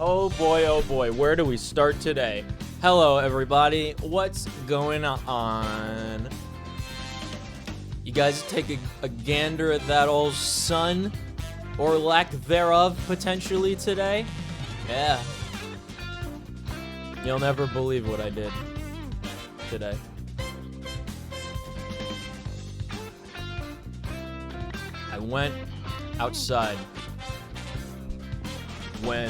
Oh boy, where do we start today? Hello, everybody. What's going on? You guys take a gander at that old sun, or lack thereof, potentially today? Yeah. You'll never believe what I did today. I went outside when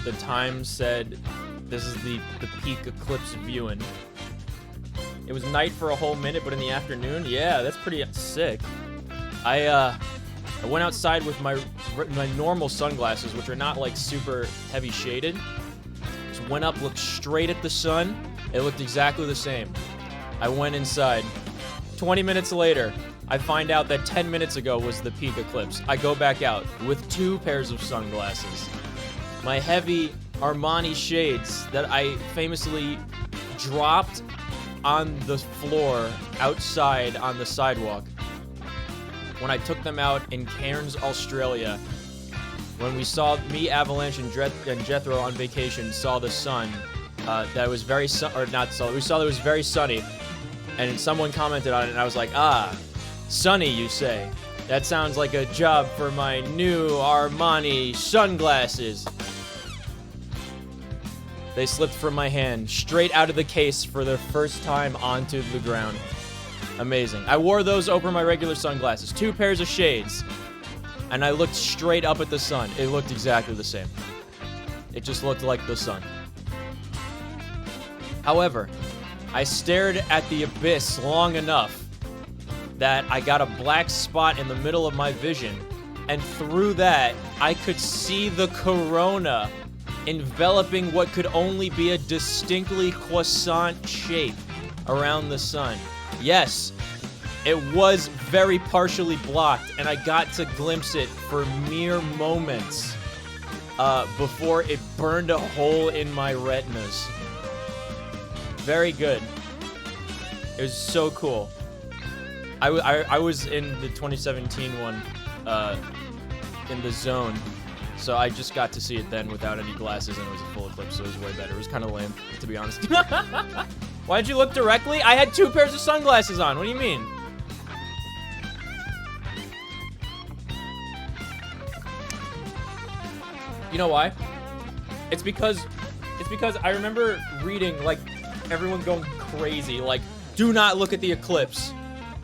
the time said this is the peak eclipse viewing. It was night for a whole minute, but in the afternoon, yeah, that's pretty sick. I went outside with my normal sunglasses, which are not like super heavy shaded. Just went up, looked straight at the sun. It looked exactly the same. I went inside. 20 minutes later, I find out that 10 minutes ago was the peak eclipse. I go back out with 2 pairs of sunglasses. My heavy Armani shades that I famously dropped on the floor outside on the sidewalk when I took them out in Cairns, Australia. When we saw me, Avalanche, and Jethro on vacation, saw the sun. That was very we saw that it was very sunny, and someone commented on it, and I was like, sunny, you say? That sounds like a job for my new Armani sunglasses. They slipped from my hand, straight out of the case for the first time onto the ground. Amazing. I wore those over my regular sunglasses. 2 pairs of shades. And I looked straight up at the sun. It looked exactly the same. It just looked like the sun. However, I stared at the abyss long enough that I got a black spot in the middle of my vision. And through that, I could see the corona enveloping what could only be a distinctly croissant shape around the sun. Yes, it was very partially blocked, and I got to glimpse it for mere moments before it burned a hole in my retinas. Very good. It was so cool. I was in the 2017 one in the zone. So I just got to see it then without any glasses, and it was a full eclipse, so it was way better. It was kind of lame, to be honest. Why did you look directly? I had 2 pairs of sunglasses on. What do you mean? You know why? It's because I remember reading, like, everyone going crazy, like, do not look at the eclipse.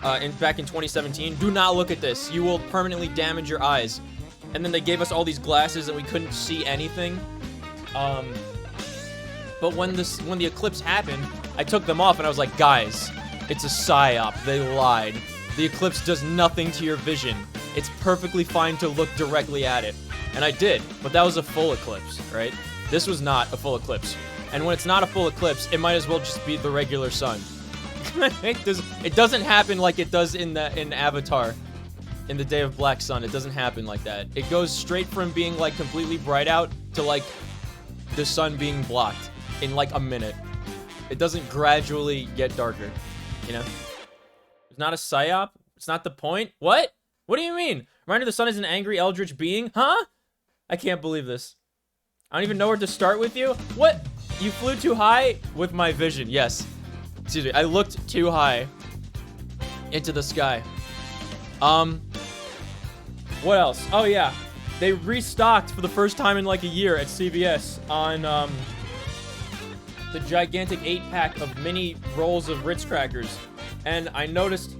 Back in 2017, do not look at this. You will permanently damage your eyes. And then they gave us all these glasses and we couldn't see anything. But when the eclipse happened, I took them off and I was like, guys, it's a psyop. They lied. The eclipse does nothing to your vision. It's perfectly fine to look directly at it. And I did, but that was a full eclipse, right? This was not a full eclipse. And when it's not a full eclipse, it might as well just be the regular sun. It doesn't happen like it does in Avatar. In the Day of Black Sun, it doesn't happen like that. It goes straight from being, like, completely bright out to, like, the sun being blocked in, like, a minute. It doesn't gradually get darker, you know? It's not a psyop. It's not the point. What? What do you mean? Reminder, the sun is an angry eldritch being? Huh? I can't believe this. I don't even know where to start with you. What? You flew too high with my vision. Yes. Excuse me. I looked too high into the sky. What else? Oh, yeah. They restocked for the first time in like a year at CVS on, the gigantic 8-pack of mini rolls of Ritz crackers. And I noticed,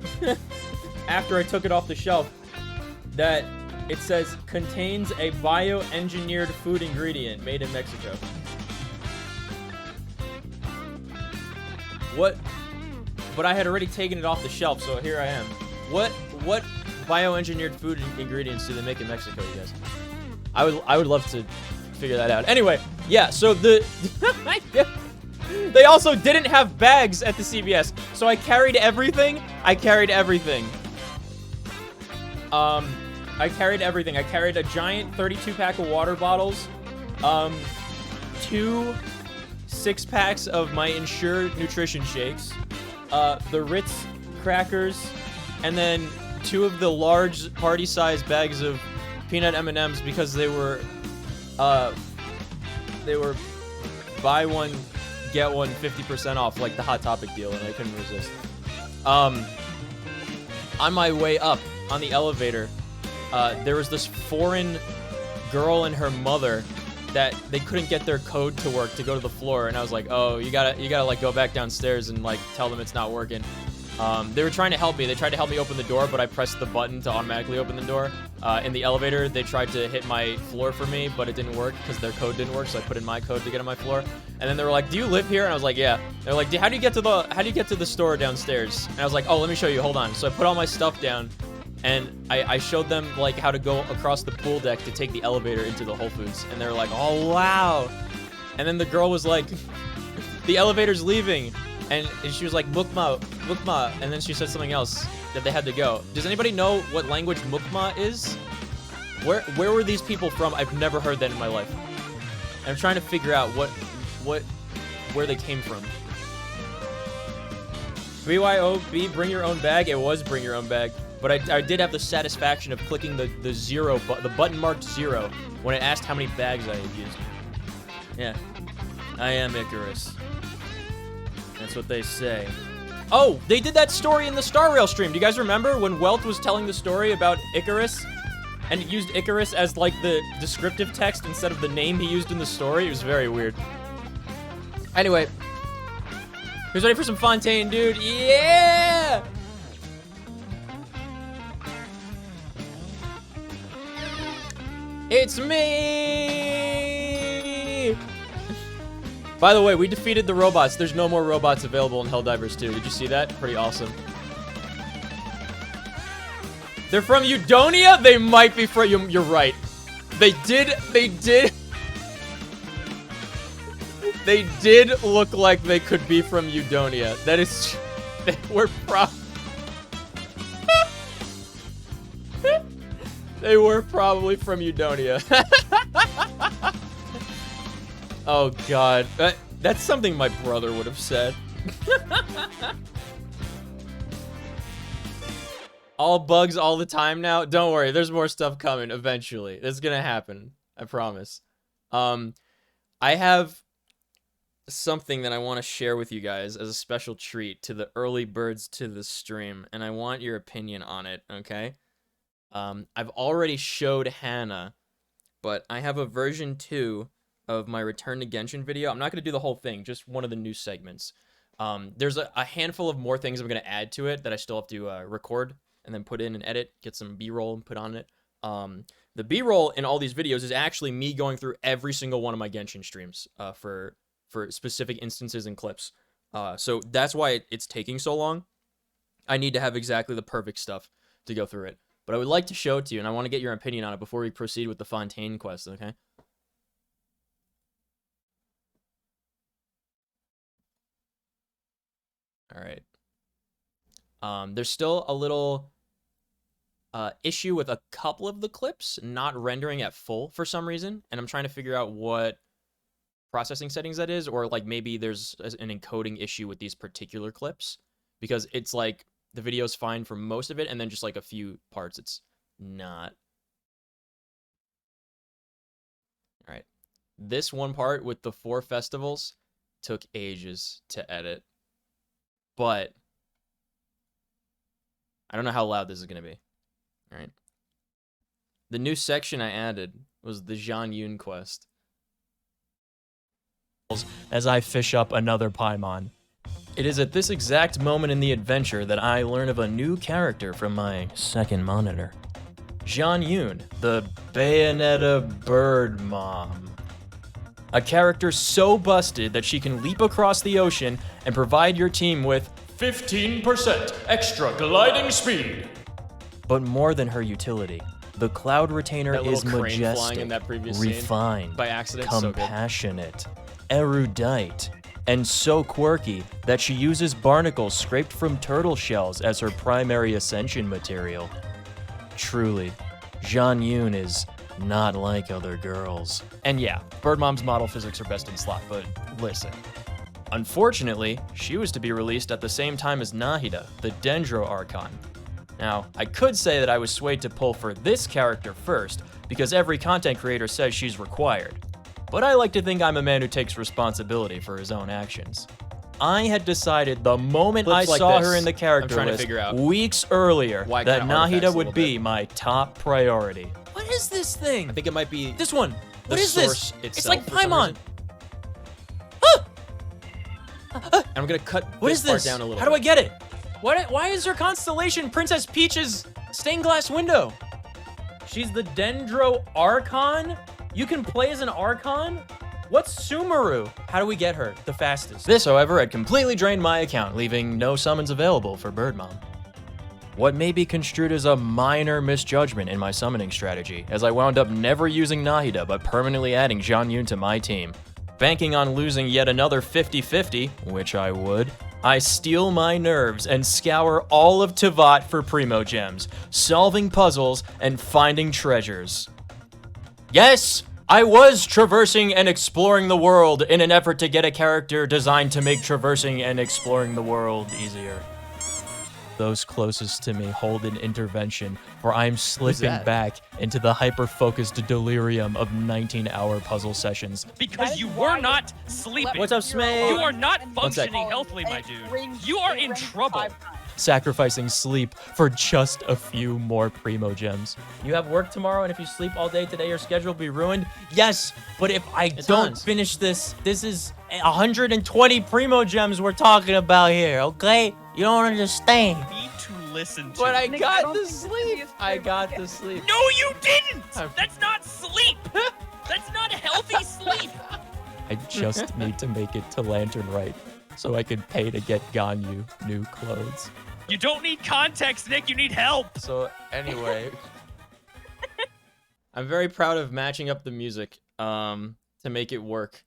after I took it off the shelf, that it says, contains a bioengineered food ingredient made in Mexico. What? But I had already taken it off the shelf, so here I am. What bioengineered food ingredients do they make in Mexico, you guys? I would love to figure that out. Anyway, yeah, so they also didn't have bags at the CVS, so I carried everything. I carried everything. I carried a giant 32-pack of water bottles, 2 6-packs of my Ensure nutrition shakes, the Ritz crackers, and then 2 of the large party-sized bags of peanut M&Ms because they were they were buy one, get one 50% off, like the Hot Topic deal, and I couldn't resist. On my way up on the elevator, there was this foreign girl and her mother that they couldn't get their code to work to go to the floor, and I was like, oh, you gotta like go back downstairs and like tell them it's not working. They were trying to help me. They tried to help me open the door, but I pressed the button to automatically open the door. In the elevator, they tried to hit my floor for me, but it didn't work because their code didn't work, so I put in my code to get on my floor. And then they were like, do you live here? And I was like, yeah. They're like, how do you get to the store downstairs? And I was like, oh, let me show you. Hold on. So I put all my stuff down, and I showed them like how to go across the pool deck to take the elevator into the Whole Foods. And they were like, oh, wow. And then the girl was like, the elevator's leaving. And she was like, Mukma, Mukma, and then she said something else that they had to go. Does anybody know what language Mukma is? Where were these people from? I've never heard that in my life. I'm trying to figure out where they came from. BYOB, bring your own bag. It was bring your own bag, but I did have the satisfaction of clicking the button marked 0 when it asked how many bags I had used. Yeah, I am Icarus. That's what they say. Oh, they did that story in the Star Rail stream. Do you guys remember when Welt was telling the story about Icarus? And it used Icarus as, like, the descriptive text instead of the name he used in the story? It was very weird. Anyway. Who's ready for some Fontaine, dude? Yeah! It's me! By the way, we defeated the robots. There's no more robots available in Helldivers 2. Did you see that? Pretty awesome. They're from Udonia? They might be from... You're right. They did look like they could be from Udonia. That is... They were They were probably from Udonia. Oh, God. That's something my brother would have said. All bugs all the time now? Don't worry, there's more stuff coming eventually. It's gonna happen. I promise. I have something that I want to share with you guys as a special treat to the early birds to the stream, and I want your opinion on it, okay? I've already showed Hannah, but I have a version 2 of my Return to Genshin video. I'm not going to do the whole thing, just one of the new segments. There's a handful of more things I'm going to add to it that I still have to record and then put in and edit, get some B-roll and put on it. The B-roll in all these videos is actually me going through every single one of my Genshin streams for specific instances and clips. So that's why it's taking so long. I need to have exactly the perfect stuff to go through it. But I would like to show it to you, and I want to get your opinion on it before we proceed with the Fontaine quest, okay? All right. There's still a little issue with a couple of the clips not rendering at full for some reason, and I'm trying to figure out what processing settings that is, or like maybe there's an encoding issue with these particular clips, because it's like the video's fine for most of it, and then just like a few parts it's not. All right. This one part with the 4 festivals took ages to edit. But I don't know how loud this is going to be. All right. The new section I added was the Zhang Yun quest. As I fish up another Paimon. It is at this exact moment in the adventure that I learn of a new character from my second monitor. Zhang Yun, the Bayonetta Bird Mom. A character so busted that she can leap across the ocean and provide your team with 15% extra gliding speed. But more than her utility, the Cloud Retainer is majestic, refined, by accident, compassionate, erudite, and so quirky that she uses barnacles scraped from turtle shells as her primary ascension material. Truly, Zhang Yun is not like other girls. And yeah, Bird Mom's model physics are best in slot, but listen. Unfortunately, she was to be released at the same time as Nahida, the Dendro Archon. Now, I could say that I was swayed to pull for this character first, because every content creator says she's required. but I like to think I'm a man who takes responsibility for his own actions. I had decided the moment I saw her in the character list weeks earlier that Nahida would be my top priority. What is this thing? I think it might be this one. What is this? It's like Paimon. I'm gonna cut what this is part this? down a little How do I get it? Why is her constellation Princess Peach's stained glass window? She's the Dendro Archon? You can play as an Archon? What's Sumeru? How do we get her the fastest? This, however, had completely drained my account, leaving no summons available for Birdmom. What may be construed as a minor misjudgment in my summoning strategy, as I wound up never using Nahida but permanently adding Zhang Yun to my team. Banking on losing yet another 50-50, which I would, I steel my nerves and scour all of Tevat for Primo Gems, solving puzzles and finding treasures. Yes, I was traversing and exploring the world in an effort to get a character designed to make traversing and exploring the world easier. Those closest to me hold an intervention, for I'm slipping back into the hyper-focused delirium of 19-hour puzzle sessions. Because you were not sleeping. What's up, Smay? You are not functioning healthily, my dude. You are in trouble. Sacrificing sleep for just a few more Primo Gems. You have work tomorrow, and if you sleep all day today, your schedule will be ruined? Yes, but if I don't finish this is 120 Primo Gems we're talking about here, okay? You don't understand. You need to listen to But I me. got the sleep. I got the sleep. No, you didn't. That's not sleep. That's not healthy sleep. I just need to make it to Lantern Right so I can pay to get Ganyu new clothes. You don't need context, Nick. You need help. So anyway, I'm very proud of matching up the music to make it work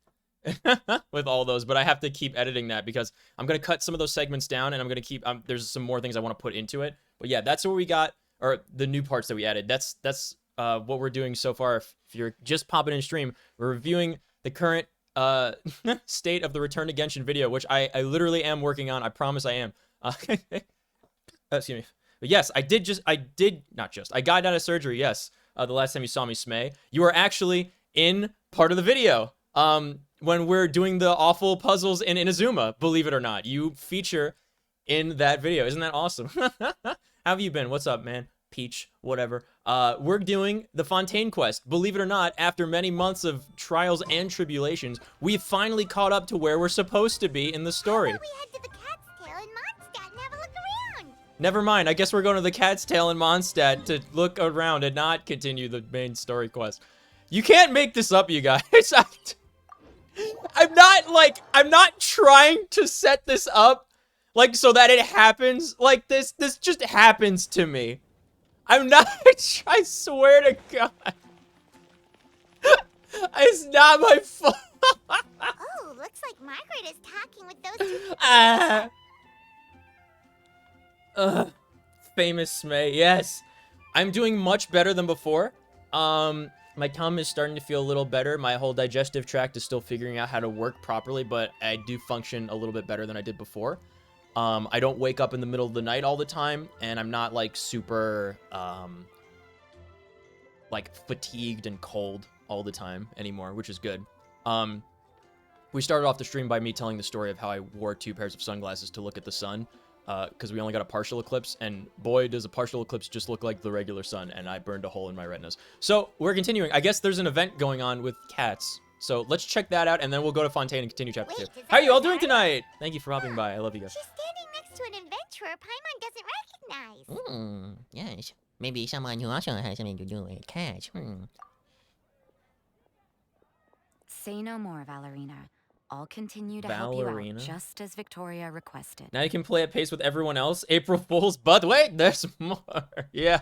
with all those, but I have to keep editing that because I'm going to cut some of those segments down and I'm going to keep, there's some more things I want to put into it. But yeah, that's what we got, or the new parts that we added. That's what we're doing so far. If you're just popping in stream, we're reviewing the current state of the Return to Genshin video, which I literally am working on. I promise I am. Excuse me. But yes, I got out of surgery. Yes. The last time you saw me, Smay, you were actually in part of the video. When we're doing the awful puzzles in Inazuma, believe it or not, you feature in that video. Isn't that awesome? How have you been? What's up, man? Peach, whatever. We're doing the Fontaine quest. Believe it or not, after many months of trials and tribulations, we've finally caught up to where we're supposed to be in the story. How about we head to the Cat's Tail in Mondstadt and have a look around? Never mind. I guess we're going to the Cat's Tail in Mondstadt to look around and not continue the main story quest. You can't make this up, you guys. I'm not trying to set this up like so that it happens like this. This just happens to me. I'm not, I swear to God. It's not my fault. Oh, looks like Margaret is talking with those two. Famous Smay, yes. I'm doing much better than before. My tongue is starting to feel a little better. My whole digestive tract is still figuring out how to work properly, but I do function a little bit better than I did before. I don't wake up in the middle of the night all the time, and I'm not like super like fatigued and cold all the time anymore, which is good. We started off the stream by me telling the story of how I wore 2 pairs of sunglasses to look at the sun, because we only got a partial eclipse, and boy, does a partial eclipse just look like the regular sun, and I burned a hole in my retinas. So we're continuing. I guess there's an event going on with cats. So let's check that out, and then we'll go to Fontaine and continue chapter 2. How are you all doing tonight? Thank you for hopping by. I love you guys. She's standing next to an adventurer Paimon doesn't recognize. Yes. Maybe someone who also has something to do with cats. Say no more, Valerina. I'll continue to help you out, just as Victoria requested. Now you can play at pace with everyone else. April Fools, but wait, there's more. Yeah,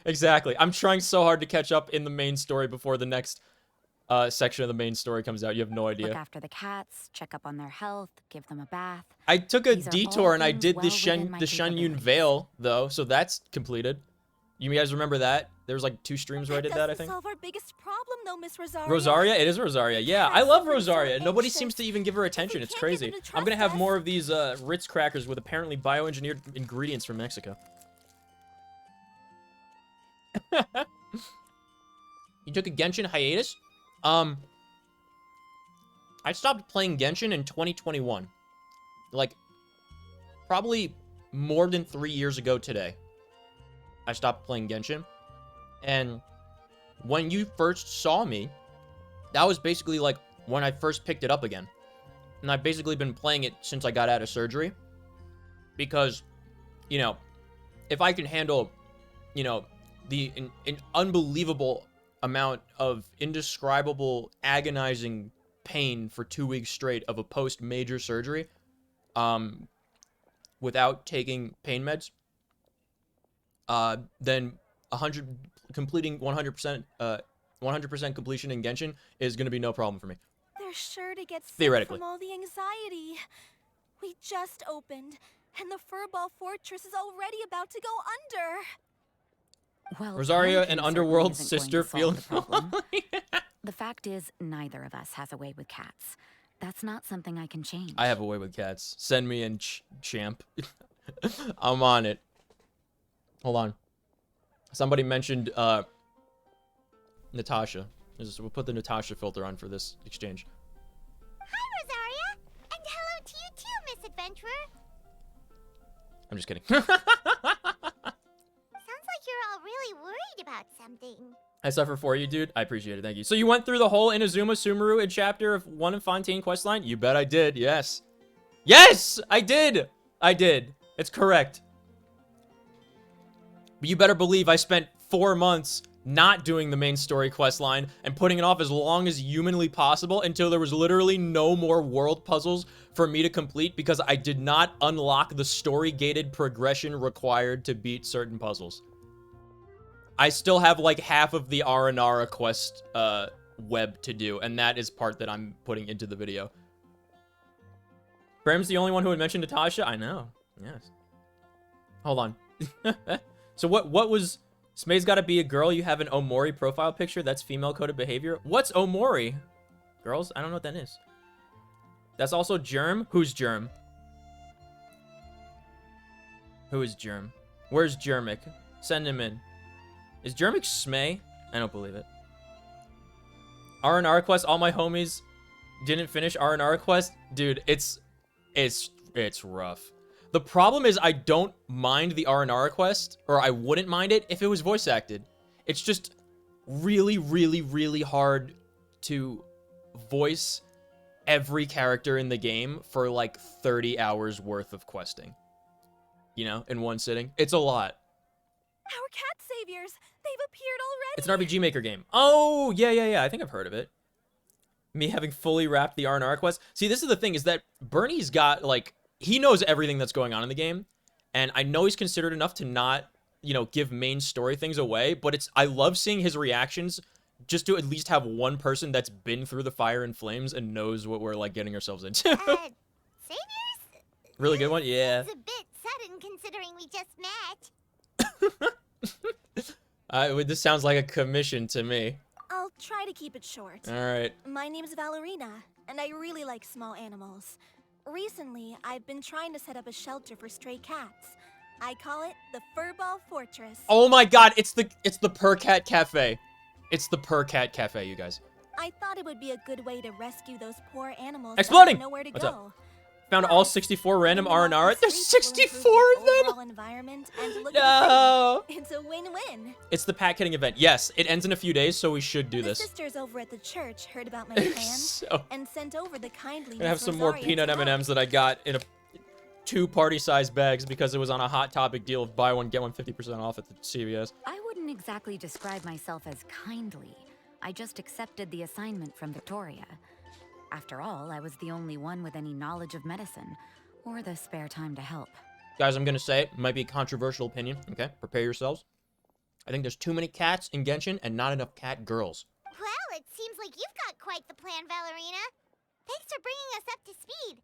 exactly. I'm trying so hard to catch up in the main story before the next section of the main story comes out. You have no idea. Look after the cats, check up on their health, give them a bath. I took a These are detour all and I things did well the within my Shen Yun capabilities. Veil, though, so that's completed. You guys remember that? There was like 2 streams where I did that, I think. Solve our biggest problem, though, Miss Rosaria. Rosaria? It is Rosaria. Yeah, I love That's so Rosaria. Nobody anxious. seems to even give her attention. we It's can't get crazy. them to I'm gonna trust have more us- of these Ritz crackers with apparently bioengineered ingredients from Mexico. You took a Genshin hiatus? I stopped playing Genshin in 2021. Like, probably more than 3 years ago today. I stopped playing Genshin. And when you first saw me, that was basically like when I first picked it up again. And I've basically been playing it since I got out of surgery. Because, you know, if I can handle, you know, an unbelievable amount of indescribable, agonizing pain for 2 weeks straight of a post-major surgery, without taking pain meds, then completing 100% 100% completion in Genshin is going to be no problem for me. They're sure to get sick Theoretically. from all the anxiety. We just opened, and the Furball Fortress is already about to go under. Well, Rosaria panicking and certainly Underworld's isn't going sister to solve the feel problem. The fact is, neither of us has a way with cats. That's not something I can change. I have a way with cats. Send me in, champ. I'm on it. Hold on. Somebody mentioned Natasha. We'll put the Natasha filter on for this exchange. Hi, Rosaria. And hello to you too, Miss Adventurer. I'm just kidding. Sounds like you're all really worried about something. I suffer for you, dude. I appreciate it. Thank you. So you went through the whole Inazuma Sumeru chapter of 1 of Fontaine questline? You bet I did. Yes. Yes! I did! I did. It's correct. But you better believe I spent 4 months not doing the main story questline and putting it off as long as humanly possible until there was literally no more world puzzles for me to complete because I did not unlock the story-gated progression required to beat certain puzzles. I still have like half of the Aranara quest web to do, and that is part that I'm putting into the video. Bram's the only one who had mentioned Natasha? I know. Yes. Hold on. So what was... Smay's gotta be a girl. You have an Omori profile picture. That's female coded behavior. What's Omori? Girls? I don't know what that is. That's also Germ? Who's Germ? Who is Germ? Where's Germic? Send him in. Is Germic Smay? I don't believe it. R&R quest. All my homies didn't finish R&R quest. Dude, it's rough. The problem is I don't mind the R&R quest, or I wouldn't mind it if it was voice acted. It's just really, really, really hard to voice every character in the game for like 30 hours worth of questing. You know, in one sitting. It's a lot. Our cat saviors, they've appeared already. It's an RPG Maker game. Oh, yeah. I think I've heard of it. Me having fully wrapped the R&R quest. See, this is the thing, is that Bernie's got, like, he knows everything that's going on in the game. And I know he's considerate enough to not, you know, give main story things away. But I love seeing his reactions just to at least have one person that's been through the fire and flames and knows what we're, like, getting ourselves into. Saviors? Really good one? Yeah. It's a bit sudden considering we just met. This sounds like a commission to me. I'll try to keep it short. All right. My name's Valerina, and I really like small animals. Recently, I've been trying to set up a shelter for stray cats. I call it the Furball Fortress. Oh my god, it's the Per Cat Cafe. It's the Per Cat Cafe, you guys. I thought it would be a good way to rescue those poor animals Exploding! that don't know where to What's go. up? Found all 64 random R&R. There's 64 of them! Environment and look No! at the city. It's a win-win. It's the Pat Kitting event. Yes, it ends in a few days, so we should do The this. sisters over at the church heard about my plans So, and sent over the kindly. I'm gonna have some more peanut M&Ms that I got in 2 party-sized bags because it was on a Hot Topic deal of buy one, get one 50% off at the CVS. I wouldn't exactly describe myself as kindly. I just accepted the assignment from Victoria. After all, I was the only one with any knowledge of medicine, or the spare time to help. Guys, I'm gonna say it might be a controversial opinion, okay? Prepare yourselves. I think there's too many cats in Genshin and not enough cat girls. Well, it seems like you've got quite the plan, Valerina. Thanks for bringing us up to speed.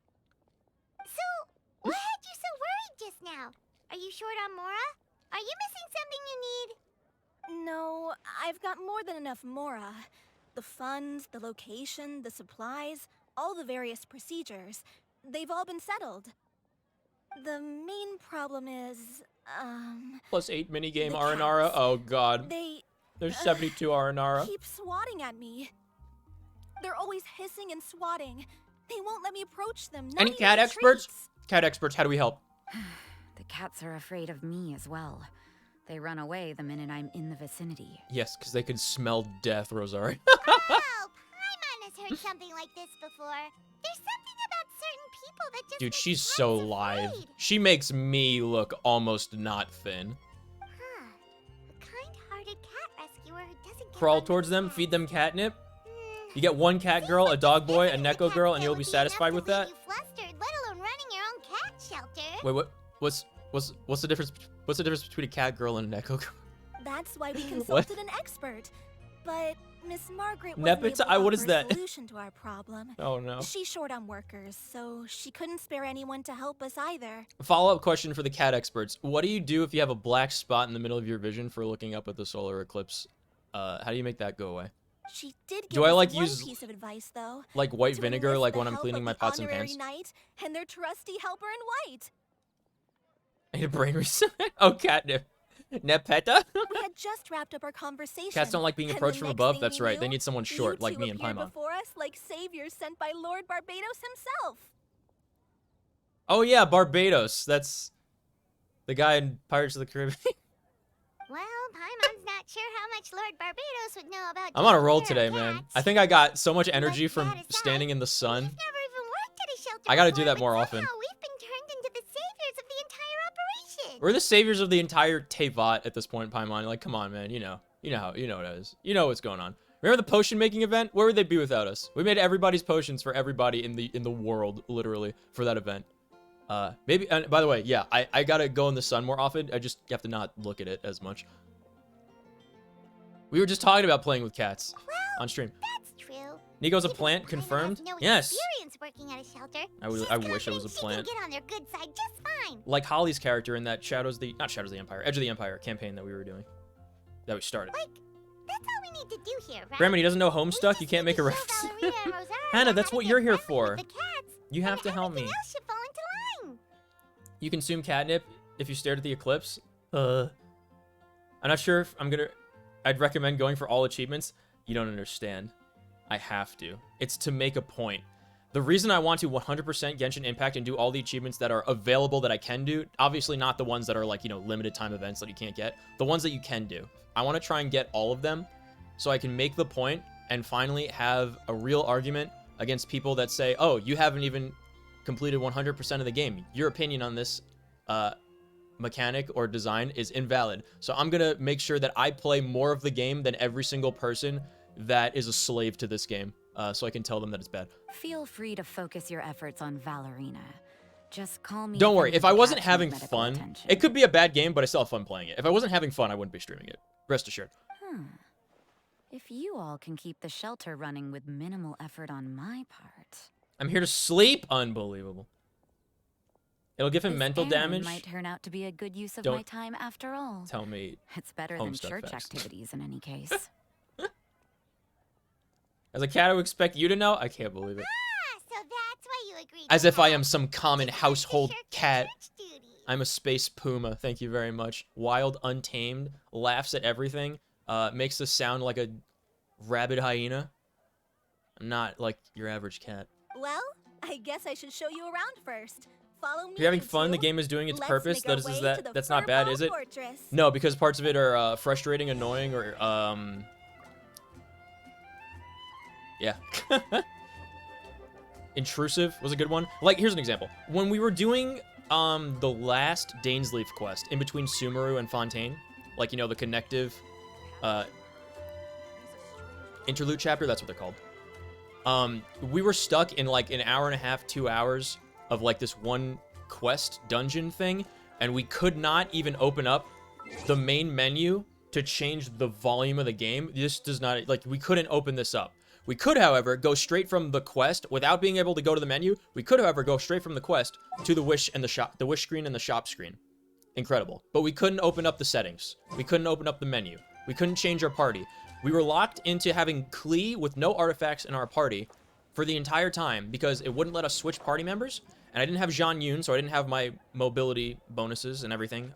So, what had you so worried just now? Are you short on Mora? Are you missing something you need? No, I've got more than enough Mora. The funds, the location, the supplies, all the various procedures. They've all been settled. The main problem is, Plus 8 minigame the Aranara. cats. Oh god. They There's 72 Aranara. keep swatting at me. They're always hissing and swatting. They won't let me approach them. Not Any even cat for experts? treats. Cat experts, how do we help? The cats are afraid of me as well. They run away the minute I'm in the vicinity. Yes, because they can smell death, Rosario. Oh, Paimon has heard something like this before. There's something about certain people that just Dude, make she's cats so live. afraid. She makes me look almost not thin. Huh. A kind-hearted cat rescuer who doesn't get Crawl on with towards them, cats. feed them catnip. Hmm. You get one cat Seems girl, a like dog this boy, a different in the neko cat girl, and tail you'll would be enough satisfied to with leave that? you flustered, let alone running your own cat shelter. Wait, what? What's the difference? What's the difference between a cat girl and a neko girl? That's why we consulted an expert. But Miss Margaret wasn't able Nepeta? to What offer is a that? solution to our problem. Oh no. She's short on workers, so she couldn't spare anyone to help us either. Follow-up question for the cat experts. What do you do if you have a black spot in the middle of your vision for looking up at the solar eclipse? How do you make that go away? She did give Do I, us like, one use, piece of advice, though. Like white To vinegar, enlist like the when I'm help cleaning of my the pots and honorary pans? knight and their trusty helper in white. I need a brain reset. Oh, catnip. Nepeta? We had just wrapped up our conversation. Cats don't like being and approached the from next above. thing That's we right. They knew, need someone you short, like two me and appeared Paimon. before us like saviors sent by Lord Barbados himself. Oh yeah, Barbados. That's the guy in Pirates of the Caribbean. Well, Paimon's not sure how much Lord Barbados would know about I'm on a taking roll care today, of man. cats. I think I got so much energy But from that aside, standing in the sun. We've never even worked at a shelter I gotta do before, that more but often. somehow we've been turned into the saviors of the entire operation. We're the saviors of the entire Tevat at this point, Paimon. Like, come on, man. You know what it is. You know what's going on. Remember the potion making event? Where would they be without us? We made everybody's potions for everybody in the world, literally, for that event. Maybe. And by the way, yeah, I gotta go in the sun more often. I just have to not look at it as much. We were just talking about playing with cats on stream. That's true. Nico's a Even plant, Paimon confirmed. has no Yes. experience working at a shelter. I She's wish I was a confident she plant. can get on their good side just fine. Like Holly's character in that Edge of the Empire campaign that we were doing, that we started. Like, that's all we need to do here, right? Brandon, he doesn't know We Homestuck. just You can't need make a to show reference. Valerina and Rosario Hannah, that's how to what get you're here friendly for. with the cats, You have and to help me. everything else should fall into line. You consume catnip if you stared at the eclipse. I'm not sure if I'd recommend going for all achievements. You don't understand. I have to. It's to make a point. The reason I want to 100% Genshin Impact and do all the achievements that are available that I can do, obviously not the ones that are like, limited time events that you can't get, the ones that you can do. I want to try and get all of them so I can make the point and finally have a real argument against people that say, oh, you haven't even completed 100% of the game. Your opinion on this mechanic or design is invalid. So I'm going to make sure that I play more of the game than every single person that is a slave to this game, so I can tell them that it's bad. Feel free to focus your efforts on Valerina. Just call me. Don't worry, any if of I the wasn't cats need having medical fun, attention. it could be a bad game, but I still have fun playing it. If I wasn't having fun, I wouldn't be streaming it. Rest assured. If you all can keep the shelter running with minimal effort on my part, I'm here to sleep. Unbelievable. It'll give him this mental errand damage. might turn out to be a good use of Don't my time after all. Tell me. It's better than Homestuck church fast. activities in any case. As a cat, I would expect you to know. I can't believe it. Ah, so that's why you agreed As to if I help. am some common You have to household shirk your cat. church duties. I'm a space puma. Thank you very much. Wild, untamed, laughs at everything. Makes us sound like a rabid hyena. Not like your average cat. Well, I guess I should show you around first. Follow me. If you're having you fun, the two. game is doing its Let's purpose. make our That way is to the that's not bad, Furball is it? Fortress. No, because parts of it are frustrating, annoying, or yeah. Intrusive was a good one. Like, here's an example. When we were doing the last Dainsleaf quest in between Sumeru and Fontaine, like, the connective interlude chapter, that's what they're called. We were stuck in like an hour and a half, 2 hours of like this one quest dungeon thing, and we could not even open up the main menu to change the volume of the game. This does not, like, we couldn't open this up. We could, however, go straight from the quest without being able to go to the menu. We could, however, go straight from the quest to the wish and the wish screen and the shop screen. Incredible. But we couldn't open up the settings. We couldn't open up the menu. We couldn't change our party. We were locked into having Klee with no artifacts in our party for the entire time because it wouldn't let us switch party members. And I didn't have Zhang Yun, so I didn't have my mobility bonuses and everything.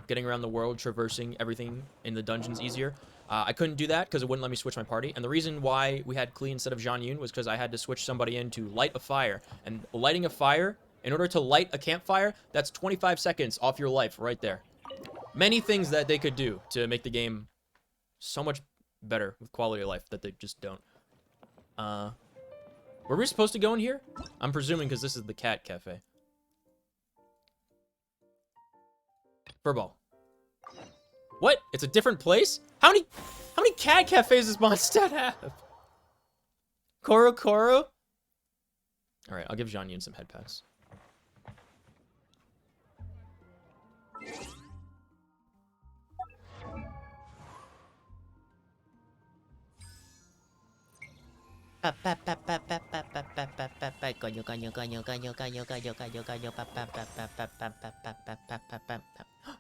Getting around the world, traversing everything in the dungeons easier. I couldn't do that because it wouldn't let me switch my party. And the reason why we had Klee instead of Jean Yun was because I had to switch somebody in to light a fire. And lighting a fire, in order to light a campfire, that's 25 seconds off your life right there. Many things that they could do to make the game so much better with quality of life that they just don't. Were we supposed to go in here? I'm presuming because this is the cat cafe. Furball. What? It's a different place? How many cat cafes does Mondstadt have? Koro Koro? Alright, I'll give Jean Yun some head pats.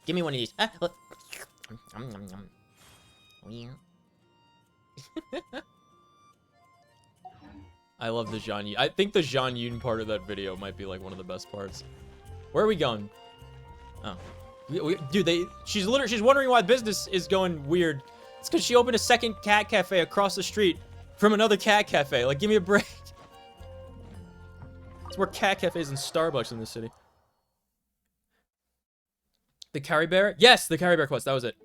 Give me one of these. I love the Jean Yun. I think the Jean Yun part of that video might be like one of the best parts. Where are we going? Oh. Dude, she's wondering why business is going weird. It's because she opened a second cat cafe across the street from another cat cafe. Like, give me a break. It's more cat cafes and Starbucks in this city. The Carry Bear? Yes, the Carry Bear quest. That was it.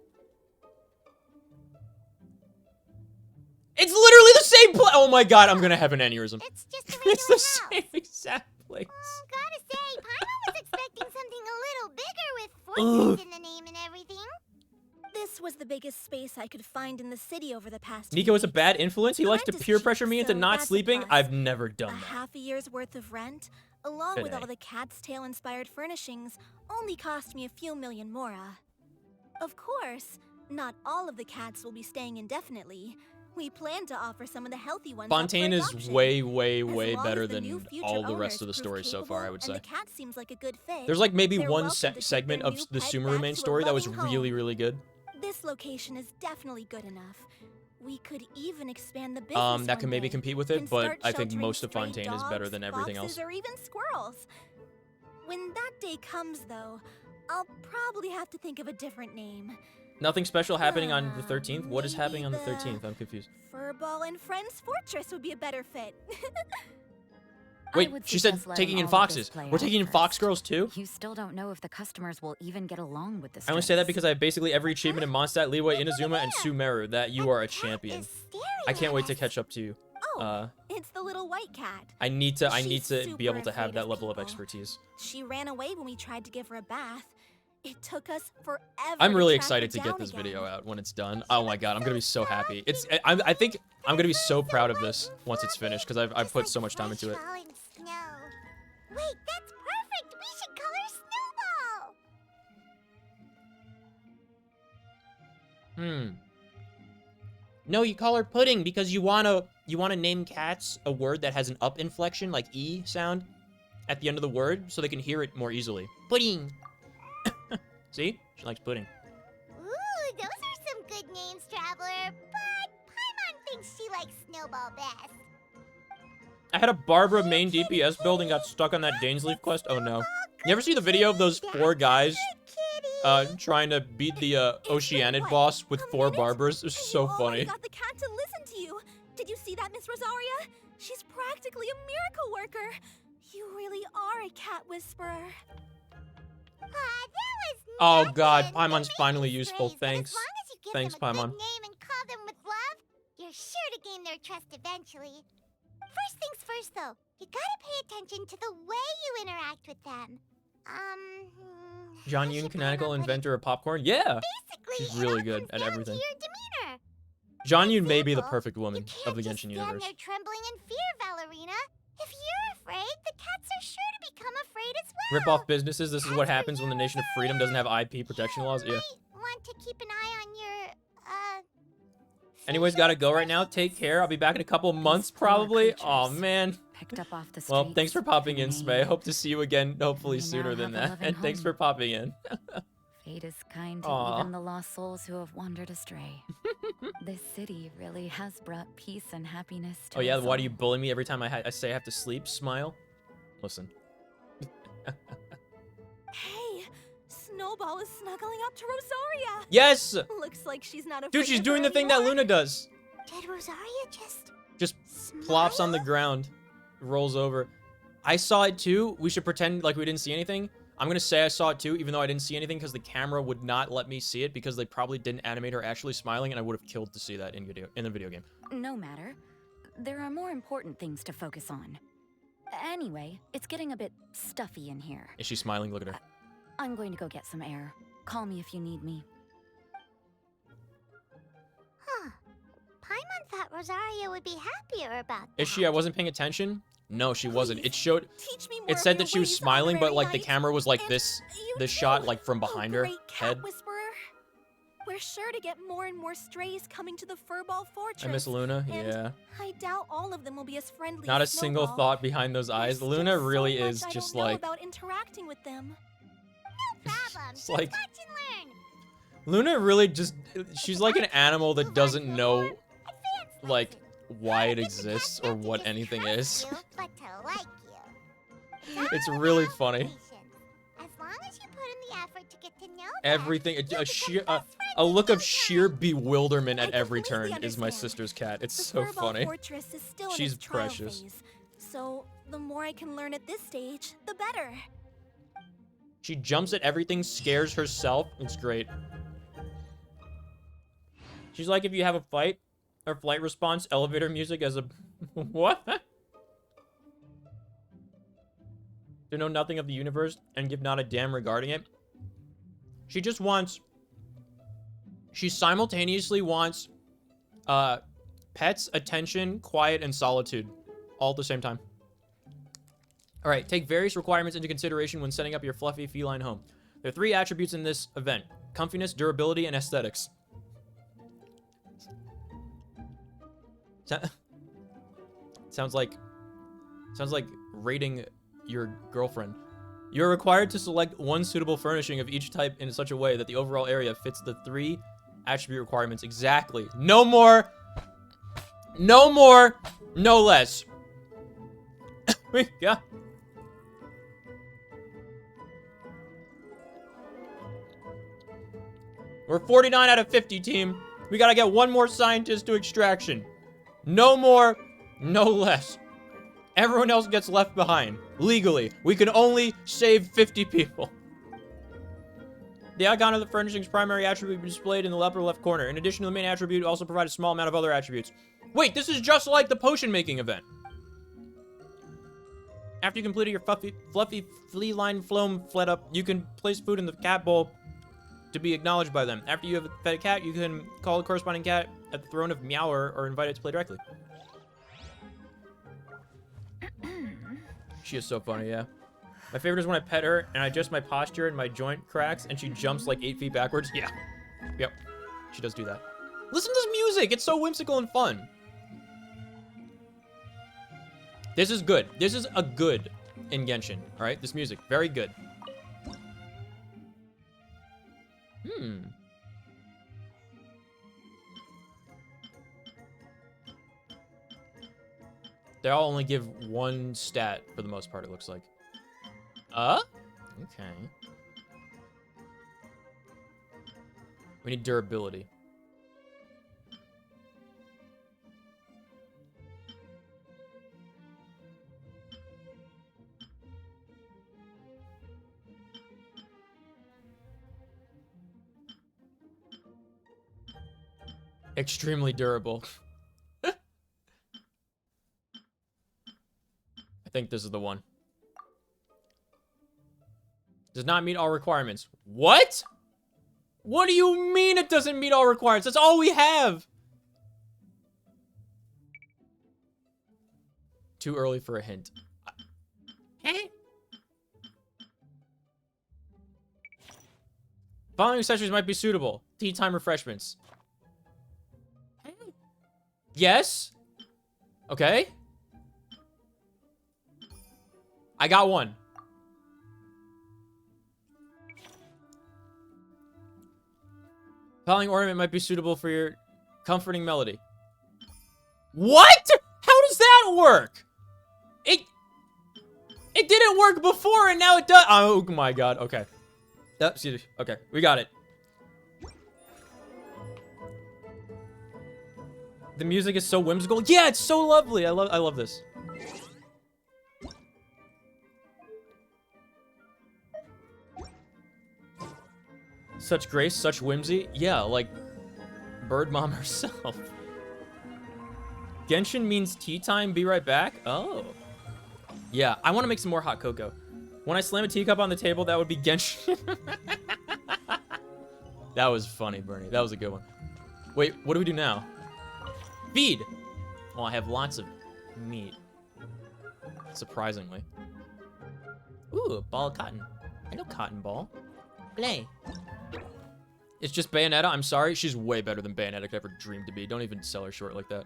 It's literally the same place. Oh my god, I'm gonna have an aneurysm. It's just a regular It's the house. same exact place. Oh, gotta say, Paimon was expecting something a little bigger with fortunes in the name and everything. This was the biggest space I could find in the city over the past Nico is a weeks. bad influence. He likes to Rent is peer cheap, pressure me into so not that's a sleeping. plus. I've never A done that. half a year's worth of rent, along with all Today. the Cat's Tail inspired furnishings, only cost me a few million mora. Of course, not all of the cats will be staying indefinitely. We plan to offer some of the healthy ones. Fontaine up is for adoption. way As long better as the new than future all the owners rest of the prove story so far, I capable would and say. the cat seems like a good fit. There's like maybe They're one welcome to take segment their of new the pet Sumeru back main to a story that was loving home. really, really good. This location is definitely good enough. We could even expand the business That can one maybe day compete with it, and but start I think sheltering most of stray Fontaine is better dogs, than everything foxes, else. or even squirrels. When that day comes, though, I'll probably have to think of a different name. Nothing special happening on the 13th? What is Maybe happening on the the 13th? I'm confused. Furball and Friends Fortress would be a better fit. Wait, would she said suggest letting taking in all of this foxes. play We're out taking in first. fox girls too? You still don't know if the customers will even get along with this. I only say that because I have basically every achievement in Mondstadt, Liyue, Inazuma, and Sumeru that you are a champion. Is staring I can't wait at to us. catch up to you. Oh, it's the little white cat. I need to She's be able to super have afraid that of level of people. expertise. She ran away when we tried to give her a bath. It took us forever. I'm really to track her excited to get down this again. video out when it's done. Oh my god, I'm gonna be so happy. I think I'm gonna be so proud of this once it's finished because I've Just put like so much time into it. fresh falling snow. Wait, that's perfect. We should color Snowball. No, you call her pudding because you wanna name cats a word that has an up inflection, like E sound, at the end of the word, so they can hear it more easily. Pudding. See? She likes pudding. Ooh, those are some good names, Traveler. But Paimon thinks she likes Snowball best. I had a Barbara main DPS build and got stuck on that Dainsleaf quest. Oh no. You ever see the video of those 4 guys trying to beat the Oceanid boss with 4 Barbers? It was so You already funny. got the cat to listen to you. Did you see that, Miss Rosaria? She's practically a miracle worker. You really are a cat whisperer. That was Oh nothing. god, They're Paimon's maybe finally strays, useful. but Thanks. As long as you give Thanks, them a Paimon. good name and call them with love, you're sure to gain their trust eventually. First things first, though, you gotta pay attention to the way you interact with them. Jean how Yun, should canonical Paimon put it? inventor of popcorn? Yeah! Basically, She's it really all good comes at down to everything. your demeanor. Jean Yun may be the Example, perfect woman you of the can't Genshin just stand universe. there trembling in fear, Valerina. If you're afraid, the cats are sure to become afraid as well. Rip off businesses, this is what As for happens when the you, Nation of Freedom doesn't have IP protection laws. Yeah. might want to keep an eye on your, Anyways, gotta go right now. Take care. I'll be back in a couple months, poor probably. creatures. Oh man. Picked up off the Well, streets thanks for popping in, and Smay. made. Hope to see you again, hopefully We now sooner than have a that. loving And thanks home. for popping in. Fate is kind to Aw. even the lost souls who have wandered astray. This city really has brought peace and happiness to Oh yeah, us why do you all. bully me every time I say I have to sleep? Smile. Listen. Hey, Snowball is snuggling up to Rosaria. Yes! Looks like she's not afraid Dude, she's of doing her the thing that anymore. Luna does. Did Rosaria Just plops on the ground, rolls over. I saw it too. We should pretend like we didn't see anything. I'm gonna say I saw it too, even though I didn't see anything, because the camera would not let me see it, because they probably didn't animate her actually smiling, and I would have killed to see that in the video game. No matter. There are more important things to focus on. Anyway, it's getting a bit stuffy in here. Is she smiling? Look at her. I'm going to go get some air. Call me if you need me. Huh. Paimon thought Rosaria would be happier about that. Is she? I wasn't paying attention. No, she wasn't. It showed. Teach me more It of said your that she was ways, smiling, but honorary like the knight. camera was like And this you shot, too, like from behind her great cat head. whisperer. We're sure to get more and more strays coming to the Furball Fortress. I miss Luna. and Yeah. I doubt all of them will be as friendly. Not a as single Snowball. thought behind those eyes. There's Luna just so really much is I just don't know like. about interacting with them. No problem. It's Just like- watch and learn. Luna really just. She's like an animal that doesn't know, Advanced like, lesson. why it Get the exists cat or not to what just anything trust is. you, but to like you. It's Don't really have funny. patience. As long as you put in the effort to get to know them, Everything, you'll a become sheer, best friends a in look no of sheer time. bewilderment at I every completely turn is my understand. sister's cat. It's The so Furball funny. Fortress is still She's in its trial precious. phase. So the more I can learn at this stage, the better. She jumps at everything, scares herself. It's great. She's like if you have a fight or flight response, elevator music as a what? To know nothing of the universe and give not a damn regarding it. She just wants. She simultaneously wants pets, attention, quiet, and solitude all at the same time. All right, take various requirements into consideration when setting up your fluffy feline home. There are 3 attributes in this event: comfiness, durability, and aesthetics. Sounds like rating your girlfriend. You're required to select one suitable furnishing of each type in such a way that the overall area fits the 3 attribute requirements exactly. No more, no less. Yeah. We're 49 out of 50, team. We gotta get one more scientist to extraction. No more, no less. Everyone else gets left behind. Legally. We can only save 50 people. The icon of the furnishing's primary attribute will be displayed in the upper left corner. In addition to the main attribute, also provide a small amount of other attributes. Wait, this is just like the potion making event. After you completed your fluffy flea-line floam fled up, you can place food in the cat bowl to be acknowledged by them. After you have fed a cat, you can call a corresponding cat at the throne of Meower or invite it to play directly. She is so funny, yeah. My favorite is when I pet her and I adjust my posture and my joint cracks and she jumps like 8 feet backwards. Yeah. Yep. She does do that. Listen to this music. It's so whimsical and fun. This is good. This is a good in Genshin. All right? This music. Very good. They all only give 1 stat for the most part, it looks like. Okay. We need durability. Extremely durable. I think this is the one. Does not meet all requirements. What? What do you mean it doesn't meet all requirements? That's all we have. Too early for a hint. Following accessories might be suitable. Tea time refreshments. Yes. Okay. I got one. Following ornament might be suitable for your comforting melody. What? How does that work? It didn't work before and now it does. Oh my god. Okay. Okay, we got it. The music is so whimsical. Yeah, it's so lovely. I love this. Such grace, such whimsy. Yeah, like Bird Mom herself. Genshin means tea time, be right back? Oh. Yeah, I want to make some more hot cocoa. When I slam a teacup on the table, that would be Genshin. That was funny, Bernie. That was a good one. Wait, what do we do now? Feed! Well, I have lots of meat. Surprisingly. Ooh, a ball of cotton. I know cotton ball. Play. It's just Bayonetta. I'm sorry. She's way better than Bayonetta could ever dream to be. Don't even sell her short like that.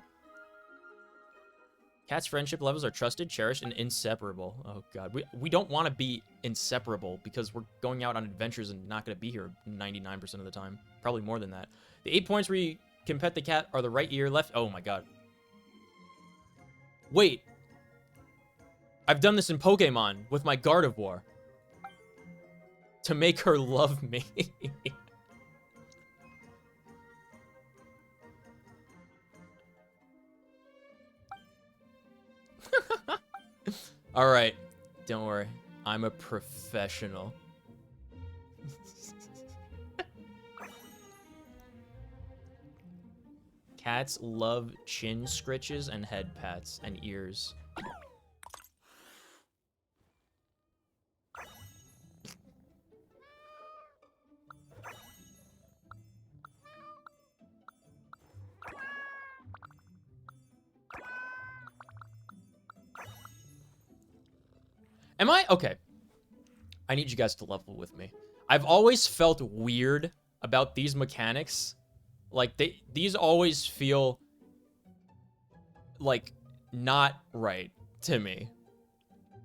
Cat's friendship levels are trusted, cherished, and inseparable. Oh, God. We don't want to be inseparable because we're going out on adventures and not going to be here 99% of the time. Probably more than that. The 8 points where you can pet the cat are the right ear, left... Oh, my God. Wait. I've done this in Pokemon with my Gardevoir. To make her love me. All right, don't worry. I'm a professional. Cats love chin scritches and head pats and ears. Am I? Okay. I need you guys to level with me. I've always felt weird about these mechanics. Like, these always feel, like, not right to me.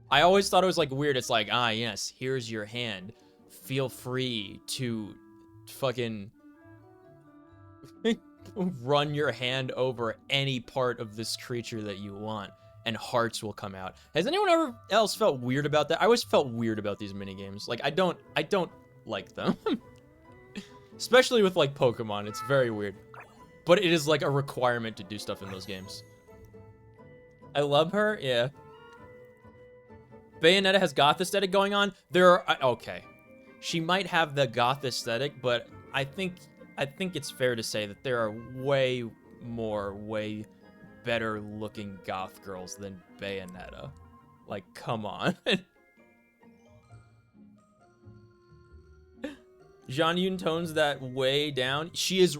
I always thought it was, like, weird. It's like, ah, yes, here's your hand. Feel free to fucking run your hand over any part of this creature that you want. And hearts will come out. Has anyone ever else felt weird about that? I always felt weird about these minigames. Like, I don't like them. Especially with, like, Pokemon. It's very weird. But it is, like, a requirement to do stuff in those games. I love her? Yeah. Bayonetta has goth aesthetic going on. There are... Okay. She might have the goth aesthetic, but I think it's fair to say that there are way better looking goth girls than Bayonetta. Like, come on. Jean Yun tones that way down. She is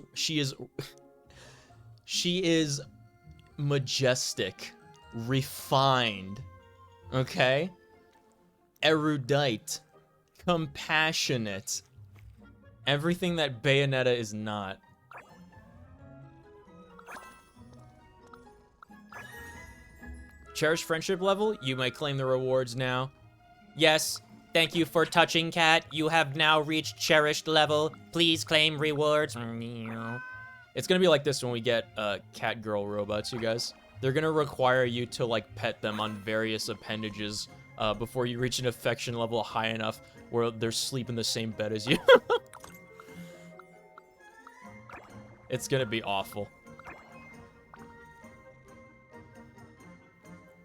majestic, refined, okay? Erudite, compassionate. Everything that Bayonetta is not. Cherished friendship level? You may claim the rewards now. Yes. Thank you for touching, cat. You have now reached cherished level. Please claim rewards. It's gonna be like this when we get cat girl robots, you guys. They're gonna require you to, like, pet them on various appendages before you reach an affection level high enough where they're sleep in the same bed as you. It's gonna be awful.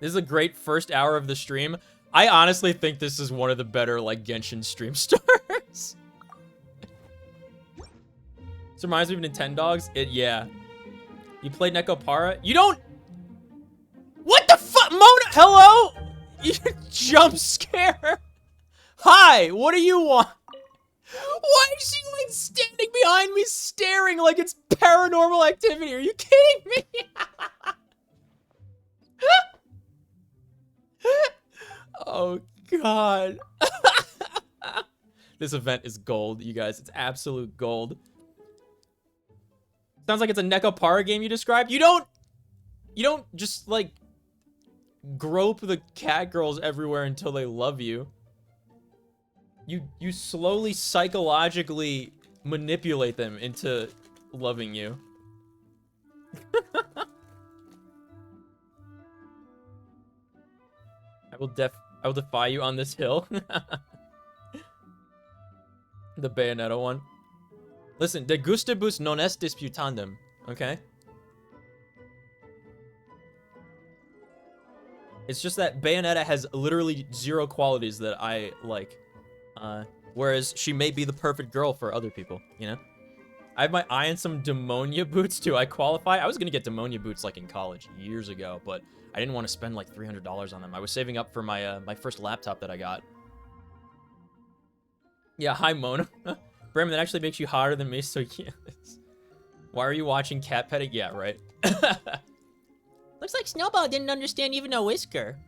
This is a great first hour of the stream. I honestly think this is one of the better, like, Genshin stream starts. This reminds me of Nintendogs. Yeah. You played Nekopara? You don't... What the fuck? Mona, hello? You jump scare. Hi, what do you want? Why is she, like, standing behind me staring like it's paranormal activity? Are you kidding me? Oh, God. This event is gold, you guys. It's absolute gold. Sounds like it's a Nekopara game you described. You don't just, like, grope the cat girls everywhere until they love you. You slowly psychologically manipulate them into loving you. I will defy you on this hill. The Bayonetta one. Listen, de gustibus non est disputandum, okay? It's just that Bayonetta has literally 0 qualities that I like. Whereas she may be the perfect girl for other people, you know? I have my eye on some Demonia boots too. I qualify. I was gonna get Demonia boots like in college years ago, but I didn't want to spend like $300 on them. I was saving up for my my first laptop that I got. Yeah, hi Mona. Bram, that actually makes you hotter than me, so yeah. Why are you watching cat petting? Yeah, right. Looks like Snowball didn't understand even a whisker.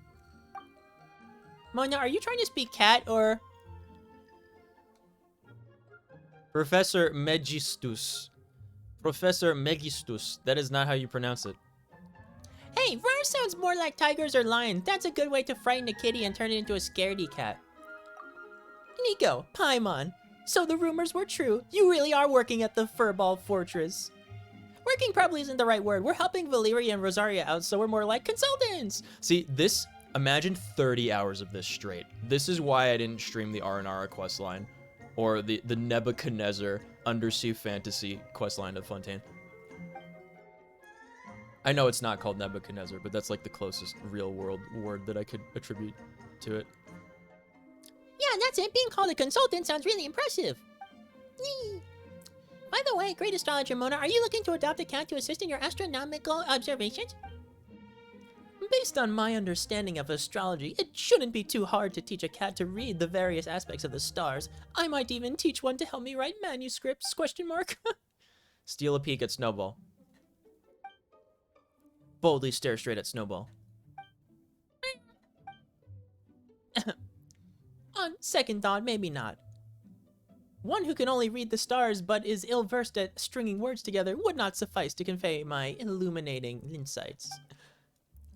Mona, are you trying to speak cat or... Professor Megistus. Professor Megistus. That is not how you pronounce it. Hey, roar sounds more like tigers or lions. That's a good way to frighten a kitty and turn it into a scaredy cat. Nico, Paimon. So the rumors were true. You really are working at the Furball Fortress. Working probably isn't the right word. We're helping Valeria and Rosaria out, so we're more like consultants. See, this... Imagine 30 hours of this straight. This is why I didn't stream the Aranara questline. Or the Nebuchadnezzar Undersea Fantasy questline of Fontaine. I know it's not called Nebuchadnezzar, but that's like the closest real-world word that I could attribute to it. Yeah, that's it. Being called a consultant sounds really impressive. Yee. By the way, great astrologer Mona, are you looking to adopt a cat to assist in your astronomical observations? Based on my understanding of astrology, it shouldn't be too hard to teach a cat to read the various aspects of the stars. I might even teach one to help me write manuscripts, ? Steal a peek at Snowball. Boldly stare straight at Snowball. On second thought, maybe not. One who can only read the stars but is ill-versed at stringing words together would not suffice to convey my illuminating insights.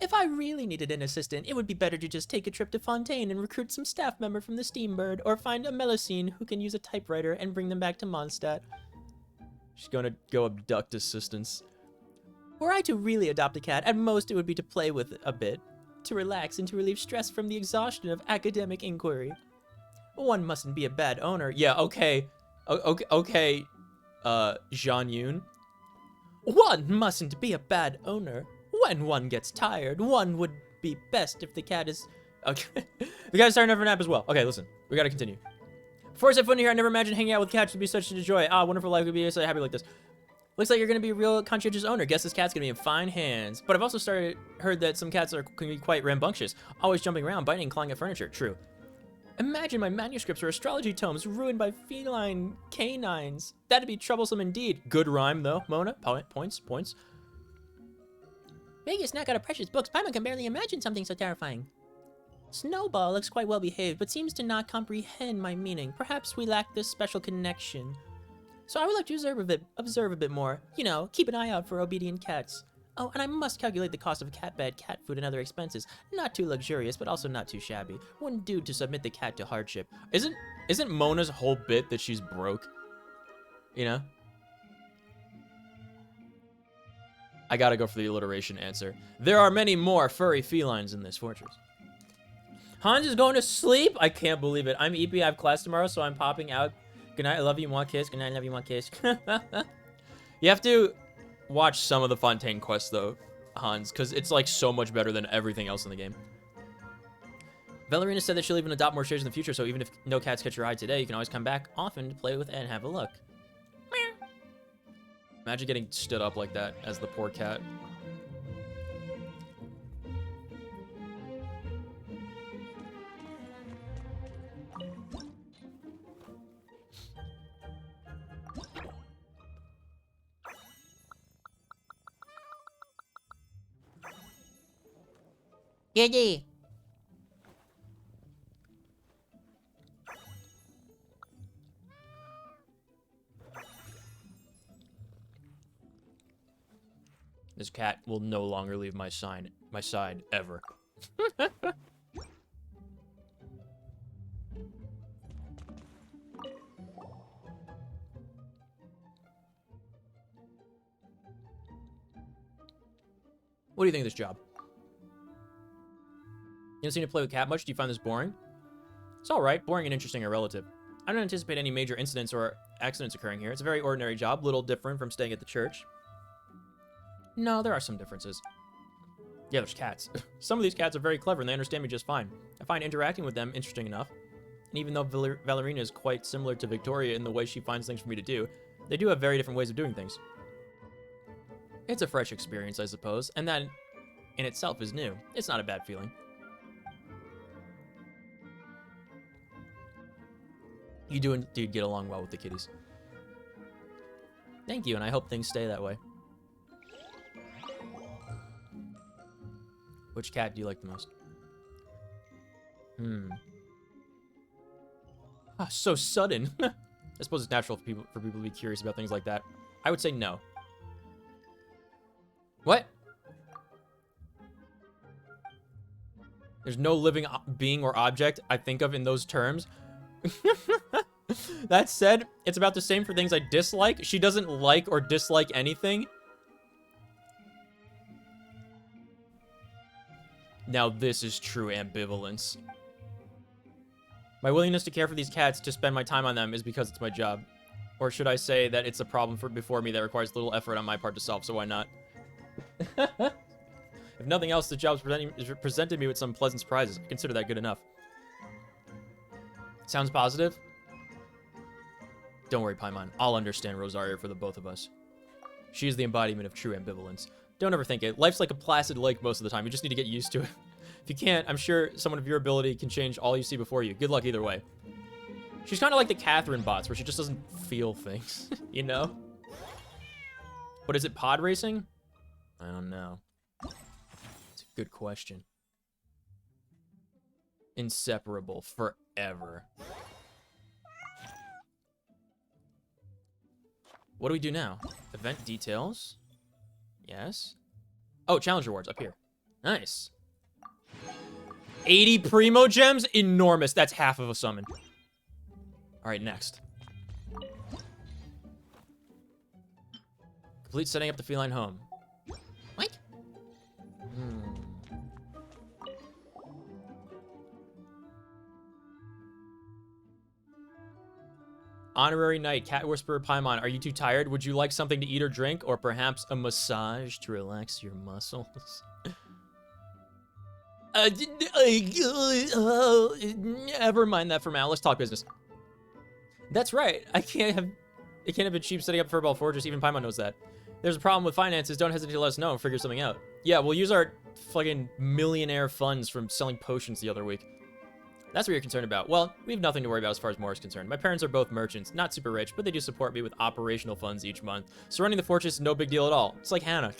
If I really needed an assistant, it would be better to just take a trip to Fontaine and recruit some staff member from the Steambird, or find a Melusine who can use a typewriter and bring them back to Mondstadt. She's gonna go abduct assistants. Were I to really adopt a cat, at most it would be to play with it a bit, to relax and to relieve stress from the exhaustion of academic inquiry. One mustn't be a bad owner. Yeah, okay. Okay, Jean Yoon. One mustn't be a bad owner. When one gets tired, one would be best if the cat is... Okay. The cat is starting to have a nap as well. Okay, listen. We gotta continue. Before I set foot in here, I never imagined hanging out with cats would be such a joy. Ah, wonderful life would be so happy like this. Looks like you're gonna be a real conscientious owner. Guess this cat's gonna be in fine hands. But I've also heard that some cats can be quite rambunctious, always jumping around, biting and clawing at furniture. True. Imagine my manuscripts or astrology tomes ruined by feline canines. That'd be troublesome indeed. Good rhyme though, Mona. Points. Vegas not got a precious books. Paimon can barely imagine something so terrifying. Snowball looks quite well behaved, but seems to not comprehend my meaning. Perhaps we lack this special connection. So I would like to observe a bit more. You know, keep an eye out for obedient cats. Oh, and I must calculate the cost of a cat bed, cat food, and other expenses. Not too luxurious, but also not too shabby. Wouldn't do to submit the cat to hardship. Isn't Mona's whole bit that she's broke? You know? I gotta go for the alliteration answer. There are many more furry felines in this fortress. Hans is going to sleep? I can't believe it. I'm EP, I have class tomorrow, so I'm popping out. Good night, I love you, mwah, kiss. Good night, I love you, mwah, kiss. You have to watch some of the Fontaine quests, though, Hans, because it's, like, so much better than everything else in the game. Valerina said that she'll even adopt more shares in the future, so even if no cats catch your eye today, you can always come back often to play with and have a look. Imagine getting stood up like that as the poor cat. Giddy. This cat will no longer leave my side ever. What do you think of this job? You don't seem to play with cat much. Do you find this boring? It's all right. Boring and interesting are relative. I don't anticipate any major incidents or accidents occurring here. It's a very ordinary job, little different from staying at the church. No, there are some differences. Yeah, there's cats. Some of these cats are very clever and they understand me just fine. I find interacting with them interesting enough. And even though Valerina is quite similar to Victoria in the way she finds things for me to do, they do have very different ways of doing things. It's a fresh experience, I suppose, and that in itself is new. It's not a bad feeling. You do indeed get along well with the kitties. Thank you, and I hope things stay that way. Which cat do you like the most? Ah, so sudden. I suppose it's natural for people to be curious about things like that. I would say no. What? There's no living being or object I think of in those terms. That said, it's about the same for things I dislike. She doesn't like or dislike anything. Now this is true ambivalence. My willingness to care for these cats, to spend my time on them, is because it's my job. Or should I say that it's a problem before me that requires little effort on my part to solve, so why not? If nothing else, the job's presented me with some pleasant surprises. I consider that good enough. Sounds positive? Don't worry, Paimon. I'll understand Rosario for the both of us. She is the embodiment of true ambivalence. Don't overthink it. Life's like a placid lake most of the time. You just need to get used to it. If you can't, I'm sure someone of your ability can change all you see before you. Good luck either way. She's kind of like the Catherine bots, where she just doesn't feel things, you know? But is it pod racing? I don't know. It's a good question. Inseparable forever. What do we do now? Event details. Yes. Oh, challenge rewards up here. Nice. 80 Primo Gems? Enormous. That's half of a summon. All right, next. Complete setting up the feline home. What? Honorary Knight, Cat Whisperer Paimon, are you too tired? Would you like something to eat or drink, or perhaps a massage to relax your muscles? Never mind that for now. Let's talk business. That's right. It can't have been cheap setting up Furball Fortress. Even Paimon knows that. There's a problem with finances. Don't hesitate to let us know and figure something out. Yeah, we'll use our fucking millionaire funds from selling potions the other week. That's what you're concerned about. Well, we have nothing to worry about as far as Mora's concerned. My parents are both merchants, not super rich, but they do support me with operational funds each month. So running the fortress is no big deal at all. It's like Hannah.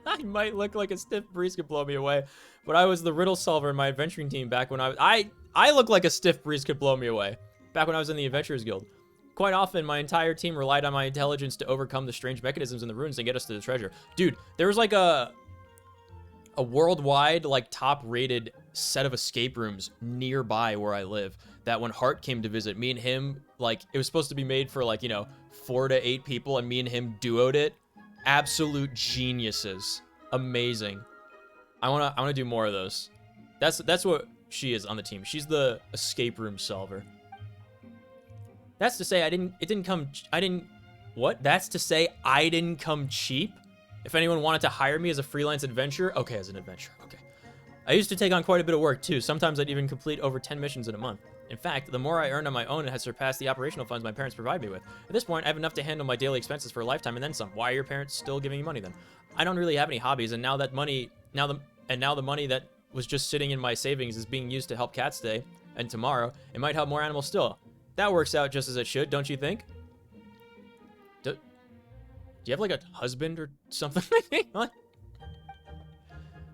I might look like a stiff breeze could blow me away, but I was the riddle solver in my adventuring team back when I look like a stiff breeze could blow me away, back when I was in the Adventurers Guild. Quite often, my entire team relied on my intelligence to overcome the strange mechanisms in the ruins and get us to the treasure. Dude, there was like a worldwide, like, top-rated set of escape rooms nearby where I live that when Hart came to visit, me and him, like, it was supposed to be made for, like, you know, 4 to 8 people, and me and him duoed it. Absolute geniuses. Amazing. I wanna do more of those. That's what she is on the team. She's the escape room solver. That's to say That's to say I didn't come cheap? If anyone wanted to hire me as a freelance adventurer, okay, as an adventurer, okay. I used to take on quite a bit of work too. Sometimes I'd even complete over 10 missions in a month. In fact, the more I earned on my own, it has surpassed the operational funds my parents provide me with. At this point, I have enough to handle my daily expenses for a lifetime and then some. Why are your parents still giving you money then? I don't really have any hobbies, and now the money that was just sitting in my savings is being used to help cats today and tomorrow. It might help more animals still. That works out just as it should, don't you think? Do you have, like, a husband or something? What?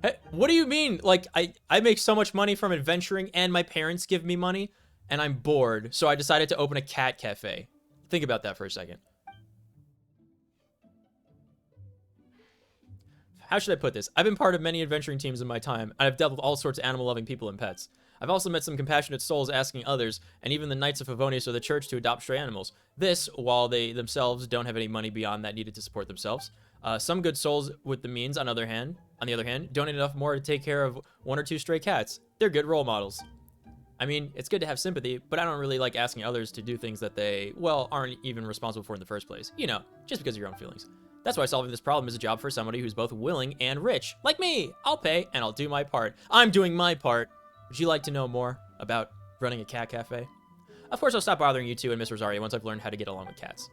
Hey, what do you mean? Like, I make so much money from adventuring, and my parents give me money, and I'm bored, so I decided to open a cat cafe. Think about that for a second. How should I put this? I've been part of many adventuring teams in my time, and I've dealt with all sorts of animal-loving people and pets. I've also met some compassionate souls asking others, and even the Knights of Favonius or the church, to adopt stray animals. This, while they themselves don't have any money beyond that needed to support themselves. Some good souls with the means, on the other hand, donate enough more to take care of 1 or 2 stray cats. They're good role models. I mean, it's good to have sympathy, but I don't really like asking others to do things that they, well, aren't even responsible for in the first place. You know, just because of your own feelings. That's why solving this problem is a job for somebody who's both willing and rich. Like me! I'll pay, and I'll do my part. I'm doing my part. Would you like to know more about running a cat cafe? Of course, I'll stop bothering you two and Miss Rosario once I've learned how to get along with cats.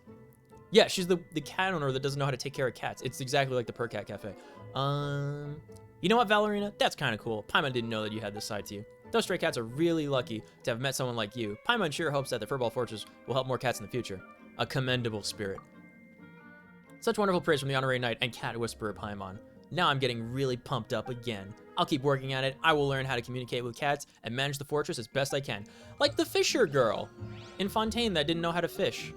Yeah, she's the cat owner that doesn't know how to take care of cats. It's exactly like the Per Cat Cafe. You know what, Valerina? That's kind of cool. Paimon didn't know that you had this side to you. Those stray cats are really lucky to have met someone like you. Paimon sure hopes that the Furball Fortress will help more cats in the future. A commendable spirit. Such wonderful praise from the Honorary Knight and Cat Whisperer Paimon. Now I'm getting really pumped up again. I'll keep working at it. I will learn how to communicate with cats and manage the fortress as best I can. Like the Fisher girl in Fontaine that didn't know how to fish.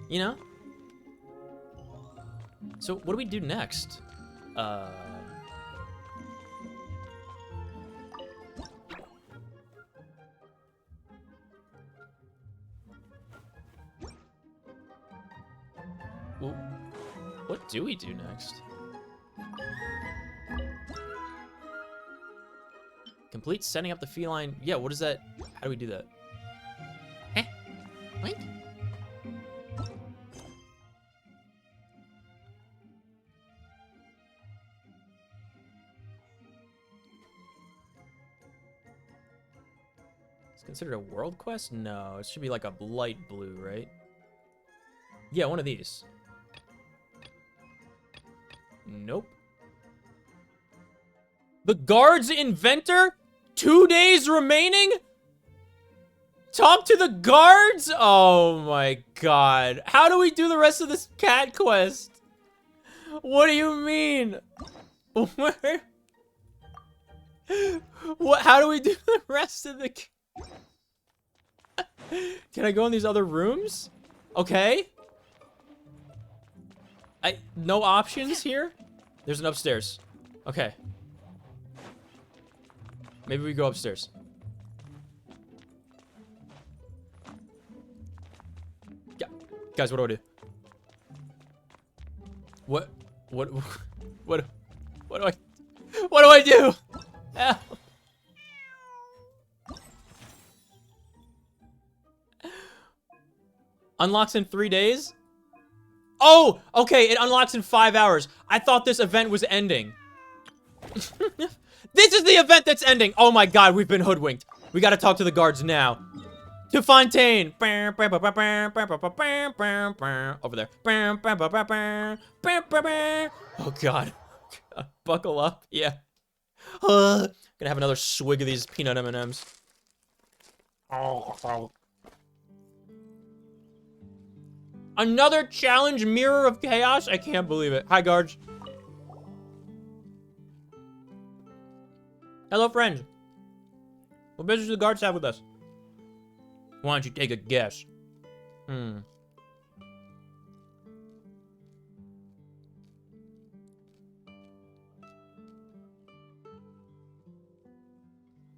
You know? So what do we do next? Well, what do we do next? Complete setting up the feline. Yeah, what is that? How do we do that? What? It's considered a world quest? No, it should be like a light blue, right? Yeah, one of these. Nope. The guard's inventor? 2 days remaining? Talk to the guards? Oh my god. How do we do the rest of this cat quest? What do you mean? Where? What? How do we do the rest of the... Can I go in these other rooms? Okay. No options here? There's an upstairs. Okay. Maybe we go upstairs. Yeah. Guys, what do I do? What do I do? Help. Unlocks in 3 days? Oh, okay, it unlocks in 5 hours. I thought this event was ending. This is the event that's ending. Oh my god, we've been hoodwinked. We gotta talk to the guards now. To Fontaine. Over there. Oh god. Buckle up. Yeah. Gonna have another swig of these peanut M&Ms. Another challenge, Mirror of Chaos? I can't believe it. Hi, guards. Hello, friend. What business do the guards have with us? Why don't you take a guess?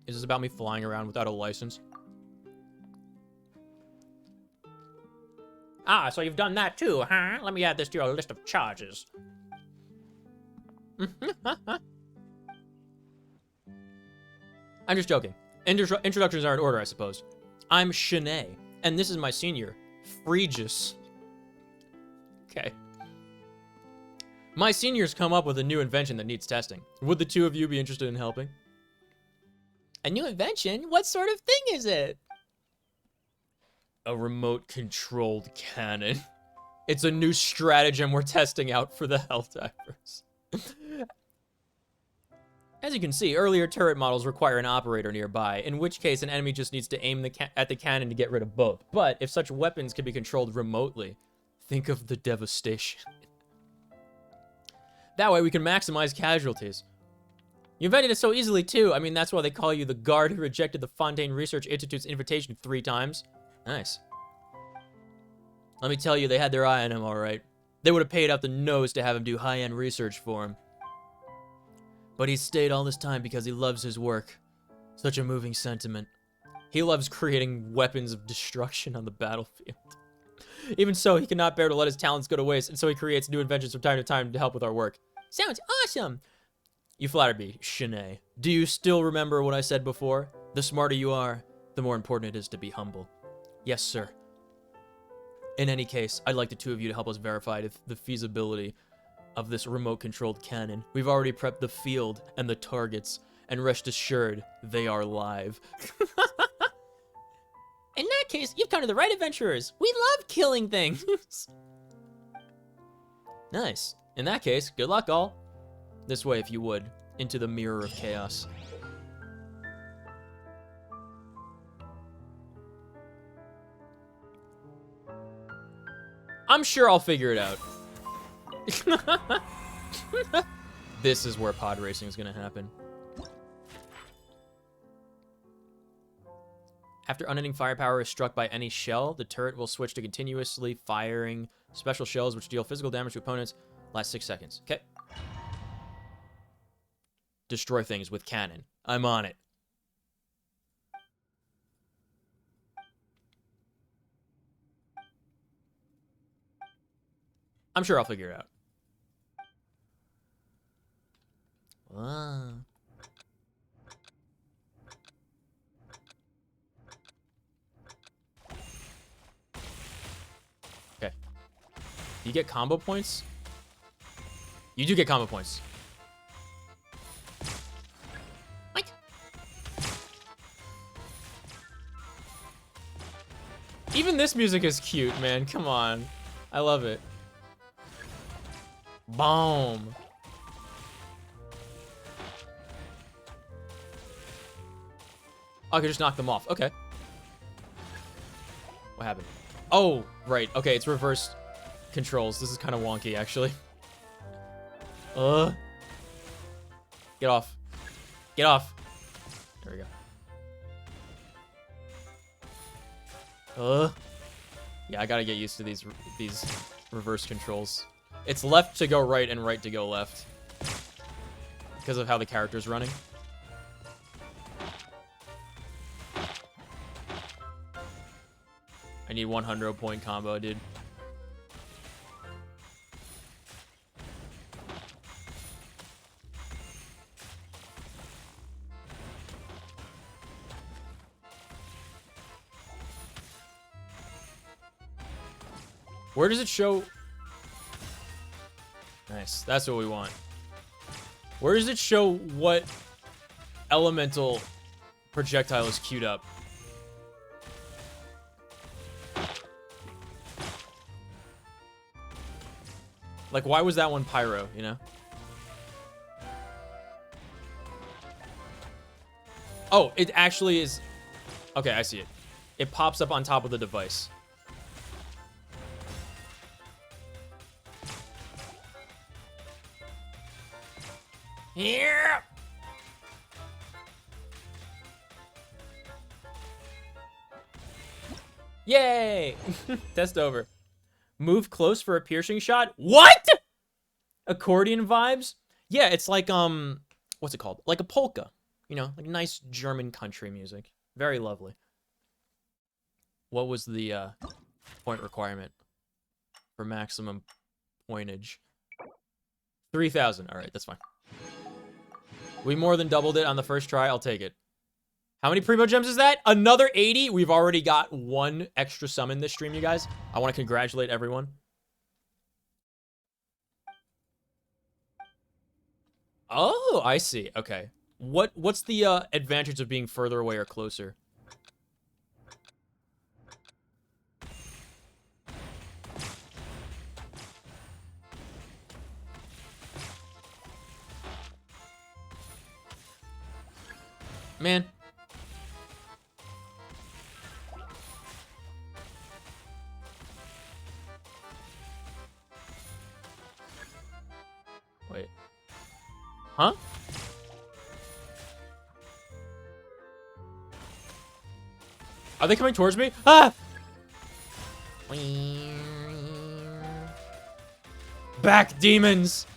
Is this about me flying around without a license? Ah, so you've done that too, huh? Let me add this to your list of charges. I'm just joking. Introductions are in order, I suppose. I'm Shanae, and this is my senior, Phrygius. Okay. My seniors come up with a new invention that needs testing. Would the two of you be interested in helping? A new invention? What sort of thing is it? A remote-controlled cannon. It's a new stratagem we're testing out for the Helldivers. As you can see, earlier turret models require an operator nearby, in which case an enemy just needs to aim at the cannon to get rid of both. But if such weapons can be controlled remotely, think of the devastation. That way we can maximize casualties. You invented it so easily too. I mean, that's why they call you the guard who rejected the Fontaine Research Institute's invitation 3 times. Nice. Let me tell you, they had their eye on him, alright. They would have paid out the nose to have him do high-end research for him. But he's stayed all this time because he loves his work. Such a moving sentiment. He loves creating weapons of destruction on the battlefield. Even so, he cannot bear to let his talents go to waste, and so he creates new inventions from time to time to help with our work. Sounds awesome! You flattered me, Shanae. Do you still remember what I said before? The smarter you are, the more important it is to be humble. Yes, sir. In any case, I'd like the two of you to help us verify the feasibility of this remote-controlled cannon. We've already prepped the field and the targets, and rest assured, they are live. In that case, you've come to the right adventurers. We love killing things. Nice. In that case, good luck, all. This way, if you would, into the mirror of chaos. I'm sure I'll figure it out. This is where pod racing is going to happen. After unending firepower is struck by any shell, the turret will switch to continuously firing special shells which deal physical damage to opponents. Last 6 seconds. Okay. Destroy things with cannon. I'm on it. I'm sure I'll figure it out. Ah. Okay. You get combo points? You do get combo points. What? Even this music is cute, man. Come on. I love it. Boom. I could just knock them off. Okay. What happened? Oh, right. Okay, it's reversed controls. This is kind of wonky, actually. Get off. Get off. There we go. Yeah, I gotta get used to these reverse controls. It's left to go right and right to go left. Because of how the character's running. I need 100-point combo, dude. Where does it show? Nice. That's what we want. Where does it show what elemental projectile is queued up? Like, why was that one pyro, you know? Oh, it actually is... Okay, I see it. It pops up on top of the device. Yeah! Yay! Test over. Move close for a piercing shot? What? Accordion vibes? Yeah, it's like, what's it called? Like a polka. You know, like nice German country music. Very lovely. What was the, point requirement for maximum pointage? 3,000. All right, that's fine. We more than doubled it on the first try. I'll take it. How many Primo Gems is that? Another 80? We've already got one extra summon this stream, you guys. I want to congratulate everyone. Oh, I see. Okay. What's the advantage of being further away or closer? Man. Wait. Huh? Are they coming towards me? Ah! Back, demons!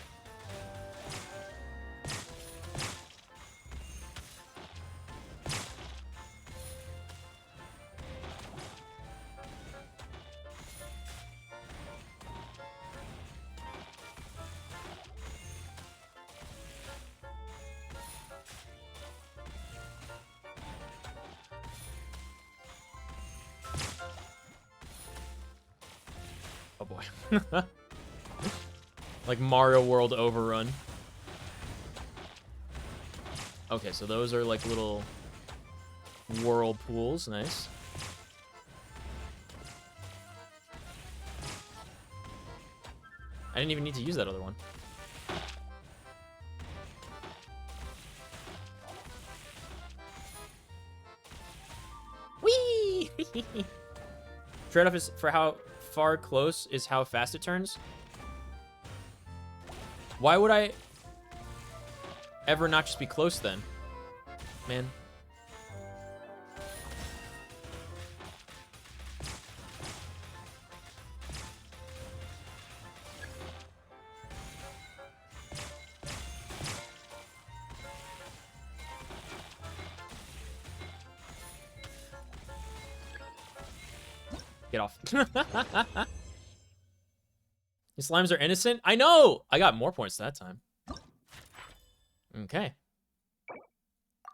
boy. Like Mario World Overrun. Okay, so those are like little whirlpools. Nice. I didn't even need to use that other one. Whee! Trade-off is for how far close is how fast it turns. Why would I ever not just be close then? Man. Get off. These slimes are innocent? I know! I got more points that time. Okay.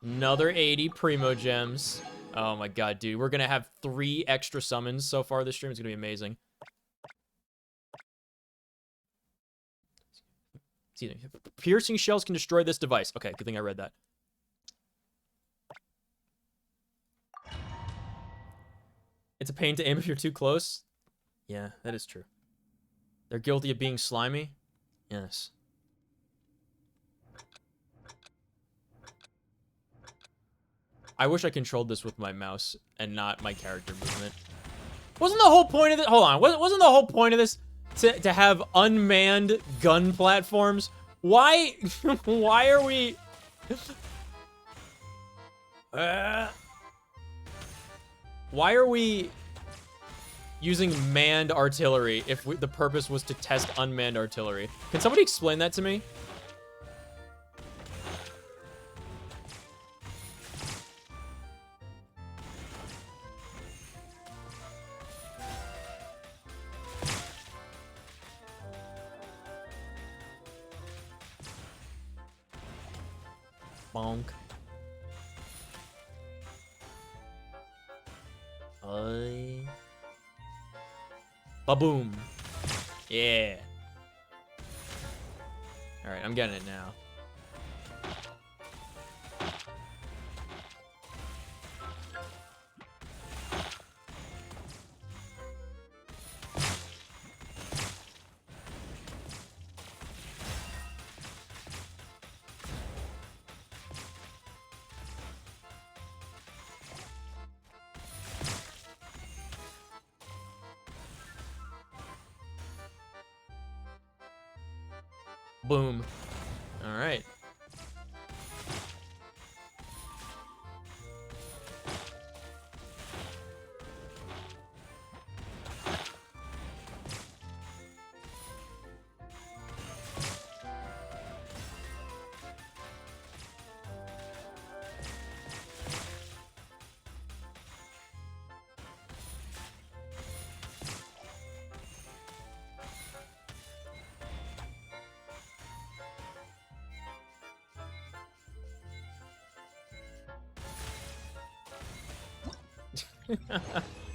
Another 80 Primo Gems. Oh my god, dude. We're gonna have 3 extra summons so far this stream. It's gonna be amazing. See, piercing shells can destroy this device. Okay, good thing I read that. It's a pain to aim if you're too close. Yeah, that is true. They're guilty of being slimy? Yes. I wish I controlled this with my mouse and not my character movement. Wasn't the whole point of it? Hold on. Wasn't the whole point of this to have unmanned gun platforms? Why? Why are we? Why are we using manned artillery if the purpose was to test unmanned artillery? Can somebody explain that to me? Bonk. Ba-boom. Yeah. Alright, I'm getting it now. Boom. All right.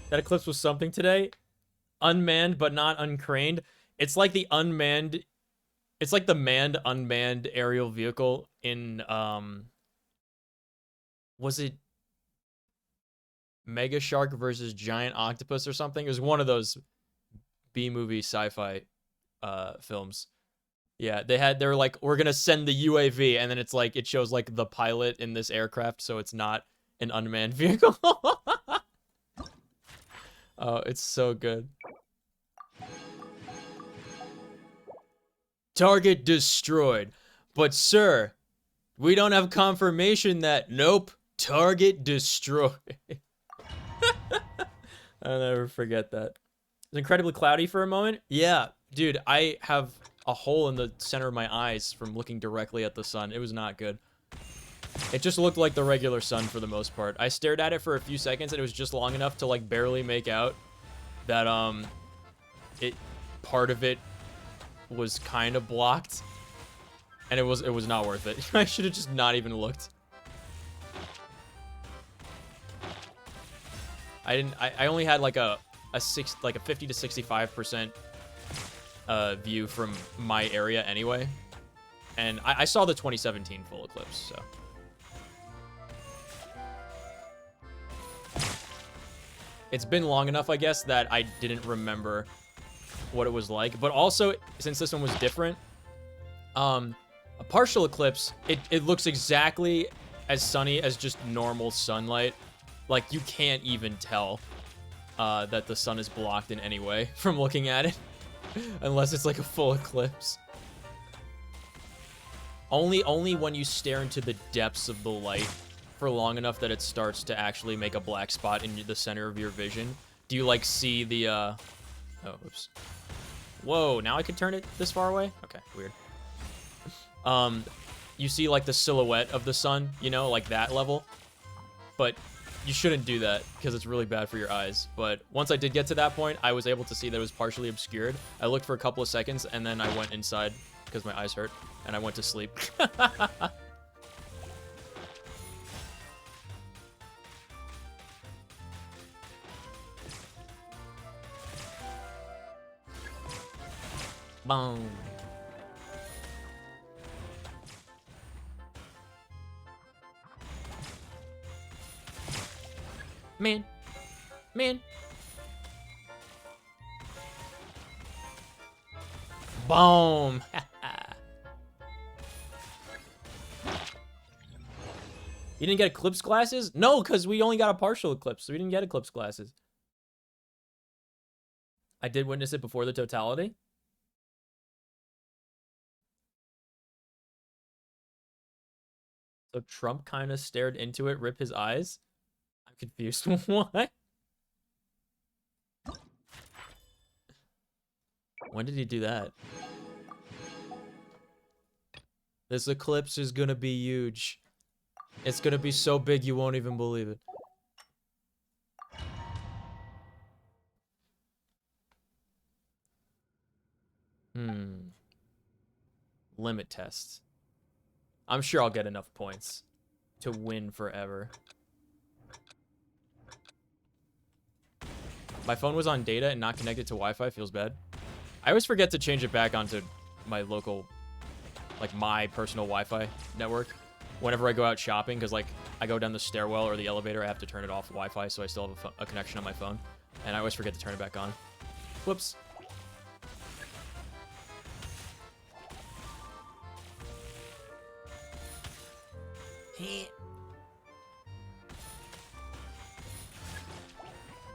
That eclipse was something today. Unmanned but not uncraned. It's like the unmanned. It's like the manned unmanned aerial vehicle in was it Mega Shark versus Giant Octopus or something? It was one of those B-movie sci-fi films. Yeah, they were like, we're gonna send the UAV, and then it's like it shows like the pilot in this aircraft, so it's not an unmanned vehicle. Oh, it's so good. Target destroyed. But sir, we don't have confirmation that nope, target destroyed. I'll never forget that. It's incredibly cloudy for a moment. Yeah, dude, I have a hole in the center of my eyes from looking directly at the sun. It was not good. It just looked like the regular sun for the most part. I stared at it for a few seconds and it was just long enough to like barely make out that part of it was kind of blocked. And it was not worth it. I should have just not even looked. I only had like a 50 to 65% view from my area anyway. And I saw the 2017 full eclipse, so. It's been long enough, I guess, that I didn't remember what it was like. But also, since this one was different, a partial eclipse, it looks exactly as sunny as just normal sunlight. Like, you can't even tell that the sun is blocked in any way from looking at it. Unless it's like a full eclipse. Only when you stare into the depths of the light for long enough that it starts to actually make a black spot in the center of your vision do you, like, see the, Oh, oops. Whoa, now I can turn it this far away? Okay, weird. You see, like, the silhouette of the sun, you know, like that level. But you shouldn't do that, because it's really bad for your eyes. But once I did get to that point, I was able to see that it was partially obscured. I looked for a couple of seconds, and then I went inside, because my eyes hurt, and I went to sleep. Boom. Man. Boom. You didn't get eclipse glasses? No, because we only got a partial eclipse, so we didn't get eclipse glasses. I did witness it before the totality. So Trump kind of stared into it, rip his eyes. I'm confused. What? When did he do that? This eclipse is gonna be huge. It's gonna be so big you won't even believe it. Limit test. I'm sure I'll get enough points to win forever. My phone was on data and not connected to Wi-Fi. Feels bad. I always forget to change it back onto my local, like my personal Wi-Fi network whenever I go out shopping, because like I go down the stairwell or the elevator, I have to turn it off Wi-Fi so I still have a connection on my phone, and I always forget to turn it back on. Whoops.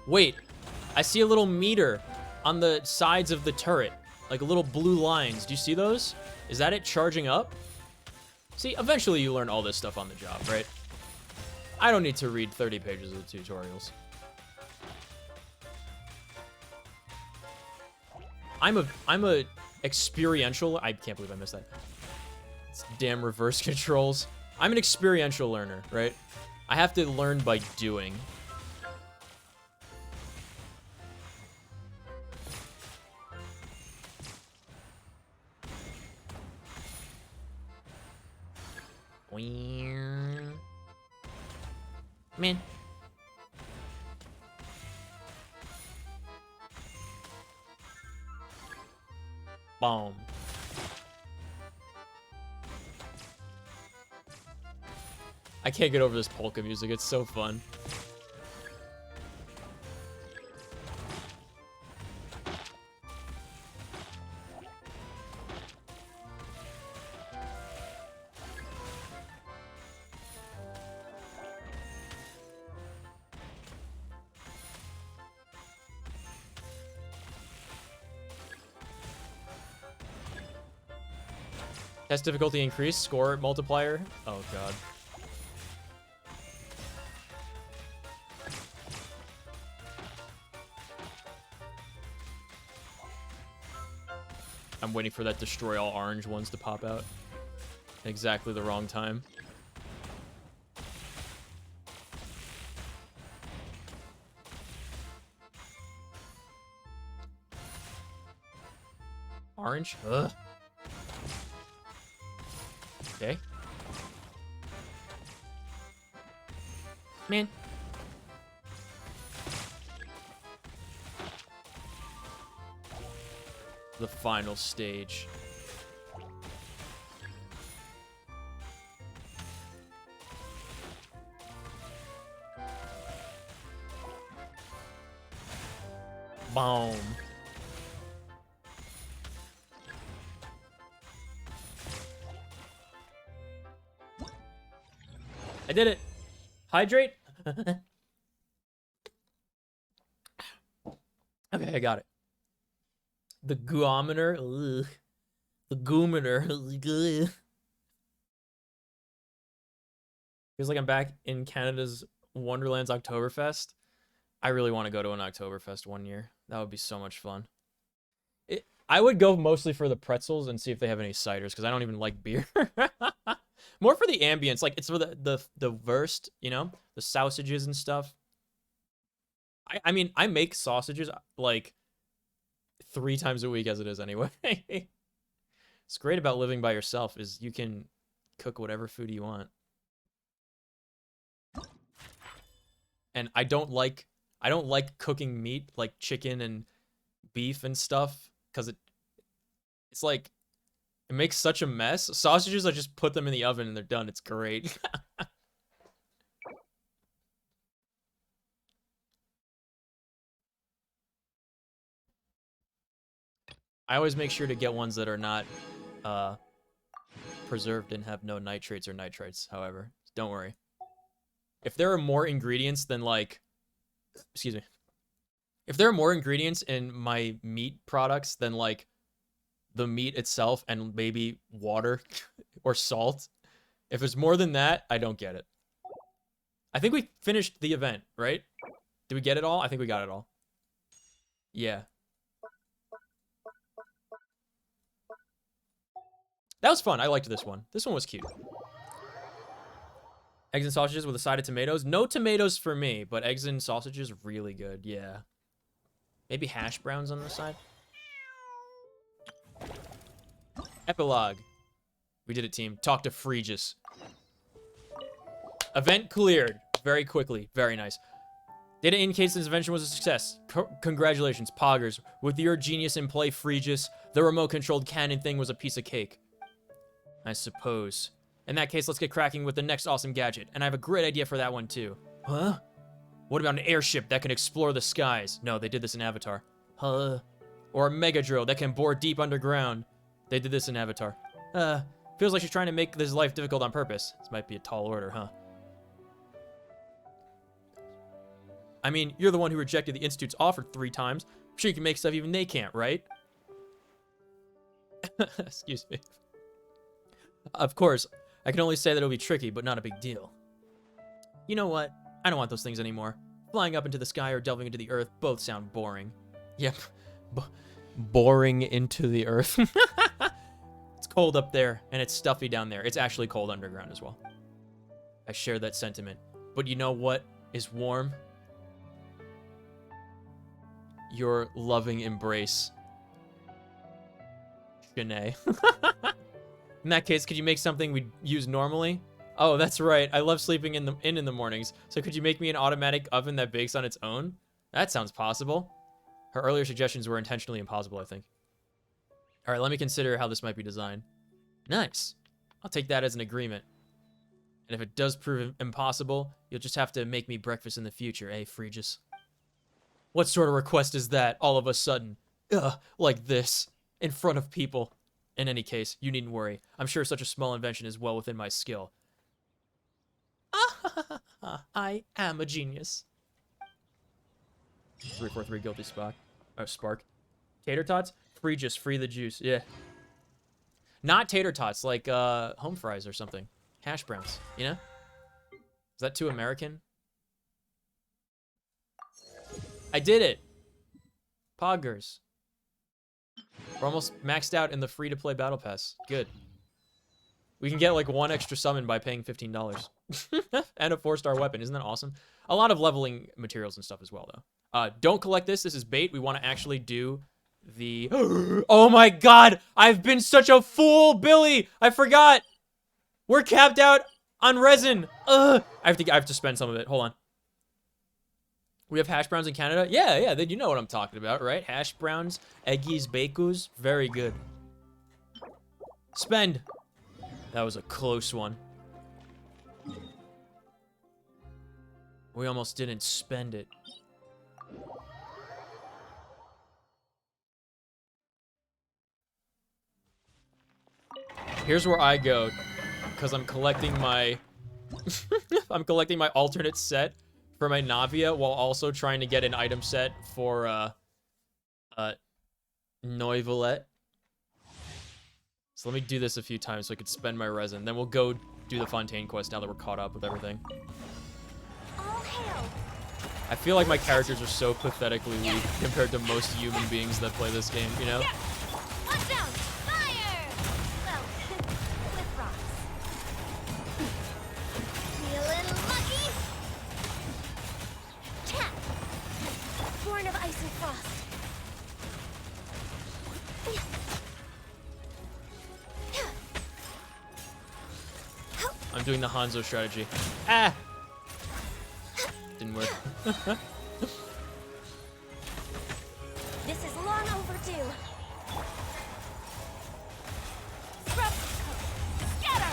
Wait, I see a little meter on the sides of the turret, like little blue lines. Do you see those? Is that it charging up? See, eventually you learn all this stuff on the job, right? I don't need to read 30 pages of tutorials. I'm a experiential. I can't believe I missed that. It's damn reverse controls. I'm an experiential learner, right? I have to learn by doing. Man. Boom. I can't get over this polka music. It's so fun. Test difficulty increase, score multiplier. Oh god. I'm waiting for that destroy all orange ones to pop out. Exactly the wrong time. Orange? Ugh. Okay. Man. The final stage. Boom. I did it. Hydrate. Okay, I got it. The goometer. Ugh. The goometer. Ugh. Feels like I'm back in Canada's Wonderland's Oktoberfest. I really want to go to an Oktoberfest one year. That would be so much fun. I would go mostly for the pretzels and see if they have any ciders, because I don't even like beer. More for the ambience. Like, it's for the Wurst, you know? The sausages and stuff. I mean, I make sausages, like, 3 times a week as it is anyway. It's great about living by yourself is you can cook whatever food you want. And I don't like cooking meat, like chicken and beef and stuff, because it's like, it makes such a mess. Sausages, I just put them in the oven and they're done. It's great. I always make sure to get ones that are not preserved and have no nitrates or nitrites, however. Don't worry. If there are more ingredients than, like, excuse me. If there are more ingredients in my meat products than, like, the meat itself and maybe water or salt, if it's more than that, I don't get it. I think we finished the event, right? Did we get it all? I think we got it all. Yeah. That was fun. I liked this one. This one was cute. Eggs and sausages with a side of tomatoes. No tomatoes for me, but eggs and sausages, really good. Yeah. Maybe hash browns on the side. Epilogue. We did it, team. Talk to Phrygius. Event cleared. Very quickly. Very nice. Data indicates this invention was a success. Congratulations, Poggers. With your genius in play, Phrygius, the remote-controlled cannon thing was a piece of cake. I suppose. In that case, let's get cracking with the next awesome gadget. And I have a great idea for that one, too. Huh? What about an airship that can explore the skies? No, they did this in Avatar. Huh? Or a mega drill that can bore deep underground. They did this in Avatar. Feels like she's trying to make this life difficult on purpose. This might be a tall order, huh? I mean, you're the one who rejected the Institute's offer 3 times. I'm sure you can make stuff even they can't, right? Excuse me. Of course, I can only say that it'll be tricky, but not a big deal. You know what? I don't want those things anymore. Flying up into the sky or delving into the earth both sound boring. Yep. Boring into the earth. It's cold up there, and it's stuffy down there. It's actually cold underground as well. I share that sentiment. But you know what is warm? Your loving embrace. Shanae. In that case, could you make something we'd use normally? Oh, that's right. I love sleeping in the mornings. So could you make me an automatic oven that bakes on its own? That sounds possible. Her earlier suggestions were intentionally impossible, I think. All right, let me consider how this might be designed. Nice. I'll take that as an agreement. And if it does prove impossible, you'll just have to make me breakfast in the future, eh, Phrygius? What sort of request is that, all of a sudden? Like this, in front of people. In any case, you needn't worry. I'm sure such a small invention is well within my skill. I am a genius. 343 guilty spark. Tater tots? Phrygius, free the juice. Yeah. Not tater tots, like home fries or something. Hash browns, you know? Is that too American? I did it! Poggers. We're almost maxed out in the free-to-play battle pass. Good. We can get like 1 extra summon by paying $15. And a 4-star weapon. Isn't that awesome? A lot of leveling materials and stuff as well, though. Don't collect this. This is bait. We want to actually do the... Oh my god! I've been such a fool, Billy! I forgot! We're capped out on resin! I have to spend some of it. Hold on. We have hash browns in Canada? Yeah, yeah, then you know what I'm talking about, right? Hash browns, eggies, bakus, very good. Spend. That was a close one. We almost didn't spend it. Here's where I go, because I'm collecting my... I'm collecting my alternate set for my Navia while also trying to get an item set for, Noivelet. So let me do this a few times so I could spend my resin. Then we'll go do the Fontaine quest now that we're caught up with everything. All hail. I feel like my characters are so pathetically weak compared to most human beings that play this game, you know? Watch out! Fire! Well, with rocks. Be a little lucky. Tap. Born of ice and frost. I'm doing the Hanzo strategy. Ah! Didn't work. This is long overdue. Scatter!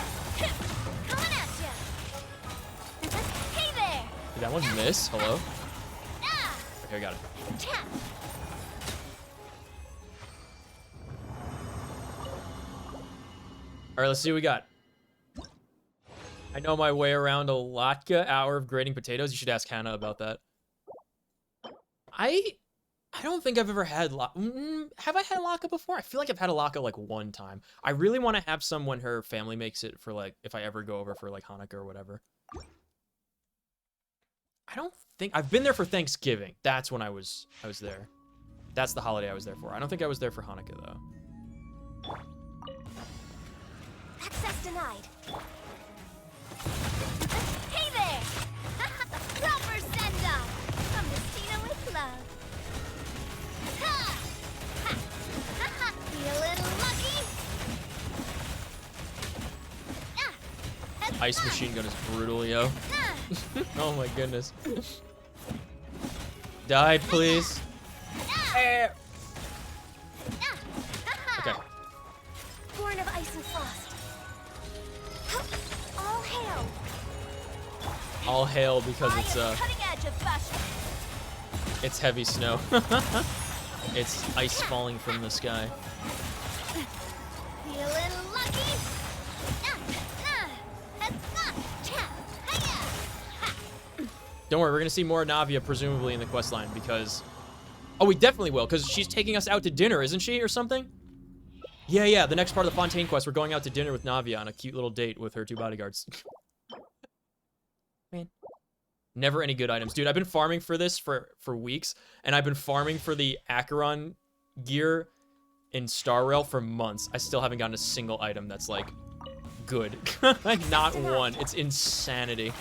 Coming at ya! Hey there! Did that one miss? Hello? Ah! Okay, I got it. Tap! Alright, let's see what we got. I know my way around a latke hour of grating potatoes. You should ask Hannah about that. I don't think I've ever had have I had latke before? I feel like I've had a latke like one time. I really want to have some when her family makes it for like if I ever go over for like Hanukkah or whatever. I don't think I've been there for Thanksgiving. That's when I was there. That's the holiday I was there for. I don't think I was there for Hanukkah though. Access denied. Hey there! Proper send-off from the Tina with love. Ha! Ha! Ha! Be a little lucky. Ice machine gun is brutal, yo. Oh my goodness. Die, please. Okay. Born of ice and frost. All hail. All hail because it's Cutting edge of fashion. it's heavy snow. It's ice falling from the sky. Be a little lucky. Don't worry, we're gonna see more Navia presumably in the quest line because oh, we definitely will because she's taking us out to dinner, isn't she, or something? Yeah, the next part of the Fontaine quest, we're going out to dinner with Navia on a cute little date with her 2 bodyguards. Man. Never any good items. Dude, I've been farming for this for weeks, and I've been farming for the Acheron gear in Star Rail for months. I still haven't gotten a single item that's, like, good. Not one. It's insanity.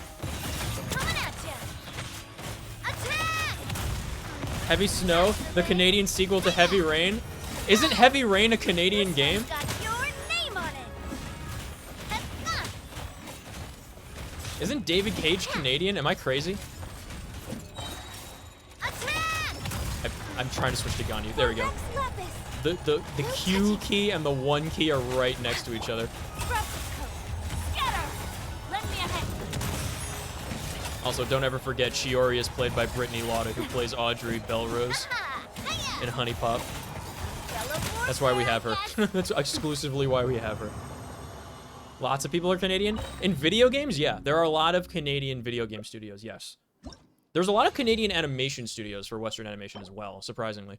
Heavy Snow, the Canadian sequel to Heavy Rain. Isn't Heavy Rain a Canadian game? Got your name on it. Isn't David Cage Canadian? Am I crazy? I'm trying to switch to Ganyu. There we go. The Q key and the 1 key are right next to each other. Also, don't ever forget Shiori is played by Brittany Lauda, who plays Audrey Belrose in Honey Pop. That's why we have her. That's exclusively why we have her. Lots of people are Canadian. In video games, yeah. There are a lot of Canadian video game studios, yes. There's a lot of Canadian animation studios for Western animation as well, surprisingly.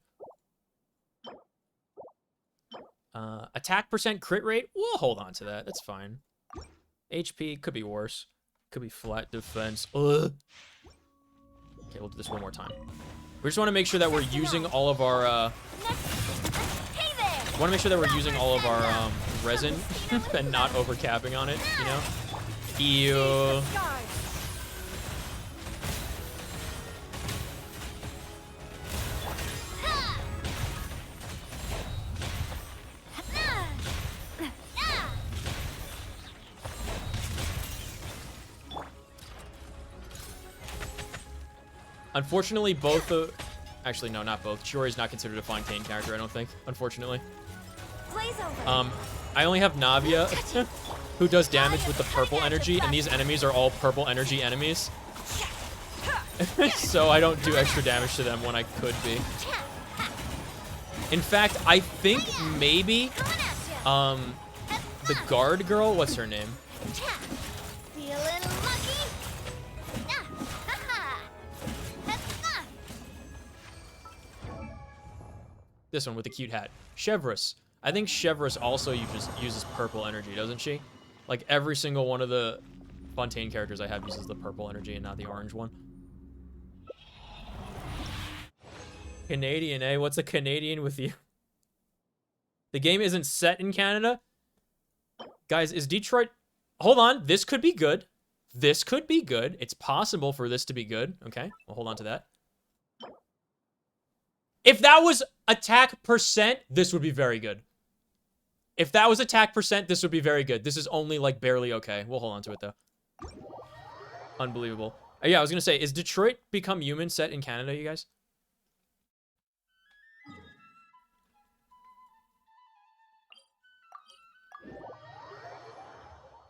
Attack percent crit rate? We'll hold on to that. That's fine. HP could be worse. Could be flat defense. Ugh. Okay, we'll do this one more time. We just want to make sure that we're using all of our, want to make sure that we're using all of our, resin and not overcapping on it, you know? Ew. Unfortunately, both of... Actually, no, not both. Shiori's not considered a Fontaine character, I don't think, unfortunately. Blaze over. I only have Navia, who does damage with the purple energy, and these enemies are all purple energy enemies. So I don't do extra damage to them when I could be. In fact, I think maybe, the guard girl, what's her name? Feeling lucky? Ah, ha, ha. This one with the cute hat. Chevreuse. I think Chevreuse also uses purple energy, doesn't she? Like every single one of the Fontaine characters I have uses the purple energy and not the orange one. Canadian, eh? What's a Canadian with you? The game isn't set in Canada? Guys, is Detroit... Hold on. This could be good. This could be good. It's possible for this to be good. Okay, we'll hold on to that. If that was attack percent, this would be very good. If that was attack percent, this would be very good. This is only, like, barely okay. We'll hold on to it, though. Unbelievable. Yeah, I was gonna say, is Detroit Become Human set in Canada, you guys?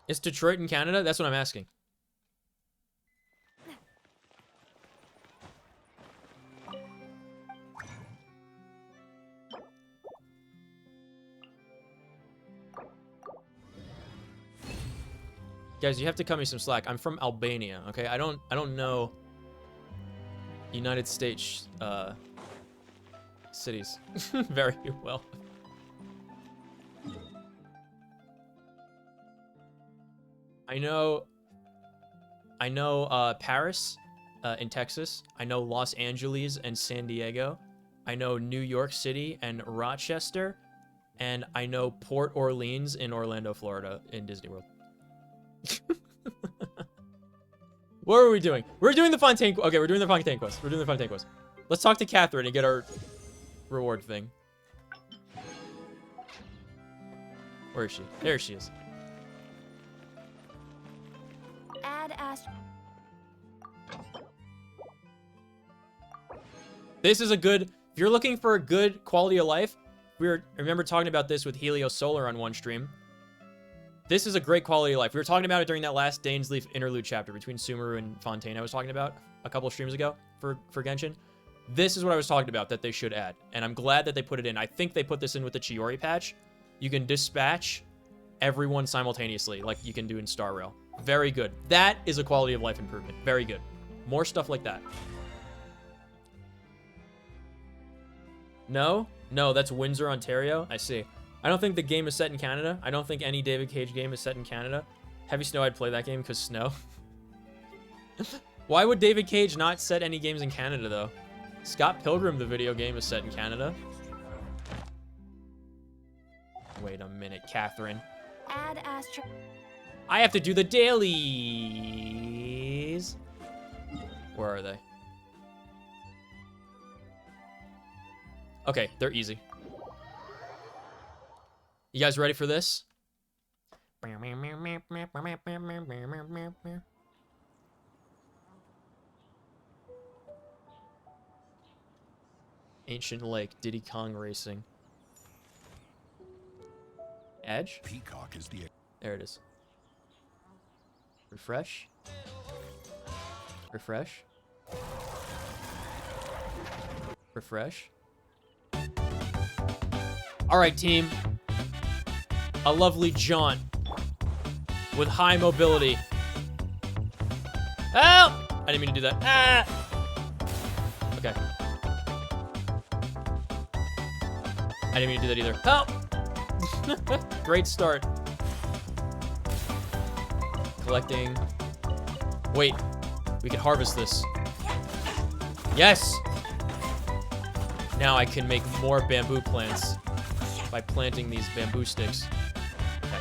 Is Detroit in Canada? That's what I'm asking. Guys, you have to cut me some slack. I'm from Albania, okay? I don't know United States cities very well. I know Paris in Texas. I know Los Angeles and San Diego. I know New York City and Rochester. And I know Port Orleans in Orlando, Florida in Disney World. What are we doing? We're doing the Fontaine... Okay, we're doing the Fontaine quest. We're doing the Fontaine quest. Let's talk to Catherine and get our reward thing. Where is she? There she is. Add Astro. This is a good... If you're looking for a good quality of life, I remember talking about this with Helio Solar on one stream. This is a great quality of life. We were talking about it during that last Dainsleif interlude chapter between Sumeru and Fontaine I was talking about a couple streams ago for Genshin. This is what I was talking about that they should add, and I'm glad that they put it in. I think they put this in with the Chiori patch. You can dispatch everyone simultaneously like you can do in Star Rail. Very good. That is a quality of life improvement. Very good. More stuff like that. No? No, that's Windsor, Ontario. I see. I don't think the game is set in Canada. I don't think any David Cage game is set in Canada. Heavy Snow, I'd play that game because snow. Why would David Cage not set any games in Canada, though? Scott Pilgrim, the video game, is set in Canada. Wait a minute, Catherine. Add Astro. I have to do the dailies. Where are they? Okay, they're easy. You guys ready for this? Ancient Lake, Diddy Kong Racing. Edge? Peacock is the... There it is. Refresh. Refresh. Refresh. All right, team. A lovely jaunt with high mobility. Help! I didn't mean to do that. Ah! Okay. I didn't mean to do that either. Help! Great start. Collecting. Wait. We can harvest this. Yes! Now I can make more bamboo plants by planting these bamboo sticks. Okay.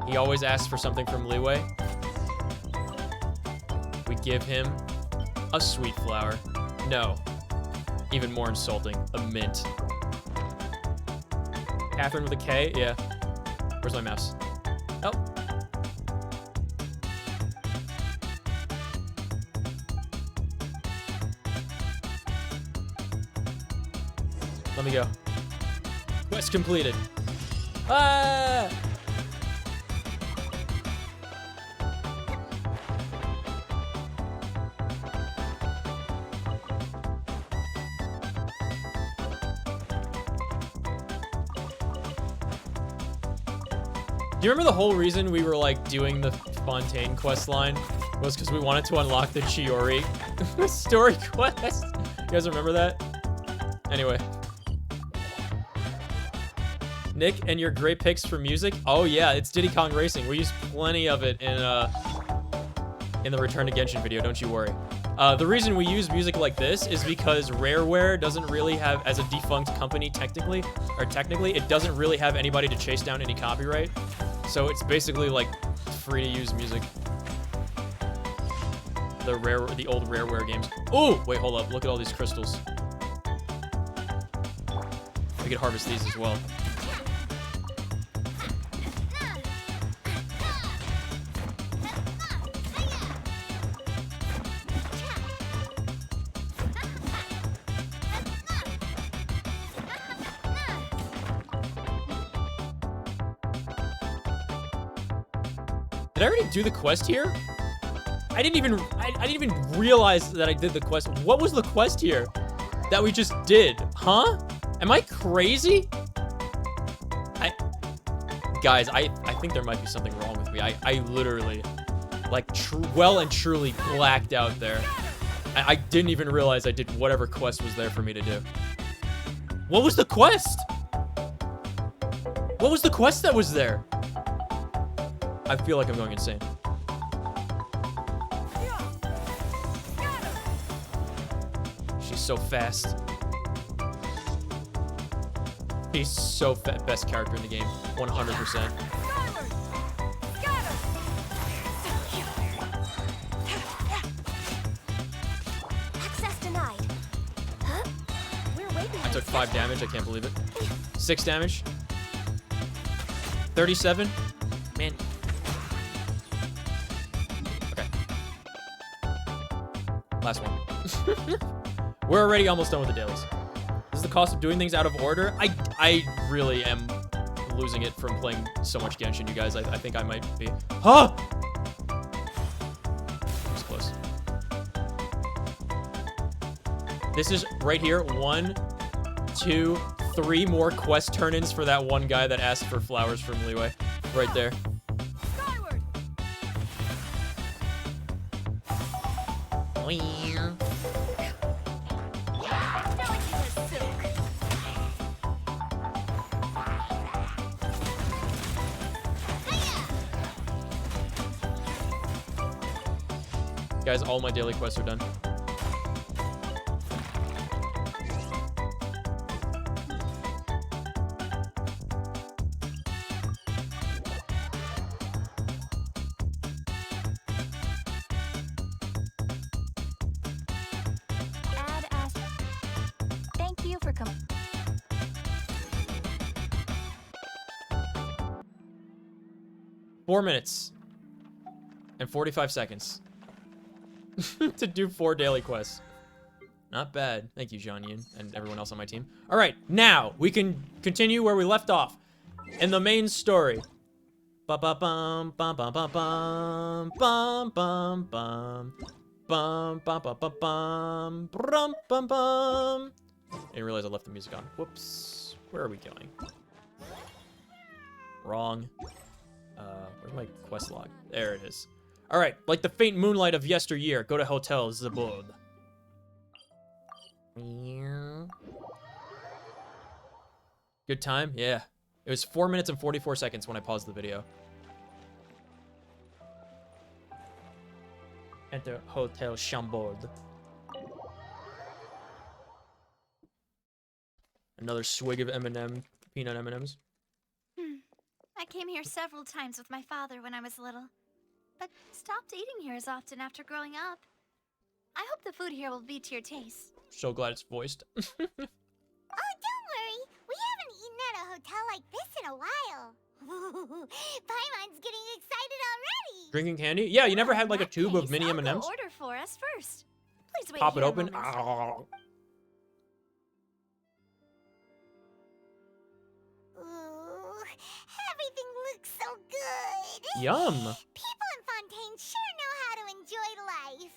He always asks for something from Leeway. We give him a sweet flower. No. Even more insulting, a mint. Catherine with a K? Yeah. Where's my mouse? Oh. Let me go. Quest completed. Ah! Do you remember the whole reason we were like doing the Fontaine quest line was because we wanted to unlock the Chiori story quest? You guys remember that? Anyway. Nick, and your great picks for music? Oh yeah, it's Diddy Kong Racing. We used plenty of it in the Return to Genshin video, don't you worry. The reason we use music like this is because Rareware doesn't really have, as a defunct company technically, it doesn't really have anybody to chase down any copyright. So it's basically like free to use music. The old Rareware games. Oh, wait, hold up. Look at all these crystals. We could harvest these as well. Did I already do the quest here? I didn't even realize that I did the quest. What was the quest here that we just did? Huh? Am I crazy? Guys, I think there might be something wrong with me. I literally, like, well and truly blacked out there. I didn't even realize I did whatever quest was there for me to do. What was the quest? What was the quest that was there? I feel like I'm going insane. She's so fast. She's so fast. Best character in the game. 100%. Access denied. Huh? We're waiting. I took 5 damage. I can't believe it. 6 damage. 37. Man. Last one. We're already almost done with the dailies. This is the cost of doing things out of order. I really am losing it from playing so much Genshin, you guys. I think I might be. Huh? It's close. This is right here. 1, 2, 3 more quest turn-ins for that one guy that asked for flowers from Leeway. Right there. Guys, all my daily quests are done. Thank you for coming. Four minutes and 45 seconds to do 4 daily quests. Not bad. Thank you, Jean-Yin, and everyone else on my team. All right, now we can continue where we left off in the main story. Ba ba bum bum bum bum bum bum bum bum bum bum bum bum bum bum bum bum. I didn't realize I left the music on. Whoops. Where are we going? Wrong. Where's my quest log? There it is. All right, like the faint moonlight of yesteryear, go to Hotel Zabud. Good time? Yeah. It was 4 minutes and 44 seconds when I paused the video. Enter Hotel Chambord. Another swig of M&M, peanut M&Ms. I came here several times with my father when I was little, but stopped eating here as often after growing up. I hope the food here will be to your taste. So glad it's voiced. Oh, don't worry. We haven't eaten at a hotel like this in a while. Paimon's getting excited already. Drinking candy? Yeah, you never had like a In that tube of case, mini I'll go M&Ms? order for us first. Please wait Pop it here a open. moment. Ooh, everything looks so good. Yum. People in Fontaine sure know how to enjoy life.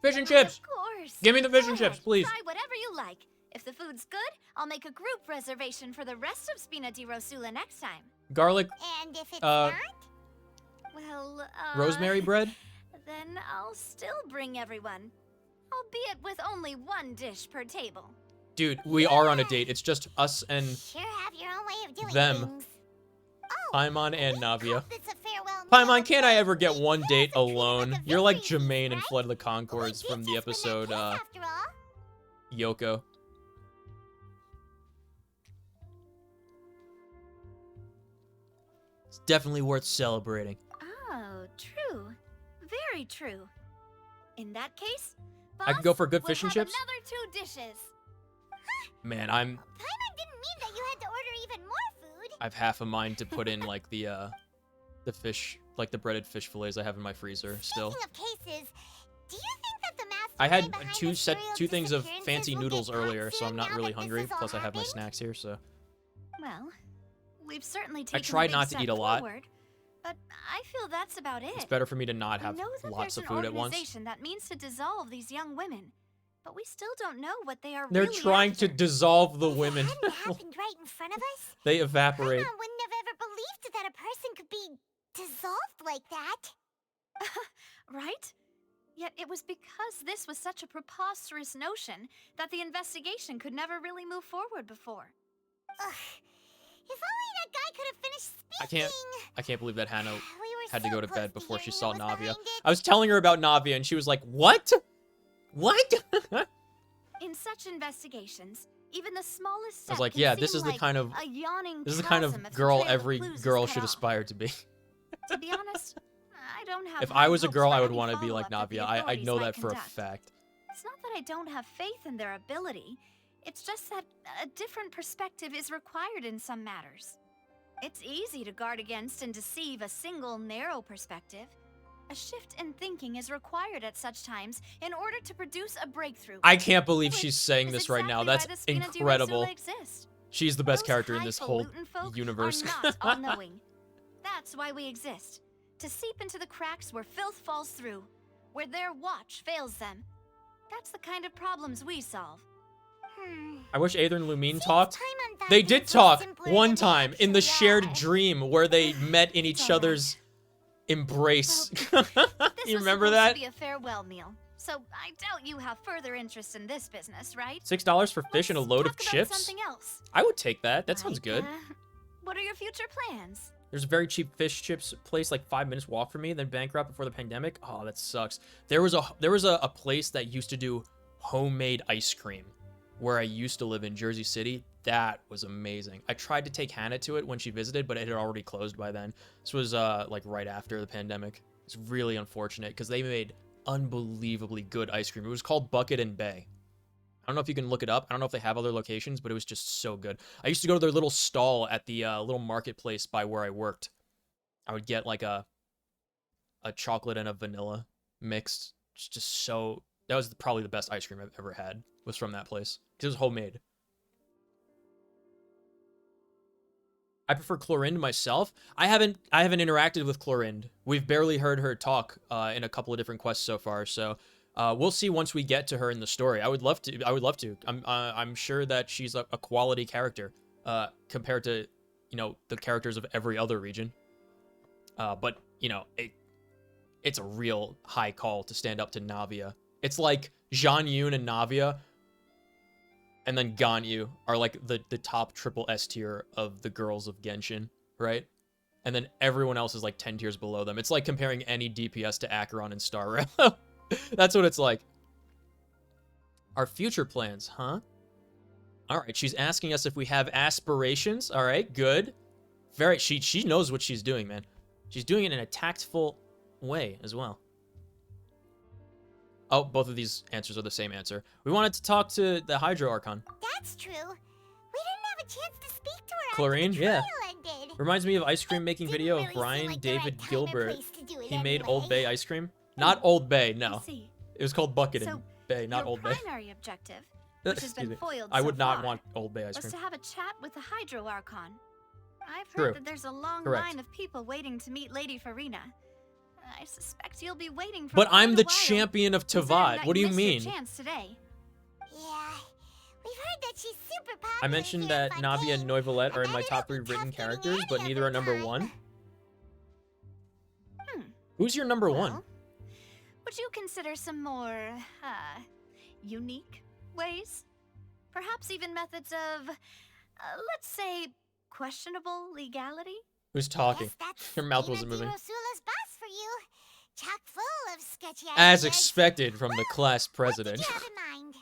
Fish and chips. Of course. Give me the fish and Go chips, ahead, please. Try whatever you like. If the food's good, I'll make a group reservation for the rest of Spina di Rosula next time. Garlic, And if it's Uh, not, Well, rosemary bread. Then I'll still bring everyone. Albeit with only one dish per table. Dude, we are on a date. It's just us and sure have your own way of doing them. things. Oh, Paimon and we Navia. called this a farewell meal, Paimon, can't I but ever get we one could date also treat it alone? like a You're like victory feast, Jermaine in right? Flight of the We Conchords did from the just win that episode, case after all. Yoko. It's definitely worth celebrating. Oh, true. Very true. In that case, I could go boss, for good we'll fish and have chips? Another 2 dishes. Man, Paimon didn't mean that you had to order even more food. I've half a mind to put in like the fish, like the breaded fish fillets I have in my freezer still. Speaking of cases, do you think that the mastermind I had behind two the serial things of disappearances fancy will noodles get caught earlier, so I'm soon not now really that this hungry. has all Plus, I have my happened? snacks here, so Well, we've certainly taken try a big not to step eat a lot. forward, but I feel that's about it. it's better for me to not We have know that lots there's of food an at once. organization that means to dissolve these young women, but we still don't know what they are They're really trying to after. dissolve the If women. it hadn't happened right in front of us, They evaporate. Paimon wouldn't have ever believed that a person could be dissolved like that. Right? Yet it was because this was such a preposterous notion that the investigation could never really move forward before. Ugh. If only that guy could have finished speaking. I can't believe that Hannah We were had to so go to close bed before she hearing saw what was Navia. behind it. I was telling her about Navia, and she was like, "What? What?" In such investigations, even the smallest I step was like, can "Yeah, seem this is the like kind of a yawning this is the kind chasm of if girl the trail of every clues is girl cut should off. aspire to be." To be honest, I don't have If high I was a hopes girl, for I would any want to be like follow-up that the Navia. I authorities know might that for a conduct. fact. It's not that I don't have faith in their ability. It's just that a different perspective is required in some matters. It's easy to guard against and deceive a single narrow perspective. A shift in thinking is required at such times in order to produce a breakthrough. I can't believe Which she's saying is this right now. exactly why That's the Spina di incredible. Rosula exists. She's the best Those character in this whole highfalutin folk universe. Are not all-knowing. That's why we exist. To seep into the cracks where filth falls through, where their watch fails them. That's the kind of problems we solve. I wish Aether and Lumine Seems talked. Paimon thought They things did were talk simpler one than they time in the actually shared are. dream where they met in each It's all other's embrace. This You was remember supposed that? to be a farewell meal, so I doubt you have further interest in this business, right? $6 for fish and a Let's load of talk about chips? Something else. I would take that. That sounds Like, good. What are your future plans? There's a very cheap fish chips place like 5 minutes walk from me, then bankrupt before the pandemic. Oh, that sucks. There was a place that used to do homemade ice cream where I used to live in Jersey City. That was amazing. I tried to take Hannah to it when she visited, but it had already closed by then. This was like right after the pandemic. It's really unfortunate because they made unbelievably good ice cream. It was called Bucket and Bay. I don't know if you can look it up. I don't know if they have other locations, but it was just so good. I used to go to their little stall at the little marketplace by where I worked. I would get like a chocolate and a vanilla mixed. It's just so... That was probably the best ice cream I've ever had, was from that place. Because it was homemade. I prefer Chlorinde myself. I haven't interacted with Chlorinde. We've barely heard her talk in a couple of different quests so far, so... we'll see once we get to her in the story. I would love to. I'm sure that she's a quality character compared to, you know, the characters of every other region. But you know, it's a real high call to stand up to Navia. It's like Zhang Yun and Navia, and then Ganyu are like the top triple S tier of the girls of Genshin, right? And then everyone else is like 10 tiers below them. It's like comparing any DPS to Acheron and Star Rail. That's what it's like. Our future plans, huh? All right, she's asking us if we have aspirations. All right, good. Very, she knows what she's doing, man. She's doing it in a tactful way as well. Oh, both of these answers are the same answer. We wanted to talk to the Hydro Archon. That's true. We didn't have a a chance to speak to her Chlorine? after the Yeah. trial ended. Reminds me of ice cream making Didn't video really of seem Brian like the David right time or Gilbert. place to do it He made anyway. Old Bay ice cream. Not Old Bay, I no. see. It was called Bucket So, and Bay, not Your Old Bay. primary objective, which has Excuse been me. foiled I so would not far, want Old Bay ice was cream. to have a chat with the Hydro Archon. I've True. heard that there's a long Correct. line of people waiting to meet Lady Farina. I suspect you'll be waiting for But quite I'm a the while, champion of considering Tavad. that What do you missed your mean? chance today. Yeah, we've heard that she's super popular. I mentioned here that in Navi and Fontaine, Noivellette are in and my that top it'll 3 be written tough getting characters, in but neither are every number time. 1. Hmm. Who's your number 1? Well, would you consider some more, unique ways? Perhaps even methods of, let's say, questionable legality? Who's talking? Guess that's Your mouth Spina wasn't moving. Di Rosula's boss for you. Chock full of sketchy As ideas. expected from the class What president. did you have in mind?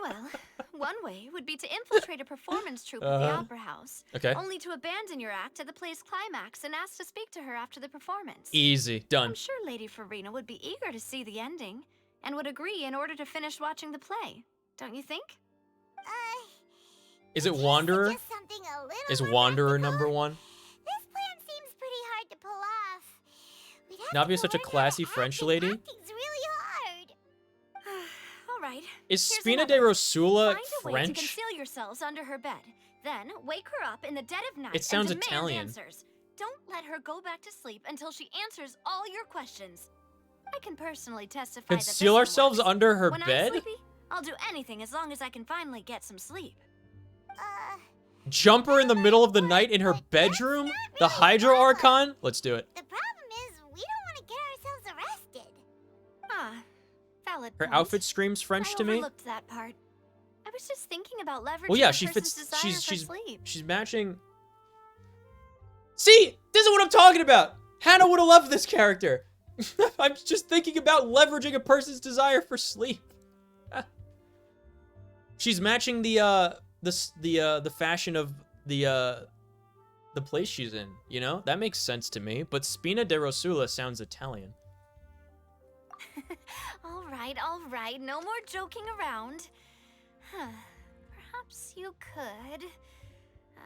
Well, one way would be to infiltrate a performance troupe at the Opera House, Okay. only to abandon your act at the play's climax and ask to speak to her after the performance. Easy. Done. I'm sure Lady Farina would be eager to see the ending, and would agree in order to finish watching the play. Don't you think? Is it could you Wanderer? suggest something a little Is more Wanderer practical? number 1? This plan seems pretty hard to pull off. We'd have Navi is to such a learn how to classy act, French and lady. acting's really hard. All right. Is Here's Spina another. de Rosula Find a way to French? conceal yourselves under her bed. Then wake her up in the dead of night It sounds and demand Italian. answers. Don't let her go back to sleep until she answers all your questions. I can personally testify that this Conceal one ourselves works. under her When I'm bed? sleepy, I'll do anything as long as I can finally get some sleep. Jump her in the middle of the night in her bedroom? The Hydro Archon? Let's do it. The problem is, we don't want to get ourselves arrested. Ah, valid Her point. outfit screams French I to me. overlooked that part. I was just thinking about leveraging Well, yeah, a she person's fits. desire for She's sleep. she's matching. See, this is what I'm talking about. Hannah would have loved this character. I'm just thinking about leveraging a person's desire for sleep. She's matching the fashion of the place she's in. You know, that makes sense to me. But Spina de Rosula sounds Italian. All right, no more joking around. Perhaps you could.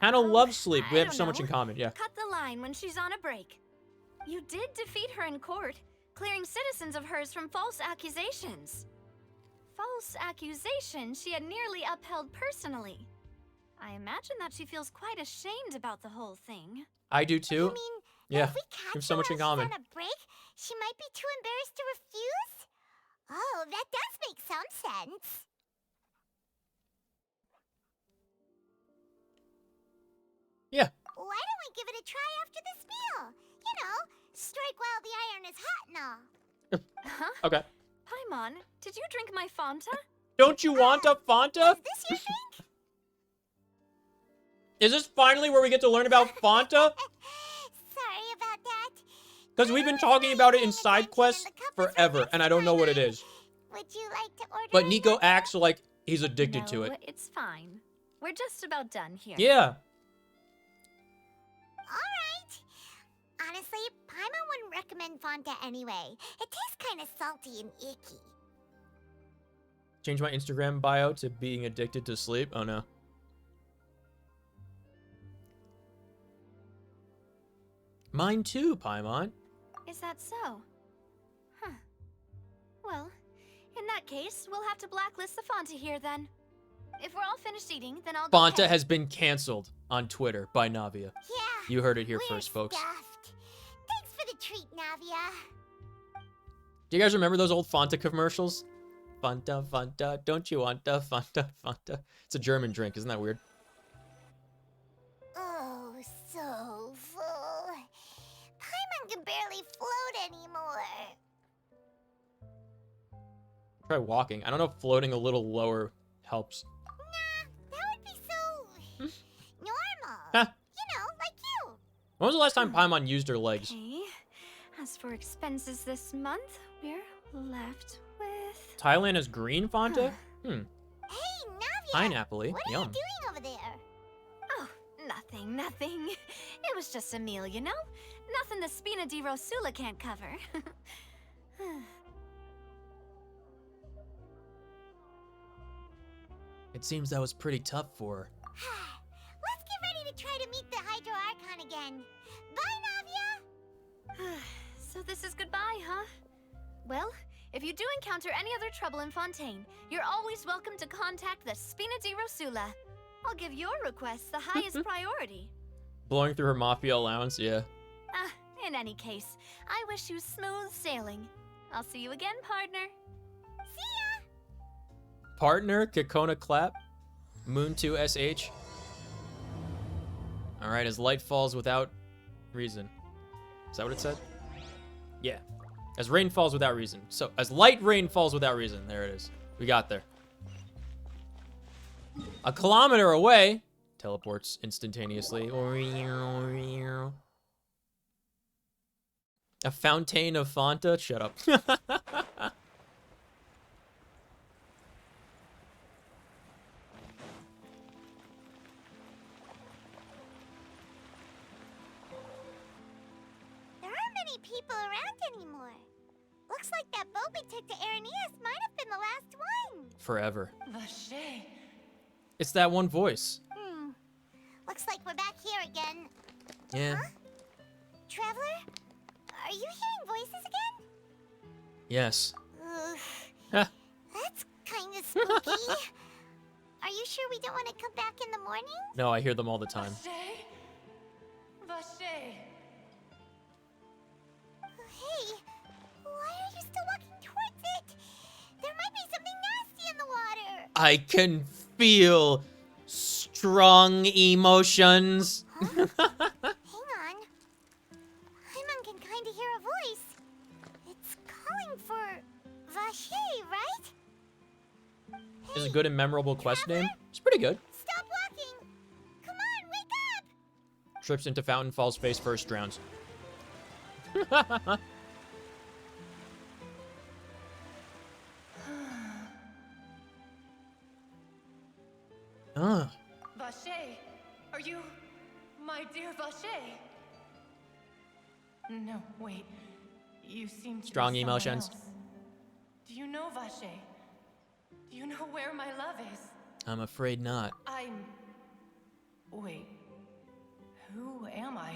Hannah Oh, loves sleep. We I have don't so much in know. common. Yeah. Cut the line when she's on a break. You did defeat her in court, clearing citizens of hers from false accusations. False accusations she had nearly upheld personally. I imagine that she feels quite ashamed about the whole thing. I do too. You mean, Yeah. if we We have catch so her much in while she's common. on a break, she might be too embarrassed to refuse? Oh, that does make some sense. Yeah. Why don't we give it a try after this meal? You know, strike while the iron is hot and all. Huh? Okay. Paimon, did you drink my Fanta? Don't you want a Fanta? Is this your drink? Is this finally where we get to learn about Fanta? Sorry about that. Because we've been talking about it in side quests forever, and I don't know what it is. Would you like to order But Nico another? acts like he's addicted to No, it. It's fine. We're just about done here. Yeah. Alright. Honestly, Paimon wouldn't recommend Fonta anyway. It tastes kind of salty and icky. Change my Instagram bio to being addicted to sleep. Oh no. Mine too, Paimon. Is that so? Huh. Well, in that case, we'll have to blacklist the Fanta here then. If we're all finished eating, then I'll go Fanta ahead. has been canceled on Twitter by Navia. Yeah. You heard it here we're first, folks. stuffed. Thanks for the treat, Navia. Do you guys remember those old Fanta commercials? Fanta, Fanta, don't you want a Fanta, Fanta? It's a German drink, isn't that weird? Oh, so full. Paimon can barely float anymore. Try walking. I don't know if floating a little lower helps. Nah, that would be so normal. Huh. You know, like you. When was the last time Paimon used her legs? Okay. As for expenses this month, we're left with... Thailand has green Fanta? Hey, Navia. Pineapple-y. What are Yum. you doing over there? Oh, nothing. It was just a meal, you know? Nothing the Spina di Rosula can't cover. It seems that was pretty tough for her. try to meet the Hydro Archon again. Bye, Navia! So this is goodbye, huh? Well, if you do encounter any other trouble in Fontaine, you're always welcome to contact the Spina di Rosula. I'll give your requests the highest priority. Blowing through her mafia allowance, yeah. In any case, I wish you smooth sailing. I'll see you again, partner. See ya! Partner, Kekona Clap, Moon 2 SH. Alright, as light falls without reason. Is that what it said? Yeah. As rain falls without reason. So, as light rain falls without reason. There it is. We got there. A kilometer away. Teleports instantaneously. A fountain of Fanta? Shut up. There aren't many people around anymore. Looks like that boat we took to Araneas might have been the last one. Forever. Vache. It's that one voice. Looks like we're back here again. Yeah. Huh? Traveler? Are you hearing voices again? Yes. Ugh, Huh. that's kind of spooky. Are you sure we don't want to come back in the morning? No, I hear them all the time. Vache. Vache. Hey, why are you still walking towards it? There might be something nasty in the water. I can feel strong emotions. Hang on. Hyman can kind of hear a voice. It's calling for Vache, right? Is Hey, a good and memorable quest name? It's pretty good. stop walking. Come on, wake up. Trips into fountain, falls face first, drowns. Ah, Vache. Are you my dear Vache? No, wait. You seem to Strong be someone emotions. else. Do you know Vache? Do you know where my love is? I'm afraid not. Wait. Who am I?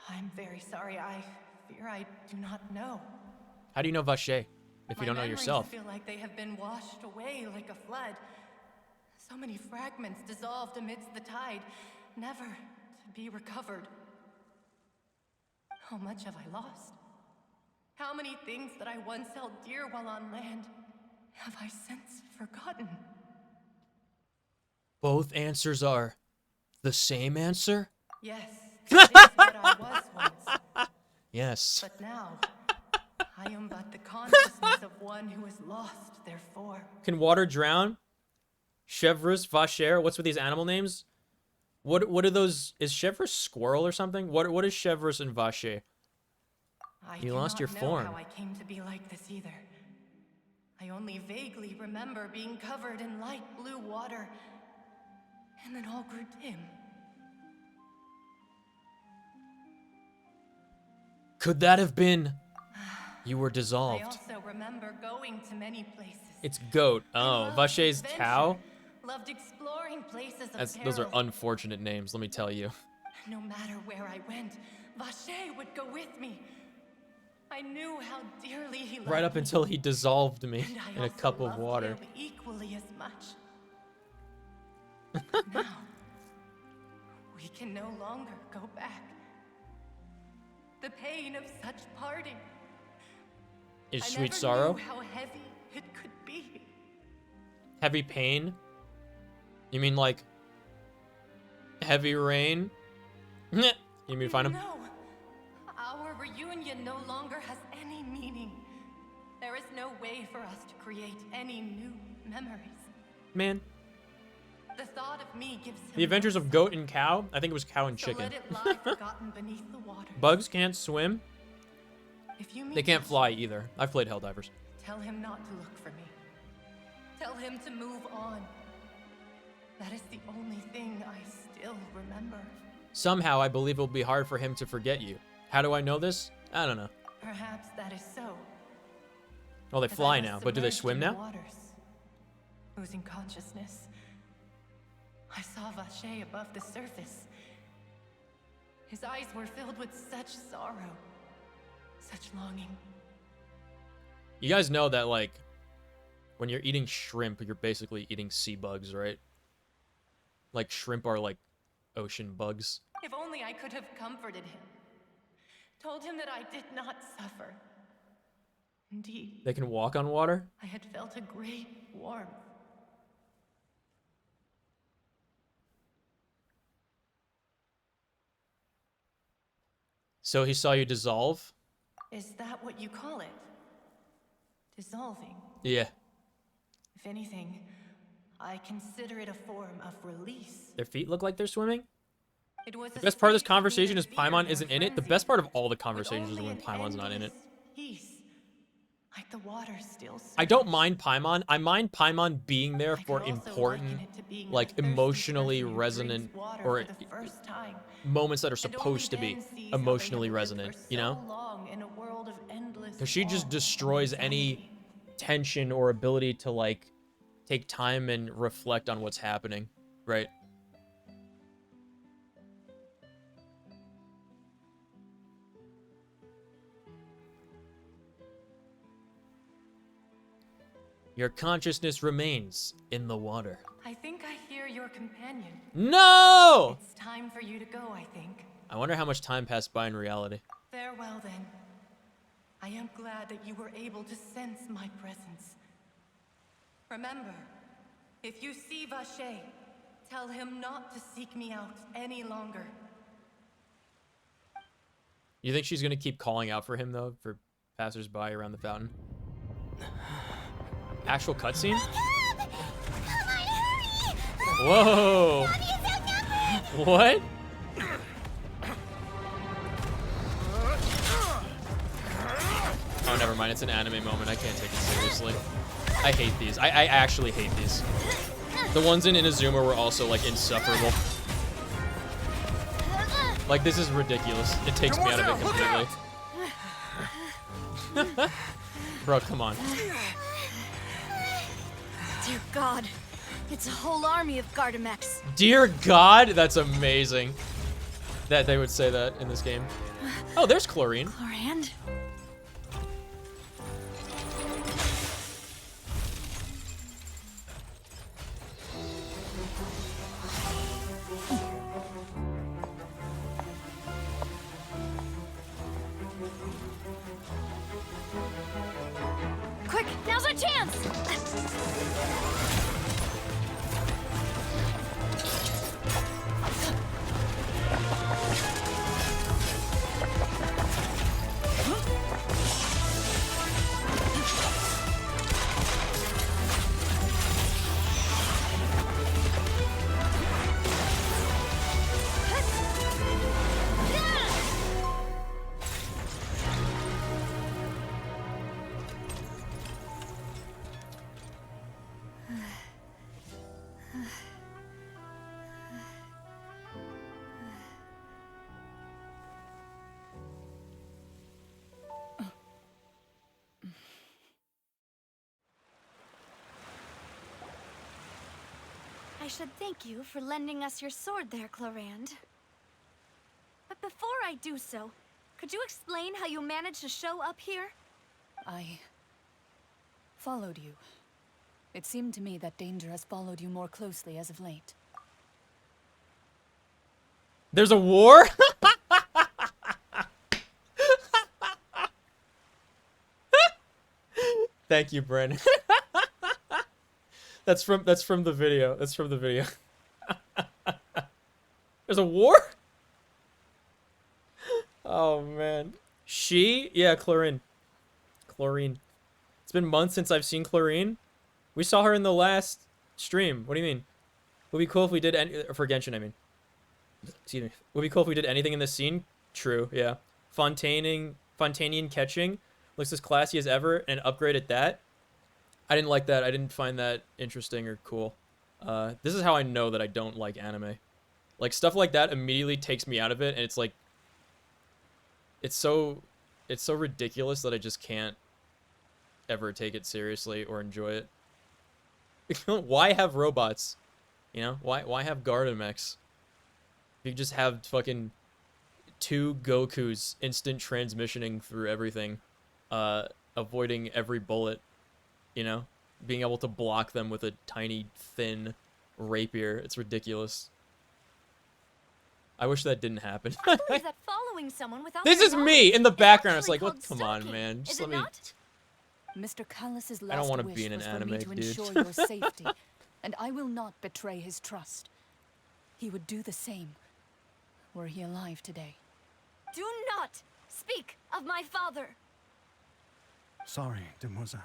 I'm very sorry. I fear I do not know. How do you know Vache if you don't know memories yourself? Feel like they have been washed away like a flood. So many fragments dissolved amidst the tide, never to be recovered. How much have I lost? How many things that I once held dear while on land have I since forgotten? Both answers are the same answer? Yes, that is what I was once. Yes. But now, I am but the consciousness of one who is lost, therefore. Can water drown? Chevrus, Vacher, what's with these animal names? What are those? Is Chevrus squirrel or something? What is Chevrus and Vacher? I You do lost not your know form. how I came to be like this either. I only vaguely remember being covered in light blue water, and then all grew dim. Could that have been? You were I dissolved. also remember going to many places. It's goat. I Oh, loved Vacher's adventure, cow? Loved exploring places of Those are peril. unfortunate names, let me tell you. No matter where I went, Vache would go with me. I knew how dearly he loved Right up me, until he dissolved me and I in a also cup of loved water. him equally as much. But now, we can no longer go back. The pain of such parting. Is I sweet never sorrow? knew how heavy it could be. Heavy pain? You mean like heavy rain? You mean to find him? No, our reunion no longer has any meaning. There is no way for us to create any new memories. Man, The thought of me gives him the adventures of goat and cow? I think it was cow and so chicken. let it lie forgotten beneath the water. Bugs can't swim. If you meet They can't Vache, fly either. I've played Helldivers. Tell him not to look for me. Tell him to move on. That is the only thing I still remember. Somehow, I believe it will be hard for him to forget you. How do I know this? I don't know. Perhaps that is so. Well, they as I fly was now, but do they submerged swim in the now? Waters, losing consciousness. I saw Vache above the surface. His eyes were filled with such sorrow, such longing. You guys know that, like, when you're eating shrimp, you're basically eating sea bugs, right? Like, shrimp are like ocean bugs. If only I could have comforted him. Told him that I did not suffer. Indeed, They can walk on water? I had felt a great warmth. So he saw you dissolve? Is that what you call it? Dissolving. Yeah. If anything, I consider it a form of release. Their feet look like they're swimming? It was The best part of this conversation is Paimon isn't in it. The best part of all the conversations is when Paimon's not in it. Peace. Like the water still. I don't mind Paimon. I mind Paimon being there for important, like, emotionally resonant, or moments that are supposed to be emotionally resonant, you know? Because she just destroys any tension or ability to, like, take time and reflect on what's happening, right? Your consciousness remains in the water. I think I hear your companion. No! It's time for you to go, I think. I wonder how much time passed by in reality. Farewell, then. I am glad that you were able to sense my presence. Remember, if you see Vache, tell him not to seek me out any longer. You think she's gonna keep calling out for him, though, for passersby around the fountain? Actual cutscene? Whoa! What? Oh, never mind. It's an anime moment. I can't take it seriously. I hate these. I actually hate these. The ones in Inazuma were also, like, insufferable. Like, this is ridiculous. It takes me out of it completely. Bro, come on. Dear God, it's a whole army of Gardamex. Dear God, that's amazing. That they would say that in this game. Oh, there's Chlorine. Chlorand? Quick, now's our chance! I should thank you for lending us your sword there, Chlorand. But before I do so, could you explain how you managed to show up here? I followed you. It seemed to me that danger has followed you more closely as of late. There's a war? Thank you, Bryn. That's from the video. That's from the video. There's a war? Oh man. Yeah, Chlorine. Chlorine. It's been months since I've seen Chlorine. We saw her in the last stream. What do you mean? Would be cool if we did for Genshin, I mean. Excuse me. Would be cool if we did anything in this scene. True, yeah. Fontanian catching. Looks as classy as ever, and an upgrade at that. I didn't like that. I didn't find that interesting or cool. This is how I know that I don't like anime. Like, stuff like that immediately takes me out of it, and it's like... It's so ridiculous that I just can't ever take it seriously or enjoy it. Why have robots You know, why have Gardamex? You just have fucking 2 Gokus instant transmissioning through everything, avoiding every bullet, you know, being able to block them with a tiny, thin rapier. It's ridiculous. I wish that didn't happen. I believe that following someone without This their is me in the knowledge background. is It's like, actually what? called Come on, stalking, man. Just is let it me. not? Mr. Callus's I don't last wanna wish be in an was for anime, me to dude. ensure your safety, and I will not betray his trust. He would do the same, were he alive today. Do not speak of my father. Sorry, Demoiselle.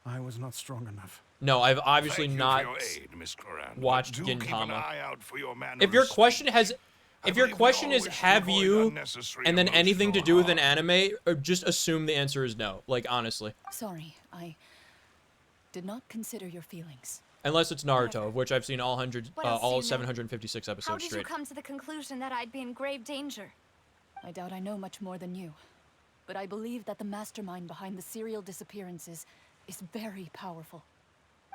I was not strong enough. No, I've obviously Thank you not for your aid, Miss Cloran, watched but do keep an Gintama. eye out for your If your manners. question has, I if your believe we question all is, wish to have avoid you, unnecessary and then anything to emotional do with an harm. anime, or just assume the answer is no. Like, honestly. Sorry, I did not consider your feelings. Unless it's Naruto, of which I've seen all What else do all you know? 756 How episodes did straight. you come to the conclusion that I'd be in grave danger? I doubt I know much more than you, but I believe that the mastermind behind the serial disappearances is very powerful.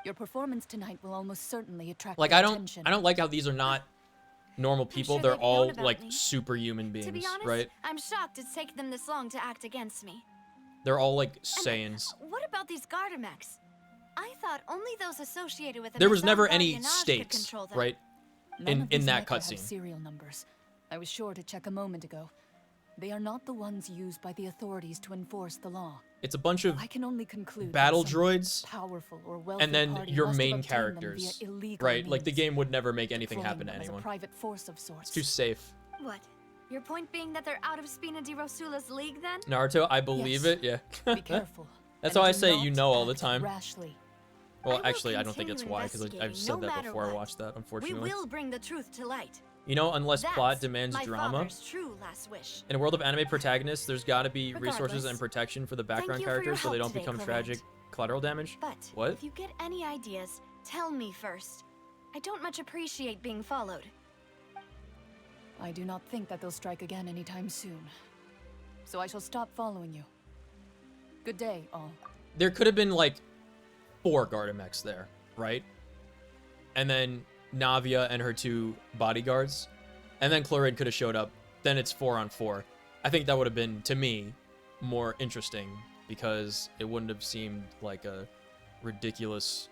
Your performance tonight will almost certainly attract Like, their I don't attention. like how these are not normal people. sure They're they've known all about like me. superhuman beings, To be honest, right? I'm shocked it's taken them this long to act against me. They're all like Saiyans. What about these Gardamex? I thought only those associated with the There was Mithal never any Guardianage could stakes, control them. right? None of In these that mecha have cutscene. serial numbers. I was sure to check a moment ago. They are not the ones used by the authorities to enforce the law. It's a bunch of I can only conclude that battle some droids, powerful or wealthy and then party your must have main obtained them characters, via illegal right? Like, the means, game would never make anything deploying happen to them as a anyone. private force of sorts. It's too safe. What? Your point being that they're out of Spina di Rosula's league then? Naruto, I believe Yes. it, yeah. Be careful. That's and how I do say you not know all the act time. Rashly. Well, I will actually, I don't think it's continue why, because I've investigating, said no that matter before I what. watched that, We unfortunately. will bring the truth to light. You know, unless That's plot demands my drama, father's true last wish. in a world of anime protagonists, there's gotta be resources Regardless, and protection for the thank background you for your characters so they help don't today, become Clement. tragic collateral damage. But What? if you get any ideas, tell me first. I don't much appreciate being followed. I do not think that they'll strike again anytime soon. So I shall stop following you. Good day, all. There could have been, like, 4 Gardamex there, right? And then Navia and her 2 bodyguards. And then Chloride could have showed up. Then it's 4 on 4. I think that would have been, to me, more interesting because it wouldn't have seemed like a ridiculous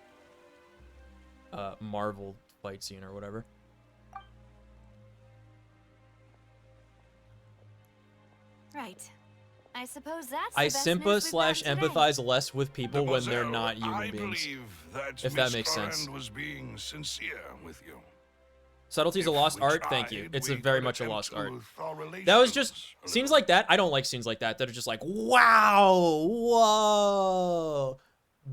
Marvel fight scene or whatever. Right. I suppose that's I the best news we've got today. sympathize less with people when they're Mademoiselle, not human I beings. believe that if that Miss makes sense. Cloran was being sincere with you. Subtlety's a If lost we art. Thank you. tried, It's we a very could much a attempt lost to art. thaw That was relations just a scenes little. like that. I don't like scenes like that. That are just like, wow, whoa,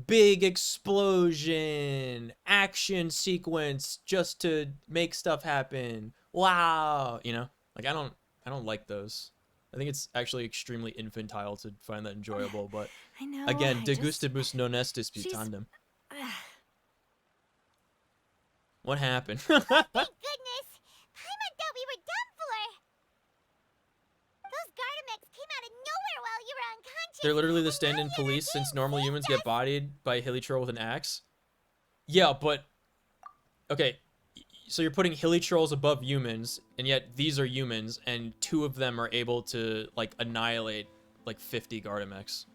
big explosion, action sequence just to make stuff happen. Wow, you know, like I don't like those. I think it's actually extremely infantile to find that enjoyable. But I know. again, I de just- gustibus non est disputandum. What happened? Thank goodness! Paimon thought we were done for! Those Gardamex came out of nowhere while you were unconscious! They're literally the and stand-in now police you're since being normal humans get saved us. bodied by Hilichurl with an axe. Yeah, but okay, so you're putting Hilichurls above humans, and yet these are humans, and 2 of them are able to like annihilate like 50 Gardamex,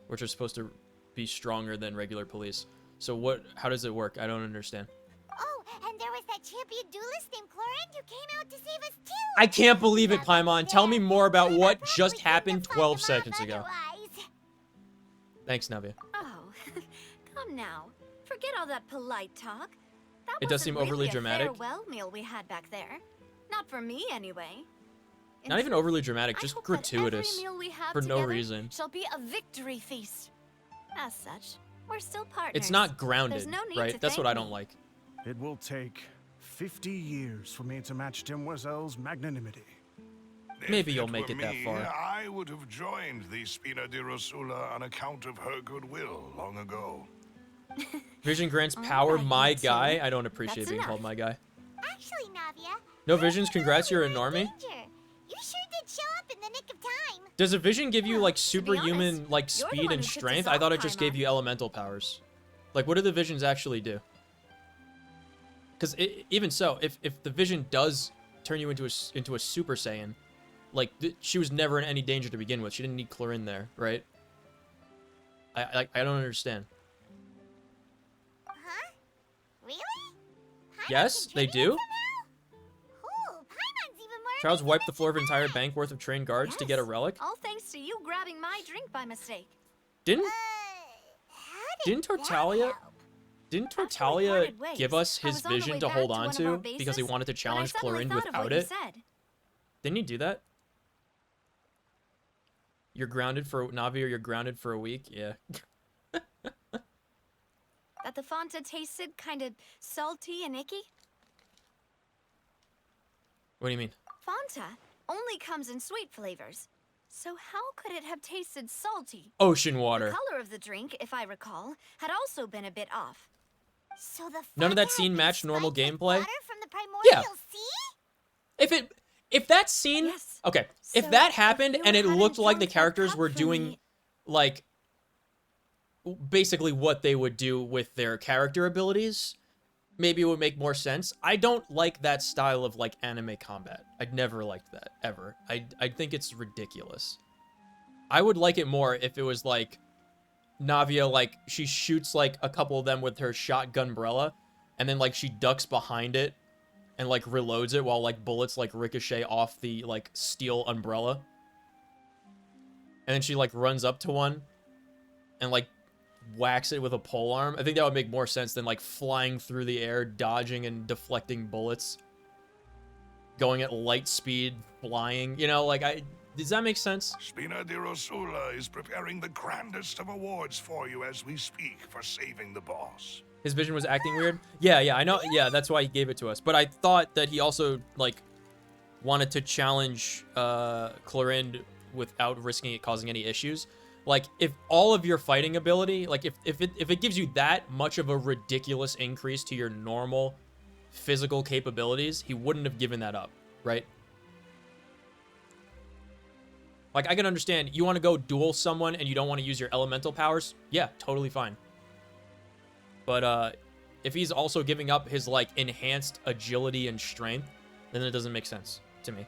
which are supposed to be stronger than regular police. So what? How does it work? I don't understand. Oh, and there was that champion duelist named Cloran who came out to save us too! I can't believe it, Nothing Paimon. Tell me there. more about Paimon what probably just couldn't have happened fought 12 them off seconds ago. otherwise. Thanks, Navia. Oh, come now. Forget all that polite talk. That It does wasn't seem overly really dramatic. A farewell meal we had back there. Not for me, anyway. In Not even truth, overly dramatic, I just hope that gratuitous every meal we have for no together reason. Shall be a victory feast. As such, we're still partners. It's not grounded, There's no need right? to That's what thank I don't me. like. It will take 50 years for me to match Demoiselle's magnanimity. Maybe If you'll it make were it that me, far. I would have joined the Spina di Rosula on account of her goodwill long ago. Vision grants All power, right, my you two. guy. I don't appreciate That's being called enough. my guy. Actually, Navia... No I visions, didn't know congrats, we you're a were in normie. danger. You sure did show up in the nick of time. Does a vision give you like to be superhuman honest, like you're the speed one and who took strength? us I thought off, it just gave Paimon. you elemental powers. Like what do the visions actually do? Because even so, if the vision does turn you into a Super Saiyan, like she was never in any danger to begin with. She didn't need Chlorine there, right? I don't understand. Huh? Really? Paimon Yes, they contributed do. somehow? Ooh, Paimon's even more Charles amazing wiped the than floor of an entire that. bank worth of trained guards to get a relic. All thanks to you grabbing my drink by mistake. Didn't How didn't did that Tortalia help? didn't After we Tortalia parted ways, give us I his was on the vision way to back hold to on one of our to because he bases, wanted to when I challenge suddenly Chlorine thought of without what it? you said. Didn't he do that? You're grounded for Navi, or you're grounded for a week. Yeah. That the Fanta tasted kind of salty and icky? What do you mean? Fanta only comes in sweet flavors. So how could it have tasted salty? Ocean The water. color of the drink, if I recall, had also been a bit off. So the None of that Fanta scene had been matched normal spiked with gameplay? water from the primordial sea? If that scene, Yes. okay, So if that if happened you and it hadn't looked like the drunk that characters cup were from doing me- like basically what they would do with their character abilities, maybe it would make more sense. I don't like that style of like anime combat. I'd never liked that ever. I think it's ridiculous. I would like it more if it was like Navia, like she shoots like a couple of them with her shotgun umbrella, and then like she ducks behind it and like reloads it while like bullets like ricochet off the like steel umbrella. And then she like runs up to one and like whacks it with a polearm. I think that would make more sense than like flying through the air, dodging and deflecting bullets, going at light speed, flying. You know, like does that make sense? Spina di Rosula is preparing the grandest of awards for you as we speak for saving the boss. His vision was acting weird. Yeah, I know. Yeah, that's why he gave it to us. But I thought that he also like wanted to challenge Chlorine without risking it causing any issues. Like if all of your fighting ability, like if it gives you that much of a ridiculous increase to your normal physical capabilities, he wouldn't have given that up, right? Like I can understand you want to go duel someone and you don't want to use your elemental powers. Yeah, totally fine. But if he's also giving up his like enhanced agility and strength, then it doesn't make sense to me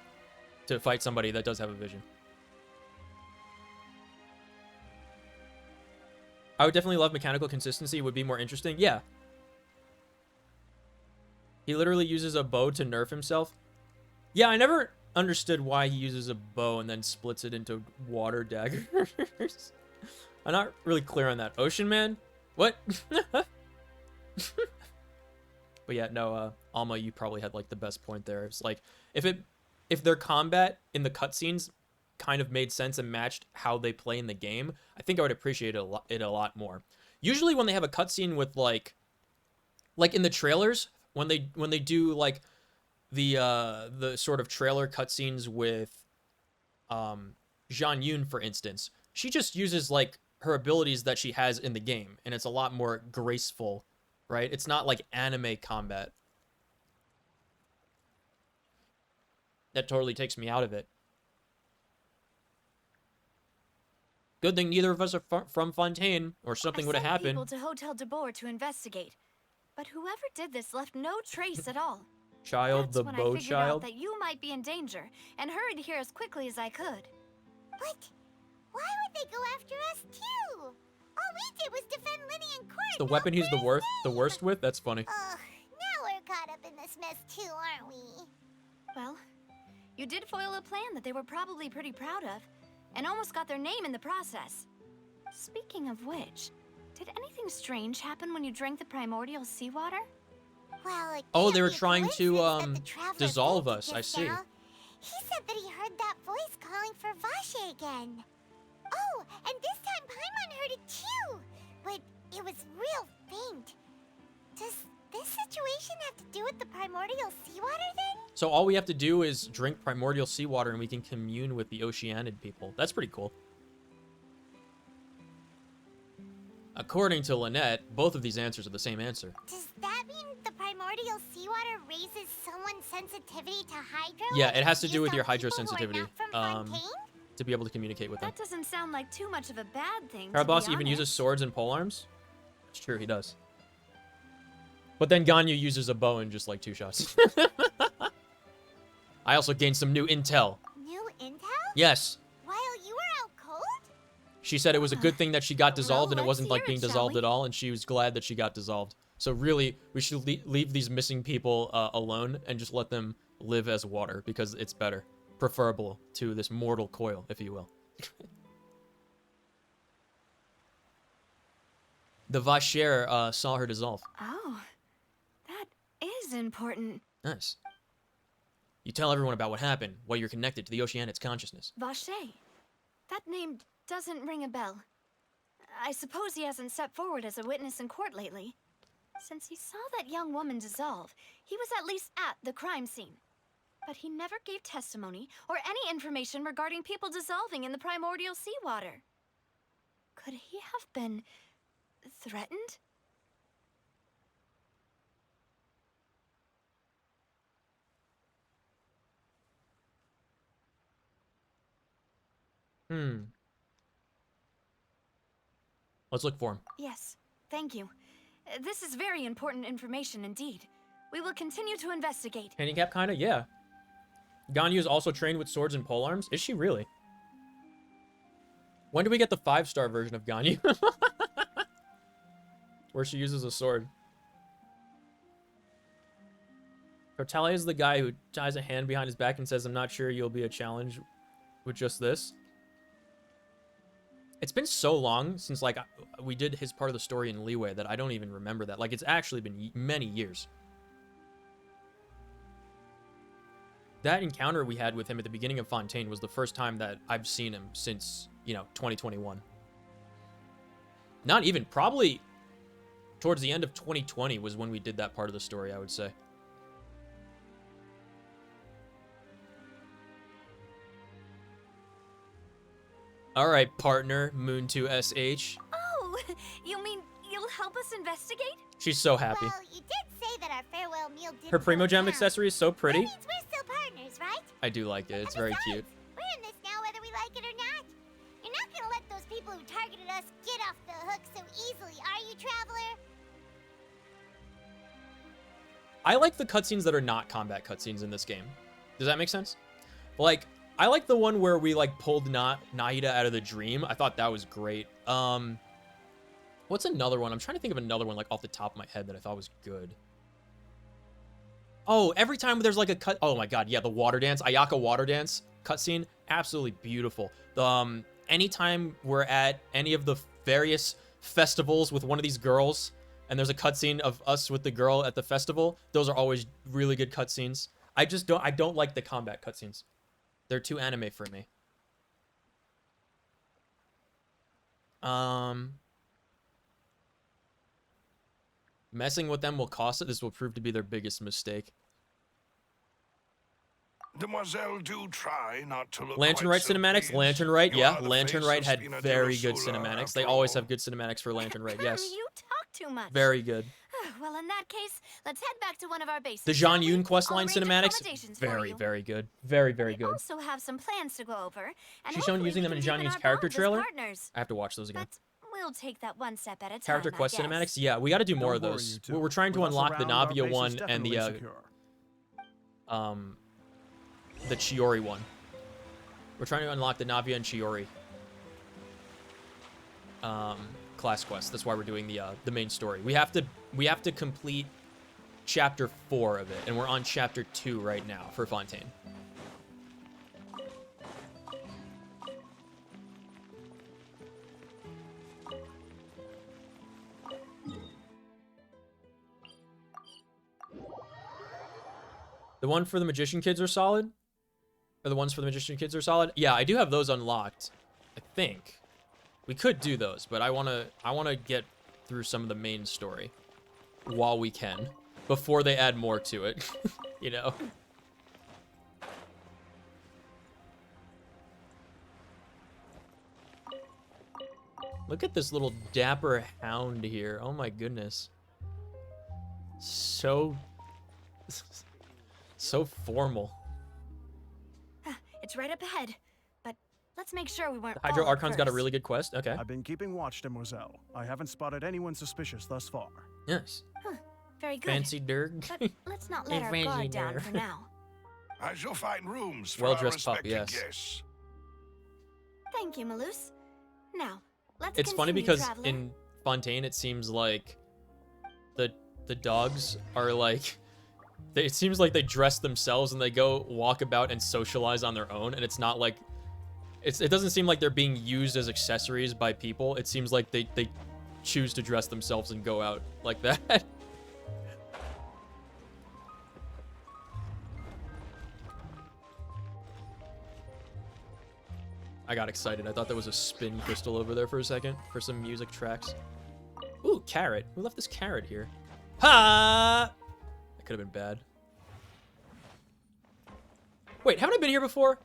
to fight somebody that does have a vision. I would definitely love mechanical consistency. It would be more interesting. Yeah. He literally uses a bow to nerf himself. Yeah, I never understood why he uses a bow and then splits it into water daggers. I'm not really clear on that. Ocean Man? What? But yeah, no, Alma, you probably had like the best point there. It's like if their combat in the cutscenes kind of made sense and matched how they play in the game, I think I would appreciate it a lot more. Usually when they have a cutscene with like in the trailers, when they do like the sort of trailer cutscenes with Zhang Yun, for instance, she just uses like her abilities that she has in the game, and it's a lot more graceful, right? It's not like anime combat. That totally takes me out of it. Good thing neither of us are from Fontaine, or something would have I sent happened. people to Hotel de Boer to investigate, but whoever did this left no trace at all. Child, That's the when bow I figured child. out that you might be in danger, and hurried here as quickly as I could. What? Why would they go after us too? All we did was defend Linny in court. The weapon he's the worst with? That's funny. Ugh, now we're caught up in this mess too, aren't we? Well, you did foil a plan that they were probably pretty proud of, and almost got their name in the process. Speaking of which, did anything strange happen when you drank the primordial seawater? Well, it Oh, can't they were be a trying to coincidence that the traveler dissolve fainted us. I just see. now. He said that he heard that voice calling for Vache again. Oh, and this time Paimon heard it too, but it was real faint. Does this situation have to do with the primordial seawater then? So all we have to do is drink primordial seawater and we can commune with the Oceanid people. That's pretty cool. According to Lynette, both of these answers are the same answer. Does that mean the primordial seawater raises someone's sensitivity to hydro? Yeah, like it has it's to do used with your on hydro people who are sensitivity. not from Fontaine? To be able to communicate with them. That doesn't sound like too much of a bad thing. Our to boss be even uses honest. swords and polearms? It's true, he does. But then Ganyu uses a bow in just like 2 shots. I also gained some new intel. New intel? Yes. While you were out cold? She said it was a good thing that she got dissolved and it let's wasn't like hear being it, shall dissolved we? at all, and she was glad that she got dissolved. So really, we should leave these missing people alone and just let them live as water because it's better. Preferable to this mortal coil, if you will. The Vacher saw her dissolve. Oh, that is important. Nice. You tell everyone about what happened while you're connected to the Oceanid's consciousness. Vacher. That name doesn't ring a bell. I suppose he hasn't stepped forward as a witness in court lately. Since he saw that young woman dissolve, he was at least at the crime scene. But he never gave testimony or any information regarding people dissolving in the primordial seawater. Could he have been threatened? Let's look for him. Yes, thank you. This is very important information indeed. We will continue to investigate. Handicap, kinda? Yeah. Ganyu is also trained with swords and polearms? Is she really? When do we get the 5-star version of Ganyu? Where she uses a sword. Tortale is the guy who ties a hand behind his back and says, I'm not sure you'll be a challenge with just this. It's been so long since, like, we did his part of the story in Leeway that I don't even remember that. Like, it's actually been many years. That encounter we had with him at the beginning of Fontaine was the first time that I've seen him since, 2021. Not even, probably towards the end of 2020 was when we did that part of the story, I would say. All right, partner, Moon2SH. Oh, you mean you'll help us investigate? She's so happy. Well, you did say that our farewell meal didn't Her Primo go Gem down. accessory is so That pretty. means we're still partners, right? I do like it. It's And very besides, cute. We're in this now whether we like it or not. You're not gonna let those people who targeted us get off the hook so easily, are you, Traveler? I like the cutscenes that are not combat cutscenes in this game. Does that make sense? Like, I like the one where we, like, pulled Naida out of the dream. I thought that was great. What's another one? I'm trying to think of another one, like, off the top of my head that I thought was good. Oh, every time there's, like, a cut... Oh, my God, yeah, the water dance. Ayaka water dance cutscene. Absolutely beautiful. Anytime we're at any of the various festivals with one of these girls, and there's a cutscene of us with the girl at the festival, those are always really good cutscenes. I don't like the combat cutscenes. They're too anime for me. Messing with them will cost it. This will prove to be their biggest mistake. Demoiselle, do try not to look Lantern quite Rite so cinematics. pleased. Lantern Rite, You yeah. are the Lantern face Rite of had Spina very good Dorsula, cinematics. after They always all. have good cinematics for Lantern Rite, yes. You talk too much. Very good. Well, in that case, let's head back to one of our bases. The shall Jean we? Yun I'll questline arrange cinematics, accommodations for very, you. very good. Very, very We good. also have some plans to go over. And She's shown hopefully using we them in can Jean deepen Yun's our character bonds as trailer. partners. I have to watch those again. But we'll take that one step at a time. Character I quest guess. cinematics, yeah, we got to do more of Don't worry, those. you two. We're trying to With us unlock the around, our Navia base is one and definitely secure. the Chiori one. We're trying to unlock the Navia and Chiori class quest. That's why we're doing the main story. We have to complete chapter 4 of it, and we're on chapter 2 right now for Fontaine. The one for the Magician Kids are solid? Or the ones for the Magician Kids are solid? Yeah, I do have those unlocked, I think. We could do those, but I wanna get through some of the main story while we can, before they add more to it, you know? Look at this little dapper hound here. Oh my goodness. So formal. It's right up ahead, but let's make sure we weren't. The Hydro followed Archon's got a first. really good quest. Okay. I've been keeping watch, Demoiselle. I haven't spotted anyone suspicious thus far. Yes. Very good. Fancy Durg. But let's not let Hey, our fancy guard down Durg. for now. I shall find rooms for our Well-dressed pup, respected yes. guests. Thank you, Malus. Now, let's It's funny continue, because traveler. in Fontaine, it seems like the dogs are like, it seems like they dress themselves and they go walk about and socialize on their own, and it's not like, it doesn't seem like they're being used as accessories by people. It seems like they choose to dress themselves and go out like that. I got excited. I thought there was a spin crystal over there for a second for some music tracks. Ooh, carrot. Who left this carrot here? Ha! That could have been bad. Wait, haven't I been here before?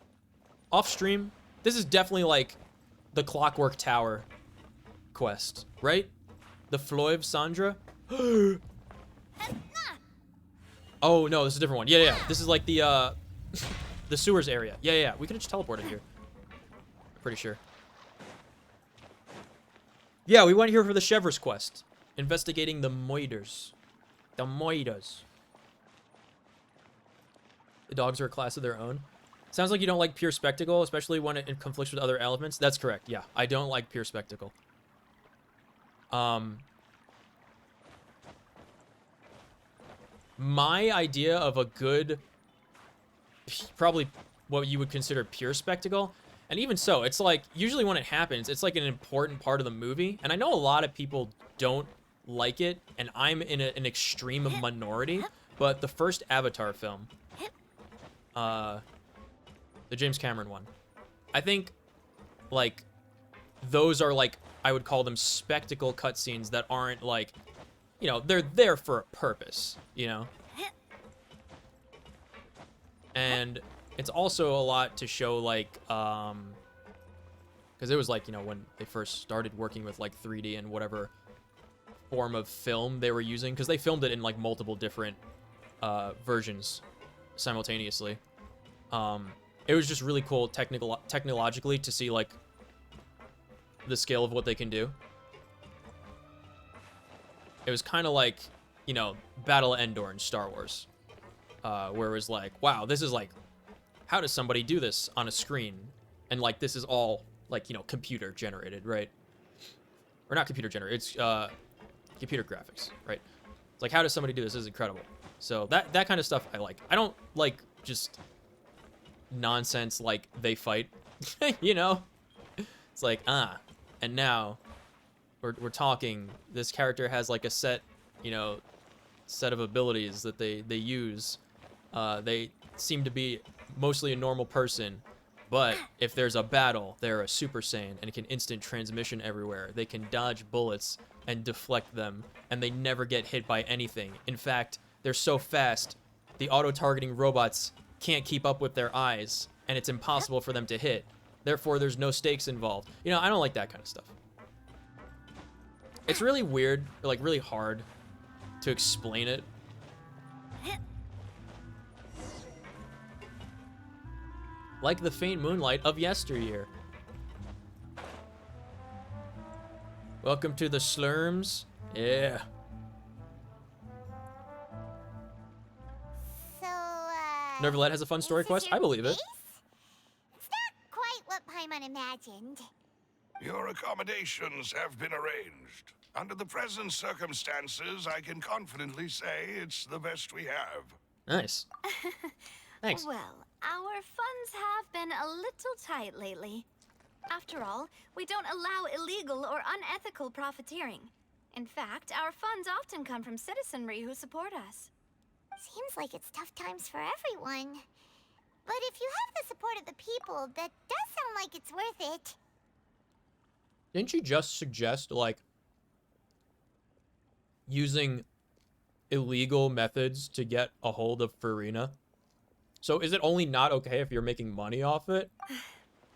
Off stream? This is definitely like the Clockwork Tower quest, right? The Floiv Sandra? Oh, no, this is a different one. Yeah, yeah. This is like the the sewers area. Yeah, yeah, yeah. We could have just teleported here. Pretty sure. Yeah, we went here for the Chevre's quest. Investigating the Moiders. The Moiders. The dogs are a class of their own. Sounds like you don't like pure spectacle, especially when it conflicts with other elements. That's correct, yeah. I don't like pure spectacle. My idea of a good, probably what you would consider pure spectacle, and even so, it's like, usually when it happens, it's like an important part of the movie, and I know a lot of people don't like it, and I'm in an extreme minority, but the first Avatar film, the James Cameron one, I think, like, those are like, I would call them spectacle cutscenes that aren't like, you know, they're there for a purpose, you know? And it's also a lot to show, like, because it was like, you know, when they first started working with like 3D and whatever form of film they were using, because they filmed it in like multiple different versions simultaneously. It was just really cool technologically to see like the scale of what they can do. It was kind of like, you know, Battle of Endor in Star Wars, where it was like, wow, this is like, how does somebody do this on a screen? And like, this is all like, you know, computer generated, right? Or not computer generated, it's computer graphics, right? It's like, how does somebody do this? This is incredible. So that kind of stuff I like. I don't like just nonsense like they fight, you know? It's like, and now we're talking, this character has like a set, you know, set of abilities that they use. They seem to be mostly a normal person, but if there's a battle, they're a Super Saiyan and can instant transmission everywhere. They can dodge bullets and deflect them, and they never get hit by anything. In fact, they're so fast, the auto-targeting robots can't keep up with their eyes, and it's impossible for them to hit. Therefore, there's no stakes involved. You know, I don't like that kind of stuff. It's really weird, or like really hard to explain it. Like the faint moonlight of yesteryear. Welcome to the Slurms. Yeah. So, Nervalette has a fun story is this quest? your I believe it. base? It's not quite what Paimon imagined. Your accommodations have been arranged. Under the present circumstances, I can confidently say it's the best we have. Nice. Thanks. Well, our funds have been a little tight lately. After all, we don't allow illegal or unethical profiteering. In fact, our funds often come from citizenry who support us. Seems like it's tough times for everyone. But if you have the support of the people, that does sound like it's worth it. Didn't you just suggest, like, using illegal methods to get a hold of Farina? So is it only not okay if you're making money off it?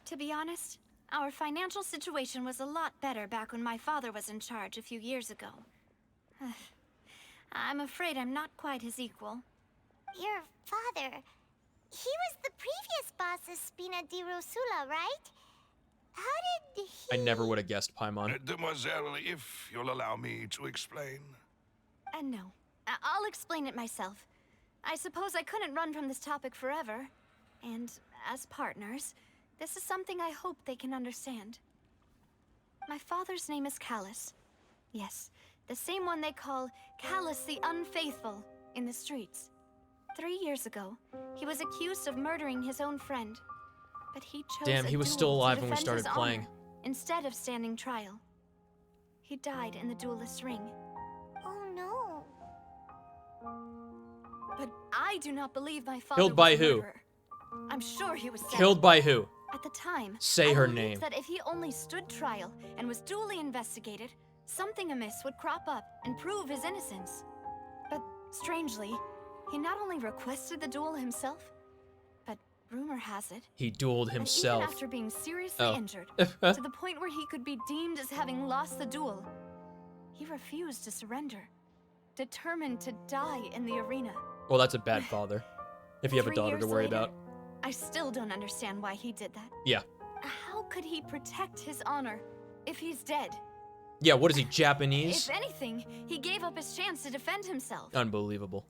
To be honest, our financial situation was a lot better back when my father was in charge a few years ago. I'm afraid I'm not quite his equal. Your father, he was the previous boss of Spina di Rosula, right? How did he... I never would have guessed Paimon. Mademoiselle, if you'll allow me to explain. No. I'll explain it myself. I suppose I couldn't run from this topic forever. And as partners, this is something I hope they can understand. My father's name is Callus. Yes, the same one they call Callus the Unfaithful in the streets. 3 years ago, he was accused of murdering his own friend. But he chose Damn, he was still alive when we started playing. Instead of standing trial. He died in the duelist's ring. Oh no. But I do not believe my father Killed by was a who? murderer. I'm sure he was sad. Killed by who? At the time, Say I her believed name. that if he only stood trial and was duly investigated, something amiss would crop up and prove his innocence. But strangely, he not only requested the duel himself, but rumor has it He dueled that himself. even after being seriously Oh. injured, to the point where he could be deemed as having lost the duel, he refused to surrender, determined to die in the arena. Well, that's a bad father. If you have a 3 daughter to years worry later, about. I still don't understand why he did that. Yeah. How could he protect his honor if he's dead? Yeah, what is he, Japanese? If anything, he gave up his chance to defend himself. Unbelievable.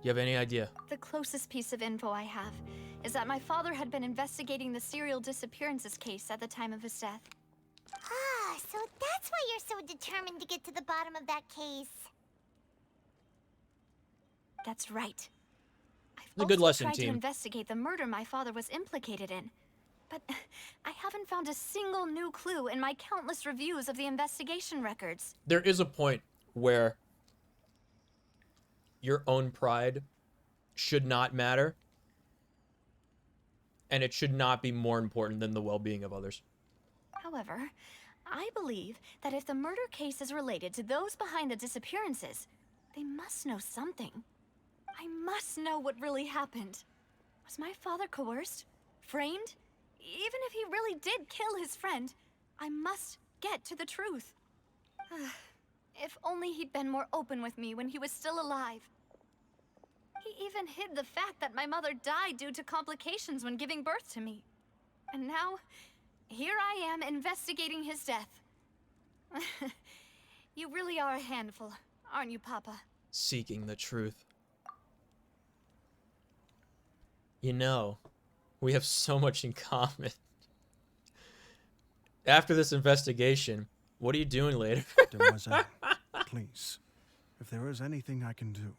You have any idea? The closest piece of info I have is that my father had been investigating the serial disappearances case at the time of his death. Ah, so that's why you're so determined to get to the bottom of that case. That's right. I've It's a good also lesson, tried to team. investigate the murder my father was implicated in, but I haven't found a single new clue in my countless reviews of the investigation records. There is a point where your own pride should not matter, and it should not be more important than the well-being of others. However, I believe that if the murder case is related to those behind the disappearances, they must know something. I must know what really happened. Was my father coerced? Framed? Even if he really did kill his friend, I must get to the truth. If only he'd been more open with me when he was still alive. He even hid the fact that my mother died due to complications when giving birth to me. And now, here I am investigating his death. You really are a handful, aren't you, Papa? Seeking the truth. You know, we have so much in common. After this investigation, what are you doing later? Demoiselle, please, if there is anything I can do,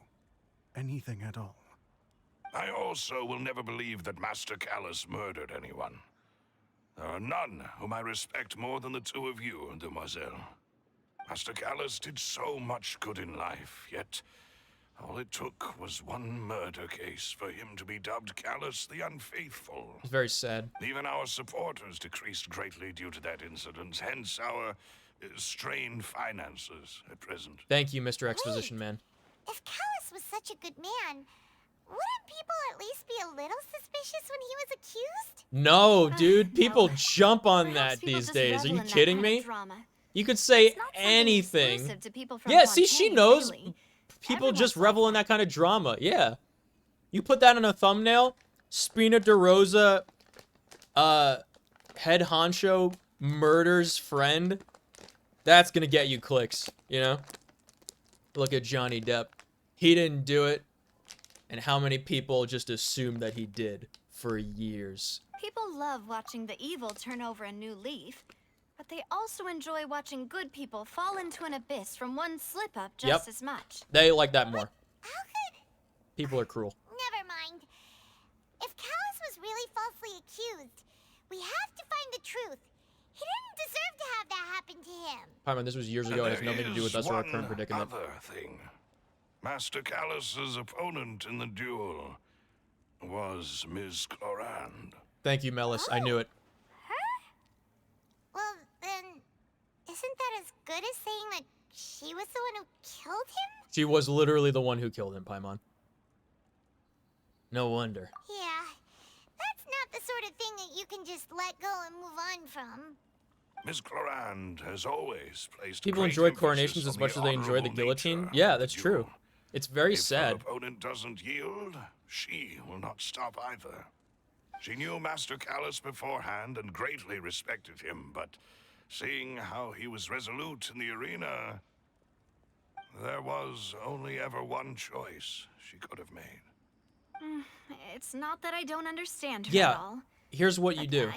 anything at all. I also will never believe that Master Callus murdered anyone. There are none whom I respect more than the two of you, Demoiselle. Master Callus did so much good in life, yet all it took was one murder case for him to be dubbed Callus the Unfaithful. It's very sad. Even our supporters decreased greatly due to that incident, hence our strained finances at present. Thank you, Mr. Exposition Man. If Callus was such a good man, wouldn't people at least be a little suspicious when he was accused? No, dude. People No. jump on Perhaps that people these just days. Are revel you in that kidding kind of me? drama. You could say It's not something anything. exclusive to people from Yeah, see, she Fontaine, knows. really. People Everyone's just like revel in that kind of drama. Yeah. You put that in a thumbnail, Spina DeRosa, head honcho murders friend. That's gonna get you clicks, you know? Look at Johnny Depp. He didn't do it. And how many people just assumed that he did for years. People love watching the evil turn over a new leaf, but they also enjoy watching good people fall into an abyss from one slip-up just Yep. as much. They like that more. How could... People are cruel. Never mind. If Callus was really falsely accused, we have to find the truth. He didn't deserve to have that happen to him. Paimon, this was years ago. It has nothing to do with us or our current predicament. Other thing. Master Callus's opponent in the duel was Ms. Clorand. Thank you, Melis. I knew it. Well, then, isn't that as good as saying that she was the one who killed him? She was literally the one who killed him, Paimon. No wonder. Yeah, that's not the sort of thing that you can just let go and move on from. Ms. Clorand has always placed People great enjoy emphasis coronations on as much as they enjoy the honorable guillotine. nature Yeah, of that's the true. duel. It's very If her sad. opponent doesn't yield, she will not stop either. She knew Master Callus beforehand and greatly respected him, but seeing how he was resolute in the arena, There was only ever one choice she could have made. It's not that I don't understand her Yeah. at all. Here's what you but do.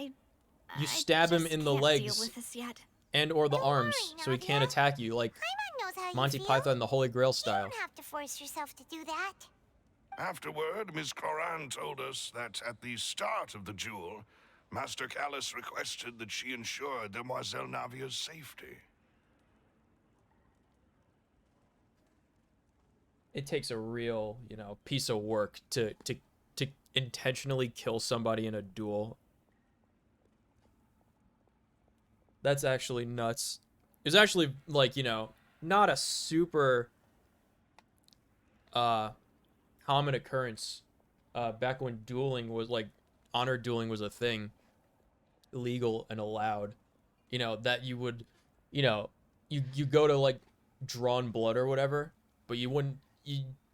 You stab him just in the can't legs deal with this yet. and or the Don't arms worry, so he can't Nadia. attack you like Paimon knows how Monty you feel. Python and the Holy Grail You style. don't have to force yourself to do that. Afterward, Ms. Cloran told us that at the start of the duel, Master Callus requested that she ensure Demoiselle Navia's safety. It takes a real, piece of work to intentionally kill somebody in a duel. That's actually nuts. It was actually like, not a super common occurrence back when dueling was like honor dueling was a thing, legal and allowed. That you would, you go to like drawn blood or whatever, but you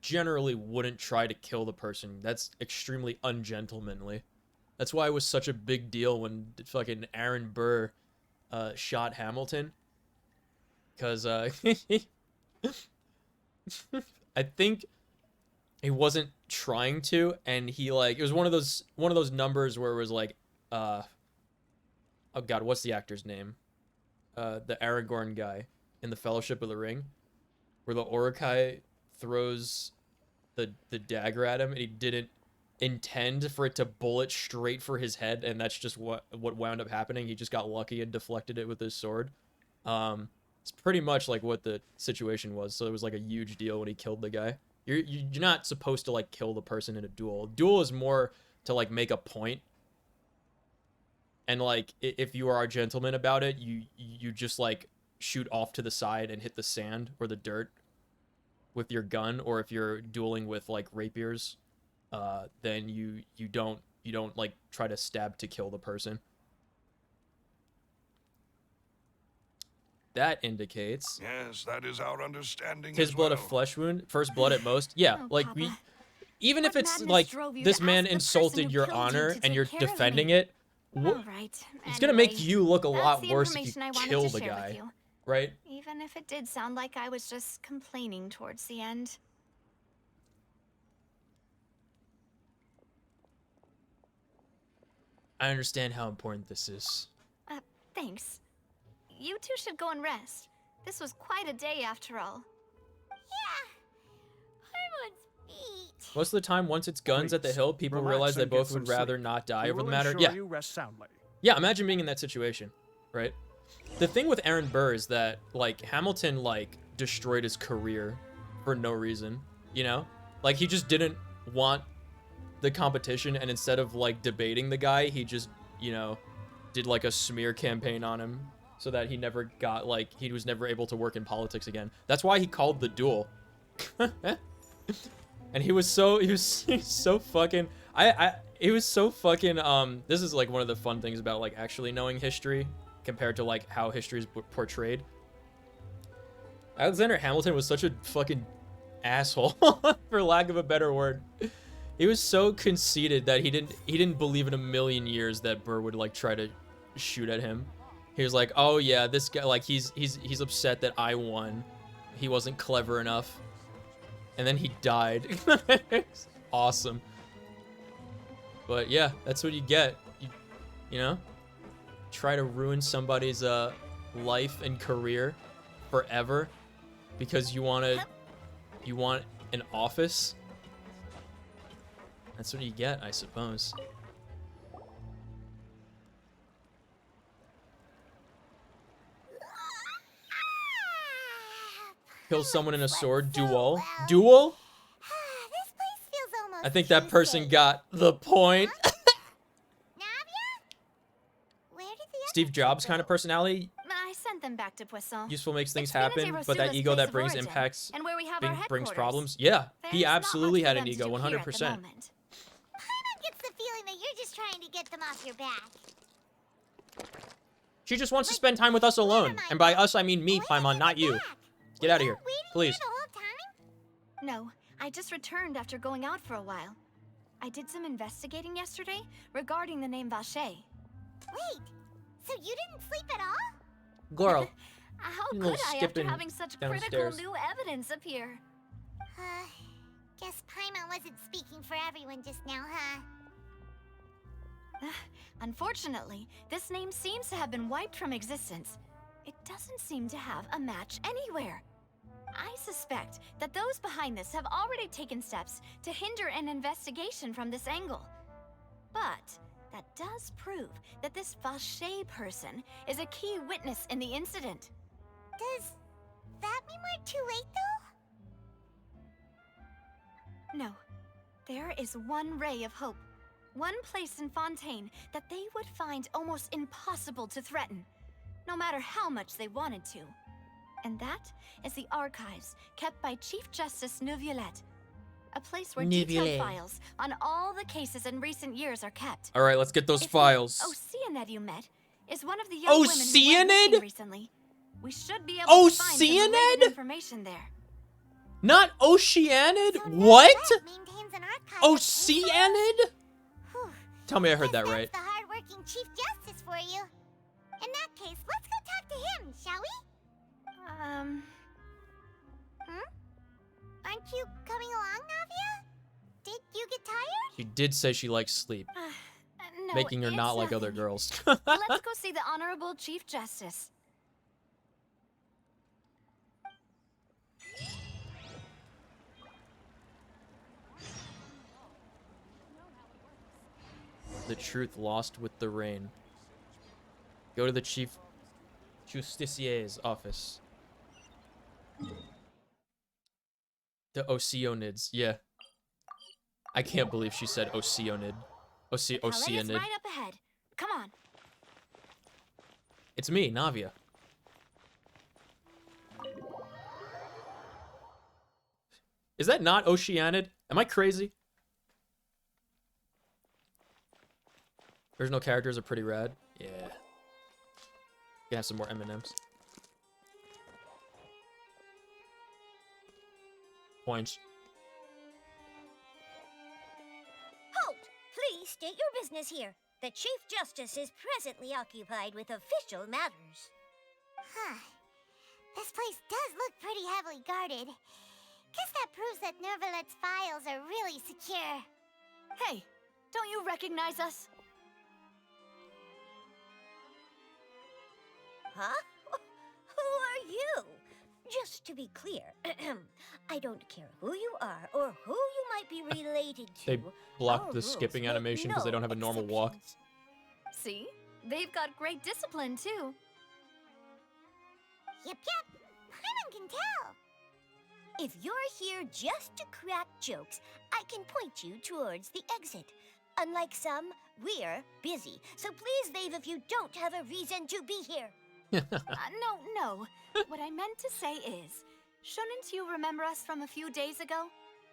generally wouldn't try to kill the person. That's extremely ungentlemanly. That's why it was such a big deal when fucking Aaron Burr shot Hamilton. Because I think he wasn't trying to, and he it was one of those numbers where it was like oh god, what's the actor's name? The Aragorn guy in the Fellowship of the Ring, where the Uruk-hai throws the dagger at him and he didn't intend for it to bullet straight for his head, and that's just what wound up happening. He just got lucky and deflected it with his sword. It's pretty much like what the situation was. So it was like a huge deal when he killed the guy. You're not supposed to like kill the person in a duel. Duel is more to like make a point. And like if you are a gentleman about it, you just like shoot off to the side and hit the sand or the dirt with your gun. Or if you're dueling with like rapiers, then you don't like try to stab to kill the person. That indicates Yes, that is our understanding. his as blood well. of flesh wound, first blood at most. Yeah, Oh, like Papa. even if What it's madness like drove you this to man ask the insulted person who your killed you honor to and take you're care of defending me? it, All right. it's gonna make Anyway, you look a that's lot the worse if you information I wanted kill to the share with guy, you. right? Even if it did sound like I was just complaining towards the end. I understand how important this is. Thanks. You two should go and rest. This was quite a day after all. Yeah. Paimon's feet. Most of the time, once it's guns at the Please, hill, people relax realize they and get both would some rather sleep. not die We over the will matter. ensure Yeah, you rest soundly. yeah. Imagine being in that situation, right? The thing with Aaron Burr is that like Hamilton like destroyed his career for no reason. Like he just didn't want the competition, and instead of like debating the guy, he just did like a smear campaign on him so that he never got he was never able to work in politics again. That's why he called the duel. And he was so fucking he was so fucking this is like one of the fun things about like actually knowing history compared to like how history is portrayed. Alexander Hamilton was such a fucking asshole for lack of a better word. He was so conceited that he didn't believe in a million years that Burr would like try to shoot at him. He was like, "Oh yeah, this guy like he's upset that I won. He wasn't clever enough." And then he died. It's awesome. But yeah, that's what you get. You try to ruin somebody's life and career forever because you want an office. That's what you get, I suppose. Kill someone in a sword duel. Duel? This place feels almost I think that too person safe. got the point. Navia? Where did the Steve Jobs kind of personality. I sent them back to Poisson. Useful makes things It's Venus happen, but that Hirosula's ego place that of brings origin, impacts and where we have our brings headquarters. problems. Yeah, he There's not absolutely much had for an them to ego, do here at the 100%. moment. Paimon gets the feeling that you're just trying to get them off your back. She just wants to spend time with us alone. And by us, I mean me, Paimon, not you. Get out of here, please. The whole time? No, I just returned after going out for a while. I did some investigating yesterday regarding the name Vache. Wait, so you didn't sleep at all? Girl, How Little could I after skipping having such downstairs. critical new evidence appear? Guess Paimon wasn't speaking for everyone just now, huh? Unfortunately, this name seems to have been wiped from existence. It doesn't seem to have a match anywhere. I suspect that those behind this have already taken steps to hinder an investigation from this angle. But that does prove that this Vache person is a key witness in the incident. Does that mean we're too late, though? No. There is one ray of hope. One place in Fontaine that they would find almost impossible to threaten, no matter how much they wanted to. And that is the archives kept by Chief Justice Neuvillette. A place where detailed files on all the cases in recent years are kept. All right, let's get those files. Oceanid you met is one of the young women who went missing recently. We should be able to find some related information there. Not Oceanid? So What? Neuvillette maintains an archive of Oceanid? Whew. Tell me I heard Guess that right. That's the hard-working Chief Justice for you. In that case, let's go talk to him, shall we? Aren't you coming along, Navia? Did you get tired? She did say she likes sleep, No, making her it's not like other nothing. girls. Let's go see the Honorable Chief Justice. The truth lost with the rain. Go to the Chief Justicier's office. The Oceanids, yeah. I can't believe she said Oceanid. Palette is Oceanid. right up ahead. Come on. It's me, Navia. Is that not Oceanid? Am I crazy? Original characters are pretty rad. Yeah. Can have some more M&Ms. Points. Halt! Please state your business here. The Chief Justice is presently occupied with official matters. Huh. This place does look pretty heavily guarded. Guess that proves that Neuvillette's files are really secure. Hey, don't you recognize us? Huh? Who are you? Just to be clear, I don't care who you are or who you might be related to. They blocked Our the rules skipping make animation because they don't have a normal walk. exceptions. See? They've got great discipline, too. Yep. Paimon can tell. If you're here just to crack jokes, I can point you towards the exit. Unlike some, we're busy, so please leave if you don't have a reason to be here. No. What I meant to say is, shouldn't you remember us from a few days ago?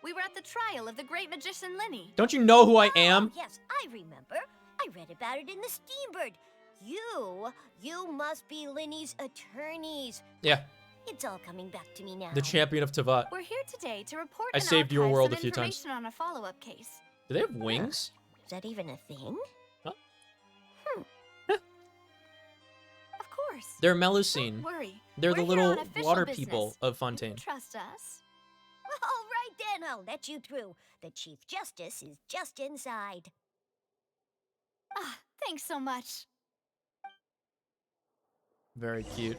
We were at the trial of the great magician Linny. Don't you know who I am? Oh, yes, I remember. I read about it in the Steambird. You must be Linny's attorneys. Yeah, It's all coming back to me now. the champion of Tavat. We're here today to report I an saved your archive world some a few times. information on a follow-up case. Do they have wings? Is that even a thing? Of course. They're Melusine. Don't worry. They're the We're here little on official water business. people of Fontaine. Trust us. All right then, I'll let you through. The Chief Justice is just inside. Ah, thanks so much. Very cute.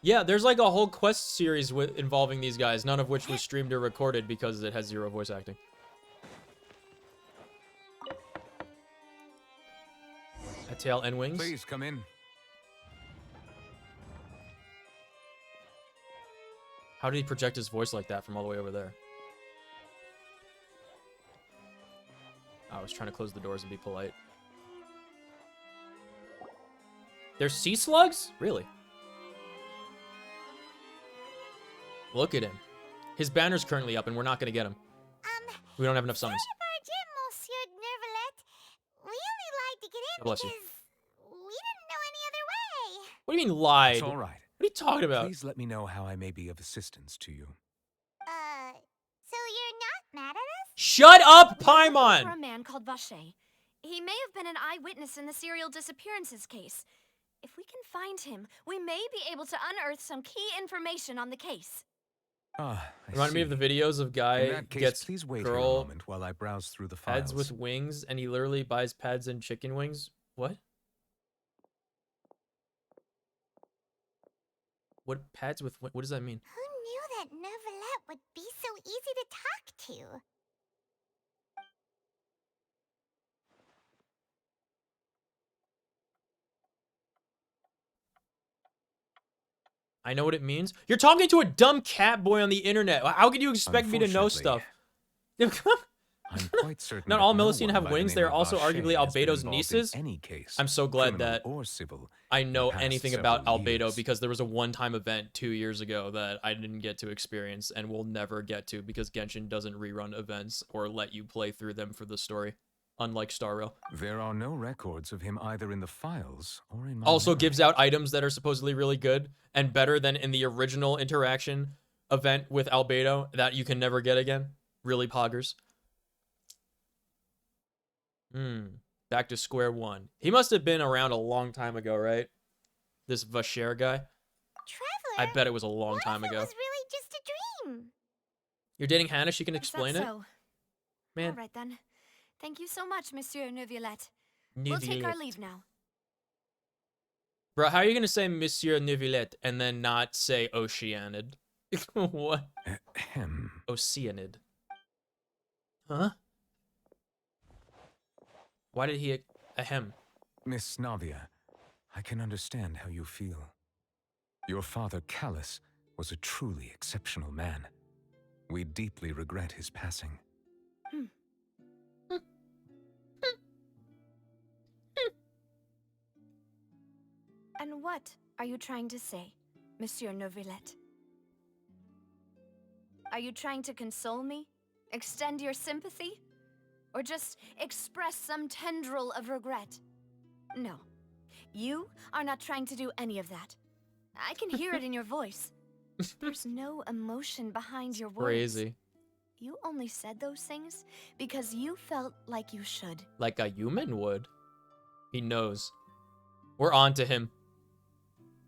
Yeah, there's like a whole quest series involving these guys, none of which was streamed or recorded because it has 0 voice acting. A tail and wings. Please come in. How did he project his voice like that from all the way over there? I was trying to close the doors and be polite. There's sea slugs? Really? Look at him. His banner's currently up and we're not gonna get him. We don't have enough summons. Monsieur Neuvillette. We only lied to get in God bless you. because we didn't know any other way. What do you mean lied? It's all right. What are you talking about? Please let me know how I may be of assistance to you. So you're not mad at us? Shut up, For a Paimon! man called Vache. He may have been an eyewitness in the serial disappearances case. If we can find him, we may be able to unearth some key information on the case. Ah, I Reminded me of the videos of In guy that case, gets please wait here a girl moment while I browse through the pads files. with wings, and he literally buys pads and chicken wings. What? What pads with what does that mean? Who knew that Neuvillette would be so easy to talk to? I know what it means. You're talking to a dumb cat boy on the internet. How could you expect me to know stuff? I'm quite certain Not that all no Melusine one have by the wings. name They're of also Vacher arguably has been Albedo's involved in nieces. any case, I'm so glad criminal that or civil, I in the know past anything about several Albedo years. because there was a one-time event 2 years ago that I didn't get to experience and will never get to because Genshin doesn't rerun events or let you play through them for the story, unlike Star Rail. There are no records of him either in the files or in my Also memory. gives out items that are supposedly really good and better than in the original interaction event with Albedo that you can never get again. Really poggers. Back to square one. He must have been around a long time ago, right? This Vacher guy. Traveler, I bet it was a long time what if ago. it was really just a dream? You're dating Hannah, she can Is that explain it? so? Man. All right then. Thank you so much, Monsieur Neuvillette. We'll take our Neuvillette. leave now. Bro, how are you gonna say Monsieur Neuvillette and then not say Oceanid? What? Oceanid. Huh? Why did he ahem? Miss Navia, I can understand how you feel. Your father, Callus, was a truly exceptional man. We deeply regret his passing. And what are you trying to say, Monsieur Neuvillette? Are you trying to console me? Extend your sympathy? Or just express some tendril of regret? No. You are not trying to do any of that. I can hear it in your voice. There's no emotion behind your words. Crazy. You only said those things because you felt like you should. Like a human would. He knows. We're on to him.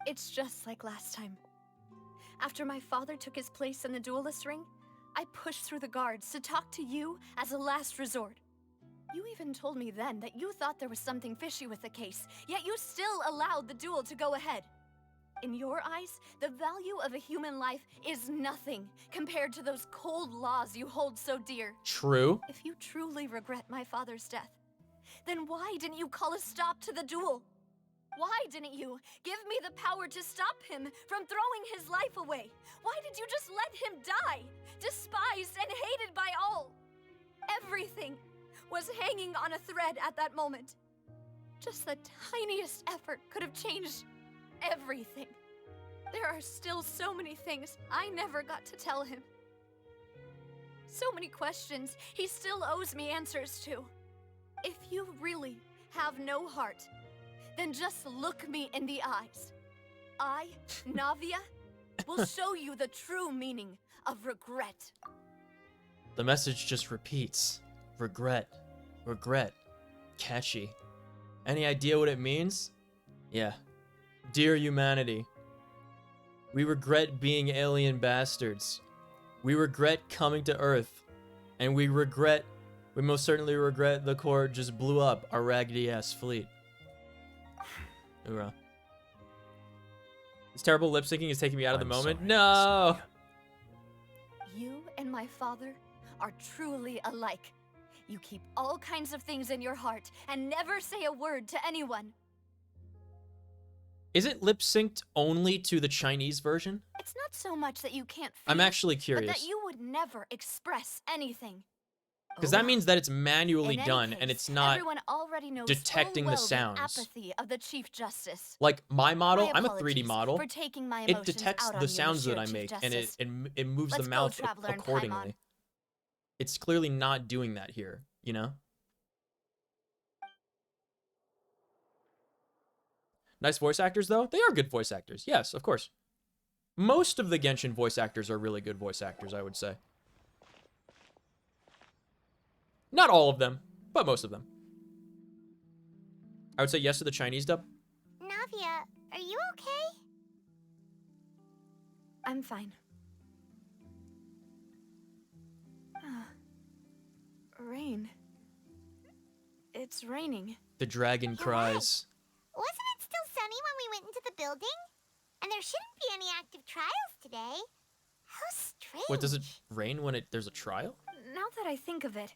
It's just like last time. After my father took his place in the duelist ring, I pushed through the guards to talk to you as a last resort. You even told me then that you thought there was something fishy with the case, yet you still allowed the duel to go ahead. In your eyes, the value of a human life is nothing compared to those cold laws you hold so dear. True. If you truly regret my father's death, then why didn't you call a stop to the duel? Why didn't you give me the power to stop him from throwing his life away? Why did you just let him die, despised and hated by all? Everything was hanging on a thread at that moment. Just the tiniest effort could have changed everything. There are still so many things I never got to tell him. So many questions he still owes me answers to. If you really have no heart, then just look me in the eyes. I, Navia, will show you the true meaning of regret. The message just repeats. Regret. Regret. Catchy. Any idea what it means? Yeah. Dear humanity, we regret being alien bastards. We regret coming to Earth. And we most certainly regret the court just blew up our raggedy-ass fleet. Hoorah. This terrible lip syncing is taking me out of the moment. sorry, No! You and my father are truly alike. You keep all kinds of things in your heart and never say a word to anyone. Is it lip synced only to the Chinese version? It's not so much that you can't feel, I'm actually but curious. that you would never express anything. Because that means that it's manually In any done case, and it's not everyone already knows detecting full the well sounds. apathy of the Chief Justice. like my model. My I'm a 3D apologies model. for taking my It emotions detects out on the you, sounds that Monsieur I Chief make and Justice. it moves Let's the go, mouth Traveler, and Paimon. accordingly. It's clearly not doing that here, you know? Nice voice actors, though. They are good voice actors. Yes, of course. Most of the Genshin voice actors are really good voice actors, I would say. Not all of them, but most of them. I would say yes to the Chinese dub. Navia, Are you okay? I'm fine. Rain. It's raining. The dragon You're cries. Wasn't it still sunny when we went into the building? And there shouldn't be any active trials today. How strange. What, does it rain when there's a trial? Now that I think of it,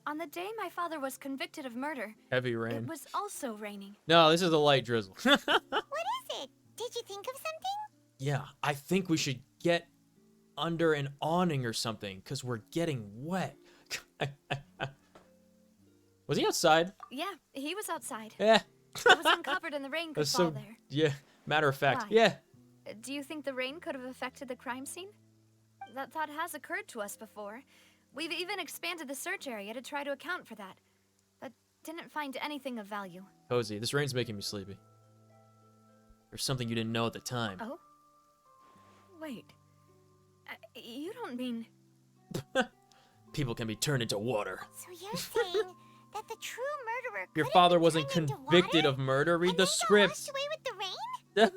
on the day my father was convicted of murder, Heavy rain. it was also raining. No, this is a light drizzle. What is it? Did you think of something? Yeah, I think we should get under an awning or something, because we're getting wet. Was he outside? Yeah, he was outside. Yeah. It was uncovered and the rain could That's fall so, there. yeah, matter of fact. Why? Yeah. Do you think the rain could have affected the crime scene? That thought has occurred to us before. We've even expanded the search area to try to account for that, but didn't find anything of value. Cozy, this rain's making me sleepy. There's something you didn't know at the time. Oh? Wait. You don't mean... People can be turned into water. So you're saying that the true murderer Your could have father been wasn't turned into convicted water of murder. Read and the then got script. washed away with the rain? Yeah.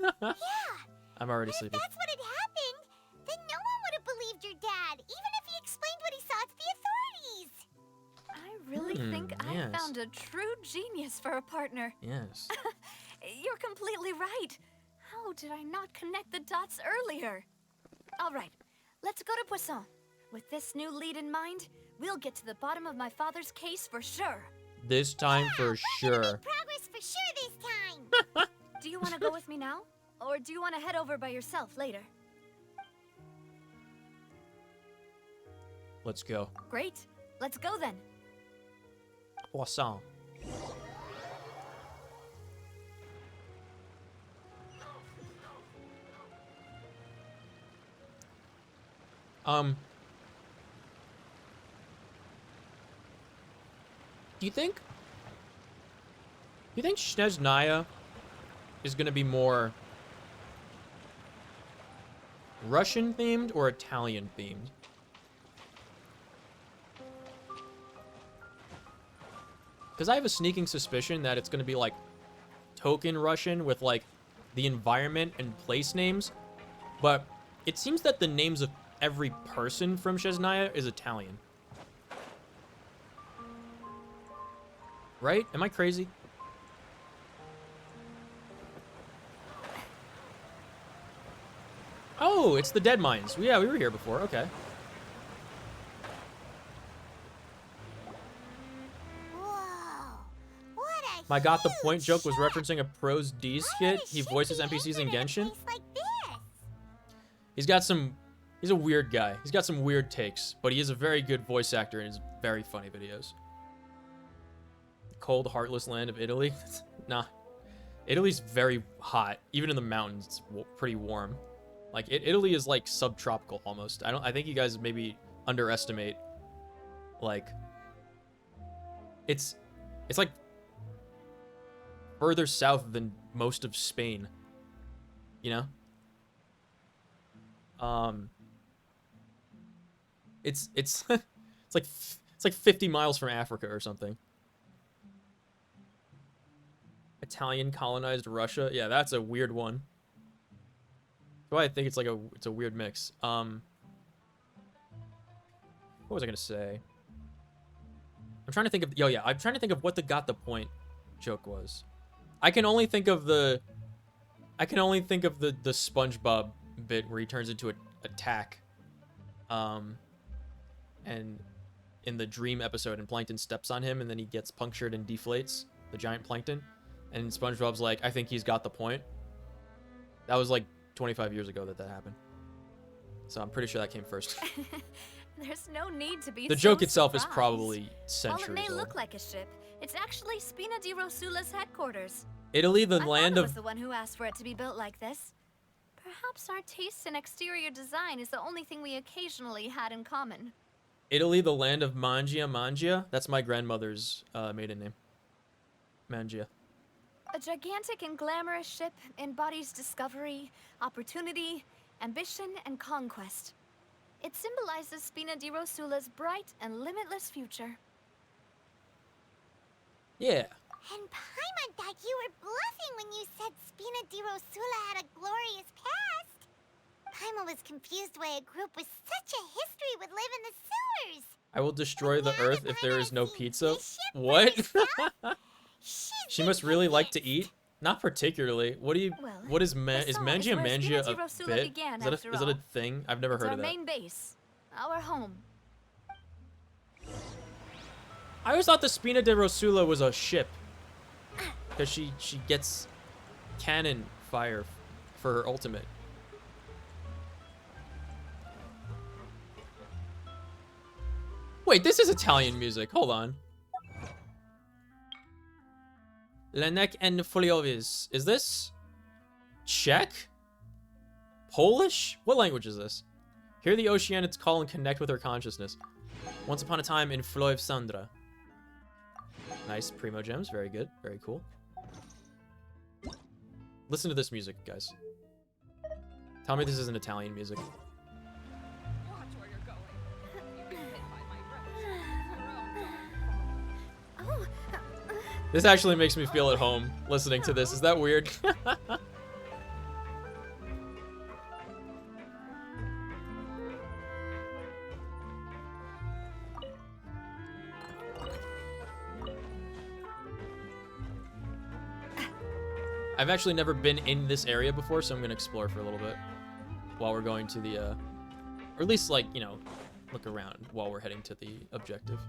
I'm already But if sleepy. that's what had happened, then no one would have believed your dad, even if he explained what he saw to the authorities. I really think yes. I found a true genius for a partner. Yes. You're completely right. How did I not connect the dots earlier? All right, let's go to Poisson. With this new lead in mind, we'll get to the bottom of my father's case for sure. This time for sure. Progress for sure this time. Do you want to go with me now? Or do you want to head over by yourself later? Let's go. Great. Let's go then. Poisson. Do you think Snezhnaya is gonna be more Russian themed or Italian themed? Because I have a sneaking suspicion that it's gonna be like token Russian with like the environment and place names, but it seems that the names of every person from Snezhnaya is Italian. Right? Am I crazy? Oh, it's the Dead Mines. Yeah, we were here before. Okay. Whoa. What a My got the point huge joke was shot. referencing a Pros D Why skit. would a He ship voices be NPCs in anchored a Genshin. place like this? He's a weird guy. He's got some weird takes, but he is a very good voice actor in his very funny videos. Cold, heartless land of Italy. Nah. Italy's very hot. Even in the mountains, it's pretty warm. Like, Italy is like subtropical almost. I think you guys maybe underestimate, like, it's like further south than most of Spain, you know? It's it's like 50 miles from Africa or something. Italian colonized Russia. Yeah, that's a weird one. That's why I think it's a weird mix. What was I gonna say? I'm trying to think of I'm trying to think of what the got the point joke was. I can only think of the SpongeBob bit where he turns into a tack. And in the dream episode, and Plankton steps on him and then he gets punctured and deflates, the giant Plankton. And SpongeBob's like, I think he's got the point. That was like 25 years ago that happened. So I'm pretty sure that came first. There's no need to be The so joke itself is surprised. probably While centuries it may old. look like a ship, it's actually Spina di Rosula's headquarters. Italy, the My land father of... was the one who asked for it to be built like this. Perhaps our taste in exterior design is the only thing we occasionally had in common. Italy, the land of Mangia. That's my grandmother's maiden name. Mangia. A gigantic and glamorous ship embodies discovery, opportunity, ambition, and conquest. It symbolizes Spina di Rosula's bright and limitless future. Yeah. And Paimon thought you were bluffing when you said Spina di Rosula had a glorious past. Paimon was confused why a group with such a history would live in the sewers. I will destroy the earth if there is no pizza. What? She must really like to eat? Not particularly. What do you? What is is Mangia Mangia a bit? Is that a thing? I've never heard of that. Our main base, our home. I always thought the Spina de Rosula was a ship, because she gets cannon fire for her ultimate. Wait, this is Italian music. Hold on. Lenek and Foliovis. Is this Czech? Polish? What language is this? Hear the Oceanids call and connect with her consciousness. Once upon a time in Floev Sandra. Nice primo gems. Very good. Very cool. Listen to this music, guys. Tell me this isn't Italian music. This actually makes me feel at home listening to this. Is that weird? I've actually never been in this area before, so I'm gonna explore for a little bit while we're going to the, or at least, like, you know, look around while we're heading to the objective.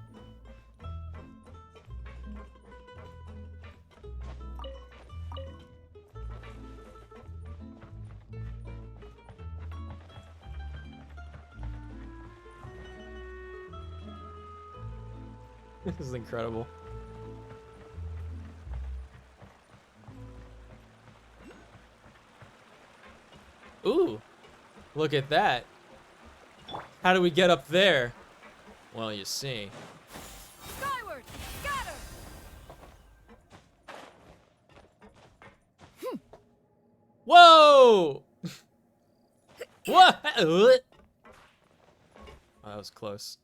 This is incredible. Ooh, look at that. How do we get up there? Well, you see. Skyward, scatter. Whoa! What? Oh, that was close.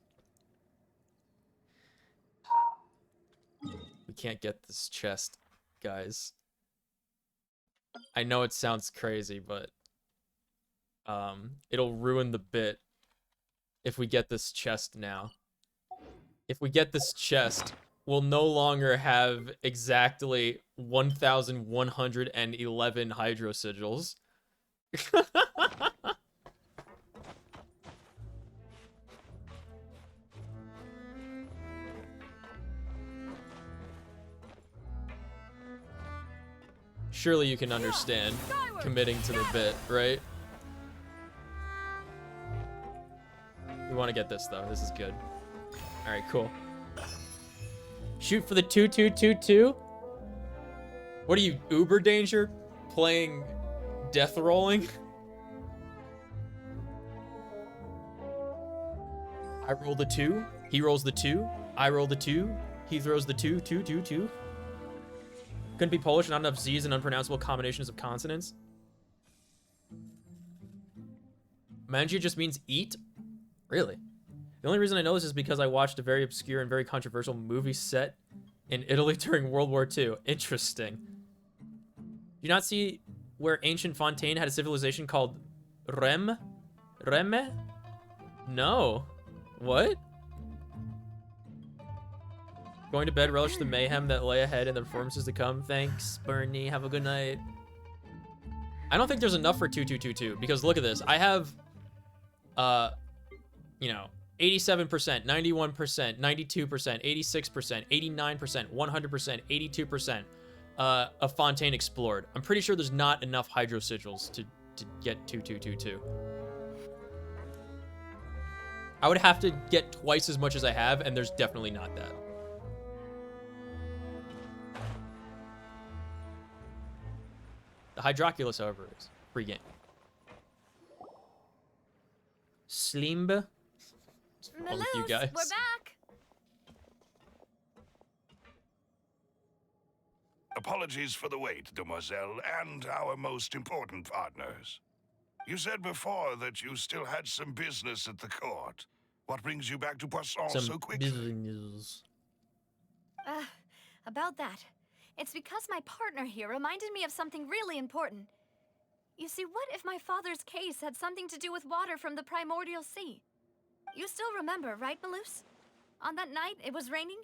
We can't get this chest, guys. I know it sounds crazy, but it'll ruin the bit if we get this chest now. If we get this chest, we'll no longer have exactly 1,111 hydro sigils. Surely you can understand committing to the bit, right? We want to get this, though. This is good. All right, cool. Shoot for the 2-2-2-2. What are you, Uber Danger? Playing death rolling? I roll the 2. He rolls the 2. I roll the 2. He throws the 2-2-2-2. Couldn't be Polish, not enough Z's and unpronounceable combinations of consonants. Mangia just means eat? Really? The only reason I know this is because I watched a very obscure and very controversial movie set in Italy during World War II. Interesting. Do you not see where ancient Fontaine had a civilization called Reme? No. What? Going to bed, relish the mayhem that lay ahead and the performances to come. Thanks, Bernie. Have a good night. I don't think there's enough for 2-2-2-2 because look at this. I have, you know, 87%, 91%, 92%, 86%, 89%, 100%, 82% of Fontaine explored. I'm pretty sure there's not enough hydro sigils to get 2-2-2-2. I would have to get twice as much as I have, and there's definitely not that. The Hydroculus, however, is free game. Slimb. What's wrong with you guys? We're back. Apologies for the wait, demoiselle, and our most important partners. You said before that you still had some business at the court. What brings you back to Poisson so quickly? Business. About that. It's because my partner here reminded me of something really important. You see, what if my father's case had something to do with water from the primordial sea? You still remember, right, Malus? On that night, it was raining?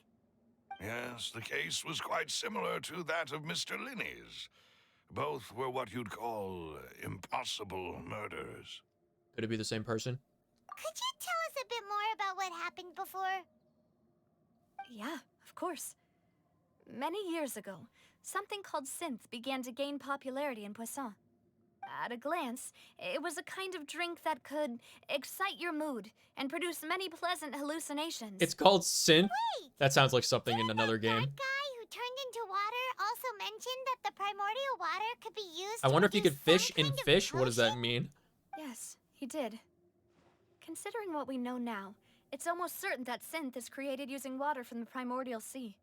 Yes, the case was quite similar to that of Mr. Linney's. Both were what you'd call impossible murders. Could it be the same person? Could you tell us a bit more about what happened before? Yeah, of course. Many years ago, something called synth began to gain popularity in Poisson. At a glance, it was a kind of drink that could excite your mood and produce many pleasant hallucinations. It's called synth? Wait! That sounds like something in another game. That guy who turned into water also mentioned that the primordial water could be used I to wonder if you could produce fish some in kind of fish. What does that potion? mean? Yes, he did. Considering what we know now, it's almost certain that synth is created using water from the primordial sea.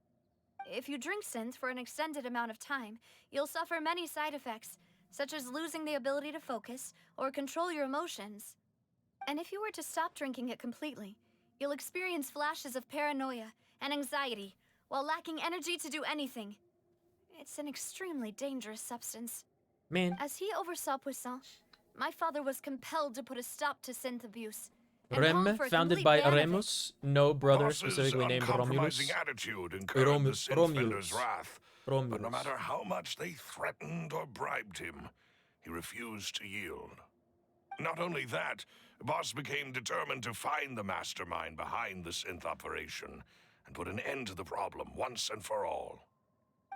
If you drink synth for an extended amount of time, you'll suffer many side effects, such as losing the ability to focus or control your emotions. And if you were to stop drinking it completely, you'll experience flashes of paranoia and anxiety while lacking energy to do anything. It's an extremely dangerous substance. Man. As he oversaw Poisson, my father was compelled to put a stop to synth abuse. and Rem, called for a founded complete by ban of it. Remus, no brother Boss's specifically named uncompromising Romulus. attitude incurred the Synthbender's wrath. But no Romulus. matter how much they threatened or bribed him, he refused to yield. Not only that, Boss became determined to find the mastermind behind the synth operation and put an end to the problem once and for all.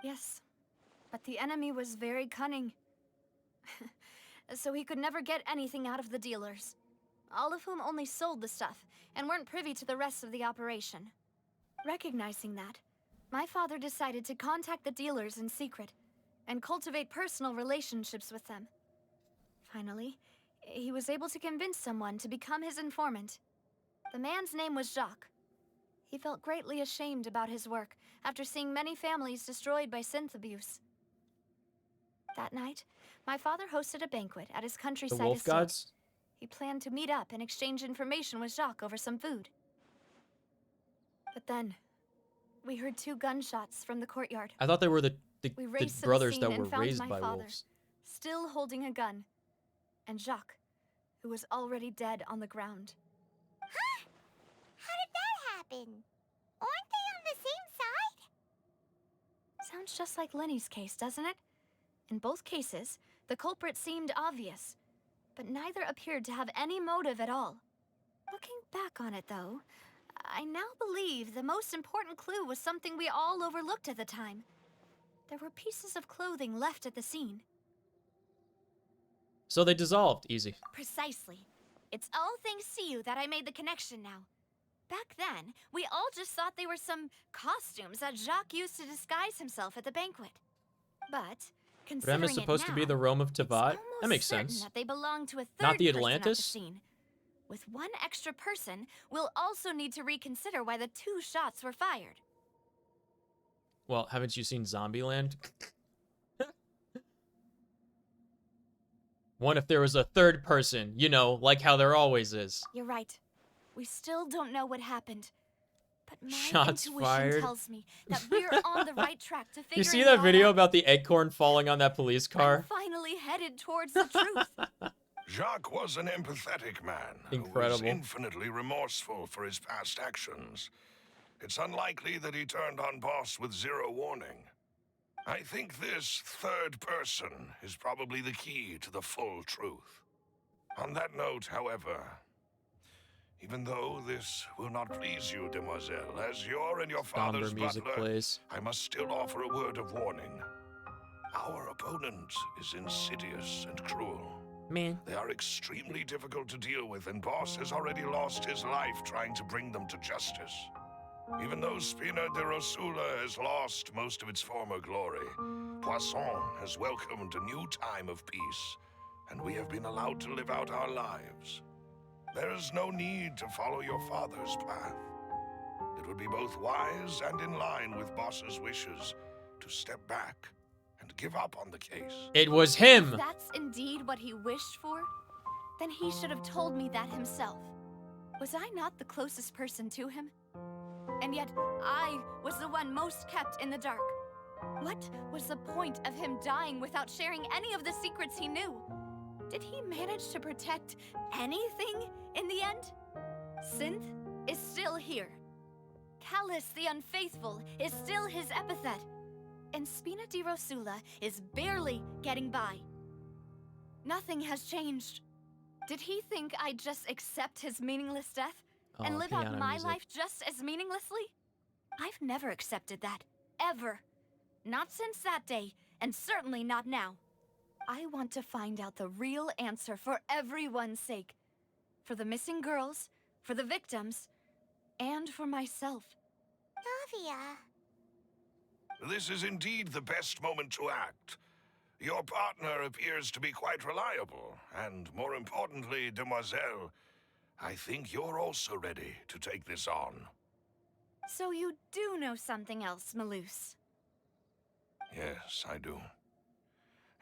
Yes, but the enemy was very cunning. So he could never get anything out of the dealers, all of whom only sold the stuff and weren't privy to the rest of the operation. Recognizing that, my father decided to contact the dealers in secret and cultivate personal relationships with them. Finally, he was able to convince someone to become his informant. The man's name was Jacques. He felt greatly ashamed about his work after seeing many families destroyed by synth abuse. That night, my father hosted a banquet at his The countryside wolf estate. gods? He planned to meet up and exchange information with Jacques over some food. But then, we heard 2 gunshots from the courtyard. I thought they were the We raced to the brothers scene that and were found raised my by father, wolves. still holding a gun, and Jacques, who was already dead on the ground. Huh? How did that happen? Aren't they on the same side? Sounds just like Lenny's case, doesn't it? In both cases, the culprit seemed obvious, but neither appeared to have any motive at all. Looking back on it, though, I now believe the most important clue was something we all overlooked at the time. There were pieces of clothing left at the scene. So they dissolved. Easy. Precisely. It's all thanks to you that I made the connection now. Back then, we all just thought they were some costumes that Jacques used to disguise himself at the banquet. But considering Rem is supposed it to now, be the Rome of Teyvat. That almost makes certain sense. that they belong to a third Not the person at Atlantis? scene. With one extra person, we'll also need to reconsider why the 2 shots were fired. Well, haven't you seen Zombieland? What if there was a third person, you know, like how there always is? You're right. We still don't know what happened. But my Shots intuition fired. tells me that we're on the right track to figure You see it that all video out. about the acorn falling on that police I'm car? finally headed towards the truth. Jacques was an empathetic man who was Incredible. infinitely remorseful for his past actions. It's unlikely that he turned on Boss with 0 warning. I think this third person is probably the key to the full truth. On that note, however, even though this will not please you, demoiselle, as your and your father's Somber music butler, plays. I must still offer a word of warning. Our opponent is insidious and cruel. Man. They are extremely difficult to deal with, and Boss has already lost his life trying to bring them to justice. Even though Spina de Rosula has lost most of its former glory, Poisson has welcomed a new time of peace, and we have been allowed to live out our lives. There is no need to follow your father's path. It would be both wise and in line with Boss's wishes to step back and give up on the case. It was him! If that's indeed what he wished for, then he should have told me that himself. Was I not the closest person to him? And yet, I was the one most kept in the dark. What was the point of him dying without sharing any of the secrets he knew? Did he manage to protect anything in the end? Synth is still here. Callus the Unfaithful is still his epithet. And Spina di Rosula is barely getting by. Nothing has changed. Did he think I'd just accept his meaningless death and live out piano my music. life just as meaninglessly? I've never accepted that, ever. Not since that day, and certainly not now. I want to find out the real answer for everyone's sake. For the missing girls, for the victims, and for myself. Navia. This is indeed the best moment to act. Your partner appears to be quite reliable, and more importantly, Demoiselle, I think you're also ready to take this on. So you do know something else, Malus? Yes, I do.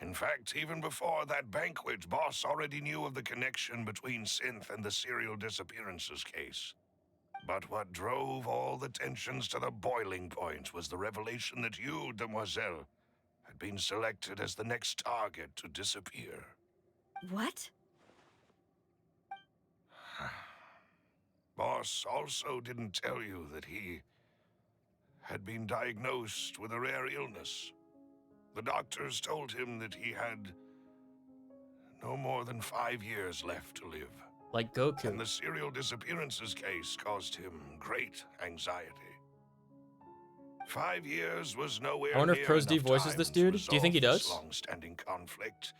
In fact, even before that banquet, Boss already knew of the connection between Synth and the serial disappearances case. But what drove all the tensions to the boiling point was the revelation that you, Demoiselle, had been selected as the next target to disappear. What? Boss also didn't tell you that he had been diagnosed with a rare illness. The doctors told him that he had no more than 5 years left to live. Like Goku. And the serial disappearances case caused him great anxiety. 5 years was nowhere I wonder if near Pros D enough voices time this to dude. Do you think he resolve this does? long-standing conflict.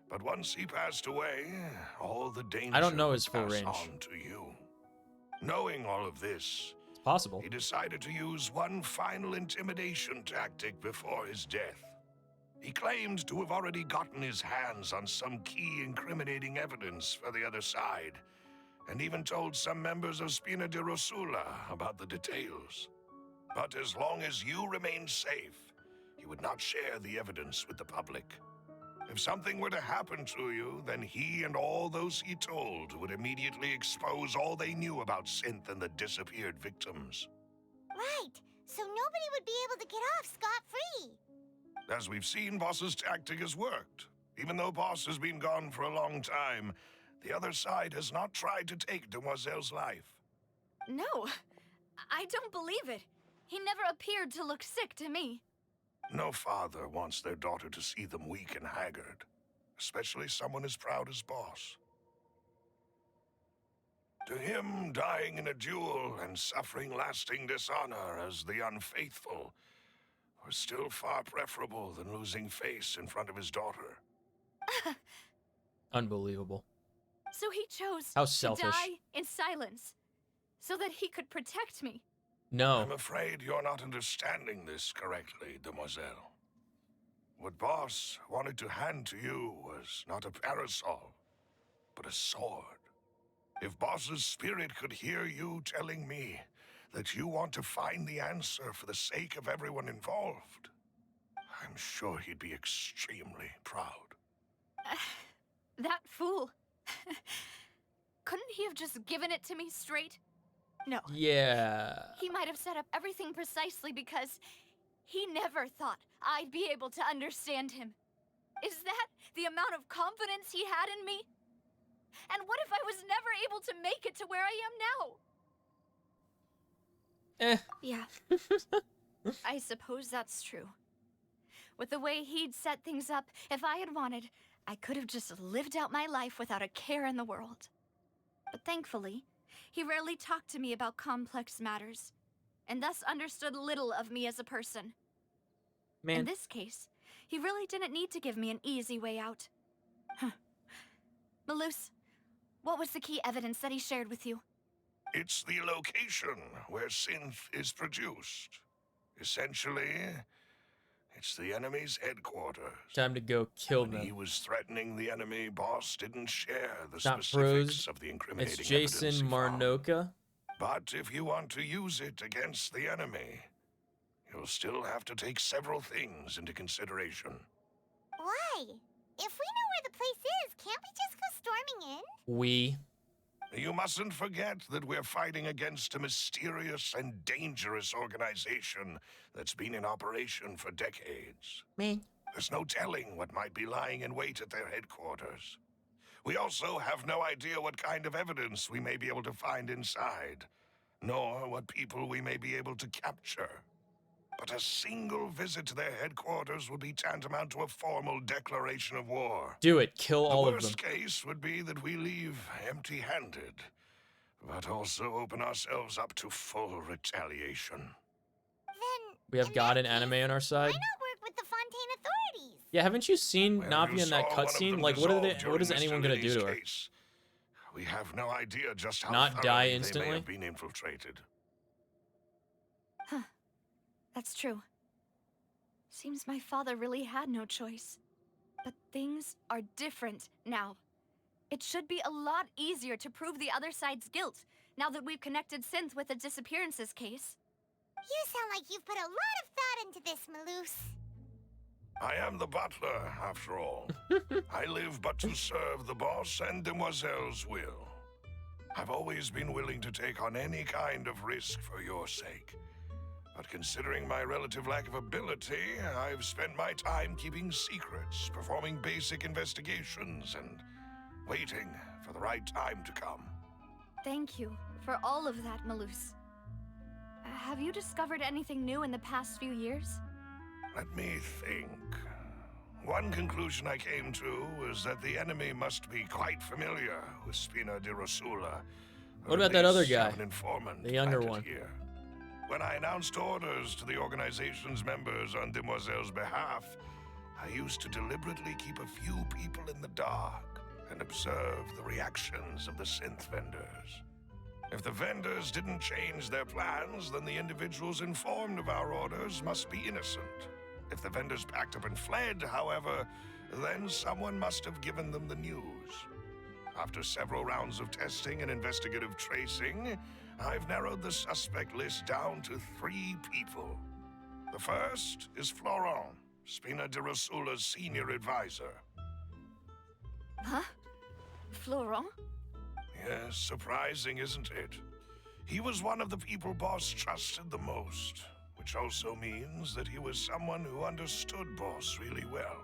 But once he passed away, all the danger I don't know his full passed range. on to you. Knowing all of this, It's possible. he decided to use one final intimidation tactic before his death. He claimed to have already gotten his hands on some key incriminating evidence for the other side, and even told some members of Spina di Rosula about the details. But as long as you remained safe, he would not share the evidence with the public. If something were to happen to you, then he and all those he told would immediately expose all they knew about Synth and the disappeared victims. Right. So nobody would be able to get off scot-free. As we've seen, Boss's tactic has worked. Even though Boss has been gone for a long time, the other side has not tried to take Demoiselle's life. No, I don't believe it. He never appeared to look sick to me. No father wants their daughter to see them weak and haggard, especially someone as proud as Boss. To him, dying in a duel and suffering lasting dishonor as the unfaithful was still far preferable than losing face in front of his daughter. Unbelievable. So he chose How to selfish. die in silence, so that he could protect me. No. I'm afraid you're not understanding this correctly, Demoiselle. What Boss wanted to hand to you was not a parasol, but a sword. If Boss's spirit could hear you telling me that you want to find the answer for the sake of everyone involved, I'm sure he'd be extremely proud. That fool. Couldn't he have just given it to me straight? No. Yeah. He might have set up everything precisely because he never thought I'd be able to understand him. Is that the amount of confidence he had in me? And what if I was never able to make it to where I am now? Eh. Yeah. I suppose that's true. With the way he'd set things up, if I had wanted, I could have just lived out my life without a care in the world. But thankfully, he rarely talked to me about complex matters, and thus understood little of me as a person. Man. In this case, he really didn't need to give me an easy way out. Huh. Malus, what was the key evidence that he shared with you? It's the location where Synth is produced. Essentially, it's the enemy's headquarters. Time to go kill When he them. was threatening the enemy, Boss didn't share the It's not specifics Pros. of the incriminating It's Jason evidence he found. Marnoka. But if you want to use it against the enemy, you'll still have to take several things into consideration. Why? If we know where the place is, can't we just go storming in? You mustn't forget that we're fighting against a mysterious and dangerous organization that's been in operation for decades. Me. There's no telling what might be lying in wait at their headquarters. We also have no idea what kind of evidence we may be able to find inside, nor what people we may be able to capture. But a single visit to their headquarters would be tantamount to a formal declaration of war. Do it. Kill all The of them. worst case would be that we leave empty-handed, but also open ourselves up to full retaliation. Then We have in God that and anime case, on our why side. not work with the Fontaine authorities? Yeah, haven't you seen Well, Navi you in that saw one of cutscene? them Like, what are they? dissolve What is during anyone Mr. gonna do Liddy's to her? case. We have no idea just how Not die thoroughly instantly? they may have been infiltrated. Huh. That's true. Seems my father really had no choice. But things are different now. It should be a lot easier to prove the other side's guilt, now that we've connected Synth with the disappearances case. You sound like you've put a lot of thought into this, Maloose. I am the butler, after all. I live but to serve the boss and Demoiselle's will. I've always been willing to take on any kind of risk for your sake. But considering my relative lack of ability, I've spent my time keeping secrets, performing basic investigations, and waiting for the right time to come. Thank you for all of that, Maloose. Have you discovered anything new in the past few years? Let me think. One conclusion I came to was that the enemy must be quite familiar with Spina di Rosula. What about that other guy? An informant The younger planted one. Here. When I announced orders to the organization's members on Demoiselle's behalf, I used to deliberately keep a few people in the dark and observe the reactions of the synth vendors. If the vendors didn't change their plans, then the individuals informed of our orders must be innocent. If the vendors packed up and fled, however, then someone must have given them the news. After several rounds of testing and investigative tracing, I've narrowed the suspect list down to 3 people. The first is Florent, Spina di Rosula's senior advisor. Huh? Florent? Yes, surprising, isn't it? He was one of the people Boss trusted the most, which also means that he was someone who understood Boss really well.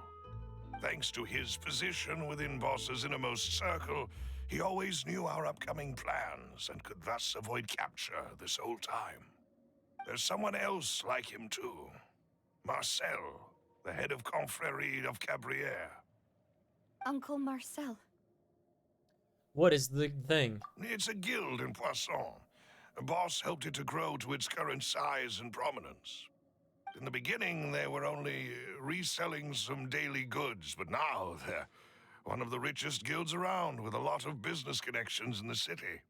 Thanks to his position within Boss's innermost circle, he always knew our upcoming plans and could thus avoid capture this whole time. There's someone else like him too. Marcel, the head of Confrérie of Cabrières. Uncle Marcel. What is the thing? It's a guild in Poisson. Boss helped it to grow to its current size and prominence. In the beginning, they were only reselling some daily goods, but now they're one of the richest guilds around, with a lot of business connections in the city.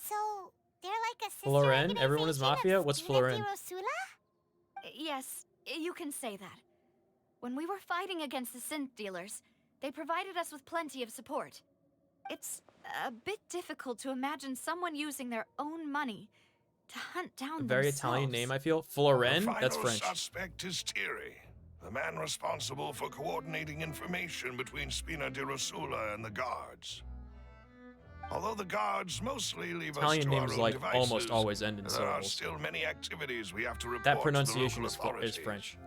So, they're like a sister Florent? Everyone is organization mafia? of What's Spina di Florent? Rosula? Yes, you can say that. When we were fighting against the synth dealers, they provided us with plenty of support. It's a bit difficult to imagine someone using their own money to hunt down A very themselves. Italian name, I feel. Florent? That's The French. final suspect is Thierry, the man responsible for coordinating information between Spina di Rosula and the guards. Although the guards mostly leave Italian us to names our own like devices, almost always end in there are syllables. still many activities we have to report That to pronunciation the is local authorities. French.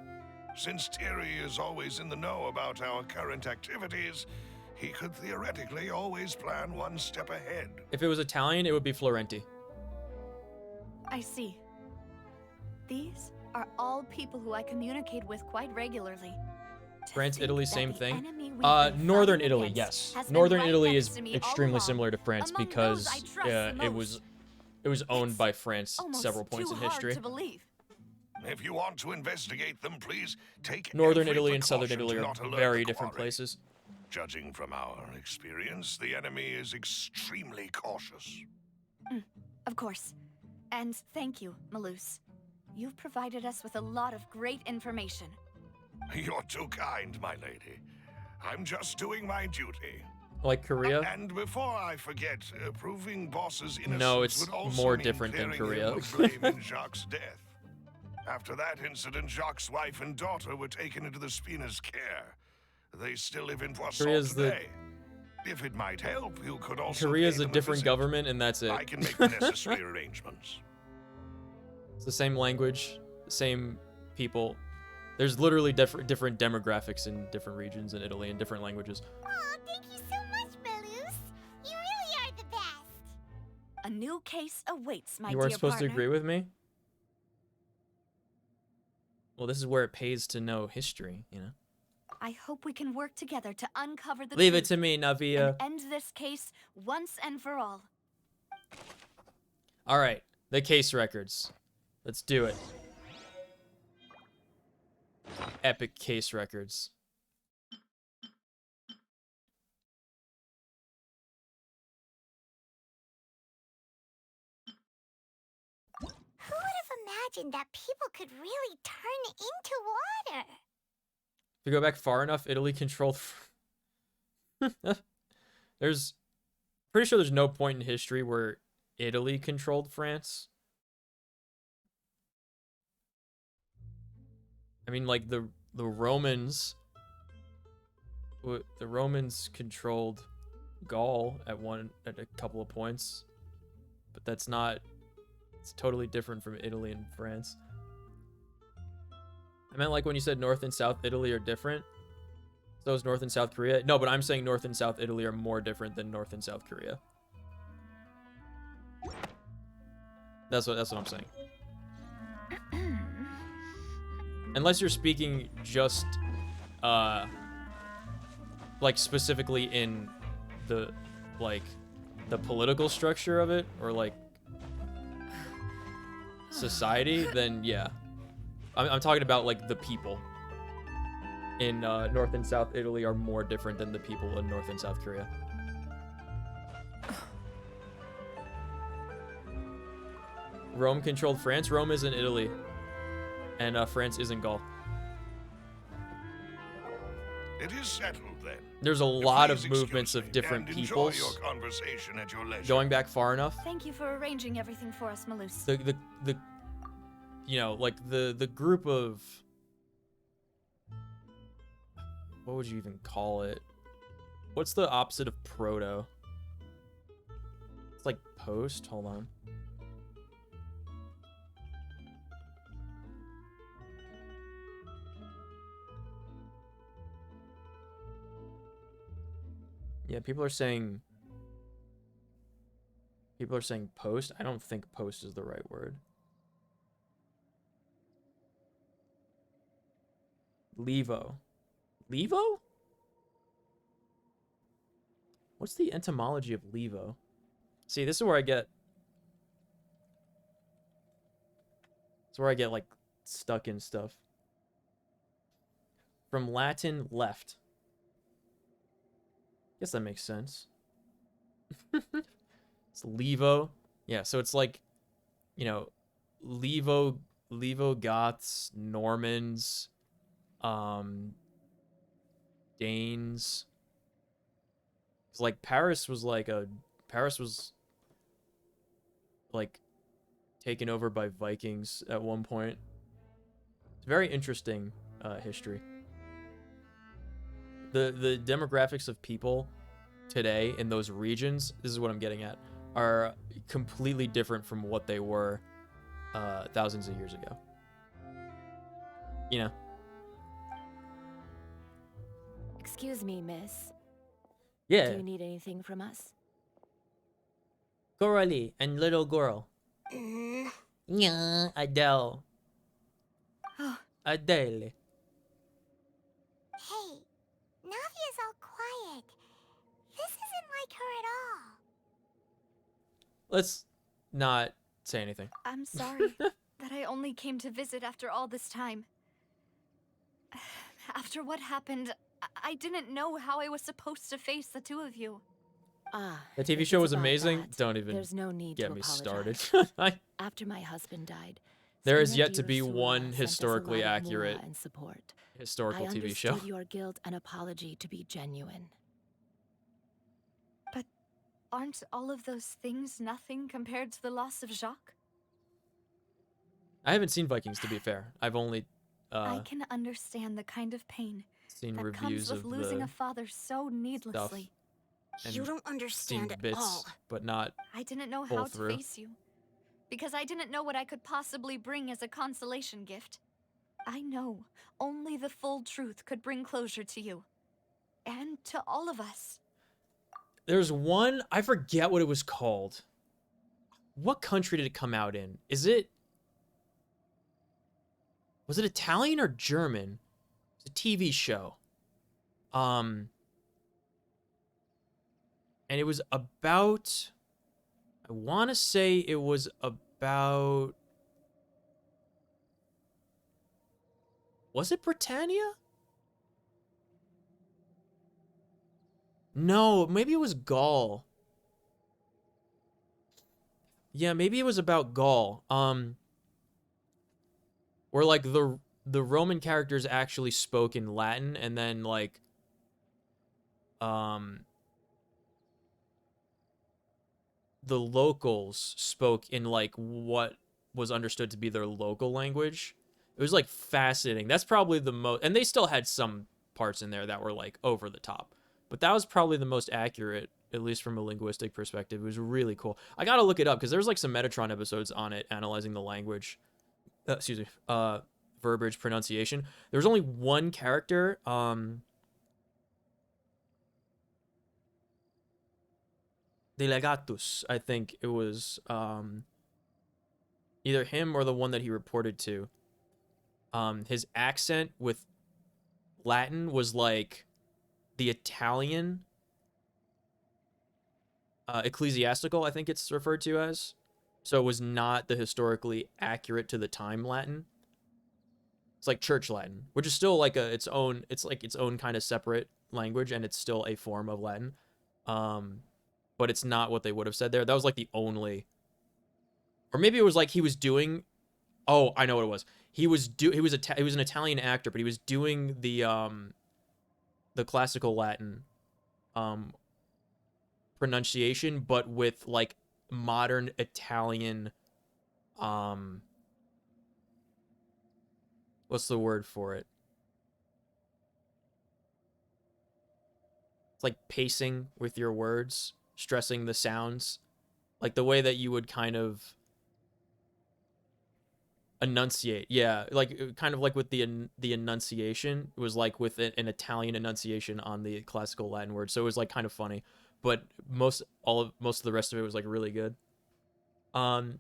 Since Thierry is always in the know about our current activities, he could theoretically always plan one step ahead. If it was Italian, it would be Florenti. I see. These are all people who I communicate with quite regularly. To France, think Italy, that same the thing. enemy we've been Northern fighting Italy, against yes. has been Northern right Italy next is to me all extremely along, similar to France among because those I trust the it was owned by France Almost several points too in hard history. to believe. If you want to investigate them, please take Northern every Italy and Southern precaution Italy to are not alert very the different quarry. places. Judging from our experience, the enemy is extremely cautious. Of course. And thank you, Maloose. You've provided us with a lot of great information. You're too kind, my lady. I'm just doing my duty. Like Korea? And before I forget, proving Boss's innocence No, it's would also more mean different than clearing Korea. him of blame in Jacques' death. After that incident, Jacques' wife and daughter were taken into the Spina's care. They still live in Poisson Korea's the today. If it might help, you could also Korea's pay a them different visit. government, and that's it. I can make the necessary arrangements. It's the same language, same people. There's literally different demographics in different regions in Italy and different languages. Oh, thank you so much, Malus. You really are the best. A new case awaits, my You dear weren't supposed partner. to agree with me? Well, this is where it pays to know history, you know? I hope we can work together to uncover the Leave it truth to me, Navia. and end this case once and for all. All right, the case records. Let's do it. Epic case records. Who would have imagined that people could really turn into water? If you go back far enough, Italy controlled. There's pretty sure there's no point in history where Italy controlled France. I mean, like the Romans. The Romans controlled Gaul at a couple of points, but that's not. It's totally different from Italy and France. I meant like when you said North and South Italy are different. So is North and South Korea. No, but I'm saying North and South Italy are more different than North and South Korea. That's what I'm saying. Unless you're speaking just like specifically in the political structure of it, or like society, then yeah. I'm talking about like the people in North and South Italy are more different than the people in North and South Korea. Rome controlled France. Rome is in Italy, and France is in Gaul. It is settled then. There's a lot of Please movements excuse of me different and enjoy peoples. your conversation at your leisure. Going back far enough, Thank you for arranging everything for us, Malus. the you know, like the group of, what would you even call it? What's the opposite of proto? It's like post. Hold on. Yeah, people are saying post. I don't think post is the right word. Levo. Levo? What's the etymology of levo? See, this is where I get like stuck in stuff. From Latin left. Guess that makes sense. It's levo. Yeah, so it's like, you know, levo Goths, Normans, Danes. It's like Paris was like taken over by Vikings at one point. It's very interesting history. The demographics of people today in those regions, this is what I'm getting at, are completely different from what they were thousands of years ago. You know? Excuse me, miss. Yeah. Do you need anything from us? Coralie and little girl. Yeah, Adele. Adele. Hey, Navia's all quiet. This isn't like her at all. Let's not say anything. I'm sorry that I only came to visit after all this time. After what happened, I didn't know how I was supposed to face the two of you. The TV if show it's was about amazing. that, Don't even there's no need get to me apologize. started. After my husband died, There is Sina yet to be Dirasula one sent us a historically lot of accurate mora and support. historical I TV show. understood your guilt and apology to be genuine. But aren't all of those things nothing compared to the loss of Jacques? I haven't seen Vikings, to be fair. I've only I can understand the kind of pain seen that reviews comes with of losing the a father so needlessly. and You don't seen understand at bits, all. but not I didn't know pull how to through. face you. Because I didn't know what I could possibly bring as a consolation gift. I know only the full truth could bring closure to you. And to all of us. There's one, I forget what it was called. What country did it come out in? Was it Italian or German? It's a TV show. And it was about, I want to say it was about, was it Britannia? No, maybe it was Gaul. Yeah, maybe it was about Gaul. Where like the Roman characters actually spoke in Latin, and then like the locals spoke in like what was understood to be their local language. It was like fascinating. That's probably the most, and they still had some parts in there that were like over the top, but that was probably the most accurate, at least from a linguistic perspective. It was really cool. I gotta look it up because there's like some Metatron episodes on it analyzing the language. Excuse me, verbiage, pronunciation. There was only one character, Delegatus, I think it was, either him or the one that he reported to. His accent with Latin was like the Italian ecclesiastical, I think it's referred to as. So it was not the historically accurate to the time Latin. It's like church Latin, which is still like its own, it's like its own kind of separate language, and it's still a form of Latin. But it's not what they would have said there. That was like the only, or maybe it was like he was doing, oh, I know what it was. He was an Italian actor, but he was doing the classical Latin pronunciation, but with like modern Italian, what's the word for it? It's like pacing with your words, stressing the sounds, like the way that you would kind of enunciate. Yeah, like kind of like with the enunciation, it was like with an Italian enunciation on the classical Latin word. So it was like kind of funny, but most of the rest of it was like really good. I've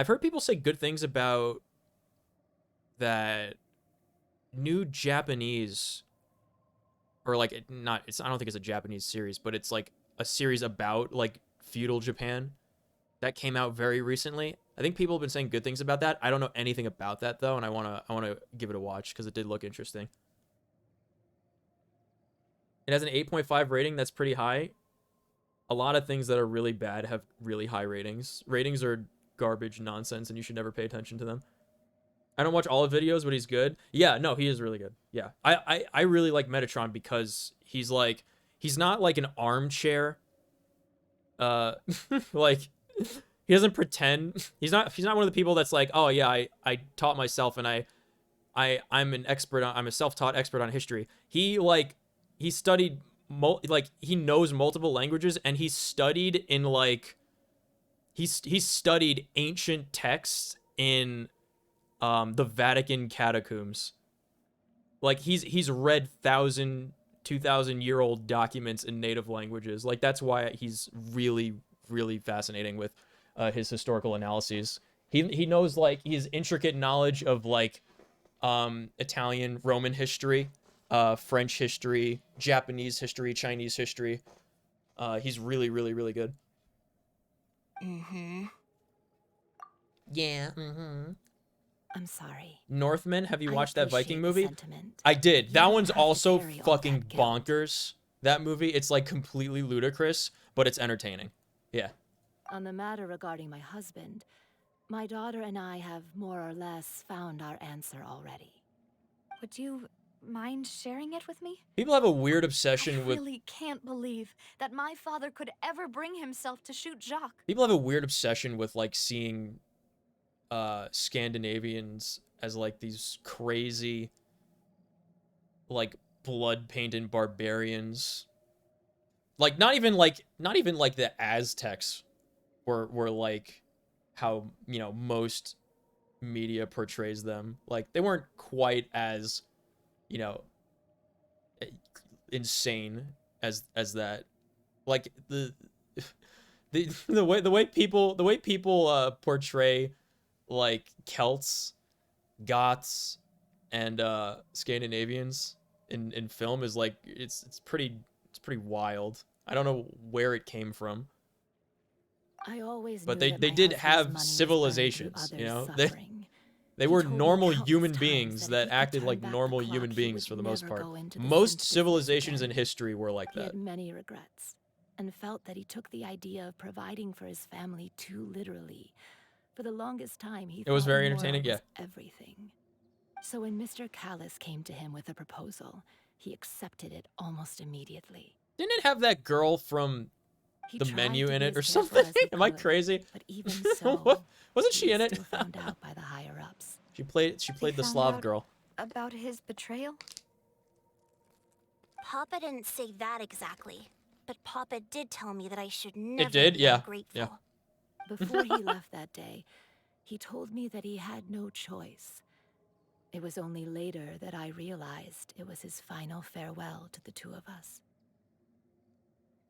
heard people say good things about that new Japanese, or like I don't think it's a Japanese series, but it's like a series about like feudal Japan that came out very recently. I think people have been saying good things about that. I don't know anything about that though, and I wanna give it a watch because it did look interesting. It has an 8.5 rating. That's pretty high. A lot of things that are really bad have really high ratings. Ratings are garbage nonsense, and you should never pay attention to them. I don't watch all of videos, but he's good. Yeah, no, he is really good. Yeah, I really like Metatron because he's not like an armchair. Like he doesn't pretend. He's not one of the people that's like, oh yeah, I taught myself and I'm a self-taught expert on history. He studied he knows multiple languages, and he studied in like he studied ancient texts in the Vatican catacombs. Like he's read 2,000-year-old documents in native languages. Like that's why he's really fascinating with his historical analyses. He knows like his intricate knowledge of like Italian, Roman history, French history, Japanese history, Chinese history. He's really good. Mm-hmm. Yeah. Mm-hmm. I'm sorry. Northman, have you watched that Viking movie? Sentiment. I did. You That don't one's have to also carry all fucking that guilt. bonkers. That movie, it's like completely ludicrous, but it's entertaining. Yeah. On the matter regarding my husband, my daughter and I have more or less found our answer already. Would you mind sharing it with me? People have a weird obsession I with really can't believe that my father could ever bring himself to shoot Jacques. people have a weird obsession with like seeing Scandinavians as like these crazy like blood painted barbarians. Like not even like the Aztecs were like how, you know, most media portrays them. Like they weren't quite as, you know, insane as that. Like the way people portray like Celts, Goths, and Scandinavians in film is like it's pretty wild. I don't know where it came from. I always But knew they that my did husband's have money was burned civilizations, through you know? others' They suffering. they He were told me normal countless human times beings that if that he could acted turn like back the normal clock, human he beings would for the most never part. go into the Most synth business civilizations in again. history were like He that. had many regrets and felt that he took the idea of providing for his family too literally. For the longest time, he It was thought very Mora entertaining, yeah. was everything. So when Mr. Callus came to him with a proposal, he accepted it almost immediately. Didn't it have that girl from He the tried menu to in be it as or careful something? as he Am I could, crazy? But even so, What? Wasn't he she in was it? still found out by the higher ups. She played They the found Slav out girl. about his betrayal? Papa didn't say that exactly, but Papa did tell me that I should never did? be Yeah. ungrateful. Yeah. Before he left that day, he told me that he had no choice. It was only later that I realized it was his final farewell to the two of us.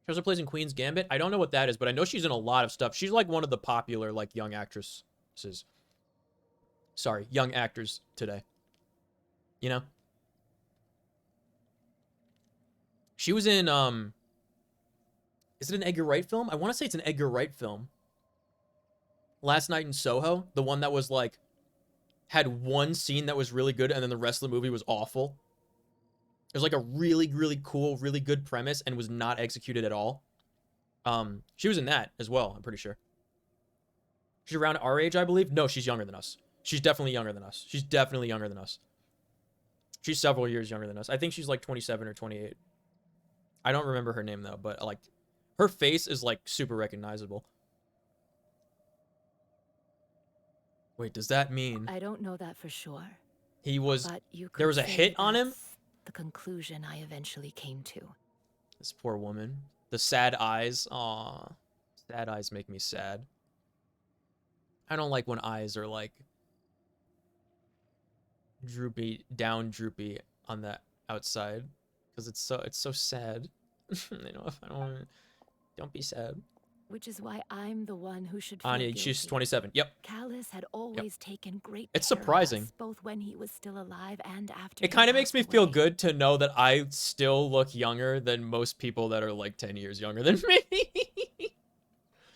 She also plays in Queen's Gambit. I don't know what that is, but I know she's in a lot of stuff. She's like one of the popular like young actresses. Sorry, young actors today. You know? She was in is it an Edgar Wright film? I want to say it's an Edgar Wright film. Last Night in Soho, the one that was like had one scene that was really good and then the rest of the movie was awful. It was like a really, really cool, really good premise and was not executed at all. She was in that as well, I'm pretty sure. She's around our age, I believe. No, she's younger than us. She's definitely younger than us. She's definitely younger than us. She's several years younger than us. I think she's like 27 or 28. I don't remember her name though, but like her face is like super recognizable. Wait, does that mean I don't know that for sure. he was But you could there was a say hit on him? that's the conclusion I eventually came to. This poor woman. The sad eyes. Aw. Sad eyes make me sad. I don't like when eyes are like droopy on the outside because it's so sad. You know, if I don't be sad. Which is why I'm the one who should feel Anya, guilty. she's 27. Yep. Callus had always taken great It's care of surprising. us, both when he was still alive and after. It kind of makes me feel good to know that I still look younger than most people that are like 10 years younger than me.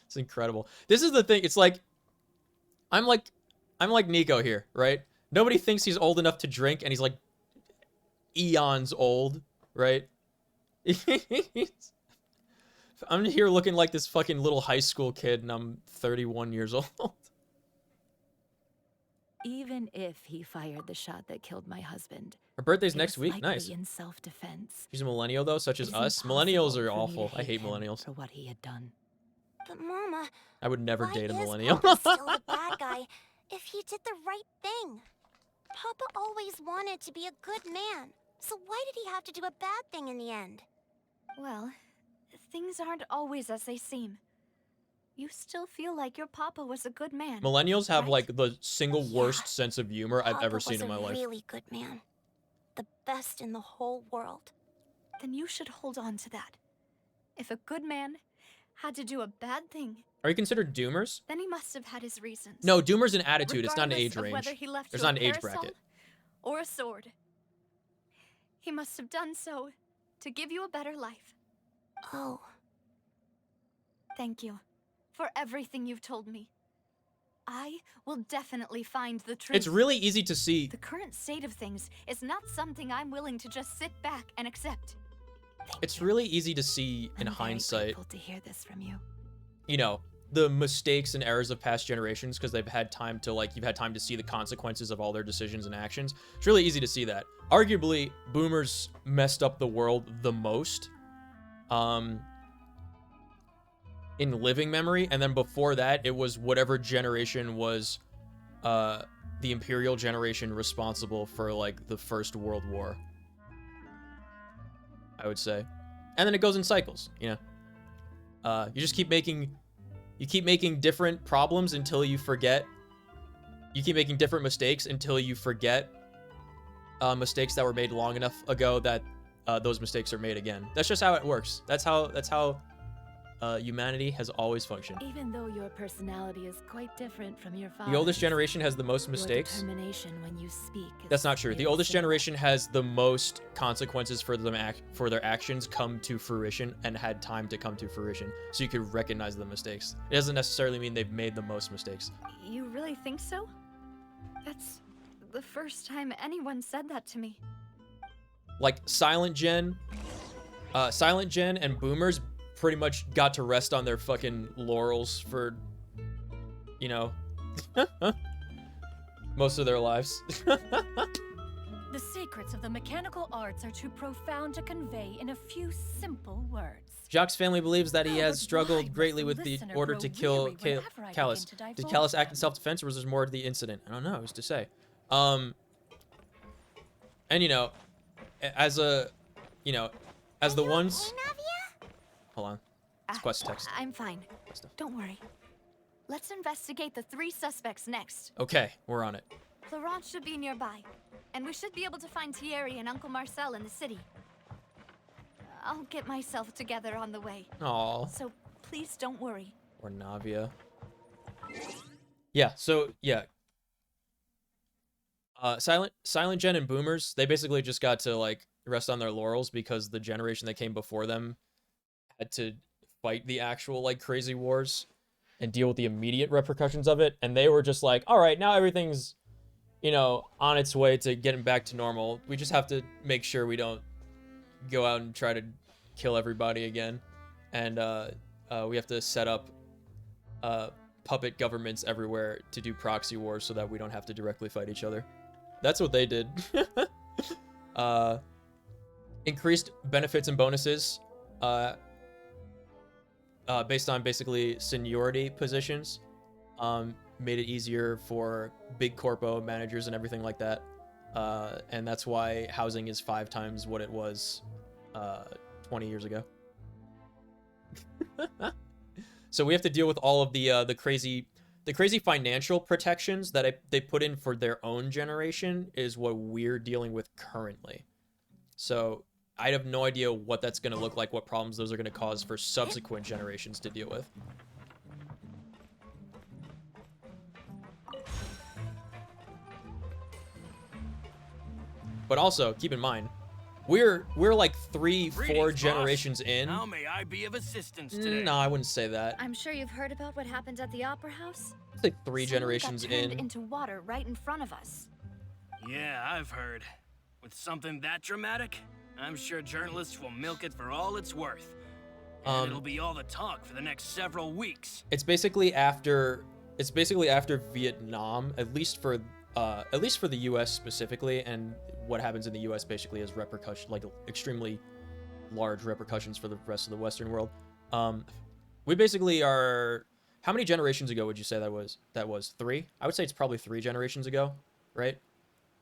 It's incredible. This is the thing. It's like I'm like Nico here, right? Nobody thinks he's old enough to drink and he's like eons old, right? I'm here looking like this fucking little high school kid and I'm 31 years old. Even if he fired the shot that killed my husband. Her birthday's it next was week. likely Nice. in self-defense. She's a millennial though, such as It is us. impossible Millennials are for me to awful. I hate him millennials. for what he had done. But Mama, I would never why date a is millennial. Papa still the bad guy if he did the right thing? Papa always wanted to be a good man, so why did he have to do a bad thing in the end? Well, things aren't always as they seem. You still feel like your papa was a good man. Millennials have right? like the single Yeah. worst sense of humor I've Papa ever seen in my was a life. really good man. The best in the whole world. Then you should hold on to that. If a good man had to do a bad thing, Are you considered doomers? then he must have had his reasons. No, doomer's an attitude. It's not an Regardless age of range. whether he left There's you not a an age parasol bracket. or a sword. He must have done so to give you a better life. Oh. Thank you for everything you've told me. I will definitely find the truth. It's really easy to see. The current state of things is not something I'm willing to just sit back and accept. It's really easy to see in I'm very hindsight, grateful to hear this from you. you know, the mistakes and errors of past generations because they've had time to like you've had time to see the consequences of all their decisions and actions. It's really easy to see that. Arguably, boomers messed up the world the most. In living memory, and then before that, it was whatever generation was the Imperial generation responsible for like the First World War. I would say. And then it goes in cycles, you know. You just keep making different problems until you forget. You keep making different mistakes until you forget mistakes that were made long enough ago that those mistakes are made again. That's just how it works. That's how humanity has always functioned. Even though your personality is quite different from your father's, The oldest generation has the most mistakes. Your determination when you speak is That's not true. The very oldest similar. generation has the most consequences for for their actions come to fruition and had time to come to fruition, so you could recognize the mistakes. It doesn't necessarily mean they've made the most mistakes. You really think so? That's the first time anyone said that to me. Like Silent Gen and Boomers pretty much got to rest on their fucking laurels for, you know, most of their lives. The secrets of the mechanical arts are too profound to convey in a few simple words. Jacques' family believes that he But has why struggled must greatly the with the listener order grow to kill weary whenever I Callus. begin to Did divulge Callus act in them? self-defense, or was there more to the incident? I don't know. Who's to say? And you know, as a, you know, as the ones. Hold on. It's quest text. I'm fine. Don't worry. Let's investigate the 3 suspects next. Okay, we're on it. Laurent should be nearby, and we should be able to find Thierry and Uncle Marcel in the city. I'll get myself together on the way. Aw. So please don't worry. Or Navia. Yeah. So yeah. Silent Gen and Boomers, they basically just got to like rest on their laurels because the generation that came before them had to fight the actual like crazy wars and deal with the immediate repercussions of it, and they were just like, all right, now everything's, you know, on its way to getting back to normal. We just have to make sure we don't go out and try to kill everybody again, and we have to set up puppet governments everywhere to do proxy wars so that we don't have to directly fight each other. That's what they did. Increased benefits and bonuses based on basically seniority positions. Made it easier for big corpo managers and everything like that. And that's why housing is 5 times what it was 20 years ago. So we have to deal with all of the crazy financial protections that they put in for their own generation is what we're dealing with currently. So I have no idea what that's going to look like, what problems those are going to cause for subsequent generations to deal with. But also, keep in mind, we're like 3-4 generations in. How may I be of assistance today? No, I wouldn't say that. I'm sure you've heard about what happened at the Opera House. It's like 3 Someone generations got turned in. into water right in front of us. Yeah, I've heard. With something that dramatic, I'm sure journalists will milk it for all it's worth. And it'll be all the talk for the next several weeks. It's basically after Vietnam, at least for the U.S. specifically, and what happens in the U.S. basically is repercussion, like extremely large repercussions for the rest of the Western world. We basically are. How many generations ago would you say that was? That was 3. I would say it's probably 3 generations ago, right?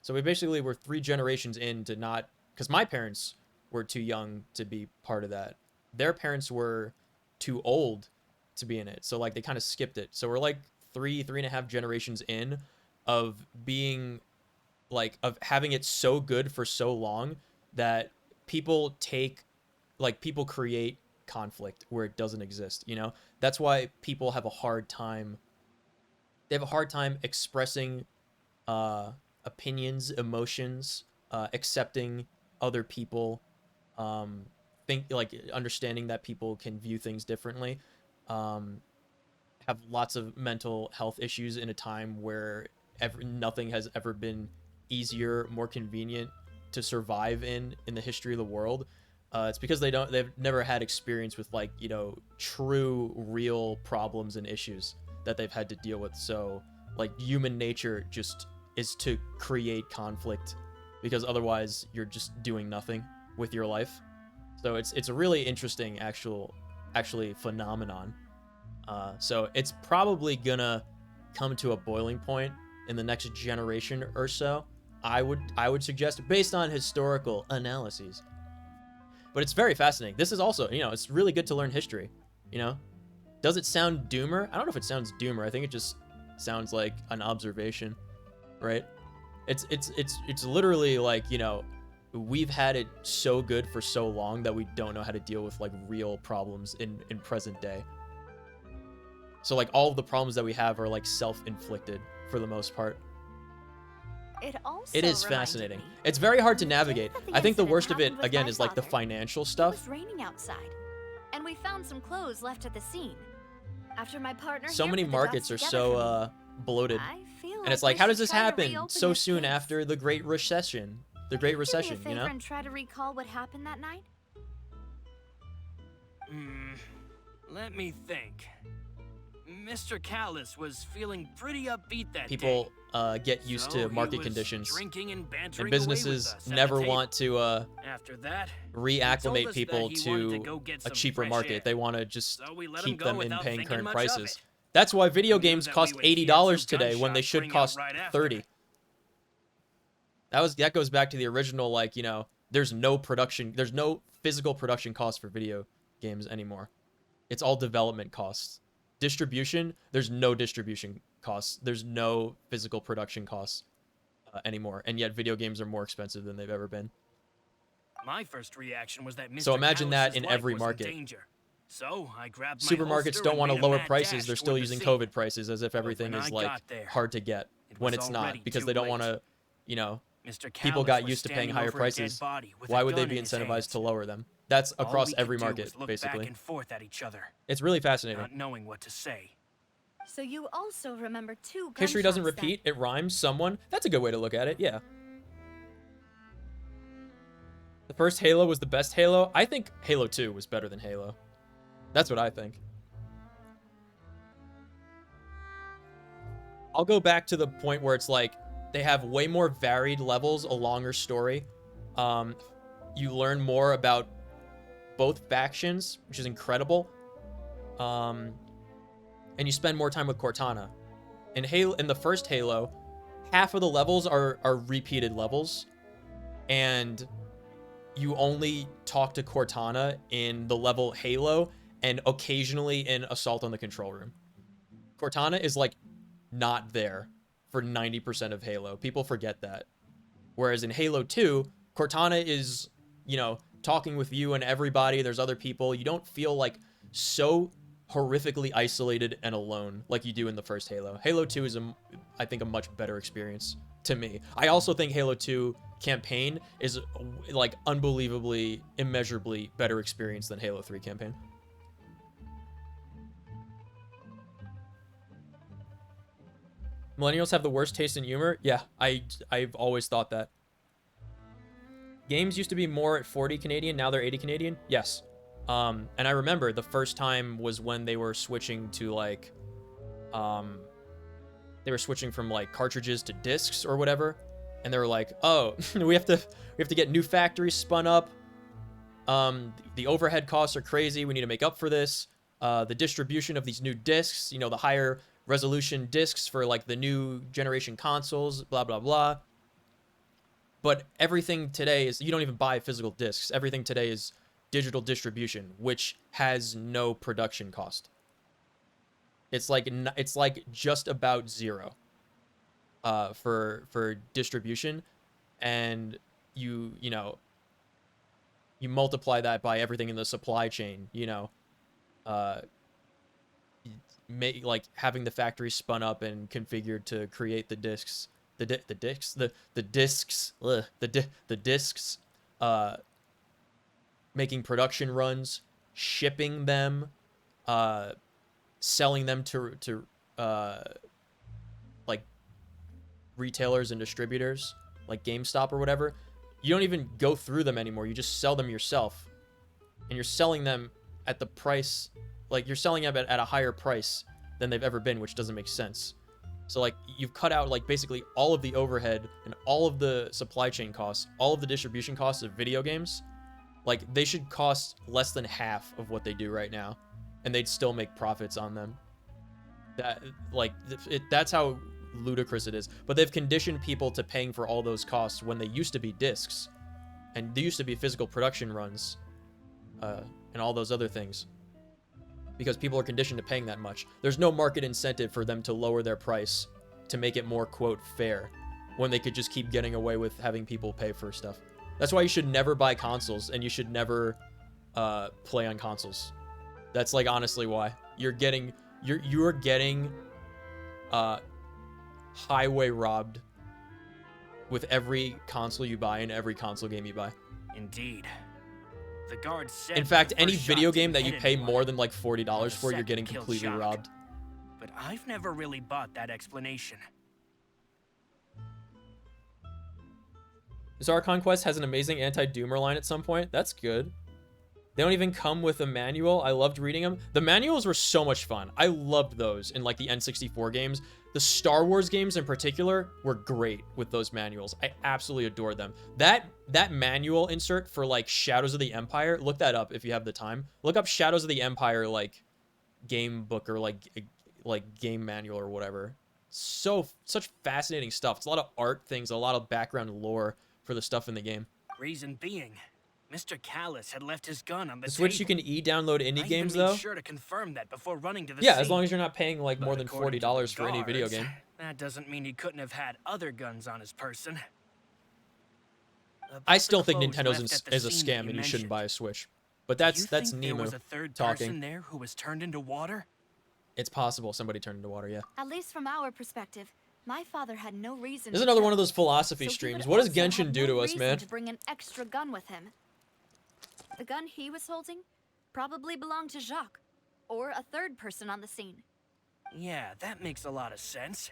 So we basically were 3 generations in to not, because my parents were too young to be part of that. Their parents were too old to be in it, so like they kind of skipped it. So we're like 3.5 generations in of being like, of having it so good for so long that people create conflict where it doesn't exist, you know? That's why people have a hard time. They have a hard time expressing opinions, emotions, accepting other people, understanding that people can view things differently, have lots of mental health issues in a time where nothing has ever been easier, more convenient to survive in the history of the world. It's because they've never had experience with, like, you know, true, real problems and issues that they've had to deal with. So, like, human nature just is to create conflict, because otherwise you're just doing nothing with your life. So it's a really interesting actually phenomenon. So it's probably gonna come to a boiling point in the next generation or so. I would suggest, based on historical analyses. But it's very fascinating. This is also, you know, it's really good to learn history, you know? Does it sound doomer? I don't know if it sounds doomer. I think it just sounds like an observation, right? It's literally like, you know, we've had it so good for so long that we don't know how to deal with like real problems in present day. So like all of the problems that we have are like self-inflicted for the most part. It is fascinating. It's very hard to navigate. I think the worst of it, again, is like the financial stuff. It was raining outside, and we found some clothes left at the scene. After my partner So here many put the dots markets are together so for me, bloated. I feel And it's like like, we how does should this try to happen reopen so this soon case. after the Great Recession? The Great Recession, Do me a you favor know? and try to recall what happened that night. Let me think. Mr. Callus was feeling pretty upbeat that day. People get used So to he market was conditions. drinking and bantering And away with businesses us at never the table. want to After that, he told reacclimate us people that he wanted to go get a some cheaper fresh market. air. They want to just So we let him keep go them in without paying thinking current much of prices. it. That's why video We knew games that cost we would hear $80 some today when they gunshots should ring out cost right after. $30. That goes back to the original, like, you know, there's no physical production cost for video games anymore. It's all development costs. Distribution, there's no distribution costs. There's no physical production costs anymore. And yet video games are more expensive than they've ever been. My first reaction was that Mr. So imagine that Callus's in life every was market. danger. So I grabbed my Supermarkets holster don't and want to made a lower mad prices. dash They're still toward the using scene. COVID prices as if But everything when is I like got there, hard to get when was it's not, already because too they don't late. want to, you know, Mr. people Callus got was used to paying standing higher over a dead prices. body with a Why would they gun be in his incentivized hands. to lower them? That's All across we could every do market, was look basically. back and forth at each other, It's really fascinating. not knowing what to say. So you also remember two History doesn't gunshots then. repeat, it rhymes. Someone. That's a good way to look at it, yeah. The first Halo was the best Halo. I think Halo 2 was better than Halo. That's what I think. I'll go back to the point where it's like they have way more varied levels, a longer story. You learn more about both factions, which is incredible. And you spend more time with Cortana. In the first Halo, half of the levels are repeated levels, and you only talk to Cortana in the level Halo and occasionally in Assault on the Control Room. Cortana is like not there for 90% of Halo. People forget that. Whereas in Halo 2, Cortana is, you know, talking with you and everybody. There's other people. You don't feel like so horrifically isolated and alone like you do in the first Halo. Halo 2 is, I think, a much better experience to me. I also think Halo 2 campaign is like unbelievably, immeasurably better experience than Halo 3 campaign. Millennials have the worst taste in humor? Yeah, I've always thought that. Games used to be more at 40 Canadian, now they're 80 Canadian? Yes. And I remember the first time was when they were switching to like, they were switching from like cartridges to discs or whatever. And they were like, oh, we have to get new factories spun up. The overhead costs are crazy. We need to make up for this. The distribution of these new discs, you know, the higher resolution discs for like the new generation consoles, blah, blah, blah. But everything today is, you don't even buy physical discs. Everything today is digital distribution, which has no production cost. It's like just about zero for distribution, and you multiply that by everything in the supply chain, you know, like having the factory spun up and configured to create the discs, making production runs, shipping them, selling them to like retailers and distributors like GameStop or whatever. You don't even go through them anymore. You just sell them yourself, and you're selling them at the price, like you're selling them at a higher price than they've ever been, which doesn't make sense. So like you've cut out like basically all of the overhead and all of the supply chain costs, all of the distribution costs of video games. Like they should cost less than half of what they do right now, and they'd still make profits on them. That's how ludicrous it is. But they've conditioned people to paying for all those costs when they used to be discs, and they used to be physical production runs, and all those other things. Because people are conditioned to paying that much. There's no market incentive for them to lower their price to make it more, quote, fair, when they could just keep getting away with having people pay for stuff. That's why you should never buy consoles, and you should never play on consoles. That's like honestly why. You're getting highway robbed with every console you buy and every console game you buy. Indeed. The guard said in fact, any first video shot game that you hit pay anyone, more than like $40 for, you're second getting killed completely Jacques. robbed. But I've never really bought that explanation. This Archon quest has an amazing anti-doomer line at some point. That's good. They don't even come with a manual. I loved reading them. The manuals were so much fun. I loved those in like the N64 games. The Star Wars games in particular were great with those manuals. I absolutely adored them. That manual insert for like Shadows of the Empire, look that up if you have the time. Look up Shadows of the Empire like game book or like game manual or whatever. Such fascinating stuff. It's a lot of art things, a lot of background lore for the stuff in the game. Reason being, Mr. Callus had left his gun on the Switch you table. can e-download indie I games even made though. sure to confirm that before running to the Yeah, scene. as long as you're not paying like more But than according to $40 the for any video guards, game. That doesn't mean he couldn't have had other guns on his person. I About still the think clothes Nintendo's left at the is a scene scam that and you mentioned. shouldn't buy a Switch. But Do that's you think there Nemo was a third talking. person there who was turned into water? It's possible somebody turned into water, yeah. At least from our perspective, my father had no reason. This is to another kill one of those me, philosophy so he streams. would What does also have Genshin do no to us, reason man? To bring an extra gun with him. The gun he was holding probably belonged to Jacques, or a third person on the scene. Yeah, that makes a lot of sense.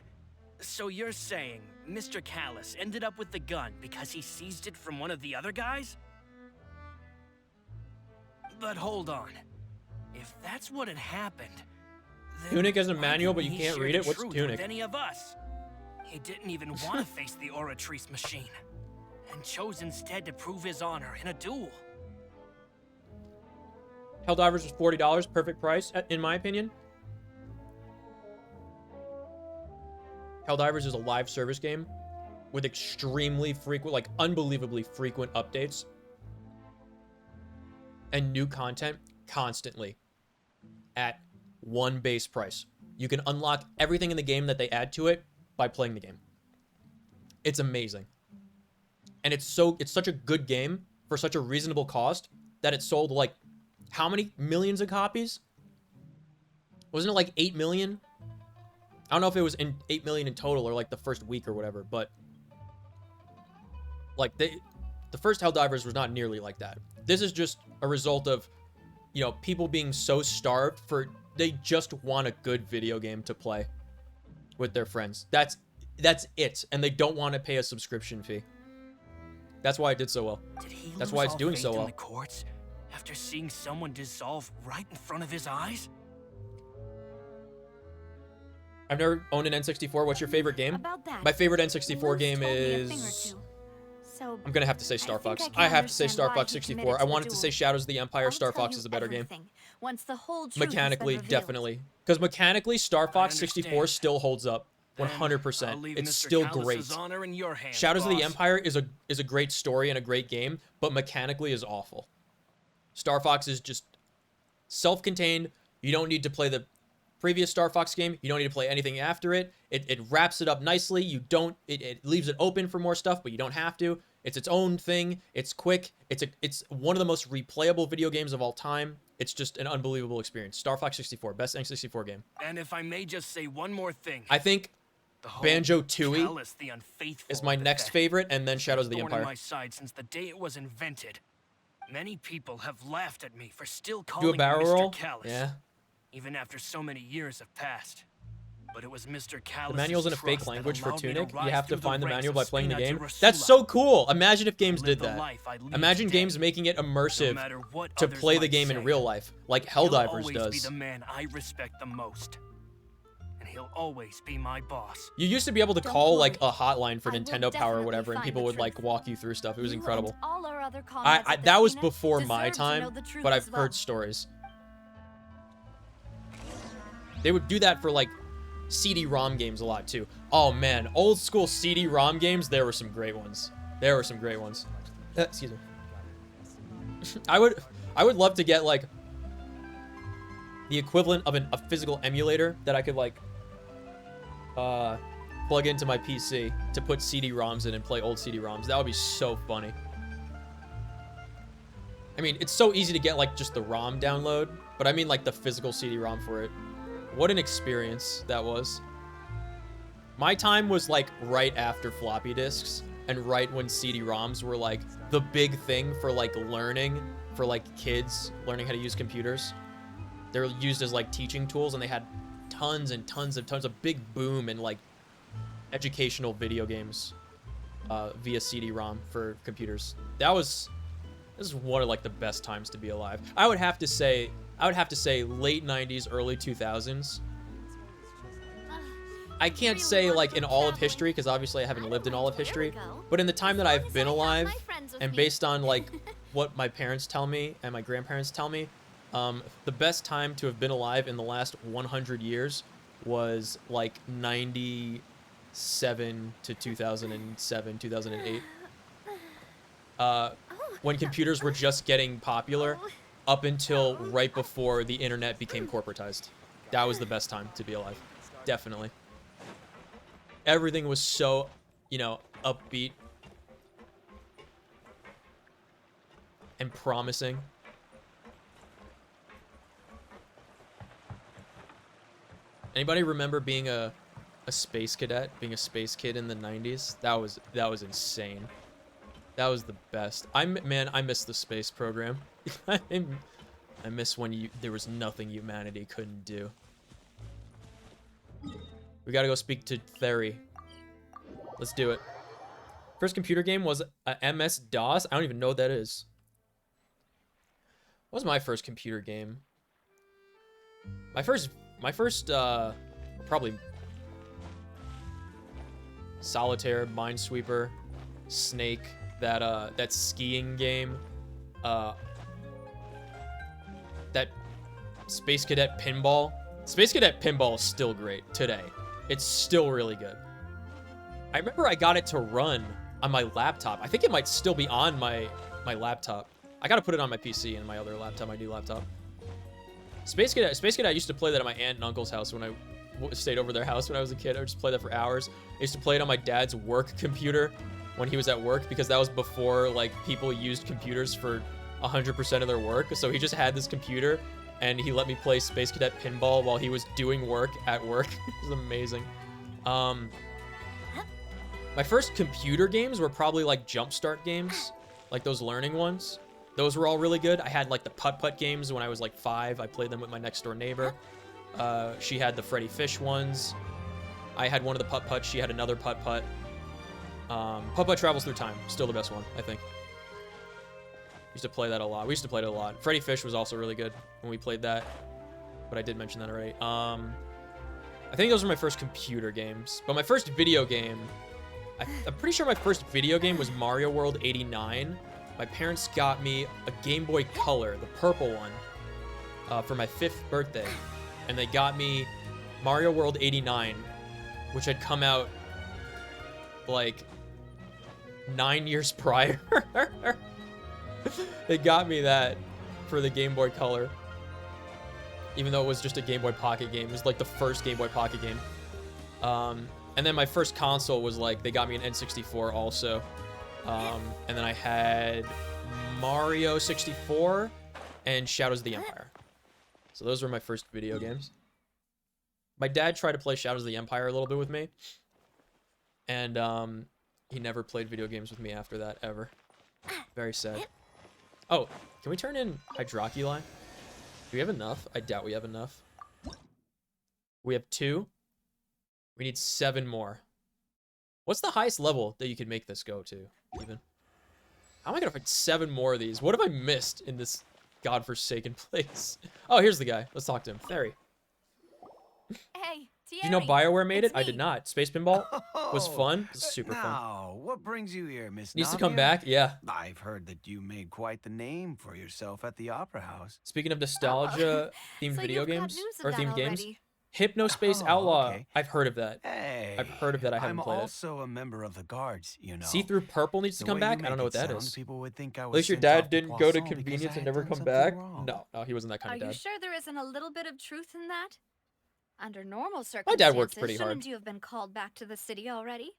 So you're saying Mr. Callus ended up with the gun because he seized it from one of the other guys? But hold on. If that's what had happened, then Tunic has a why manual, but didn't you he can't share read the it? What's truth Tunic? with any of us? He didn't even want to face the Oratrice machine, and chose instead to prove his honor in a duel. Helldivers was $40, perfect price, in my opinion. Helldivers is a live service game with extremely frequent, like unbelievably frequent updates and new content constantly at one base price. You can unlock everything in the game that they add to it by playing the game. It's amazing. And it's such a good game for such a reasonable cost that it sold like how many millions of copies? Wasn't it like 8 million? I don't know if it was in 8 million in total or like the first week or whatever, but like the first Helldivers was not nearly like that. This is just a result of, you know, people being so starved for, they just want a good video game to play with their friends. That's it. And they don't want to pay a subscription fee. That's why it did so well. Did he That's lose why it's all doing faith so in well. the courts after seeing someone dissolve right in front of his eyes? I've never owned an N64. What's your favorite game? About that, My favorite N64 Luce game told me a thing or is... two. So I'm gonna have to say Star I think Fox. I can I have to say understand Star why Fox he 64. committed I to the wanted to say duel. Shadows of the Empire. I'll Star tell Fox you is a better game. everything, once the whole truth has been Mechanically, revealed. definitely. Because mechanically, Star Fox I 64 understand. still holds up. Then 100%. I'll leave It's Mr. still Callus's great. honor in your hands, Shadows of the boss. Empire is a great story and a great game, but mechanically is awful. Star Fox is just self-contained. You don't need to play the previous Star Fox game. You don't need to play anything after it. It wraps it up nicely. It leaves it open for more stuff, but you don't have to. It's its own thing. It's quick. It's one of the most replayable video games of all time. It's just an unbelievable experience. Star Fox 64, best N64 game. And if I may just say one more thing. I think The whole Banjo-Tooie Callus the Unfaithful is my next epithet favorite, and then Shadows of the thorn in Empire. my side since the day it was invented. Many people have laughed at me for still Do calling a barrel him Mr. roll? Callus, Yeah. even after so many years have passed. But it was Mr. Callus. The manual's in a fake language for Tunic. You have to find the manual by playing the game. That's so cool. Imagine if games did that. Imagine games making it immersive to play the game in real life, like Helldivers He'll always does. be the man I respect the most. And he'll always be my boss. You used to be able to Don't call worry. like a hotline for I will Nintendo Power or definitely whatever, and find people the would like truth. walk you through stuff. It was You incredible. and all our other comrades at the that was scene before my deserve to know time, the truth but I've as well. heard stories. They would do that for like CD-ROM games a lot too. Oh man, old school CD-ROM games, there were some great ones. Excuse me. I would love to get like the equivalent of a physical emulator that I could like plug into my PC to put CD-ROMs in and play old CD-ROMs. That would be so funny. I mean, it's so easy to get like just the ROM download, but I mean like the physical CD-ROM for it. What an experience that was. My time was like right after floppy disks and right when CD-ROMs were like the big thing for like learning, for like kids learning how to use computers. They were used as like teaching tools, and they had tons and tons of big boom in like educational video games via CD-ROM for computers. This is one of like the best times to be alive. I would have to say late 90s, early 2000s. I can't say like in all of history, because obviously I haven't lived in all of history, but in the time that I've been alive, and based on like what my parents tell me and my grandparents tell me, the best time to have been alive in the last 100 years was like 97 to 2007, 2008. When computers were just getting popular, up until right before the internet became corporatized. That was the best time to be alive. Definitely. Everything was so, you know, upbeat and promising. Anybody remember being a space cadet, being a space kid in the 90s? That was insane. That was the best. I miss the space program. I miss when there was nothing humanity couldn't do. We gotta go speak to Theory. Let's do it. First computer game was a MS-DOS. I don't even know what that is. What was my first computer game? My first probably Solitaire, Minesweeper, Snake, that skiing game, that Space Cadet Pinball. Space Cadet Pinball is still great today. It's still really good. I remember I got it to run on my laptop. I think it might still be on my laptop. I gotta put it on my PC and my other laptop, my new laptop. Space Cadet, I used to play that at my aunt and uncle's house when I stayed over their house when I was a kid. I would just play that for hours. I used to play it on my dad's work computer when he was at work, because that was before like people used computers for 100% of their work. So he just had this computer and he let me play Space Cadet Pinball while he was doing work at work. It was amazing. My first computer games were probably like Jumpstart games, like those learning ones. Those were all really good. I had like the putt-putt games when I was like 5. I played them with my next door neighbor. She had the Freddy Fish ones. I had one of the putt-putt. She had another putt-putt. Putt-putt Travels Through Time. Still the best one, I think. Used to play that a lot. We used to play it a lot. Freddy Fish was also really good when we played that, but I did mention that already. I think those were my first computer games. But my first video game, I'm pretty sure my first video game was Mario World 89. My parents got me a Game Boy Color, the purple one, for my 5th birthday. And they got me Mario World 89, which had come out like 9 years prior. They got me that for the Game Boy Color, even though it was just a Game Boy Pocket game. It was like the first Game Boy Pocket game. And then my first console was like, they got me an N64 also. And then I had Mario 64 and Shadows of the Empire. So those were my first video games. My dad tried to play Shadows of the Empire a little bit with me. And he never played video games with me after that, ever. Very sad. Oh, can we turn in Hydroculi? Do we have enough? I doubt we have enough. We have 2. We need 7 more. What's the highest level that you could make this go to, even? How am I gonna find 7 more of these? What have I missed in this godforsaken place? Oh, here's the guy. Let's talk to him. Theory. Hey, Did you know BioWare made it? I did not. Space Pinball was fun. It was super fun. Now, what brings you here, Miss Needs to Navia? come back? Yeah. I've heard that you made quite the name for yourself at the Opera House. Speaking of nostalgia themed So video you've got games news of or that themed games, already. Hypnospace Oh, Outlaw. okay. I've heard of that. Hey, I've heard of that. I haven't I'm played also a member of the guards, you know. See-through purple needs to The come way you back. I don't make know what it that sound, is. people would think I At was least your sent dad off to didn't go to Poisson because convenience I and had never done come something back. wrong. No, he wasn't that kind Are of you dad. sure there isn't a little bit of truth in that? Under normal My circumstances, dad worked pretty hard. shouldn't you have been called back to the city already?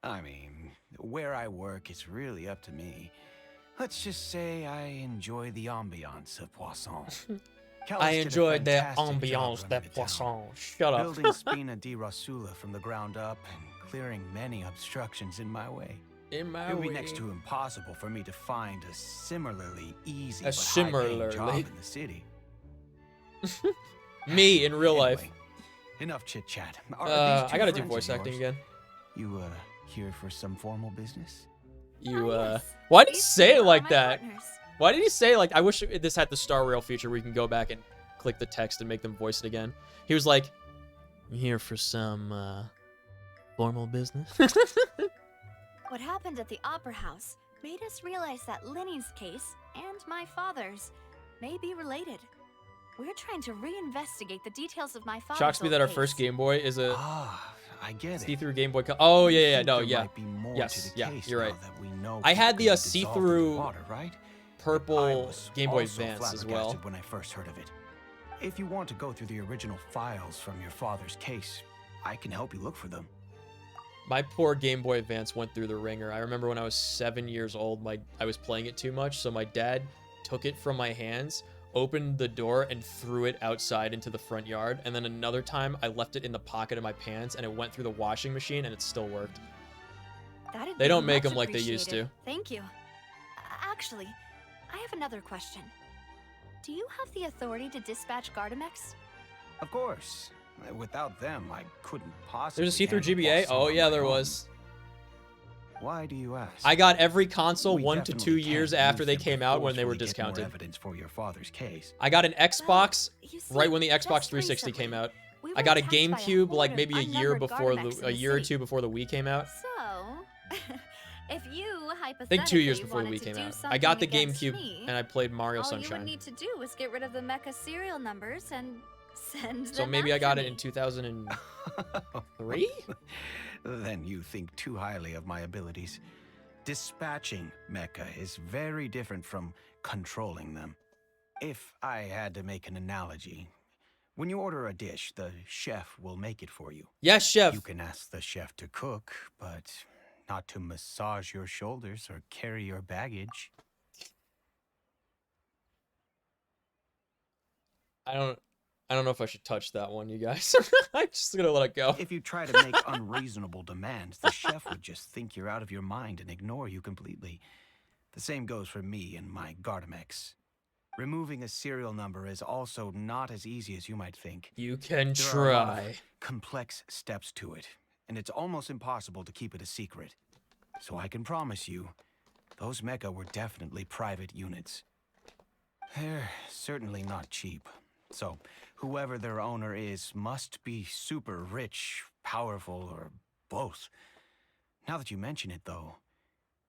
I mean, where I work, it's really up to me. Let's just say I enjoy the ambiance of Poisson. I enjoyed the ambiance de Poisson. Shut up. Building Spina di Rosula from the ground up and clearing many obstructions in my way. It would be next to impossible for me to find a similarly easy but high-paying job in the city. Me in real life. Enough chit-chat. I gotta do voice acting again. You, here for some formal business? Why did he say it like that? Why did he say, like, I wish this had the Star Rail feature where you can go back and click the text and make them voice it again. He was like, "You here for some, formal business?" What happened at the Opera House made us realize that Linny's case and my father's may be related. We're trying to reinvestigate the details of my father's Shocks me that our case. first Game Boy is a I get it. see-through Game Boy. Oh yeah, no, There yeah, might be more yes, to the yeah, case you're right. now that we know I had people the can dissolve in the see-through water, right? I purple was Game Boy also Advance as well. flabbergasted when I first heard of it. If you want to go through the original files from your father's case, I can help you look for them. My poor Game Boy Advance went through the ringer. I remember when I was 7 years old, I was playing it too much, so my dad took it from my hands, opened the door, and threw it outside into the front yard. And then another time, I left it in the pocket of my pants, and it went through the washing machine, and it still worked. That'd They be don't make much them like they used to. appreciated. Thank you. Actually, I have another question. Do you have the authority to dispatch Gardamex? Of course. Without them, I couldn't possibly. There's a see-through handle GBA? Poisson Oh on yeah, my there own. was. Why do you ask? I got every console We 1 to 2 definitely years can't after use they them came to out when they were forcefully get more discounted. evidence for your father's case. I got an Xbox you see, right when the just Xbox 360 came recently, out. we I were got a attacked by a GameCube like horde of maybe a year unnumbered before Gardamex in a the year or city. two before the Wii came out. So, if you I think 2 years hypothetically before the wanted Wii to came do out. I something got the against GameCube me, and I played Mario all you would Sunshine. need to do was get rid of the mecha serial numbers and send So them maybe I after got it me. in 2003? Then you think too highly of my abilities. Dispatching mecha is very different from controlling them. If I had to make an analogy, when you order a dish, the chef will make it for you. Yes, chef. You can ask the chef to cook, but not to massage your shoulders or carry your baggage. I don't know if I should touch that one, you guys. I'm just gonna let it go. If you try to make unreasonable demands, the chef would just think you're out of your mind and ignore you completely. The same goes for me and my Gardamex. Removing a serial number is also not as easy as you might think. You can There are a lot of try. complex steps to it, and it's almost impossible to keep it a secret. So I can promise you, those mecha were definitely private units. They're certainly not cheap. So, whoever their owner is must be super rich, powerful, or both. Now that you mention it, though,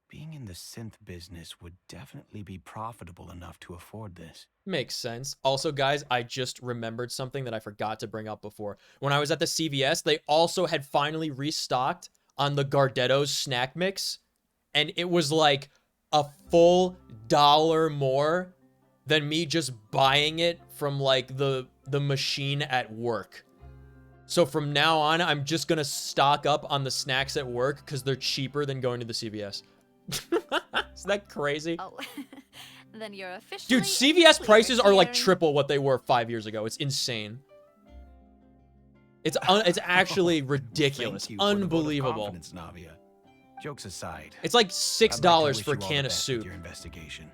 being in the synth business would definitely be profitable enough to afford this. Makes sense. Also, guys, I just remembered something that I forgot to bring up before. When I was at the CVS, they also had finally restocked on the Gardetto's snack mix, and it was like a full $1 more than me just buying it from like the machine at work. So from now on, I'm just gonna stock up on the snacks at work because they're cheaper than going to the CVS. Is that crazy? Oh, then you're officially Dude, CVS prices are like clearing- triple what they were 5 years ago. It's insane. It's actually ridiculous. Thank you for the vote of Unbelievable. confidence, Navia. Jokes aside, It's like I'd $6 like to wish for a you all can the of best with soup. your investigation.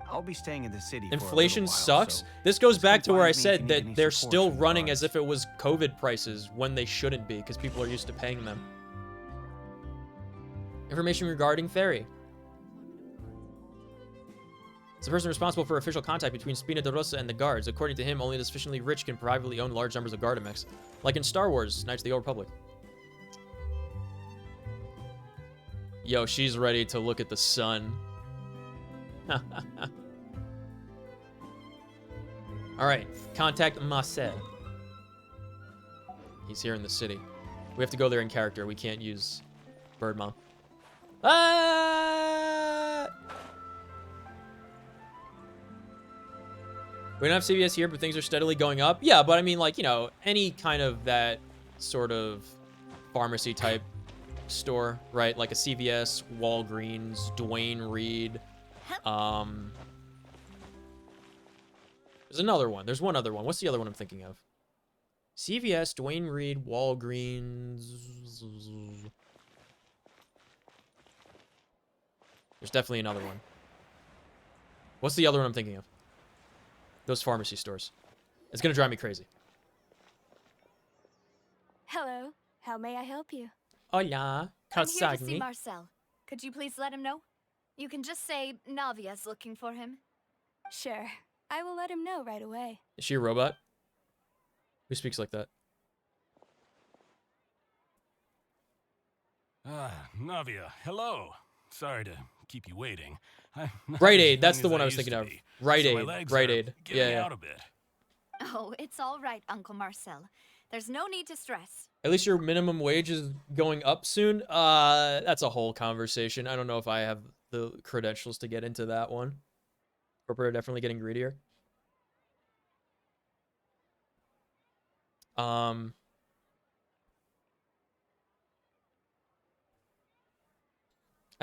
I'll be staying in the city Inflation for a little while, sucks. so This goes just back to come where I find me if you said need any that they're support still from the running guards. as if it was COVID prices when they shouldn't be because people are used to paying them. Information regarding Ferry. It's the person responsible for official contact between Spina de Rosa and the guards. According to him, only the sufficiently rich can privately own large numbers of Gardamex, like in Star Wars, Knights of the Old Republic. Yo, she's ready to look at the sun. All right, contact Marcel. He's here in the city. We have to go there in character. We can't use Bird Mom. Ah! We don't have CVS here, but things are steadily going up. Yeah, but I mean, like, you know, any kind of that sort of pharmacy type store, right? Like a CVS, Walgreens, Dwayne Reed. There's another one. There's one other one. What's the other one I'm thinking of? CVS, Dwayne Reed, Walgreens. There's definitely another one. What's the other one I'm thinking of? Those pharmacy stores. It's gonna drive me crazy. Hello. How may I help you? Hola. I'm here to see Marcel. Could you please let him know? You can just say Navia's looking for him. Sure. I will let him know right away. Is she a robot? Who speaks like that? Navia, hello. Sorry to keep you waiting. Rite Aid, that's the one I was thinking of. Rite Aid, Rite Aid. Yeah. Out a bit. Oh, it's all right, Uncle Marcel. There's no need to stress. At least your minimum wage is going up soon. That's a whole conversation. I don't know if I have the credentials to get into that one. Corporate are definitely getting greedier. I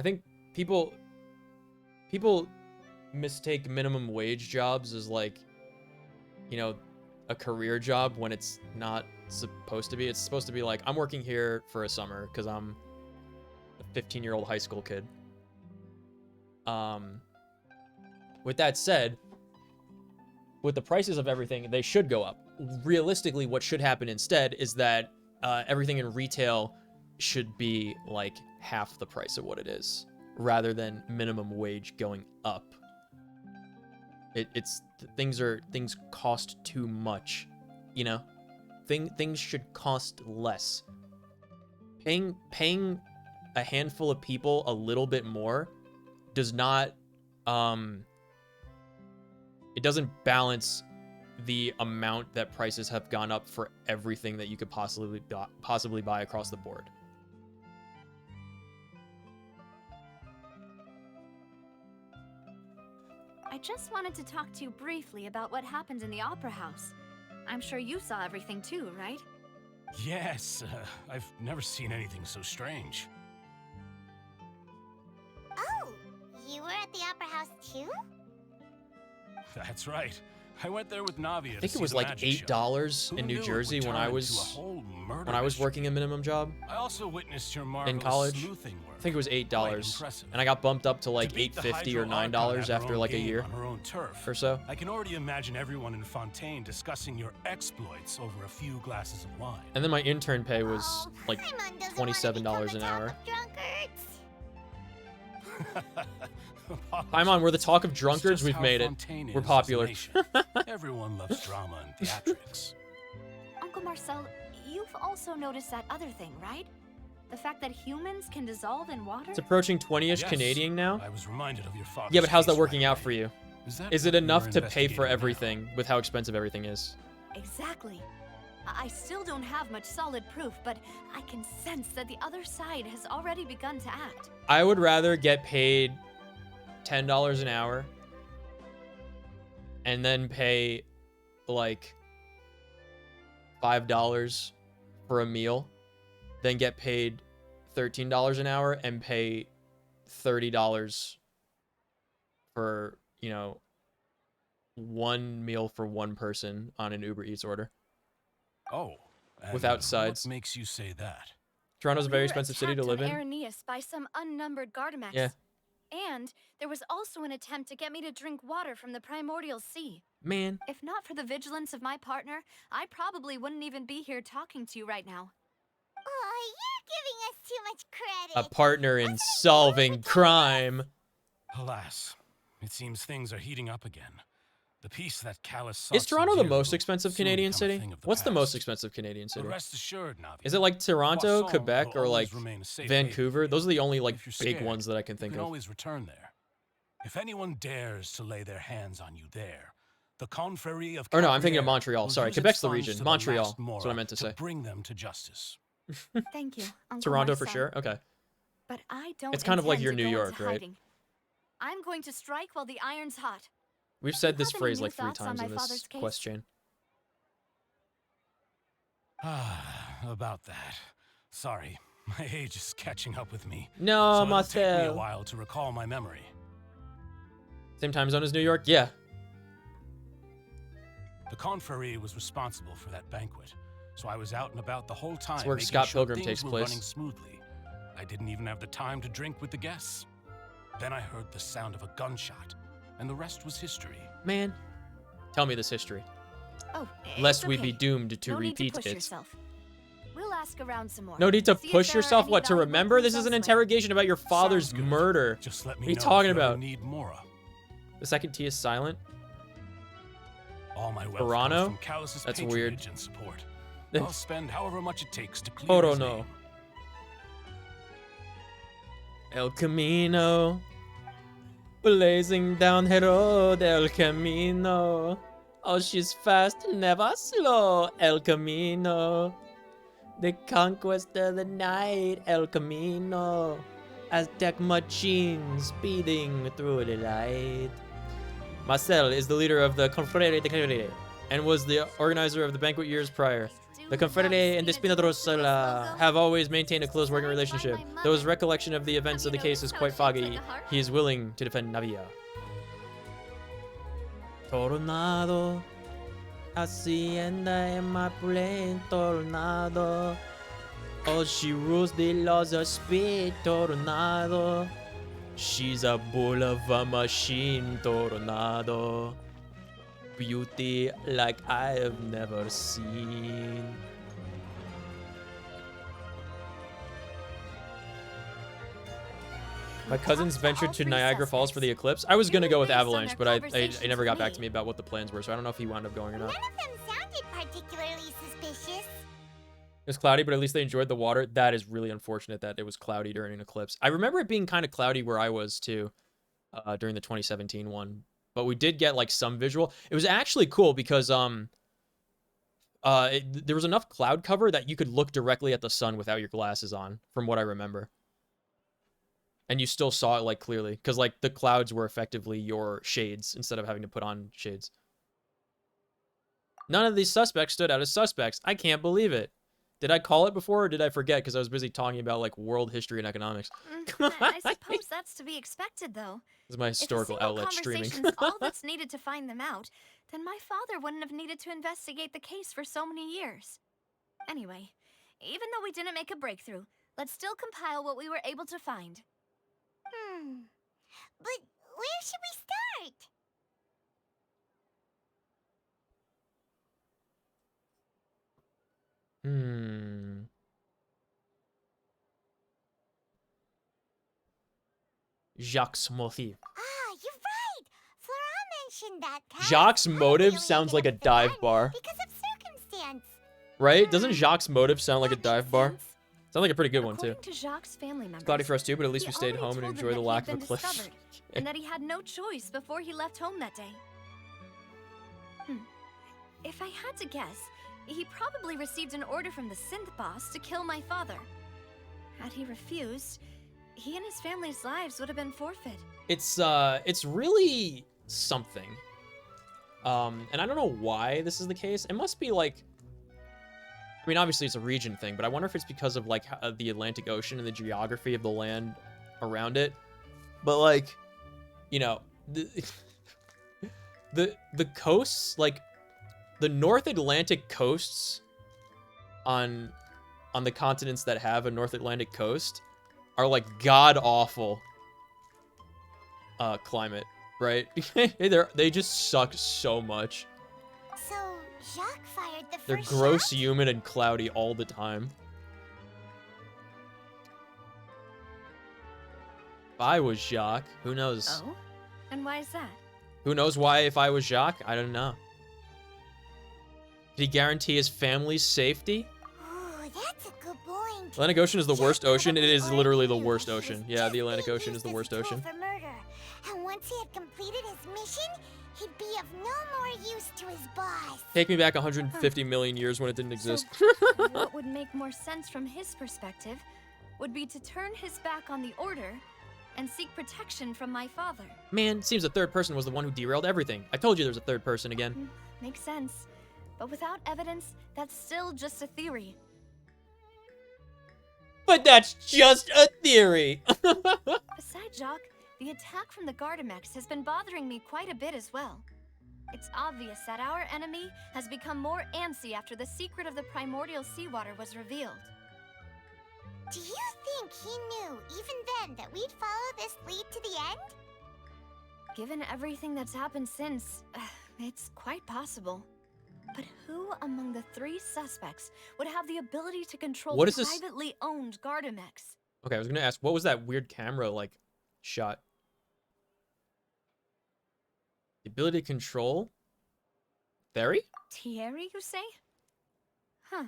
think people mistake minimum wage jobs as like, you know, a career job when it's not supposed to be. It's supposed to be like, I'm working here for a summer because I'm a 15-year-old high school kid. With that said, with the prices of everything, they should go up. Realistically, what should happen instead is that everything in retail should be like half the price of what it is, rather than minimum wage going up. Things cost too much, you know. Things should cost less. Paying a handful of people a little bit more does not it doesn't balance the amount that prices have gone up for everything that you could possibly buy across the board. I just wanted to talk to you briefly about what happened in the Opera House. I'm sure you saw everything too, right? Yes, I've never seen anything so strange. Oh, you were at the Opera House too? That's right. I went there with Navia. I think it was like $8 in New Jersey when I was working a minimum job. I also witnessed your marvelous in college. sleuthing work. I think it was $8, and I got bumped up to like $8.50 or $9 after like a year or so. I can already imagine everyone in Fontaine discussing your exploits over a few glasses of wine. And then my intern pay was like $27 an hour. Paimon, we're the talk of drunkards. We've made it. We're popular. Everyone loves drama and theatrics. Uncle Marcel, you've also noticed that other thing, right? The fact that humans can dissolve in water? It's approaching 20-ish Canadian now. I was reminded of your father's Yeah, but how's that case working right out away. for you? Is it what enough you're to pay for investigating everything with how expensive everything is? Exactly. I still don't have much solid proof, but I can sense that the other side has already begun to act. I would rather get paid $10 an hour and then pay like $5 for a meal than get paid $13 an hour and pay $30 for, you know, one meal for one person on an Uber Eats order. Oh. And without sides. What makes you say that? Toronto's a very We were expensive city to attacked live on in. Arrhenius by some unnumbered Gardamex. Yeah. And there was also an attempt to get me to drink water from the primordial sea. Man. If not for the vigilance of my partner, I probably wouldn't even be here talking to you right now. Oh, you're giving us too much credit. A partner in solving crime. Alas, it seems things are heating up again. The peace that Callus sought Is Toronto so the dearly most will expensive soon Canadian become a city? thing of the What's the past. most expensive Canadian city? But rest assured, Navi. Is it like Toronto, Poisson Quebec, will or always like remain a safe Vancouver? haven. Those are the only like If you're big scared, ones that I can you think can of. always return there. If anyone dares to lay their hands on you there, The Confrérie of Or no, I'm thinking of Capriere Montreal. will Sorry, use its Quebec's the funds region. to Montreal. last That's what I Mora meant to say. bring them to justice. Thank you, Uncle Toronto for Marcel. sure. Okay. But I don't It's kind of like intend your to New go York, into right? hiding. I'm going to strike while the iron's hot. We've Do said you this have any phrase new like 3 thoughts on times my in this father's case? quest chain. About that. Sorry, my age is catching up with me. No, so it'll take me a Marcel. while to recall my memory. Same time zone as New York? Yeah. The Confrérie was responsible for that banquet, so I was out and about the whole time. It's where making Scott sure Pilgrim things takes were place. running smoothly. I didn't even have the time to drink with the guests. Then I heard the sound of a gunshot, and the rest was history. Man, tell me this history. Oh, Lest it's we okay. be doomed to no need repeat to push it. yourself. We'll ask around some more. No need to See if push there are yourself? any What, to valuable remember? clues This is an elsewhere. interrogation about your father's Sounds good. murder. Just let What me are you know talking if you ever about? need Mora. The second T is silent. All my wealth Toronto? comes from Callus's That's patronage weird. and support. I'll spend however much it takes to clear Hold his on, no. name. El Camino. Blazing down the road, El Camino. Oh, she's fast, never slow, El Camino. The conquest of the night, El Camino. Aztec machine speeding through the light. Marcel is the leader of the Confrérie de Capriere and was the organizer of the banquet years prior. The Confrérie and Espinatrosa have always maintained a close working relationship. Though his recollection of the events of the case is quite foggy, he is willing to defend Navia. Tornado, hacienda en my plane, tornado. Oh, she rules the laws of speed, tornado. She's a bull of a machine, tornado. Beauty like I have never seen. My cousins ventured to Niagara Falls for the eclipse. I was gonna go with Avalanche, but I never got back to me about what the plans were, so I don't know if he wound up going or not. None of them sounded particularly suspicious. It was cloudy, but at least they enjoyed the water. That is really unfortunate that it was cloudy during an eclipse. I remember it being kind of cloudy where I was too, during the 2017 one. But we did get like some visual. It was actually cool because there was enough cloud cover that you could look directly at the sun without your glasses on, from what I remember. And you still saw it like clearly because like the clouds were effectively your shades instead of having to put on shades. None of these suspects stood out as suspects. I can't believe it. Did I call it before or did I forget because I was busy talking about like world history and economics? I suppose that's to be expected, though. This is my historical outlet streaming. If a single conversation's all that's needed to find them out, then my father wouldn't have needed to investigate the case for so many years. Anyway, even though we didn't make a breakthrough, let's still compile what we were able to find. But where should we start? Jacques' motif. Ah, you're right. Flora mentioned that. Jacques' motive sounds like a dive bar. Because of circumstance. Right? Doesn't Jacques' motive sound like a dive bar? Sounds like a pretty good one too. According to Jacques' family members, It's cloudy for us too, but at least he we stayed already home and told them enjoyed the that lack he of had a been cliff. discovered, and that he had no choice before he left home that day. If I had to guess, he probably received an order from the synth boss to kill my father. Had he refused, he and his family's lives would have been forfeit. It's really something. And I don't know why this is the case. It must be like, I mean, obviously it's a region thing, but I wonder if it's because of like the Atlantic Ocean and the geography of the land around it. But like, you know, the coasts, like the North Atlantic coasts on the continents that have a North Atlantic coast are like god awful climate, right? They just suck so much. So Jacques fired the They're first gross, shot? humid, and cloudy all the time. If I was Jacques, who knows? Oh? And why is that? Who knows why if I was Jacques? I don't know. Did he guarantee his family's safety? Ooh, that's a good point. Atlantic Ocean is the worst ocean. It is Or literally the he worst was ocean. Yeah, the Atlantic being Ocean is used the as worst a tool ocean. for murder. And once he had completed his mission, he'd be of no more use to his boss. Take me back 150 million years when it didn't exist. What would make more sense from his perspective would be to turn his back on the Order and seek protection from my father. Man, seems the third person was the one who derailed everything. I told you there's a third person again. Makes sense. But without evidence, that's still just a theory. But that's just a theory. Besides, Jacques, the attack from the Gardamex has been bothering me quite a bit as well. It's obvious that our enemy has become more antsy after the secret of the primordial seawater was revealed. Do you think he knew, even then, that we'd follow this lead to the end? Given everything that's happened since, it's quite possible. But who among the 3 suspects would have the ability to control What the is this? privately owned Gardamex? Okay, I was gonna ask, what was that weird camera, like, shot? The ability to control? Thierry? Thierry, you say? Huh.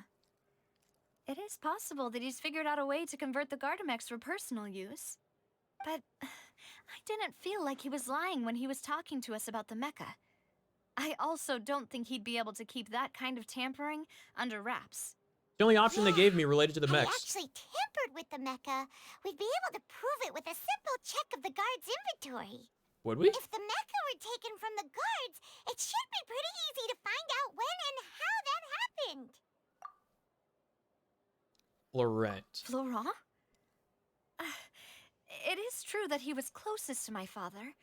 It is possible that he's figured out a way to convert the Gardamex for personal use. But I didn't feel like he was lying when he was talking to us about the mecha. I also don't think he'd be able to keep that kind of tampering under wraps. The only option they gave me related to the I mechs. actually tampered with the mecha. We'd be able to prove it with a simple check of the guard's inventory. Would we? If the mecha were taken from the guards, it should be pretty easy to find out when and how that happened. Florent. Florent? It is true that he was closest to my father,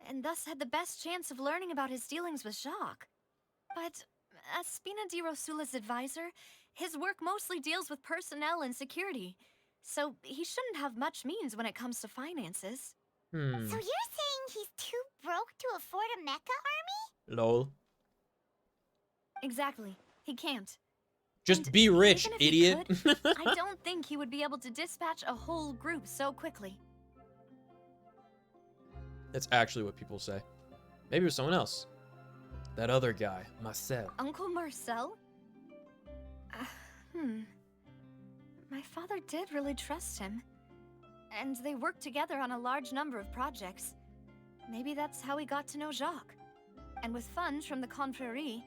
and thus had the best chance of learning about his dealings with Jacques. But as Spina di Rosula's advisor, his work mostly deals with personnel and security, so he shouldn't have much means when it comes to finances. So you're saying he's too broke to afford a mecha army? Lol. Exactly. He can't. Just be rich, Even if he idiot. could, I don't think he would be able to dispatch a whole group so quickly. That's actually what people say. Maybe it was someone else. That other guy, Marcel. Uncle Marcel? My father did really trust him. And they worked together on a large number of projects. Maybe that's how he got to know Jacques. And with funds from the Confrérie,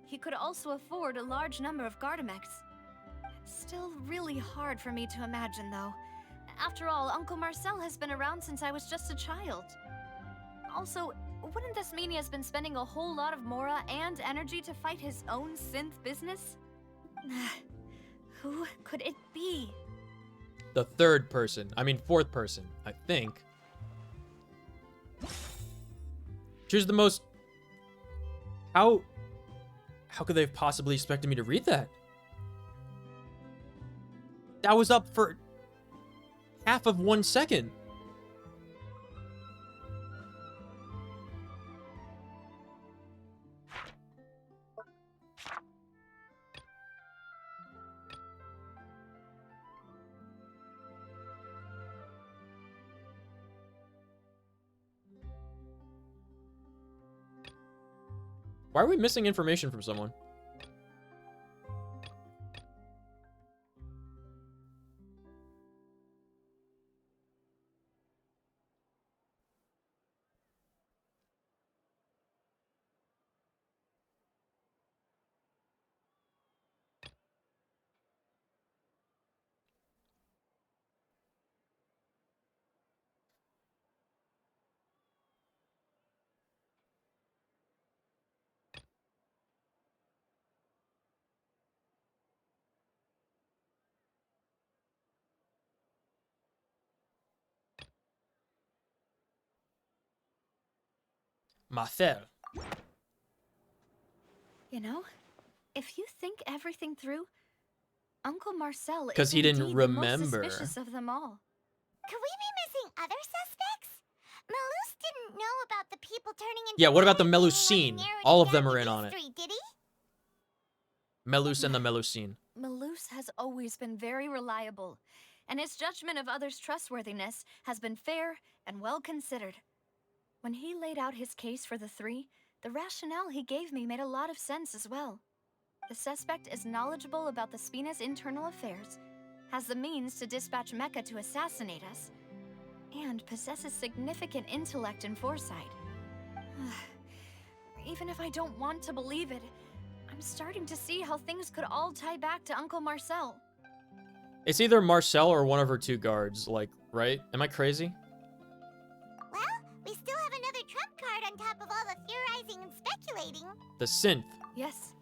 he could also afford a large number of Gardamex. It's still really hard for me to imagine, though. After all, Uncle Marcel has been around since I was just a child. Also, wouldn't this mean he has been spending a whole lot of Mora and energy to fight his own synth business? Who could it be? The third person. I mean, fourth person, I think. Choose the most... How could they have possibly expected me to read that? That was up for half of 1 second. Why are we missing information from someone? Marcel. You know, if you think everything through, Uncle Marcel is 'Cause he didn't indeed the most remember. suspicious of them all. Could we be missing other suspects? Melus didn't know about the people turning into... Yeah, what about the being Melusine? narrowed All of down them are to in on these it. 3, did he? Melus and the Melusine. Melus has always been very reliable, and his judgment of others' trustworthiness has been fair and well considered. When he laid out his case for the 3, the rationale he gave me made a lot of sense as well. The suspect is knowledgeable about the Spina's internal affairs, has the means to dispatch Mecha to assassinate us, and possesses significant intellect and foresight. even if I don't want to believe it, I'm starting to see how things could all tie back to Uncle Marcel. It's either Marcel or one of her 2 guards, like, right? Am I crazy? Well, we still have another trump card on top of all the theorizing and speculating. The synth. Yes,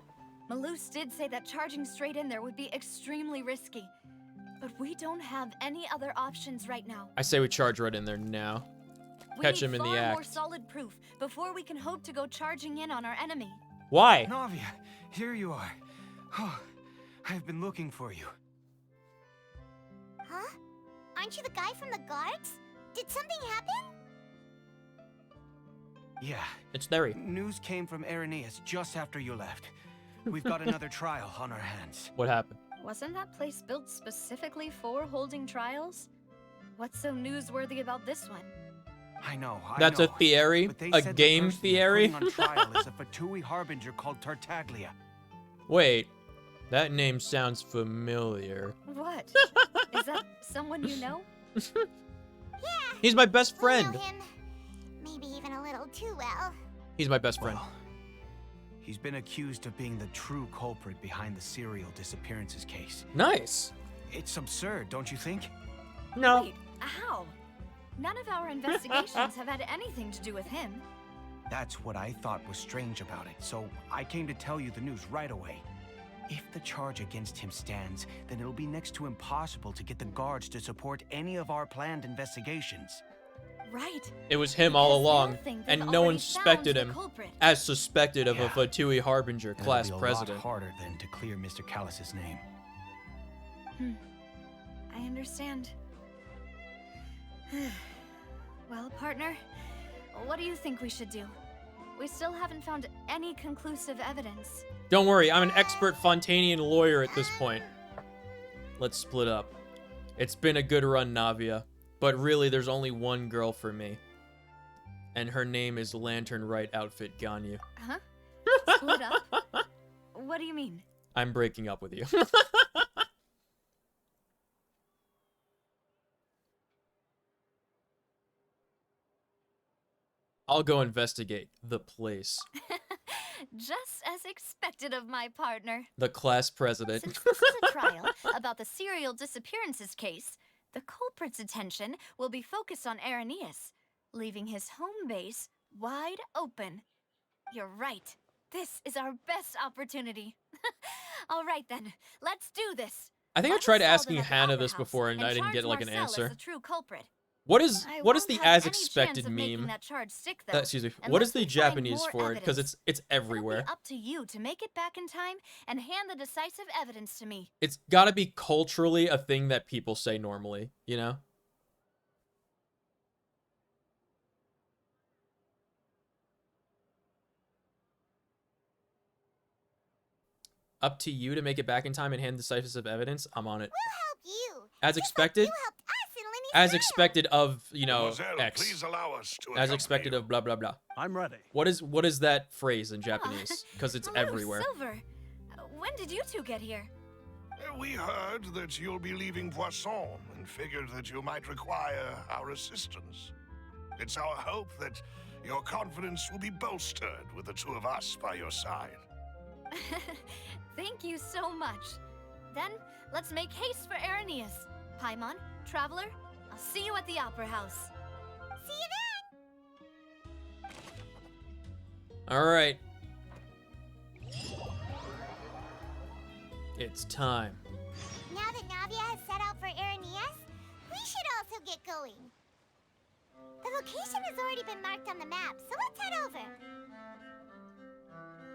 Malus did say that charging straight in there would be extremely risky. But we don't have any other options right now. I say we charge right in there now. Catch him in the We need far more act. solid proof before we can hope to go charging in on our enemy. Why? Navia, here you are. Oh, I've been looking for you. Huh? Aren't you the guy from the guards? Did something happen? Yeah. It's Theory. News came from Irenaeus just after you left. We've got another trial on our hands. What happened? Wasn't that place built specifically for holding trials? What's so newsworthy about this one? I know. That's know. a theory? But they A said the game person they're theory? putting on trial is a Fatui harbinger called Tartaglia. Wait. That name sounds familiar. What? Is that someone you know? Yeah. He's my best We friend. know him. Maybe even a little too well. He's my best friend. Well, he's been accused of being the true culprit behind the serial disappearances case. Nice. It's absurd, don't you think? No. Wait, how? None of our investigations have had anything to do with him. That's what I thought was strange about it, so I came to tell you the news right away. If the charge against him stands, then it'll be next to impossible to get the guards to support any of our planned investigations. Right. It was him all Because along, they'll think and they've no one already suspected found him the culprit. as suspected of a Yeah. Fatui Harbinger And class it'll be president. a lot harder then to clear Mr. Callus's name. I understand. Well, partner, what do you think we should do? We still haven't found any conclusive evidence. Don't worry, I'm an expert Fontainian lawyer at this point. Let's split up. It's been a good run, Navia. But really, there's only one girl for me. And her name is Lantern Right Outfit Ganyu. Huh? Split up? What do you mean? I'm breaking up with you. I'll go investigate the place. Just as expected of my partner. The class president. Since this is a trial about the serial disappearances case, the culprit's attention will be focused on Irenaeus, leaving his home base wide open. You're right. This is our best opportunity. All right then, let's do this. I think I Let us tried solve asking them at the Hannah Opera this House before and I didn't charge get like an Marcel as answer. the true culprit. What is I what is won't the have as any expected chance of making meme? that charge stick, though, Excuse me. What unless is the we find Japanese more for it? Because evidence. it's everywhere. It'll be up to you to make it back in time and hand the decisive evidence to me. It's got to be culturally a thing that people say normally, you know? Up to you to make it back in time and hand decisive evidence. I'm on it. We'll help you. As expected. You helped us in Lenny's As trial. expected of, you know, Mademoiselle, X. please allow us to As accompany expected you. of blah blah blah. I'm ready. What is that phrase in Japanese? Because it's Hello, everywhere. Silver. When did you two get here? We heard that you'll be leaving Poisson and figured that you might require our assistance. It's our hope that your confidence will be bolstered with the two of us by your side. Thank you so much. Then, let's make haste for Irenaeus. Paimon, Traveler, I'll see you at the Opera House. See you then. All right. It's time. Now that Navia has set out for Irenaeus, we should also get going. The location has already been marked on the map, so let's head over.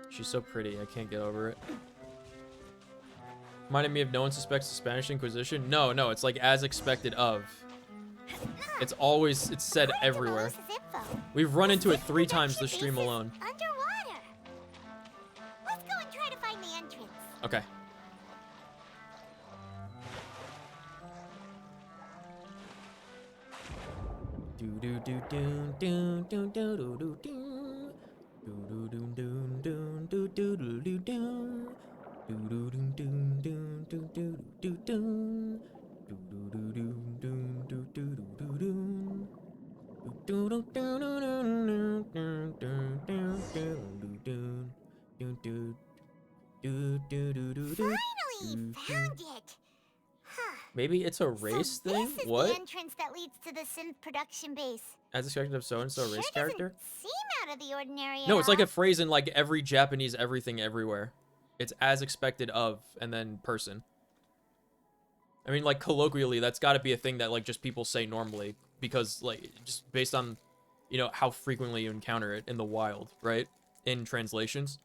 She's so pretty. I can't get over it. Reminded me of no one suspects the Spanish Inquisition. No, it's like as expected of. It's always, it's said everywhere. We've run into it 3 times this stream alone. Underwater. Let's go and try to find the entrance. Okay. Do do do do do do do do do do. Do do do do do do do do do. Do do do do do do do do do. Do do do do do do do do do. Do do do do do do do do do do. Finally found it. Huh. Maybe it's a race So thing? This is What? the entrance that leads to the synth production base. As expected of so-and-so race Sure character? doesn't seem out of the ordinary No, at it's like a all. phrase in like every Japanese everything everywhere. It's as expected of, and then person. I mean, like, colloquially, that's got to be a thing that, like, just people say normally. Because, like, just based on, you know, how frequently you encounter it in the wild, right? In translations.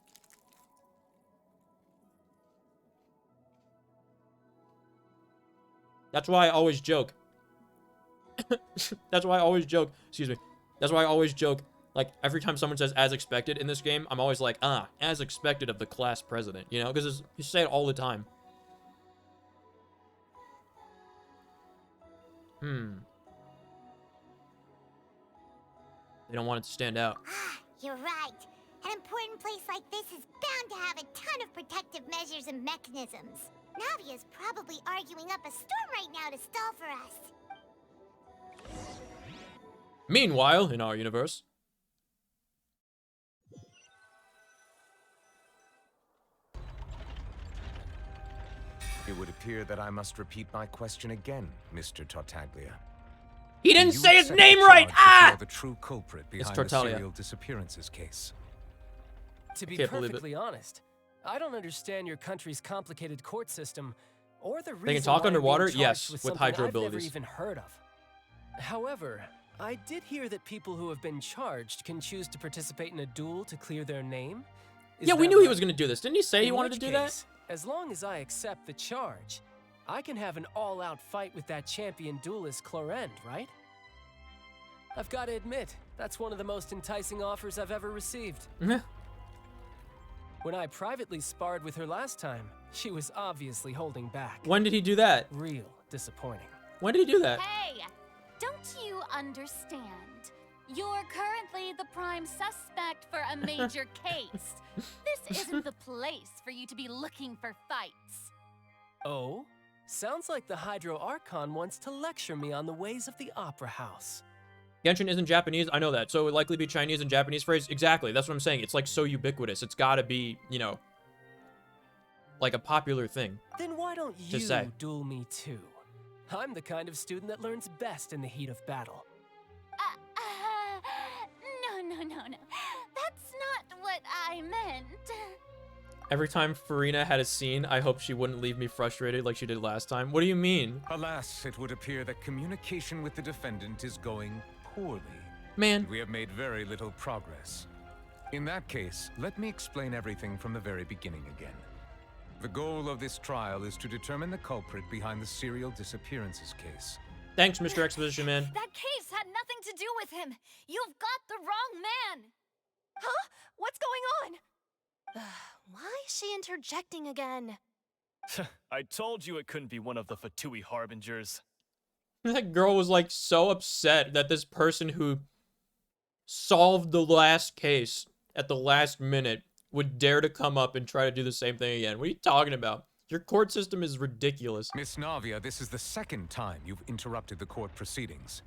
That's why I always joke. That's why I always joke. Excuse me. That's why I always joke. Like, every time someone says as expected in this game, I'm always like, as expected of the class president. You know, because you say it all the time. They don't want it to stand out. You're right. An important place like this is bound to have a ton of protective measures and mechanisms. Navia's probably arguing up a storm right now to stall for us. Meanwhile, in our universe. It would appear that I must repeat my question again, Mr. Tartaglia. He didn't Do you say his accept name the right! charge that Ah! you're the true culprit It's behind the Tartaglia. serial disappearances case? To be Can't believe it. perfectly honest, I don't understand your country's complicated court system or the reason They can talk why I'm being underwater? charged Yes, with with something hydro I've never abilities. even heard of. However, I did hear that people who have been charged can choose to participate in a duel to clear their name. Is Yeah, we that knew he right? was going to do this. Didn't he say he In wanted which to do case, as long as I accept the charge, I can have an all-out fight with that champion duelist Clorend, right? I've got to admit, that's one of the most enticing offers I've ever received. that? When I privately sparred with her last time, she was obviously holding back. When did he do that? Real disappointing. When did he do that? Hey, don't you understand? You're currently the prime suspect for a major case. This isn't the place for you to be looking for fights. Oh? Sounds like the Hydro Archon wants to lecture me on the ways of the Opera House. Genshin isn't Japanese. I know that. So it would likely be Chinese and Japanese phrase. Exactly. That's what I'm saying. It's like so ubiquitous. It's got to be, you know, like a popular thing. Then why don't you Just say. duel me too? I'm the kind of student that learns best in the heat of battle. No. That's not what I meant. Every time Farina had a scene, I hope she wouldn't leave me frustrated like she did last time. What do you mean? Alas, it would appear that communication with the defendant is going poorly. Man. We have made very little progress. In that case, let me explain everything from the very beginning again. The goal of this trial is to determine the culprit behind the serial disappearances case. Thanks, Mr. Exposition Man. That case had nothing to do with him. You've got the wrong man. Huh? What's going on? Why is she interjecting again? I told you it couldn't be one of the Fatui Harbingers. That girl was like so upset that this person who solved the last case at the last minute would dare to come up and try to do the same thing again. What are you talking about? Your court system is ridiculous. Miss Navia, this is the second time you've interrupted the court proceedings.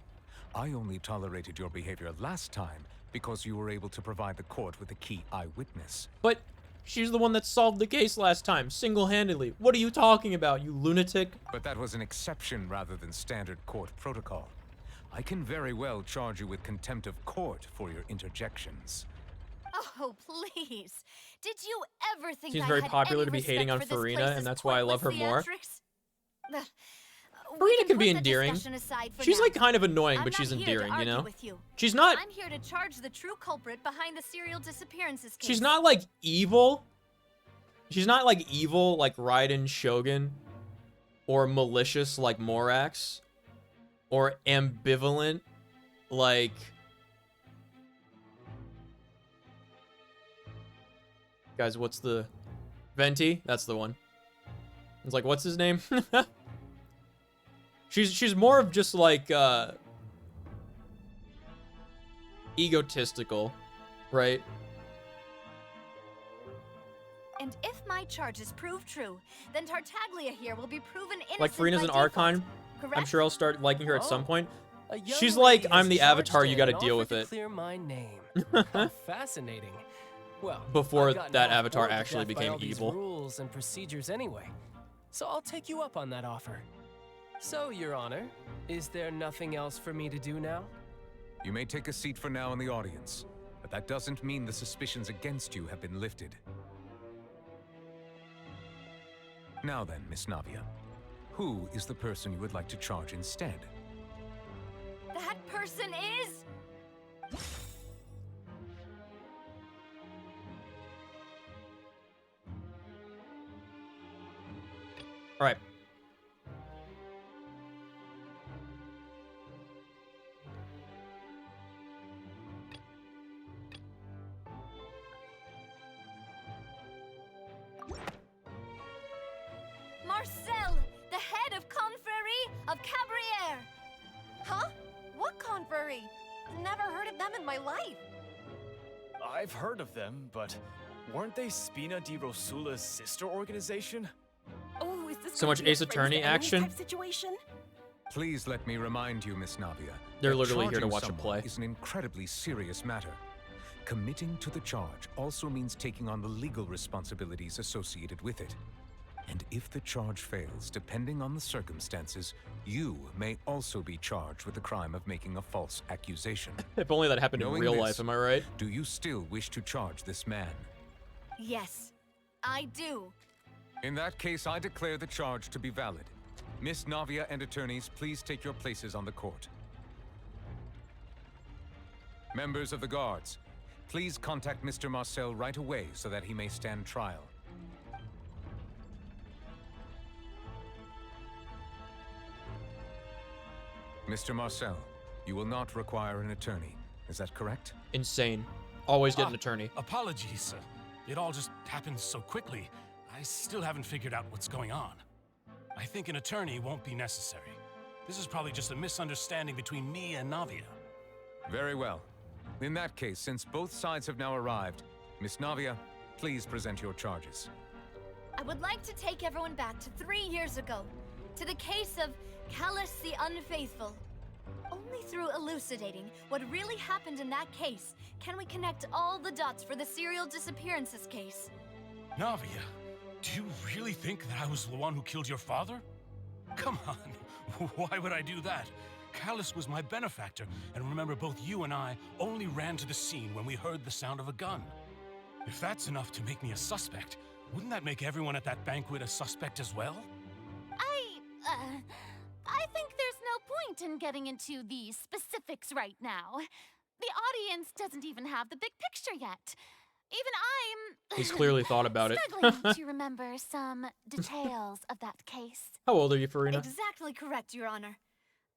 I only tolerated your behavior last time because you were able to provide the court with a key eyewitness. But she's the one that solved the case last time, single-handedly. What are you talking about, you lunatic? But that was an exception rather than standard court protocol. I can very well charge you with contempt of court for your interjections. Oh, please. Did you ever think She's I very had popular any to be hating on respect for this Farina, place's and that's why I love her more. theatrics? Farina can be put the endearing. discussion aside for She's now. like kind of annoying, I'm but she's not here to endearing, you argue know? with you. She's not I'm here to charge the true culprit behind the serial disappearances case. she's not like evil. She's not like evil like Raiden Shogun or malicious like Morax or ambivalent like guys, what's the Venti? That's the one. It's like, what's his name? She's more of just like egotistical, right? And if my charges prove true, then Tartaglia here will be proven innocent Like Farina's by an default, Archon. I'm correct? sure I'll start liking her at some point. A young She's like, lady I'm has the charged avatar, you in gotta and deal offered with to it. Clear my name. How fascinating. Well, before I've gotten that all avatar bored to actually death by became all these evil. rules and procedures anyway. So I'll take you up on that offer. So, Your Honor, is there nothing else for me to do now? You may take a seat for now in the audience, but that doesn't mean the suspicions against you have been lifted. Now then, Miss Navia, who is the person you would like to charge instead? That person is... All right. Marcel, the head of Confrérie of Cabriere. Huh? What confrérie? Never heard of them in my life. I've heard of them, but weren't they Spina di Rosula's sister organization? Oh, is this So gonna much be a Ace Attorney friends to enemies action. type situation? Please let me remind you, Miss Navia. They're that literally here to charging watch a someone play. is an incredibly serious matter. Committing to the charge also means taking on the legal responsibilities associated with it. And if the charge fails, depending on the circumstances, you may also be charged with the crime of making a false accusation. If only that happened in Knowing real this, life, am I right? Do you still wish to charge this man? Yes, I do. In that case, I declare the charge to be valid. Miss Navia and attorneys, please take your places on the court. Members of the guards, please contact Mr. Marcel right away so that he may stand trial. Mr. Marcel, you will not require an attorney. Is that correct? Insane. Always get an attorney. Apologies. It all just happened so quickly. I still haven't figured out what's going on. I think an attorney won't be necessary. This is probably just a misunderstanding between me and Navia. Very well. In that case, since both sides have now arrived, Miss Navia, please present your charges. I would like to take everyone back to 3 years ago, to the case of Callus the Unfaithful. Only through elucidating what really happened in that case can we connect all the dots for the serial disappearances case. Navia, do you really think that I was the one who killed your father? Come on, why would I do that? Callus was my benefactor, and remember, both you and I only ran to the scene when we heard the sound of a gun. If that's enough to make me a suspect, wouldn't that make everyone at that banquet a suspect as well? I think there's no point in getting into the specifics right now. The audience doesn't even have the big picture yet. Even I'm... He's clearly thought about it. struggling to remember some details of that case. How old are you, Farina? Exactly correct, Your Honor.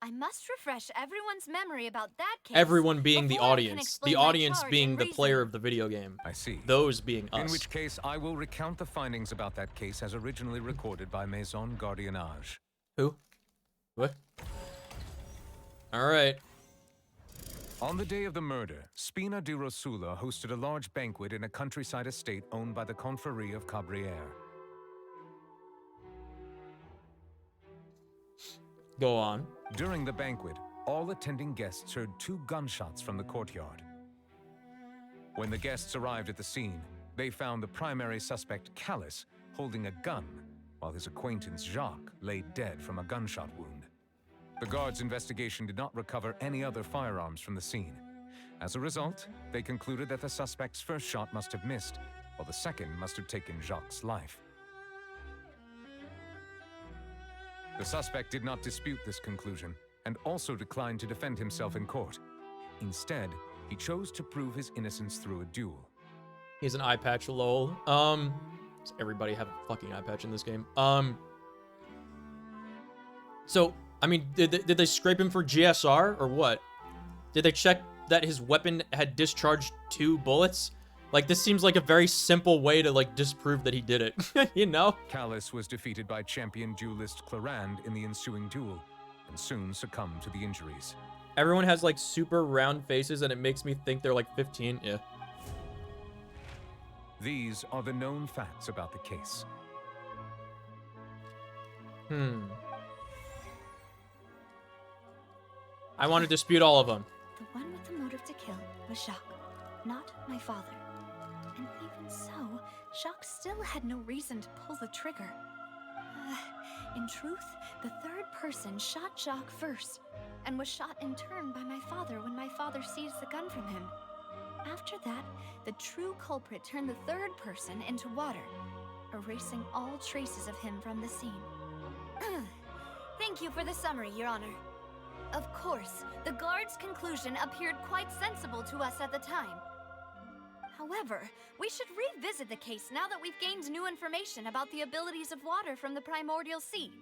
I must refresh everyone's memory about that case. Everyone being the before I can audience. explain The my audience charge being and the reason. player of the video game. I see. Those being us. In which case, I will recount the findings about that case as originally recorded by Maison Gardiennage. Who? What? Alright. On the day of the murder, Spina di Rosula hosted a large banquet in a countryside estate owned by the Confrérie of Cabriere. Go on. During the banquet, all attending guests heard 2 gunshots from the courtyard. When the guests arrived at the scene, they found the primary suspect, Callus, holding a gun, while his acquaintance, Jacques, lay dead from a gunshot wound. The guards' investigation did not recover any other firearms from the scene. As a result, they concluded that the suspect's first shot must have missed, while the second must have taken Jacques' life. The suspect did not dispute this conclusion, and also declined to defend himself in court. Instead, he chose to prove his innocence through a duel. He has an eye patch, lol. Does everybody have a fucking eye patch in this game? So, I mean, did they scrape him for GSR, or what? Did they check that his weapon had discharged 2 bullets? Like, this seems like a very simple way to, like, disprove that he did it, you know? Callus was defeated by champion duelist Clarand in the ensuing duel, and soon succumbed to the injuries. Everyone has, like, super round faces, and it makes me think they're, like, 15. Yeah. These are the known facts about the case. I want to dispute all of them. The one with the motive to kill was Jacques, not my father. And even so, Jacques still had no reason to pull the trigger. In truth, the third person shot Jacques first, and was shot in turn by my father when my father seized the gun from him. After that, the true culprit turned the third person into water, erasing all traces of him from the scene. Thank you for the summary, Your Honor. Of course, the guard's conclusion appeared quite sensible to us at the time. However, we should revisit the case now that we've gained new information about the abilities of water from the primordial sea.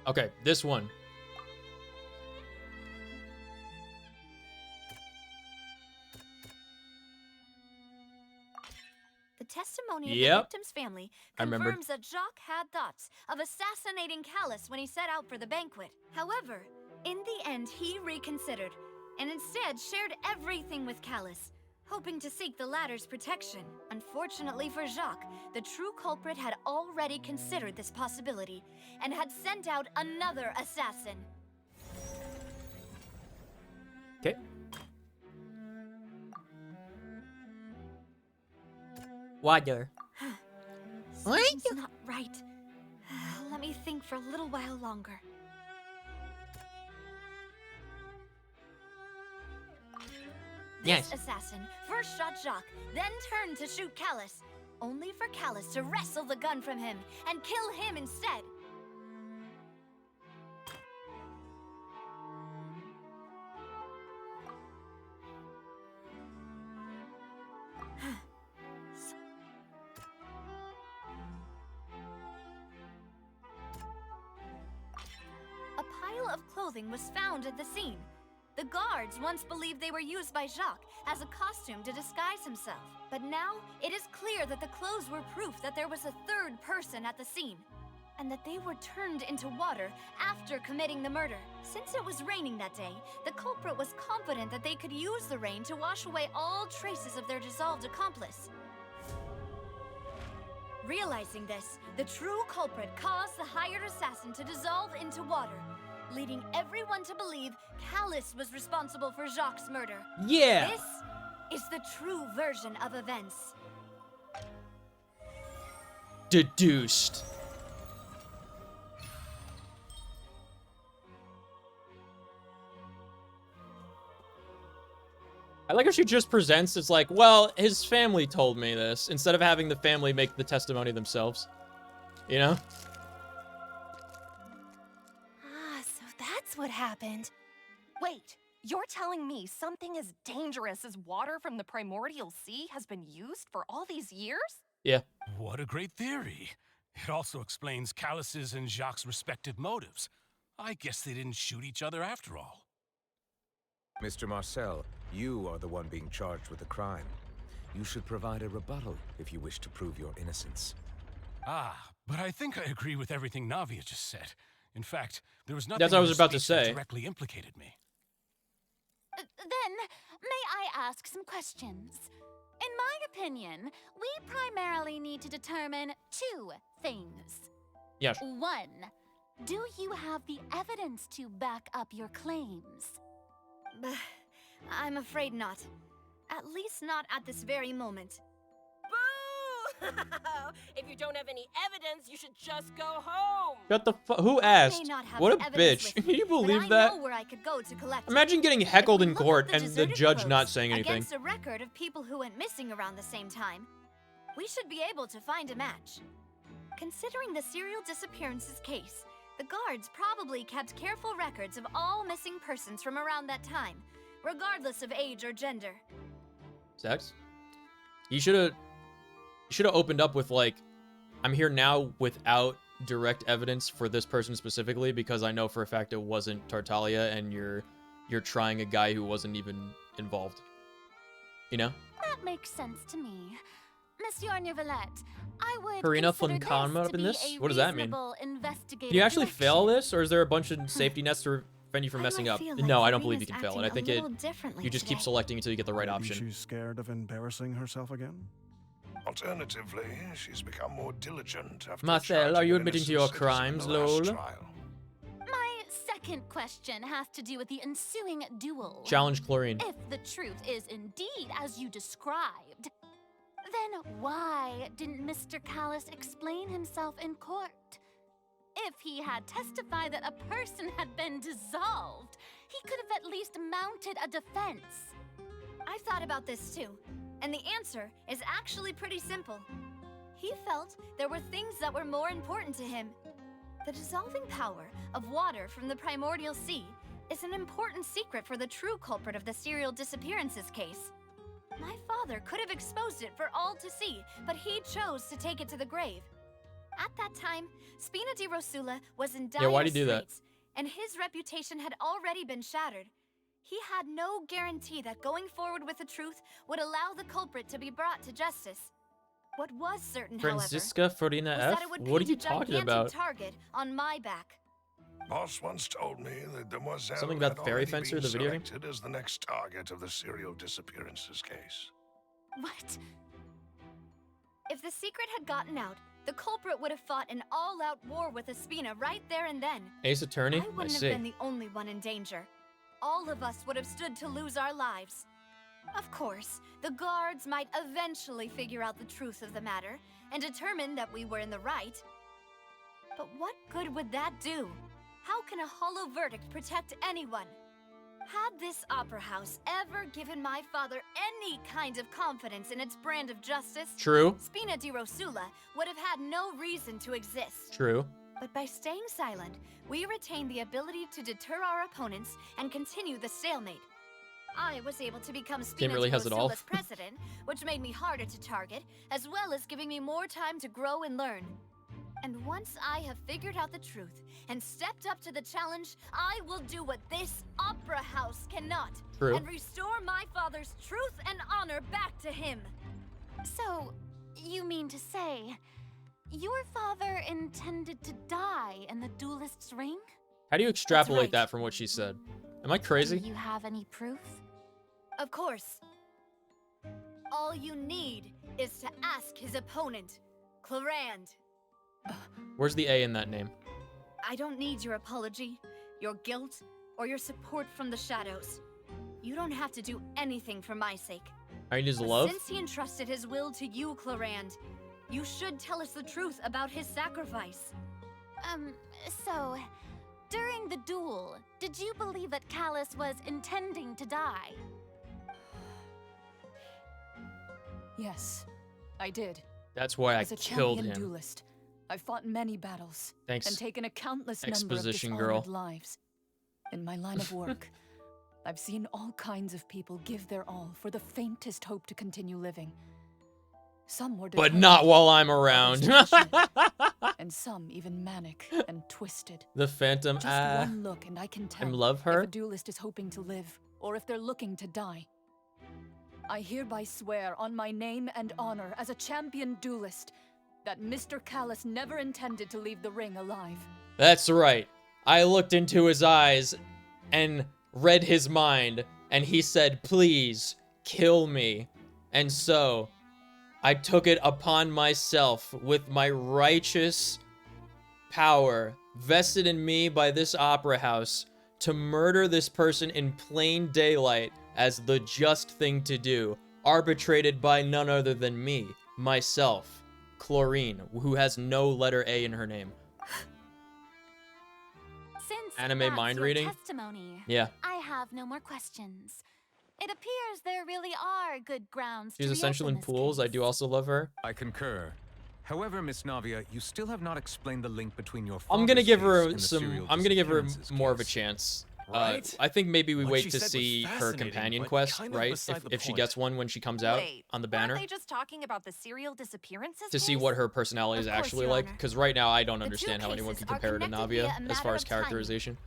Okay, this one. The testimony of Yep. the victim's family I remember. confirms that Jacques had thoughts of assassinating Callus when he set out for the banquet. However, in the end, he reconsidered and instead shared everything with Callus, hoping to seek the latter's protection. Unfortunately for Jacques, the true culprit had already considered this possibility and had sent out another assassin. Okay. Water. Something's not right. Let me think for a little while longer. Yes. This assassin first shot Jacques, then turned to shoot Callus, only for Callus to wrestle the gun from him and kill him instead. A pile of clothing was found at the scene. The guards once believed they were used by Jacques as a costume to disguise himself. But now, it is clear that the clothes were proof that there was a third person at the scene, and that they were turned into water after committing the murder. Since it was raining that day, the culprit was confident that they could use the rain to wash away all traces of their dissolved accomplice. Realizing this, the true culprit caused the hired assassin to dissolve into water, leading everyone to believe Callus was responsible for Jacques' murder. Yeah! This is the true version of events. Deduced. I like how she just presents, it's like, well, his family told me this, instead of having the family make the testimony themselves. You know? So that's what happened. Wait, you're telling me something as dangerous as water from the primordial sea has been used for all these years? Yeah. What a great theory. It also explains Callus's and Jacques' respective motives. I guess they didn't shoot each other after all. Mr. Marcel, you are the one being charged with the crime. You should provide a rebuttal if you wish to prove your innocence. Ah, but I think I agree with everything Navia just said. In fact, there was nothing That's what I in was her about to speech that say. directly implicated me. Then, may I ask some questions? In my opinion, we primarily need to determine two things. Yes. 1, do you have the evidence to back up your claims? I'm afraid not. At least not at this very moment. Boo! If you don't have any evidence, you should just go home. Shut the Who asked? What a bitch. Can you believe that? I know where I could go to collect it. Imagine getting heckled in court and the deserted judge clothes not saying anything. Against a record of people who went missing around the same time, we should be able to find a match. Considering the serial disappearances case, the guards probably kept careful records of all missing persons from around that time, regardless of age or gender. Sex? You should have opened up with like, I'm here now without direct evidence for this person specifically because I know for a fact it wasn't Tartaglia and you're trying a guy who wasn't even involved. You know? That makes sense to me. Monsieur Neuvillette, I would Karina consider Fontaine this up to in be this? a What does that mean? reasonable investigative Can you actually direction. fail this, or is there a bunch of safety nets to prevent you from messing up? feel like No, I don't believe you Karina's can fail it. I acting think a little differently you just keep today. selecting until you get the right Maybe option. she's scared of embarrassing herself again? Alternatively, she's become more diligent after Marcel, charging are you an admitting to innocent your citizen in crimes, the last lol? trial. My second question has to do with the ensuing duel. Challenge Chlorine. If the truth is indeed as you described, then why didn't Mr. Callus explain himself in court? If he had testified that a person had been dissolved, he could have at least mounted a defense. I've thought about this too, and the answer is actually pretty simple. He felt there were things that were more important to him. The dissolving power of water from the primordial sea is an important secret for the true culprit of the serial disappearances case. My father could have exposed it for all to see, but he chose to take it to the grave. At that time, Spina di Rosula was in dire why'd he do that? straits, and his reputation had already been shattered. He had no guarantee that going forward with the truth would allow the culprit to be brought to justice. What was certain, Francisca Farina however, was F? that it would What are paint you a talking gigantic about? target on my back. Boss once told me that Demoiselle Something about had Fairy already Fencer, been the video game? selected as the next target of the serial disappearances case. What? If the secret had gotten out, the culprit would have fought an all-out war with Espina right there and then. Ace Attorney? I wouldn't have see. been the only one in danger. All of us would have stood to lose our lives. Of course, the guards might eventually figure out the truth of the matter and determine that we were in the right. But what good would that do? How can a hollow verdict protect anyone? Had this opera house ever given my father any kind of confidence in its brand of justice, True. Spina di Rosula would have had no reason to exist. True. But by staying silent, we retain the ability to deter our opponents and continue the stalemate. I was able to become Spina really di has it all. Rosula's president, which made me harder to target, as well as giving me more time to grow and learn. And once I have figured out the truth and stepped up to the challenge, I will do what this opera house cannot. True. And restore my father's truth and honor back to him. So, you mean to say, your father intended to die in the duelist's ring? How do you extrapolate right. that from what she said? Am I crazy? Do you have any proof? Of course. All you need is to ask his opponent, Clarand. Where's the A in that name? I don't need your apology, your guilt, or your support from the shadows. You don't have to do anything for my sake. I need his But love? since he entrusted his will to you, Clarand, you should tell us the truth about his sacrifice. So, during the duel, did you believe that Callus was intending to die? Yes, I did. That's why I As a killed champion him. duelist, I've fought many battles Thanks, and taken a countless number of exposition dishonored girl. lives. In my line of work, I've seen all kinds of people give their all for the faintest hope to continue living. Some were But determined, not while I'm around. others passionate, and some even manic and twisted. The Phantom. Just one look and I can tell love her. if a duelist is hoping to live or if they're looking to die. I hereby swear on my name and honor as a champion duelist that Mr. Callus never intended to leave the ring alive. That's right. I looked into his eyes and read his mind, and he said, "Please kill me." And so, I took it upon myself with my righteous power vested in me by this opera house to murder this person in plain daylight as the just thing to do, arbitrated by none other than me, myself, Chlorine, who has no letter A in her name. Since Anime that's mind your reading? testimony, Yeah. I have no more questions. It appears there really are good grounds She's to essential in reopen this pools. I case. do also love her. I concur. However, Miss Navia, you still have not explained the link between your I'm gonna father's give case her and the some. serial I'm gonna give her disappearances more of a case. chance. Right? I think maybe we What wait she to said was see her fascinating, companion but quest, kind of right? beside the If she point. gets one when she comes out Wait, on the banner, weren't they just talking about the serial disappearances to see case? what her personality is Of course, actually Your like. Honor. Because right now I don't The two understand how anyone cases can are compare her to connected via a Navia as matter far as of timing. characterization.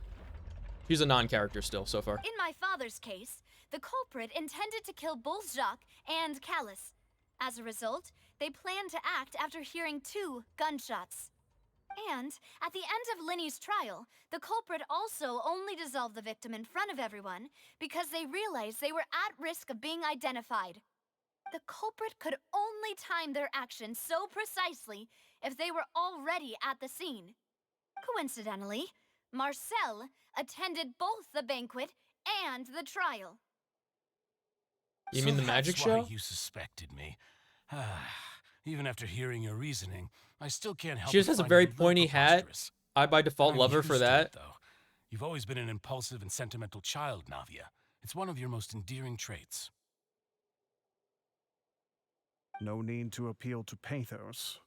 She's a non-character still so far. In my father's case, the culprit intended to kill both Jacques and Callus. As a result, they planned to act after hearing 2 gunshots. And at the end of Linny's trial, the culprit also only dissolved the victim in front of everyone because they realized they were at risk of being identified. The culprit could only time their actions so precisely if they were already at the scene. Coincidentally, Marcel attended both the banquet and the trial. You mean the magic that's why show? you suspected me. Even after hearing your reasoning, I still can't help She just but has a find very it a little pointy hat. preposterous. I by default I'm love her for used to that. it, though. You've always been an impulsive and sentimental child, Navia. It's one of your most endearing traits. No need to appeal to pathos.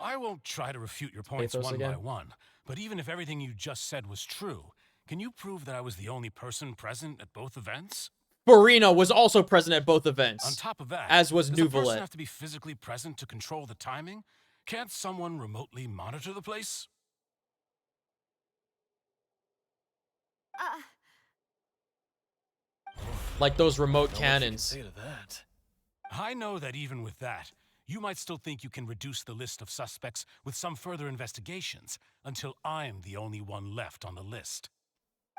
I won't try to refute your points Pathos one again? by one, but even if everything you just said was true, can you prove that I was the only person present at both events? Farina was also present at both events. On top of that, as was does a person Nouvelet. have to be physically present to control the timing? Can't someone remotely monitor the place? Like those remote Know what you can cannons. say to that. I know that even with that, you might still think you can reduce the list of suspects with some further investigations until I'm the only one left on the list.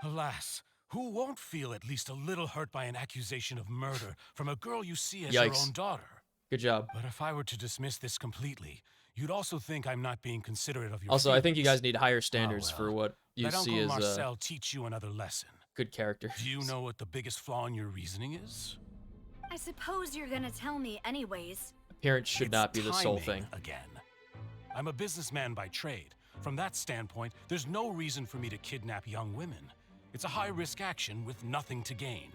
Alas, who won't feel at least a little hurt by an accusation of murder from a girl you see as your Yikes. own daughter? Good job. But if I were to dismiss this completely, you'd also think I'm not being considerate of your Also, I think you feelings. guys need higher standards for what you Let see Uncle as Marcel teach you another lesson. good character. Do you know what the biggest flaw in your reasoning is? I suppose you're gonna tell me anyways. Appearance should not be the sole Timing thing. again. I'm a businessman by trade. From that standpoint, there's no reason for me to kidnap young women. It's a high-risk action with nothing to gain.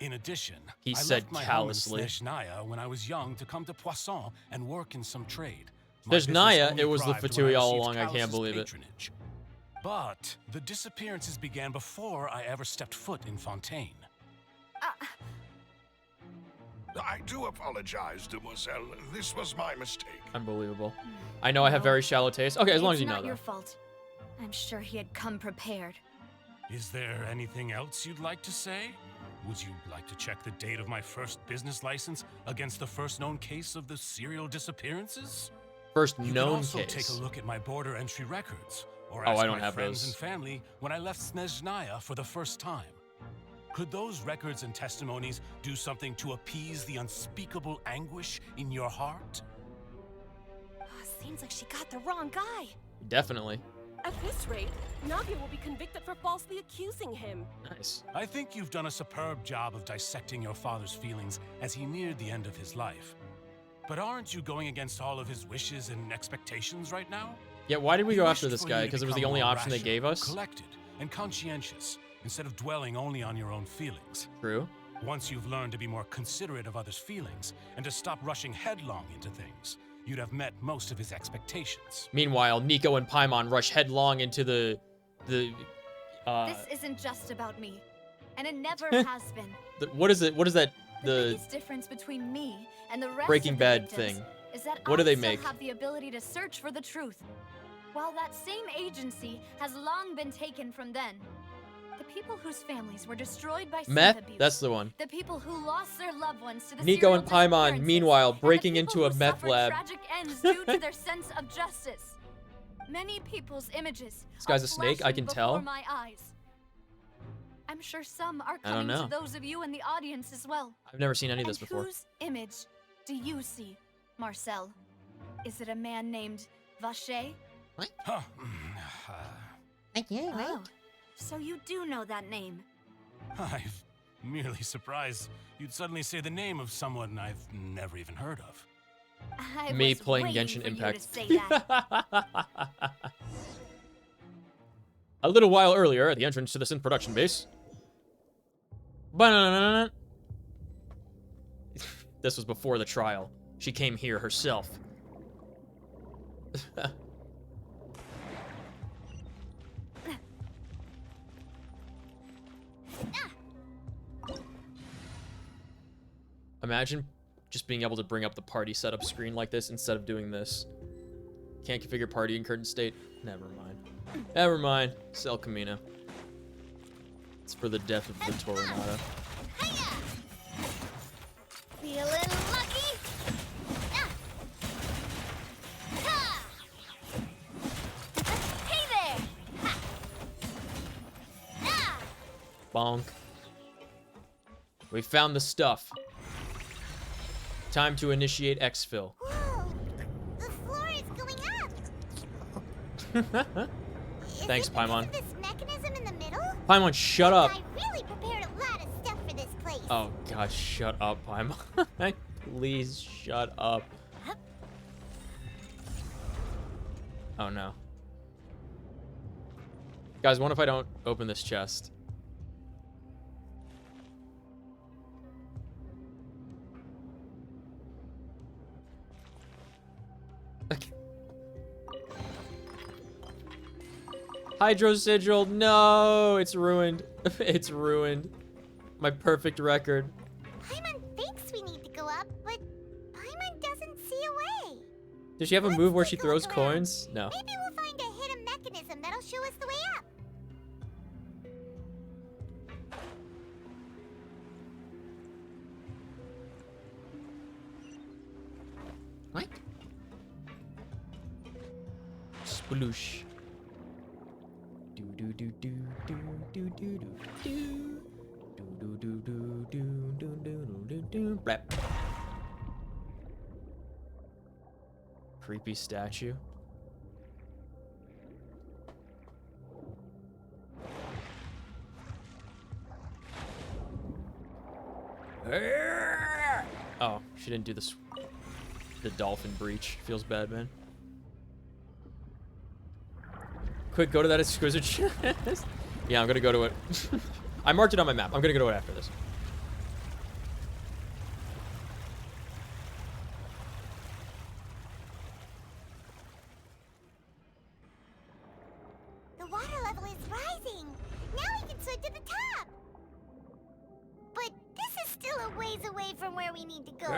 In addition, He I said left my callously. home in Snezhnaya when I was young to come to Poisson and work in some trade. My There's business Naya, only it was the thrived when I Fatui all received along, I can't Callus's believe it. patronage. But the disappearances began before I ever stepped foot in Fontaine. I do apologize, demoiselle. This was my mistake. Unbelievable. I know I have very shallow taste. Okay, as long as you It's know not your that. fault. I'm sure he had come prepared. Is there anything else you'd like to say? Would you like to check the date of my first business license against the first known case of the serial disappearances? First You known can also case. take a look at my border entry records, or Oh, ask I don't my have friends those. and family when I left Snezhnaya for the first time. Could those records and testimonies do something to appease the unspeakable anguish in your heart? Seems like she got the wrong guy. Definitely. At this rate, Navia will be convicted for falsely accusing him. Nice. I think you've done a superb job of dissecting your father's feelings as he neared the end of his life. But aren't you going against all of his wishes and expectations right now? Yeah, why did we He go wished after this for guy? you to Because it was the become only more option they rational, gave us? Collected and conscientious, instead of dwelling only on your own feelings. True. Once you've learned to be more considerate of others' feelings and to stop rushing headlong into things, you'd have met most of his expectations. Meanwhile, Nico and Paimon rush headlong into the This isn't just about me, and it never has been. what is it? What is that? The The biggest difference between me and the rest Breaking of the Bad victims thing. is that What do I they still make? have the ability to search for the truth, while that same agency has long been taken from them. The people whose families were destroyed by Meth? synth abuse, That's the one. the people who lost their loved ones to the Nico serial and Paimon, disappearances, meanwhile, and the breaking people into a who meth suffered lab. tragic ends due to their sense of justice. Many people's images This guy's are a snake, I can flashing tell. before my eyes. I'm sure some are I don't coming know. to those of you in the audience as well. I've never seen any of this And before. whose image do you see, Marcel? Is it a man named Vacher? What? Huh. Oh, so you do know that name. I'm merely surprised you'd suddenly say the name of someone I've never even heard of. I Me was playing waiting Genshin for Impact. You to say that. A little while earlier, at the entrance to the synth production base. Ba-na-na-na-na. This was before the trial. She came here herself. Imagine just being able to bring up the party setup screen like this instead of doing this. Can't configure party in current state? Never mind. Never mind. Sell Camino. It's for the death of the Toronado. Feeling lucky? Hey there! Bonk. We found the stuff. Time to initiate exfil. Whoa! The floor is going up! Thanks, Paimon. This mechanism in the middle? Paimon, shut up. I really prepared a lot of stuff for this place. Oh god, shut up, Paimon. Please shut up. Oh no. Guys, what if I don't open this chest? Hydro Sigil, no, it's ruined. It's ruined. My perfect record. Paimon thinks we need to go up, but Paimon doesn't see a way. Does she have a move where she throws coins? No. Maybe we'll find a hidden mechanism that'll show us the way up. What? Sploosh. Do do do do do do do do do do do do do do do do do. Blap. Creepy statue. Oh, she didn't do this. The dolphin breach. Feels bad, man. Quick, go to that exquisite chest. Yeah, I'm gonna go to it. I marked it on my map. I'm gonna go to it after this. The water level is rising. Now we can swim to the top. But this is still a ways away from where we need to go.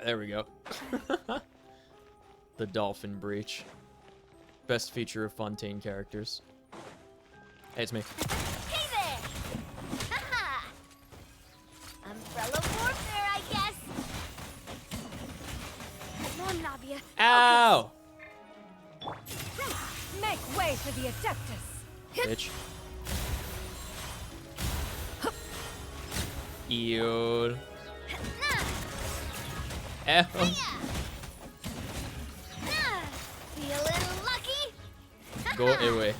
There we go. The dolphin breach. Best feature of Fontaine characters. Hey, it's me. Hey there! Haha! Umbrella warfare, I guess. Come on, Navia. Ow! Make way for the Adeptus. Bitch. Ew. Ow. Feeling lucky? Go away.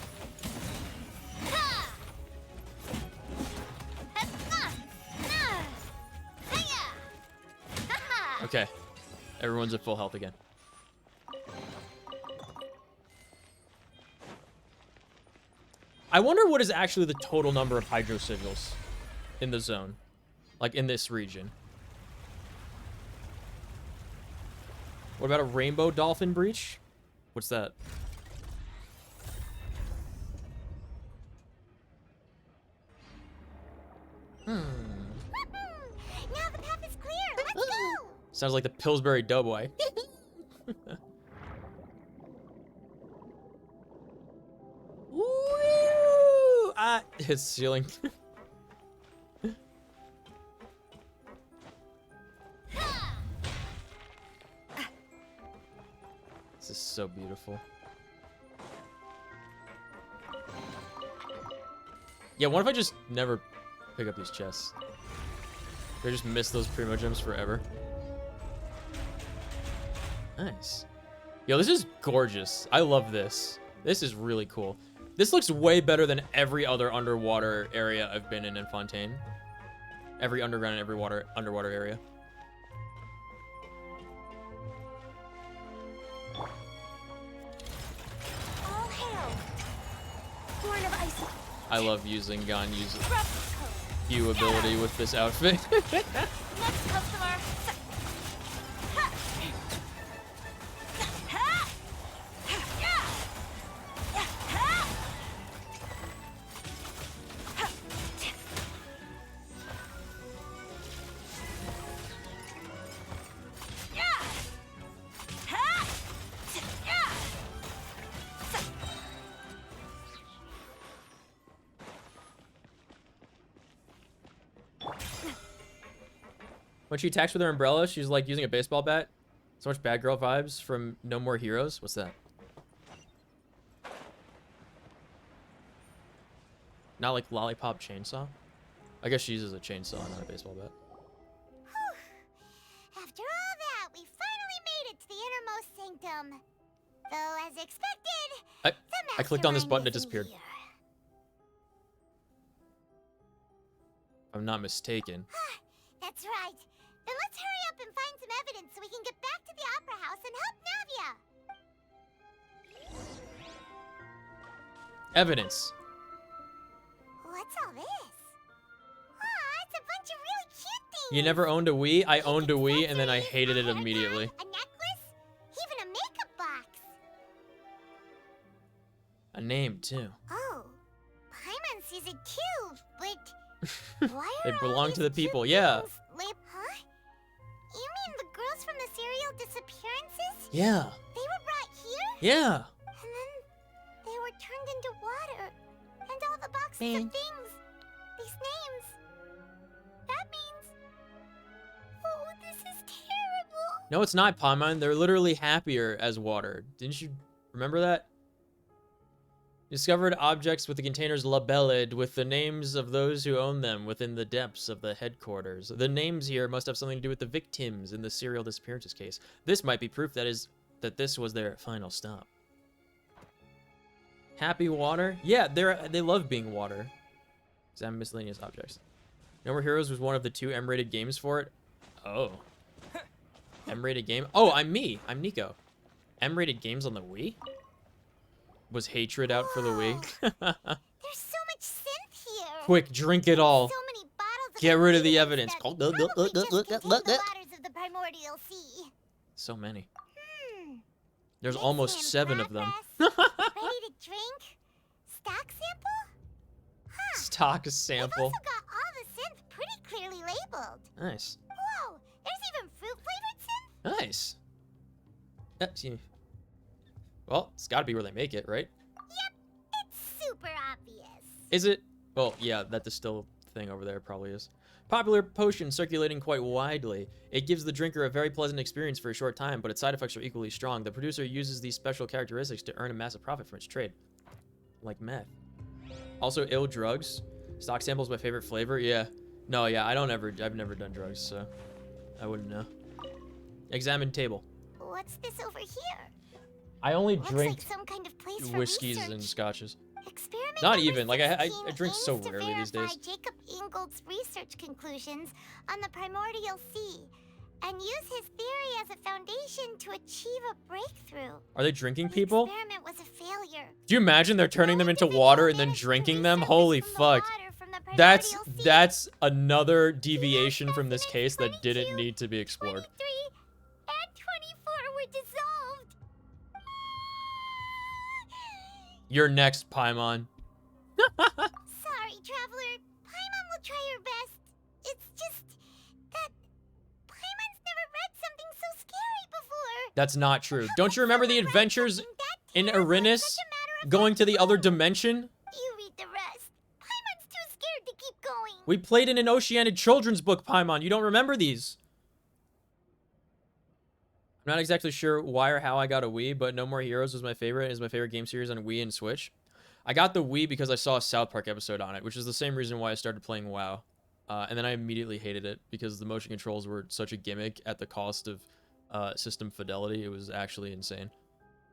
Okay. Everyone's at full health again. I wonder what is actually the total number of hydro sigils in the zone. Like, in this region. What about a rainbow dolphin breach? What's that? Now the path is clear. Let's go. Sounds like the Pillsbury Doughboy. Woo! Ah, his ceiling. This is so beautiful. Yeah, what if I just never pick up these chests? I just miss those Primo Gems forever. Nice. Yo, this is gorgeous. I love this. This is really cool. This looks way better than every other underwater area I've been in Fontaine. Every underground and every underwater area. All hail. Horn of Ice. I love using Ganyu's Hue ability with this outfit. Next customer. When she attacks with her umbrella, she's like using a baseball bat. So much bad girl vibes from No More Heroes. What's that? Not like Lollipop Chainsaw? I guess she uses a chainsaw, not a baseball bat. Whew. I clicked on this button, it disappeared. If I'm not mistaken. That's right. Then let's hurry up and find some evidence so we can get back to the Opera House and help Navia. Evidence. What's all this? Aw, it's a bunch of really cute things. You never owned a Wii? I owned a Wii and then I hated it immediately. A necklace? Even a makeup box. A name, too. Oh, Paimon sees it too, but why They are belong all to the these people, cute yeah. things Huh? You mean the girls from the serial disappearances? Yeah. They were brought here? Yeah. And then they were turned into water. And all the boxes of things. These names. That means... Oh, this is terrible. No, it's not, Paimon. They're literally happier as water. Didn't you remember that? Discovered objects with the containers labelled with the names of those who own them within the depths of the headquarters. The names here must have something to do with the victims in the serial disappearances case. This might be proof that this was their final stop. Happy water? Yeah, they love being water. Examine miscellaneous objects. No More Heroes was one of the 2 M-rated games for it. Oh. M-rated game? Oh, I'm me. I'm Nico. M-rated games on the Wii? Was hatred out for the Wii? There's so much synth here. Quick, drink it all. So many bottles of Get rid of the evidence. probably just contain the waters of the primordial sea. So many. There's almost 7 of them. Ready to drink? Stock sample? Huh. Stock They've sample. also got all the synth pretty clearly labeled. Nice. Whoa, there's even fruit-flavored synth? Nice. See. Well, it's got to be where they make it, right? Yep, it's super obvious. Is it? Well, yeah, that distilled thing over there probably is. Popular potion circulating quite widely. It gives the drinker a very pleasant experience for a short time, but its side effects are equally strong. The producer uses these special characteristics to earn a massive profit from its trade. Like meth. Also, ill drugs. Stock sample's my favorite flavor. Yeah. No, yeah, I've never done drugs, so I wouldn't know. Examine table. What's this over here? I only Looks drink like some kind of place for whiskeys research. and scotches. Experiment Not number even. Like, I 16 drink so aims to rarely these verify days. Jacob Ingold's research conclusions on the primordial sea and use his theory as a foundation to achieve a breakthrough. Are they drinking people? The experiment was a failure. Do you imagine they're turning them into water and then drinking them? Holy fuck. That's another deviation from this case that didn't need to be explored. 23 and 24 were dissolved. You're next, Paimon. Sorry, Traveler. Paimon will try her best. It's just that Paimon's never read something so scary before. That's not true. Don't you remember the adventures in Erinus going to the other dimension? You read the rest. Paimon's too scared to keep going. We played in an Oceanic children's book, Paimon. You don't remember these. I'm not exactly sure why or how I got a Wii, but No More Heroes was my favorite. It is my favorite game series on Wii and Switch. I got the Wii because I saw a South Park episode on it, which is the same reason why I started playing WoW. And then I immediately hated it because the motion controls were such a gimmick at the cost of system fidelity. It was actually insane.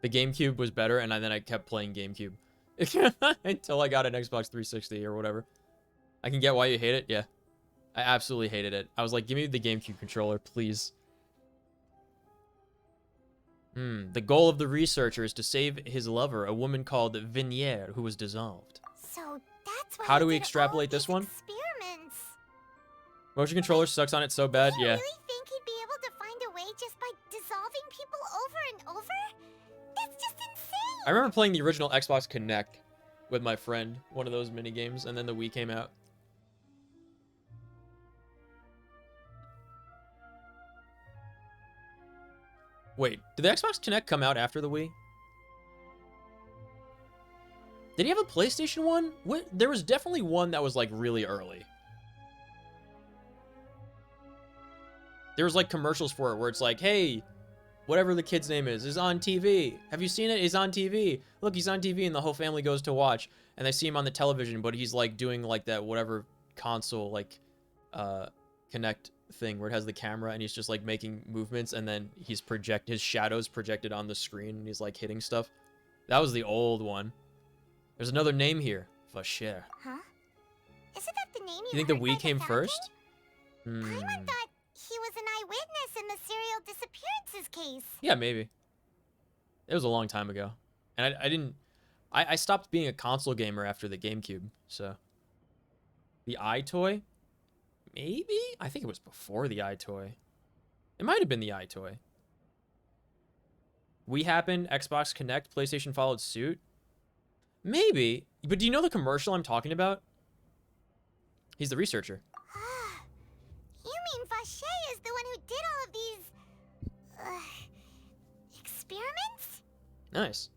The GameCube was better, and then I kept playing GameCube until I got an Xbox 360 or whatever. I can get why you hate it. Yeah, I absolutely hated it. I was like, give me the GameCube controller, please. The goal of the researcher is to save his lover, a woman called Vinier, who was dissolved. So that's why How do he we did all extrapolate these this one? Experiments. Motion controller sucks on it so bad. Yeah. Really think he'd be able to find a way just by dissolving people over and over? That's just insane. I remember playing the original Xbox Connect with my friend, one of those mini games, and then the Wii came out. Wait, did the Xbox Connect come out after the Wii? Did he have a PlayStation one? What? There was definitely one that was like really early. There was like commercials for it where it's like, hey, whatever the kid's name is on TV. Have you seen it? He's on TV. Look, he's on TV, and the whole family goes to watch, and they see him on the television, but he's like doing like that whatever console like Connect thing where it has the camera and he's just like making movements, and then his shadows projected on the screen and he's like hitting stuff. That was the old one. There's another name here. Vacher. Huh? Isn't that the name you You think the heard we by came fountain? first? Paimon thought he was an eyewitness in the serial disappearances case. Yeah, maybe. It was a long time ago. And I stopped being a console gamer after the GameCube, so. The iToy? Maybe? I think it was before the iToy. It might have been the iToy. We happened, Xbox Connect, PlayStation followed suit. Maybe. But do you know the commercial I'm talking about? He's the researcher. You mean Vacher is the one who did all of these... experiments? Nice.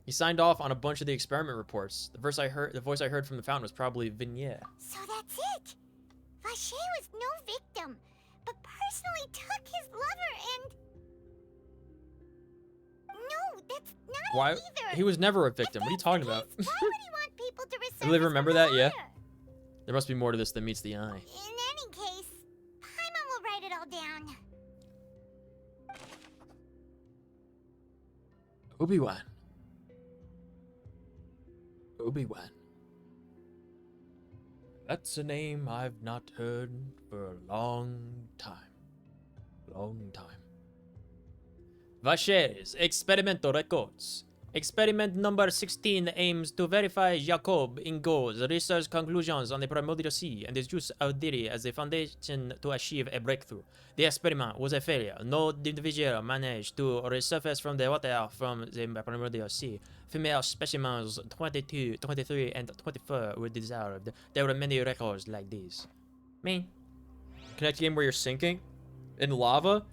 He signed off on a bunch of the experiment reports. The voice I heard from the fountain was probably Vignier. So that's it. Vacher was no victim, but personally took his lover and... No, that's not Why? it either. He was never a victim. What are you talking about? Why would he want people to I really resurface remember from the that, yeah. water? There must be more to this than meets the eye. In any case, Paimon will write it all down. Obi-Wan. Obi-Wan. That's a name I've not heard for a long time. Long time. Vacher's experimental records. Experiment number 16 aims to verify Jacob Ingo's research conclusions on the primordial sea and its use of theory as a foundation to achieve a breakthrough. The experiment was a failure. No individual managed to resurface from the water from the primordial sea. Female specimens 22, 23, and 24 were dissolved. There were many records like these. Me. Connect game where you're sinking? In lava?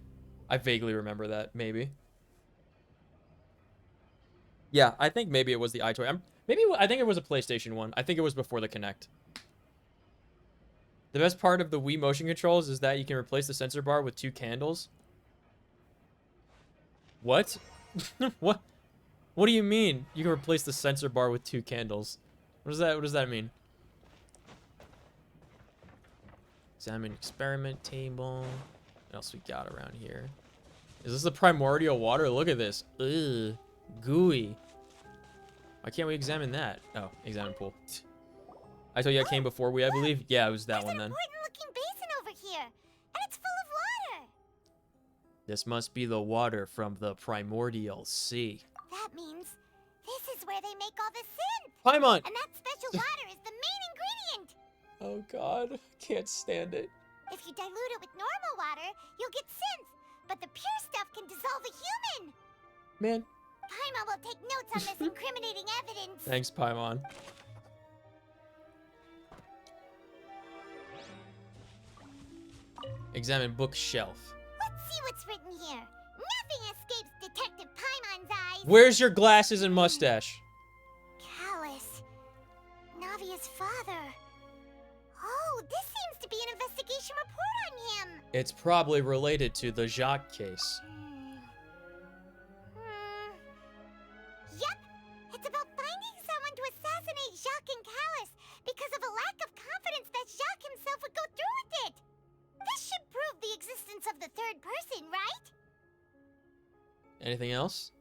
I vaguely remember that, maybe. Yeah, I think maybe it was the iToy. I think it was a PlayStation one. I think it was before the Kinect. The best part of the Wii motion controls is that you can replace the sensor bar with 2 candles. What? What? What do you mean? You can replace the sensor bar with 2 candles. What does that mean? Examine experiment table. What else we got around here? Is this the primordial water? Look at this. Ugh. Gooey. Why can't we examine that? Oh, examine pool. I told you I came before we, I believe. Yeah, it was that one then. Important-looking basin over here, and it's full of water. This must be the water from the primordial sea. That means this is where they make all the synth. Paimon! And that special water is the main ingredient. Oh god, can't stand it. If you dilute it with normal water, you'll get synth, but the pure stuff can dissolve a human. Man. Paimon will take notes on this incriminating evidence. Thanks, Paimon. Examine bookshelf. Let's see what's written here. Nothing escapes Detective Paimon's eyes. Where's your glasses and mustache? Callus. Navia's father. Oh, this seems to be an investigation report on him. It's probably related to the Jacques case. Yep. It's about finding someone to assassinate Jacques and Callus because of a lack of confidence that Jacques himself would go through with it. This should prove the existence of the third person, right? Anything else?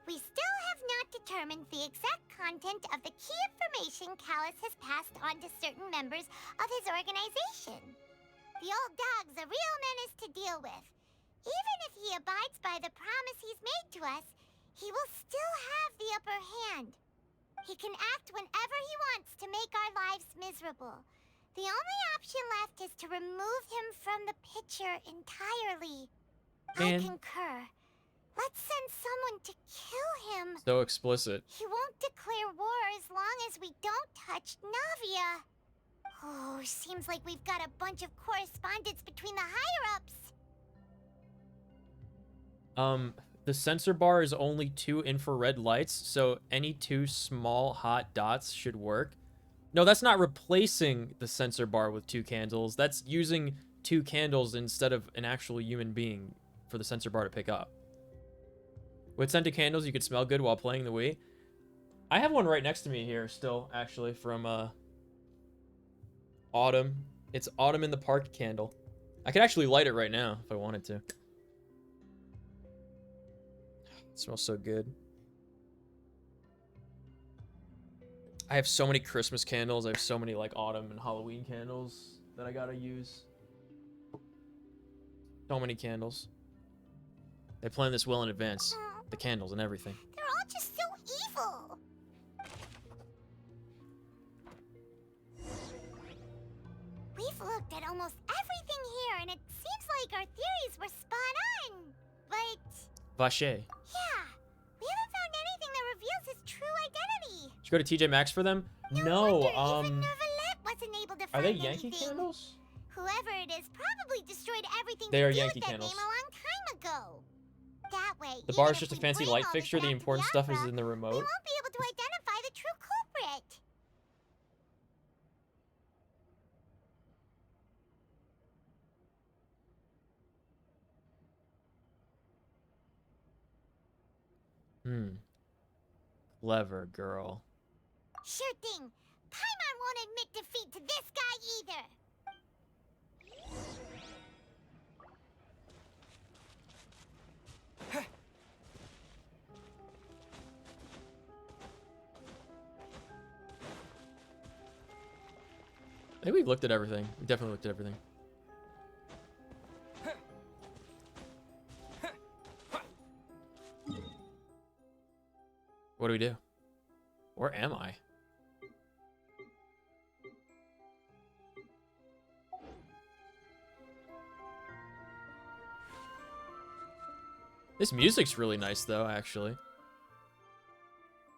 We still have not determined the exact content of the key information Callus has passed on to certain members of his organization. The old dog's a real menace to deal with. Even if he abides by the promise he's made to us, he will still have the upper hand. He can act whenever he wants to make our lives miserable. The only option left is to remove him from the picture entirely. Man. I concur. Let's send someone to kill him. So explicit. He won't declare war as long as we don't touch Navia. Oh, seems like we've got a bunch of correspondence between the higher-ups. The sensor bar is only 2 infrared lights, so any 2 small hot dots should work. No, that's not replacing the sensor bar with 2 candles. That's using 2 candles instead of an actual human being for the sensor bar to pick up. With scented candles, you could smell good while playing the Wii. I have one right next to me here still, actually, from Autumn. It's Autumn in the Park candle. I could actually light it right now if I wanted to. It smells so good. I have so many Christmas candles. I have so many like autumn and Halloween candles that I gotta use. So many candles. They planned this well in advance. The candles and everything. They're all just so evil. We've looked at almost everything here, and it seems like our theories were spot on. But Vache. yeah, we haven't found anything that reveals his true identity. Did you go to TJ Maxx for them? No, Even Nervalette wasn't able to are find they Yankee anything. candles? Whoever it is probably destroyed everything They to are do Yankee with that candles. name a long time ago. That way, The even bar is if just a we fancy bring light all this fixture. The back to important stuff is opera, in the we remote. won't be able to identify the true culprit. Clever girl. Sure thing. Paimon won't admit defeat to this guy either. I think we've looked at everything. We definitely looked at everything. What do we do? Where am I? This music's really nice, though, actually.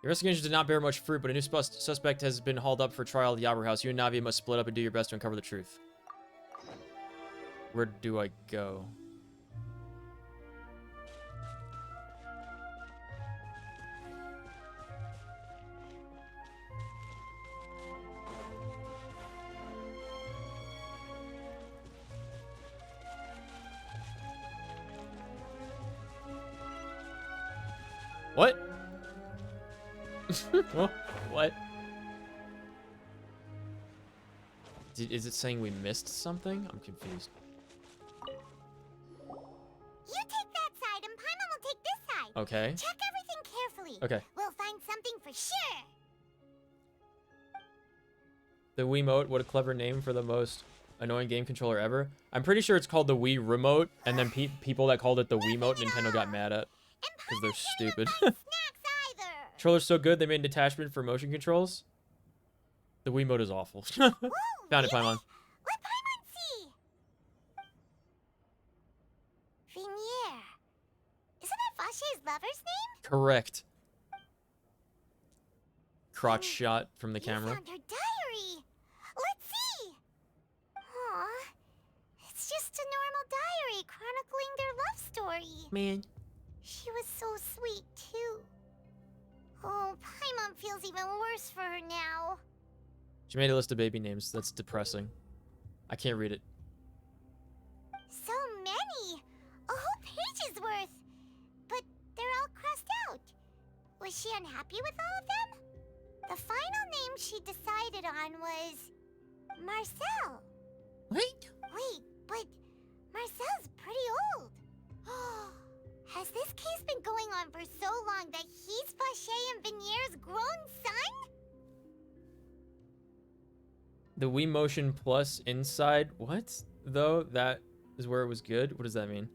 Your investigations did not bear much fruit, but a new suspect has been hauled up for trial at the Opera House. You and Navi must split up and do your best to uncover the truth. Where do I go? What? What? Is it saying we missed something? I'm confused. You take that side, and Paimon will take this side. Okay. Check everything carefully. Okay. We'll find something for sure. The Wiimote, what a clever name for the most annoying game controller ever. I'm pretty sure it's called the Wii Remote, and then people that called it the Wiimote, Nintendo got mad at. Because they're stupid. Controller's so good, they made an attachment for motion controls. The Wiimote is awful. Found it, Paimon. Let Paimon see. Vinier. Isn't that Vache's lover's name? Correct. Crotch shot from the You camera. found her diary. Let's see. Aw. It's just a normal diary chronicling their love story. Man. She was so sweet, too. Oh, Paimon feels even worse for her now. She made a list of baby names. That's depressing. I can't read it. So many! A whole page's worth! But they're all crossed out. Was she unhappy with all of them? The final name she decided on was... Marcel. Wait. Wait, but Marcel's pretty old. Has this case been going on for so long that he's Vache and Vinier's grown son? The Wii Motion Plus inside. What? Though, that is where it was good. What does that mean?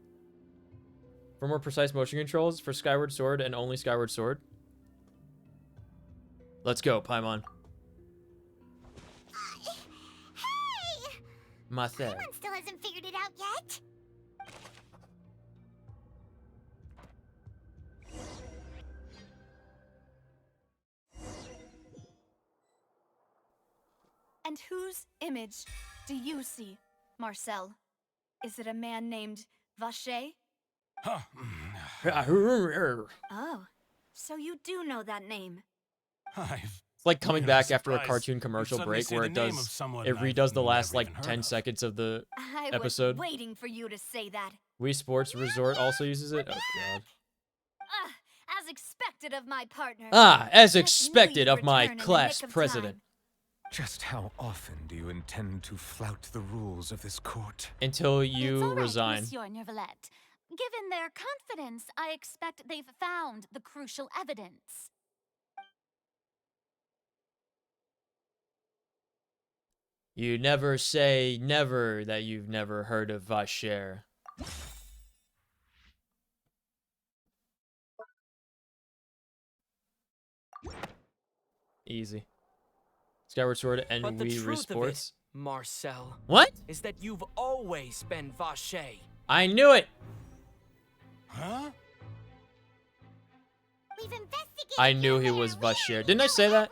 For more precise motion controls, for Skyward Sword and only Skyward Sword. Let's go, Paimon. Hey! Marcel. Paimon still hasn't figured it out yet. And whose image do you see, Marcel? Is it a man named Vache? Oh, so you do know that name. It's like coming back after a cartoon commercial break where it redoes the last like 10 seconds of the episode. I was waiting for you to say that. Wii Sports Resort also uses it. Oh god. As expected of my partner. As expected of my class president. Just how often do you intend to flout the rules of this court? Until It's you all right, resign. Monsieur Nervalette. Given their confidence, I expect they've found the crucial evidence. You never say never that you've never heard of Vasher. Easy. Skyward Sword and But the Wii truth of Sports. it, Marcel, What? is that you've always been Vacher. I knew it. Huh? We've investigated I knew he was Vasher. Didn't I say that?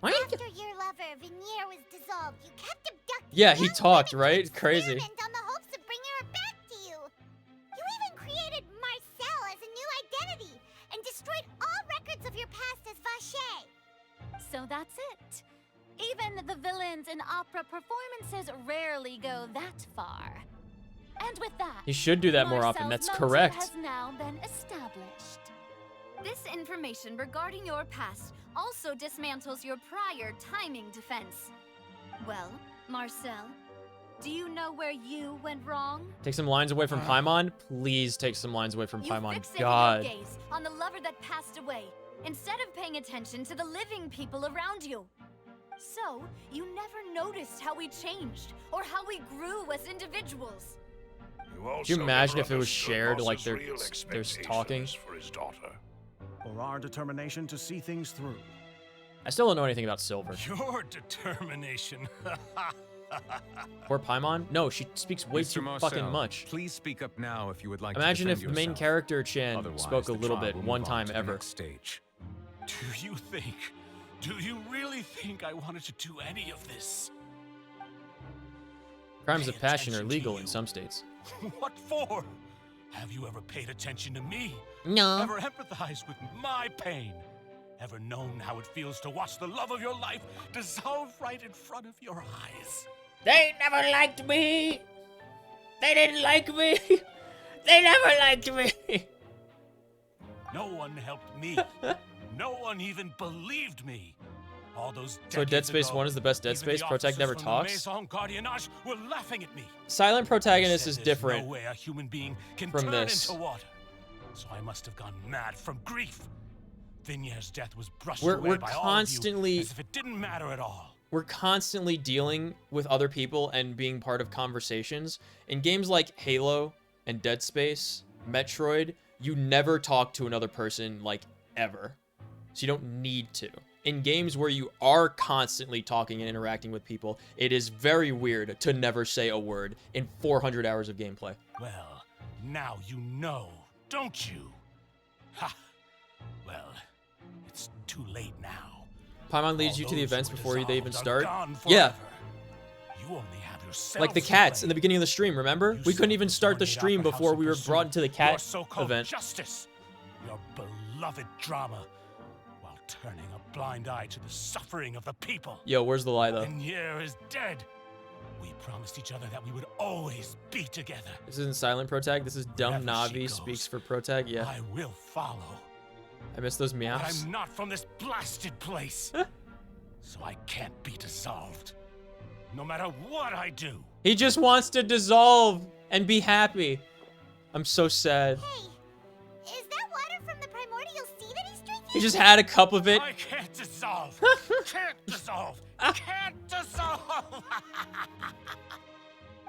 Why are you After your lover, Venier, was dissolved, you kept abducting Yeah, he talked, right? Crazy. on the hopes of bringing her back to you. You even created Marcel as a new identity and destroyed all records of your past as Vacher. So that's it. Even the villains in opera performances rarely go that far. And with that, He should do that more often. Marcel's That's motive correct. has now been established. This information regarding your past also dismantles your prior timing defense. Well, Marcel, do you know where you went wrong? Take some lines away from Paimon. Please take some lines away from You Paimon. fixated God. your gaze on the lover that passed away, instead of paying attention to the living people around you. So, you never noticed how we changed, or how we grew as individuals. Could you imagine if it was shared, like they're talking? For his daughter. For our determination to see things through. I still don't know anything about Silver. Your determination. Poor Paimon? No, she speaks way Mr. too Marcel, fucking much. Please speak up now if you would like Imagine to if defend the main yourself. character Chan Otherwise, spoke a the little trial bit will one move on time to the ever. next stage. Do you really think I wanted to do any of this? Crimes of passion are legal in some states. What for? Have you ever paid attention to me? No. Ever empathized with my pain? Ever known how it feels to watch the love of your life dissolve right in front of your eyes? They never liked me. They didn't like me. They never liked me. No one helped me. No one even believed me. All those So Dead decades Space ago, 1 is the best Dead even Space. the Protag never officers from the talks. Maison Gardiennage were laughing at me. Silent protagonist is Said there's different No way a human being can from turn this. into water. So I must have gone mad from grief. Vinier's death was brushed We're away by all of constantly- you, as if it didn't matter at all. We're constantly dealing with other people and being part of conversations. In games like Halo and Dead Space, Metroid, you never talk to another person, like, ever. So you don't need to. In games where you are constantly talking and interacting with people, it is very weird to never say a word in 400 hours of gameplay. Well, now you know, don't you? Ha! Well, it's too late now. Paimon leads All you to the those events who were before they even dissolved start. are gone Yeah. forever. You only have yourself Like the to cats in blame. the beginning of the stream, remember? We couldn't even start the Sorted out stream the House before of we were Pursuit, brought into the your cat so-called event. justice, your beloved drama, while turning a blind eye to the suffering of the people. Yo, where's the lie, though? Venier is dead. We promised each other that we would always be together. This isn't Silent Protag. This is Dumb Wherever she Navi goes, speaks for Protag. Yeah. I will follow. I miss those But meows. I'm not from this blasted place. So I can't be dissolved. No matter what I do. He just wants to dissolve and be happy. I'm so sad. Is that water from the primordial sea that he's drinking? He just had a cup of it. I can't dissolve. Can't dissolve. Can't dissolve.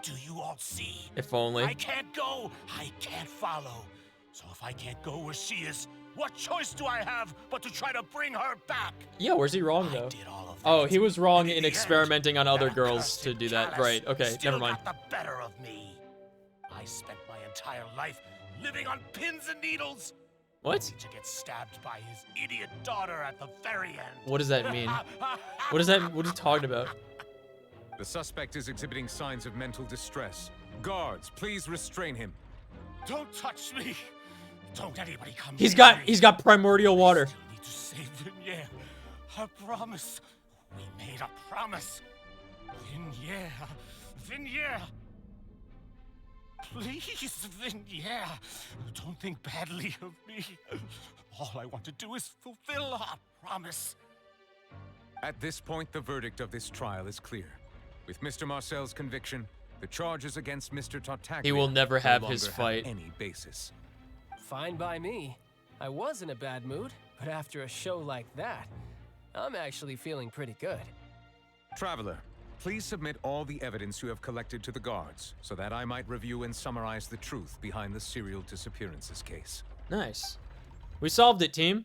Do you all see? If only. I can't go. I can't follow. So if I can't go where she is, what choice do I have but to try to bring her back? Yeah, where's he wrong, though? Oh, he was wrong in experimenting on other that girls to do that. Callus Right, okay, still never mind. got the better of me. I spent my entire life living on pins and needles. What? only to get stabbed by his idiot daughter at the very end. What does that mean? What is that? What are you talking about? The suspect is exhibiting signs of mental distress. Guards, please restrain him. Don't touch me. Don't anybody come He's near me. got primordial water. Need to save Venier. A promise. We made a promise. Venier. Please, Venier. Don't think badly of me. All I want to do is fulfill our promise. At this point, the verdict of this trial is clear. With Mr. Marcel's conviction, The charges against Mr. Tartaglia He will never have no his longer fight. have any basis. Fine by me. I was in a bad mood, but after a show like that, I'm actually feeling pretty good. Traveler, please submit all the evidence you have collected to the guards, so that I might review and summarize the truth behind the serial disappearances case. Nice. We solved it, team.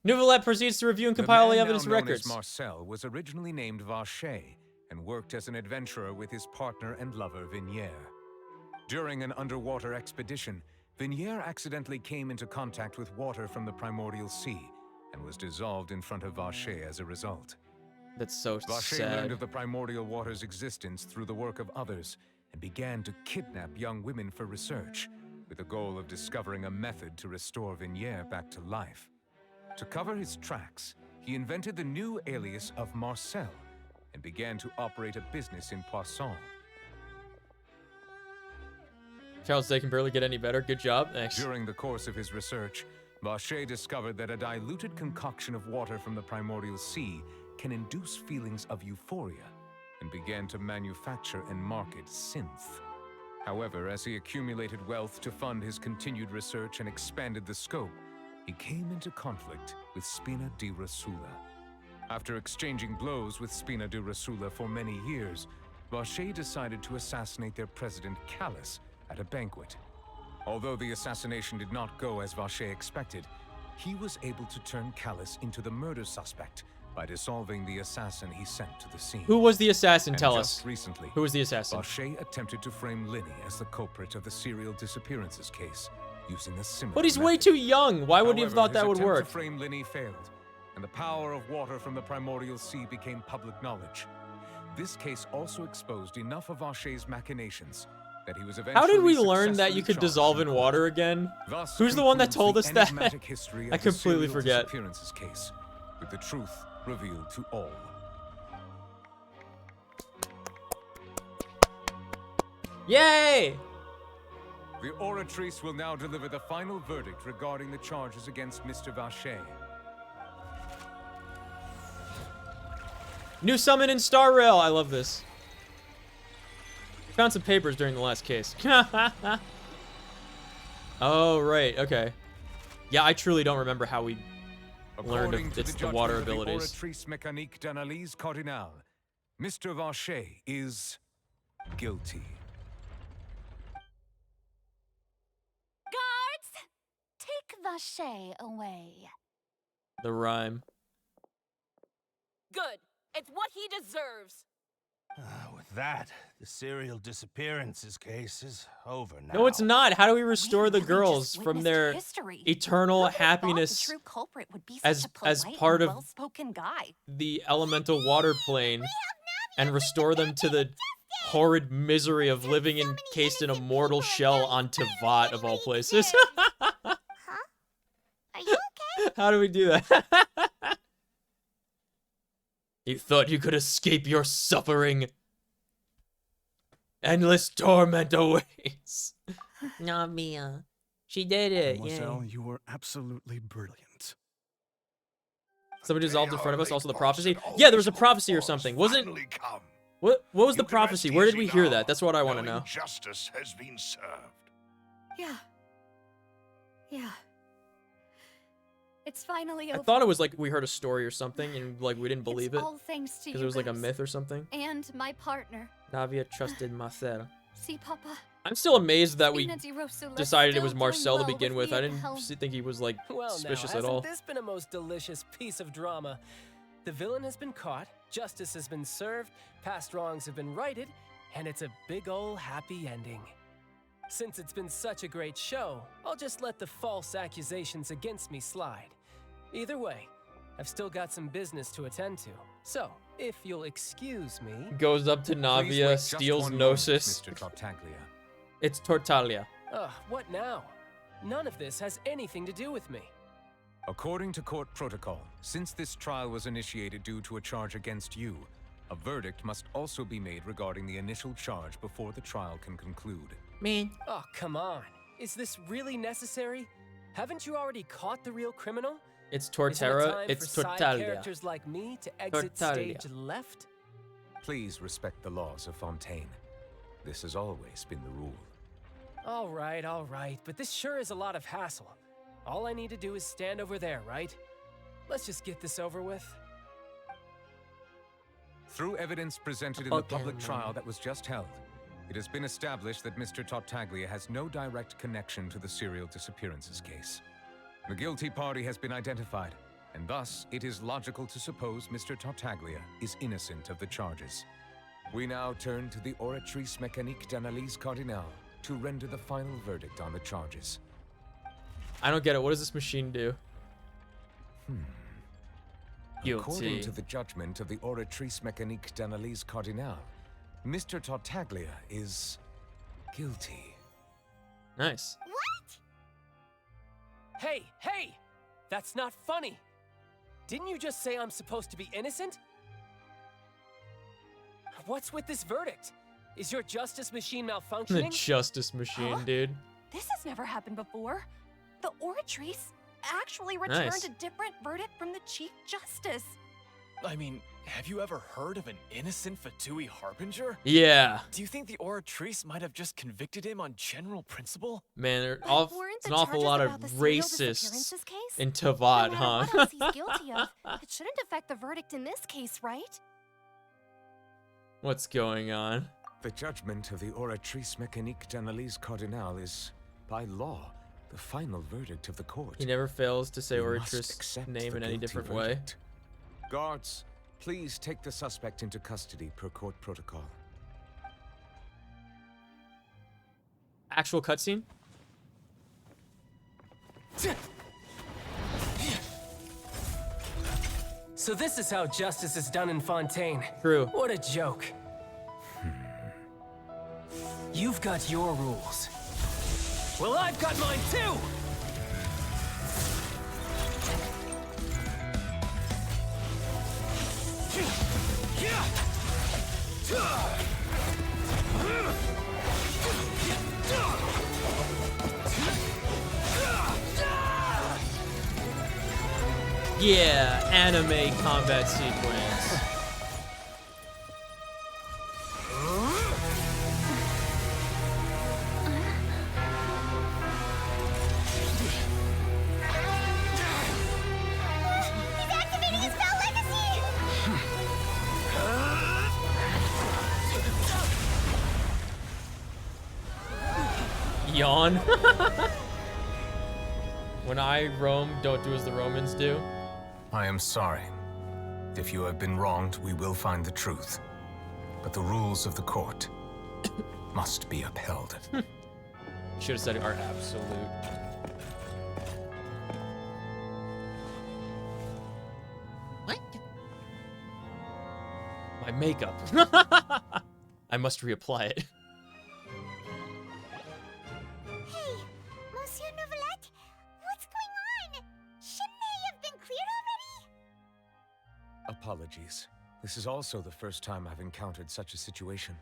Nouvelette proceeds to review and compile the evidence now known records. As Marcel was originally named Vacher and worked as an adventurer with his partner and lover Vignier. During an underwater expedition, Vignier accidentally came into contact with water from the primordial sea and was dissolved in front of Vacher as a result. That's so Vacher sad. learned of the primordial water's existence through the work of others and began to kidnap young women for research, with the goal of discovering a method to restore Vignier back to life. To cover his tracks, he invented the new alias of Marcel and began to operate a business in Poisson. Charles Day can barely get any better. Good job. Thanks. During the course of his research, Vacher discovered that a diluted concoction of water from the primordial sea can induce feelings of euphoria, and began to manufacture and market synth. However, as he accumulated wealth to fund his continued research and expanded the scope, he came into conflict with Spina di Rosula. After exchanging blows with Spina di Rosula for many years, Vacher decided to assassinate their president Callus at a banquet. Although the assassination did not go as Vacher expected, he was able to turn Callus into the murder suspect by dissolving the assassin he sent to the scene. Who was the assassin? And Tell just us. Recently, Who was the assassin? Vacher attempted to frame Linny as the culprit of the serial disappearances case, using a similar But he's way method. too young. Why would he have However, thought that his would attempt work? to frame Linny failed, and the power of water from the primordial sea became public knowledge. This case also exposed enough of Vacher's machinations that he was eventually How did we learn that you successfully could charged dissolve in water again? Who's the one that told us that? enigmatic history of I the completely serial forget. disappearances case, with the truth revealed to all. Yay! The Oratrice will now deliver the final verdict regarding the charges against Mr. Vacher. New summon in Star Rail. I love this. Found some papers during the last case. Oh, right. Okay. Yeah, I truly don't remember how we learned According of to the water judgment of abilities. The Oratrice Mécanique d'Analyse Cardinale, Mr. Vacher is guilty. Guards, take Vacher away. The rhyme. Good. It's what he deserves. With that, the serial disappearances case is over now. No, it's not. How do we restore the girls from their eternal happiness The true culprit would be as such a polite as part and of well-spoken guy. the elemental water plane and restore them to the horrid misery of living encased in a mortal shell on Tevat of all places? Are you okay? How do we do that? You thought you could escape your suffering. Endless torment awaits. Not Mia. She did it. Mademoiselle, you were absolutely brilliant. Somebody dissolved in front of us. Also the prophecy. Yeah, there was a prophecy or something. Wasn't? What was the prophecy? Where did we hear that? That's what I want to know. Justice has been served. Yeah. Yeah. It's finally I over. thought it was like we heard a story or something and like we didn't believe it All thanks to because you it was like a guys. myth or something. And my partner. Navia trusted Marcel. See, Papa. I'm still amazed that we Spina di Rosula decided it still was Marcel to doing well begin with with. I me at didn't the helm. think he was like Well, suspicious now, at all. hasn't this been a most delicious piece of drama? The villain has been caught, justice has been served, past wrongs have been righted, and it's a big ol' happy ending. Since it's been such a great show, I'll just let the false accusations against me slide. Either way, I've still got some business to attend to. So, if you'll excuse me... Goes up to Please Navia, wait just steals one Gnosis. moment, Mr. Tartaglia. It's Tortalia. Ugh, what now? None of this has anything to do with me. According to court protocol, since this trial was initiated due to a charge against you, a verdict must also be made regarding the initial charge before the trial can conclude. Man. Oh, come on. Is this really necessary? Haven't you already caught the real criminal? It's Isn't it Torterra. time It's for side Tortalia. characters like me to exit Tortalia. stage left? Please respect the laws of Fontaine. This has always been the rule. All right, but this sure is a lot of hassle. All I need to do is stand over there, right? Let's just get this over with. Through evidence presented in the public trial that was just held, it has been established that Mr. Tartaglia has no direct connection to the serial disappearances case. The guilty party has been identified, and thus it is logical to suppose Mr. Tartaglia is innocent of the charges. We now turn to the Oratrice Mécanique d'Analyse Cardinale to render the final verdict on the charges. I don't get it. What does this machine do? According to the judgment of the Oratrice Mécanique d'Analyse Cardinale, Mr. Tartaglia is guilty. Nice. What? Hey! That's not funny! Didn't you just say I'm supposed to be innocent? What's with this verdict? Is your justice machine The malfunctioning? justice machine, dude. This has never happened before. The Oratrice actually returned Nice. a different verdict from the Chief Justice. I mean, have you ever heard of an innocent Fatui Harbinger? Yeah. Do you think the Oratrice might have just convicted him on general principle? Man, weren't it's the an awful charges lot of about the serial racists disappearances case? in Tavad, No matter huh? what else he's guilty of, it shouldn't affect the verdict in this case, right? What's going on? The judgment of the Oratrice Mécanique d'Analyse Cardinale is, by law, the final verdict of the court. He never fails to say We must Oratrice's accept name the in any guilty different verdict. Guards, please take the suspect into custody per court protocol. Actual cutscene? So this is how justice is done in Fontaine. True. What a joke. You've got your rules. Well, I've got mine too! Yeah, anime combat sequence. He's activating his spell legacy! Yawn. When I roam, don't do as the Romans do. I am sorry. If you have been wronged, we will find the truth. But the rules of the court must be upheld. Should have said are absolute. What? My makeup. I must reapply it. Hey, Monsieur Novelette, what's going on? Shouldn't they have been cleared already? Apologies. This is also the first time I've encountered such a situation.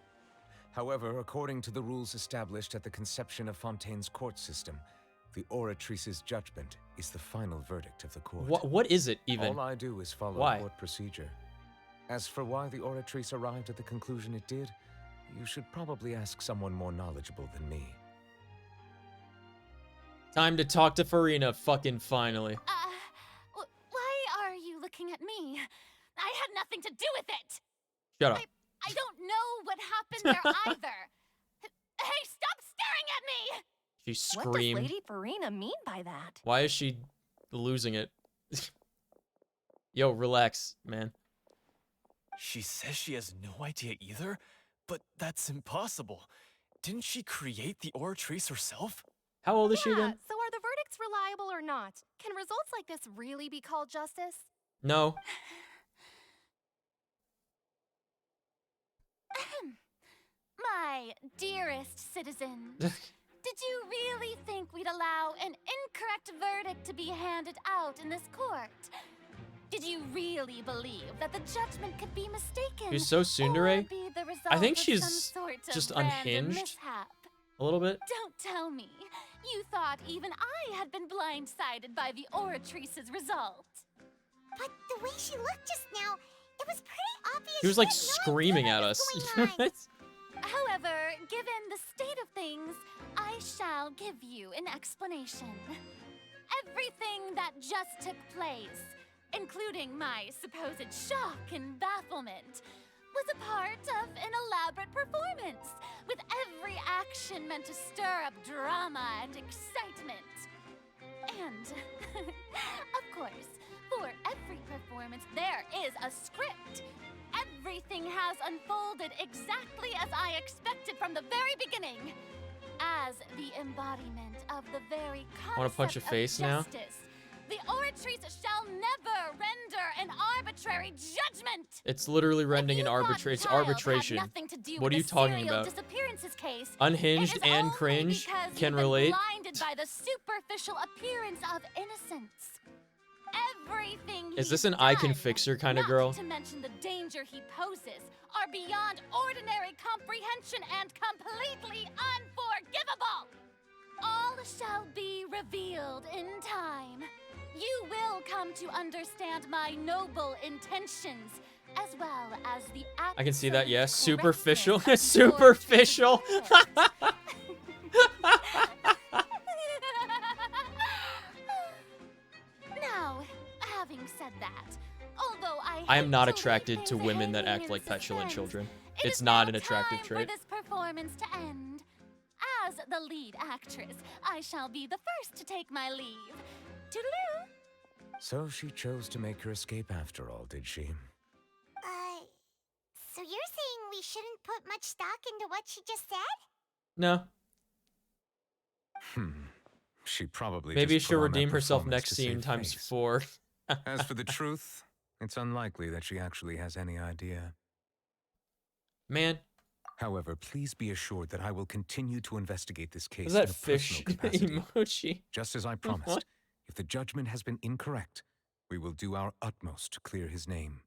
However, according to the rules established at the conception of Fontaine's court system, the Oratrice's judgment is the final verdict of the court. What is it even? All I do is follow Why? court procedure. As for why the Oratrice arrived at the conclusion it did, you should probably ask someone more knowledgeable than me. Time to talk to Farina, fucking finally. Why are you looking at me? I had nothing to do with it. Shut up. I don't know what happened there either. Hey, stop staring at me! She What does screamed. Lady Farina mean by that? Why is she losing it? Yo, relax, man. She says she has no idea either, but that's impossible. Didn't she create the Oratrice herself? How old is she Yeah, again? so are the verdicts reliable or not? Can results like this really be called justice? No. My dearest citizen, did you really think we'd allow an incorrect verdict to be handed out in this court? Did you really believe that the judgment could be mistaken? She's so tsundere. Or be the result I think of she's some sort of just random unhinged mishap? a little bit. Don't tell me. You thought even I had been blindsided by the Oratrice's result. But the way she looked just now, it was pretty obvious. She was like she had no screaming idea at what us. was going on. However, However, given the state of things, I shall give you an explanation. Everything that just took place, including my supposed shock and bafflement, was a part of an elaborate performance, with every action meant to stir up drama and excitement. And, of course, for every performance, there is a script. Everything has unfolded exactly as I expected from the very beginning. As the embodiment of the very concept Want to punch a face of now? justice, the oratories shall never render an arbitrary judgment. It's literally rendering an arbitrary. It's arbitration. What are you talking about? Case, Unhinged it is and only cringe because can you've been relate. blinded by the superficial appearance of innocence. Everything Is this he's an I can done, fix her kind of not girl? to mention the danger he poses, are beyond ordinary comprehension and completely unforgivable. All shall be revealed in time. You will come to understand my noble intentions, as well as the I can see that. Yes, absolute superficial. correctness of Superficial. Now, having said that, although I am hate not to leave attracted to things women that hanging act in like petulant suspense, children. it It's is not now an attractive time trait. for this performance to end. As the lead actress, I shall be the first to take my leave. Toodaloo! So she chose to make her escape after all, did she? So you're saying we shouldn't put much stock into what she just said? No. She probably Maybe just she'll put on that redeem herself performance next to scene save times face. 4. As for the truth, it's unlikely that she actually has any idea. Man. However, please be assured that I will continue to investigate this case Is that in a fish personal capacity. emoji? Just as I promised, What? if the judgment has been incorrect, we will do our utmost to clear his name.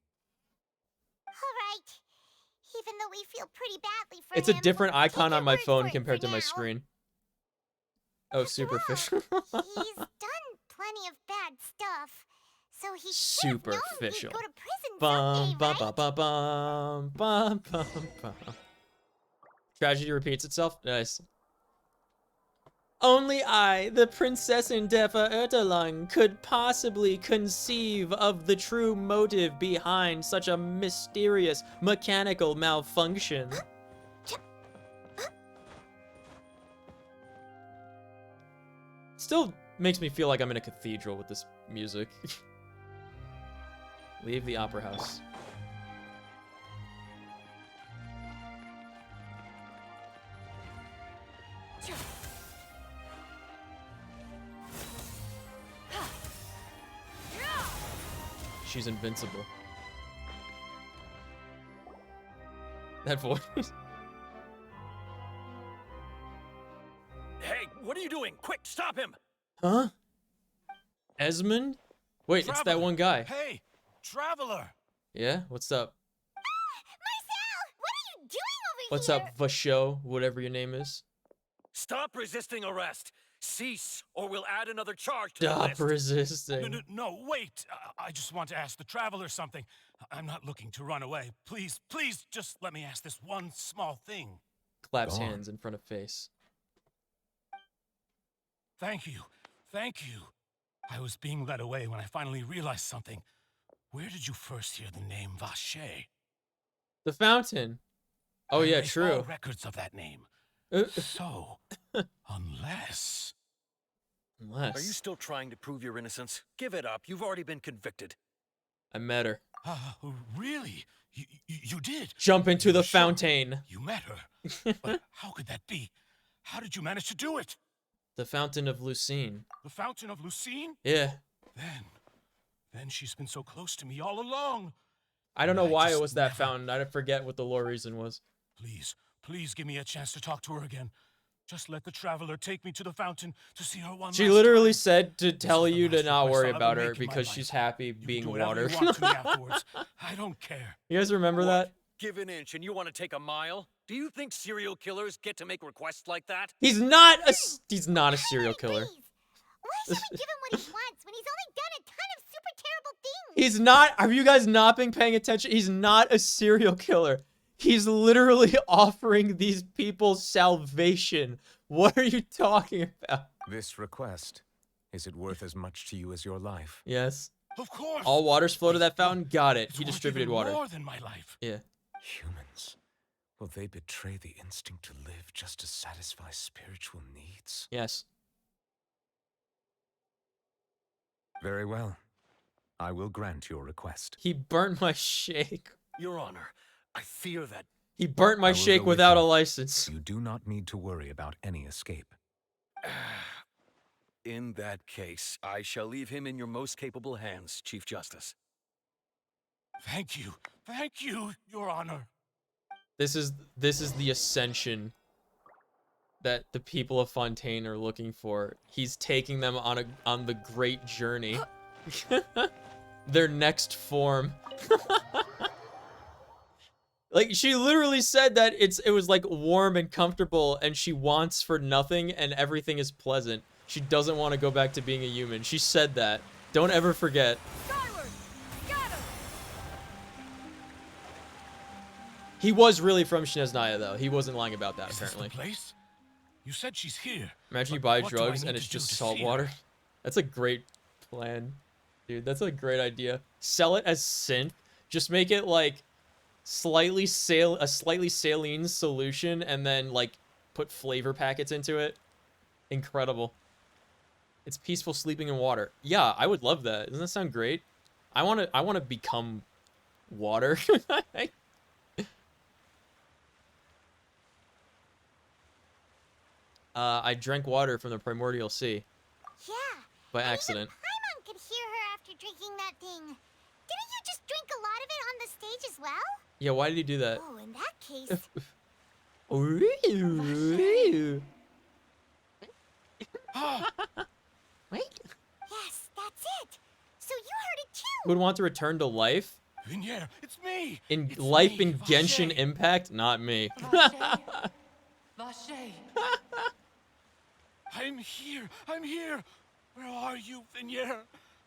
Alright. Even though we feel pretty badly for It's a him, different we'll take icon your on my word phone for it compared for to my now. screen. Oh, superficial. He's done plenty of bad stuff, so he should have known he'd Superficial. go to prison Bum, someday, bum, right? bum, bum, bum, bum, bum. Tragedy repeats itself. Nice. Only I, the Princess Endeavor Erdelang, could possibly conceive of the true motive behind such a mysterious mechanical malfunction. Still makes me feel like I'm in a cathedral with this music. Leave the opera house. She's invincible. That voice. Hey, what are you doing? Quick, stop him! Huh? Esmond? Wait, it's that one guy. Hey, traveler! Yeah? What's up? Marcel! What are you doing over What's here? up, Vasho? Whatever your name is. Stop resisting arrest! Cease, or we'll add another charge to the Stop list. resisting. No, wait. I just want to ask the traveler something. I'm not looking to run away. Please, please, just let me ask this one small thing. Claps hands in front of face. Thank you. Thank you. I was being led away when I finally realized something. Where did you first hear the name Vache? The fountain. Oh, I yeah, erased true. all records of that name. So, unless... Are you still trying to prove your innocence? Give it up. You've already been convicted. I met her. Really? You did? Jump into the Sure. fountain. You met her. But how could that be? How did you manage to do it? The fountain of Lucine. The Fountain of Lucine? Yeah. Then she's been so close to me all along. I don't know why it was that fountain. I forget what the lore reason was. Please give me a chance to talk to her again. Just let the traveler take me to the fountain to see her one She last literally time. said to tell you to not worry I'll about ever her make in my because life. she's happy being Do whatever water. you want to me afterwards. I don't care. You guys remember that? Give an inch and you want to take a mile? Do you think serial killers get to make requests like that? He's not a serial killer. Why should we give him what he wants when he's only done a ton of super terrible things? He's not. Are you guys not being paying attention? He's not a serial killer. He's literally offering these people salvation. What are you talking about? This request, is it worth as much to you as your life? Yes. Of course. All waters flow to that fountain? Got it. It's He worth distributed even water. more than my life. Yeah. Humans, will they betray the instinct to live just to satisfy spiritual needs? Yes. Very well. I will grant your request. He burnt my shake. Your Honor, I fear that... He burnt my I will shake go with without you. a license. You do not need to worry about any escape. In that case, I shall leave him in your most capable hands, Chief Justice. Thank you. Thank you, Your Honor. This is the ascension that the people of Fontaine are looking for. He's taking them on the great journey. Their next form. Like, she literally said that it was like warm and comfortable, and she wants for nothing, and everything is pleasant. She doesn't want to go back to being a human. She said that. Don't ever forget. Skyward! Scatter! He was really from Shineznaya, though. He wasn't lying about that, Is apparently. this the place? You said she's here. Imagine you but buy what do I drugs need and to it's do just to salt see her? water. That's a great plan. Dude, that's a great idea. Sell it as synth. Just make it like a slightly saline solution and then like put flavor packets into it. Incredible. It's peaceful sleeping in water. Yeah, I would love that. Doesn't that sound great? I want to become water. I drank water from the primordial sea. Yeah. By accident. Paimon could hear her after drinking that thing. Didn't you just drink a lot of it on the stage as well? Yeah, why did he do that? Oh, in that case. Wait. Yes, that's it. So you heard it too. Who would want to return to life? Vignere, it's me. In life in Genshin Impact? Not me. Vache. I'm here. I'm here. Where are you, Vignere?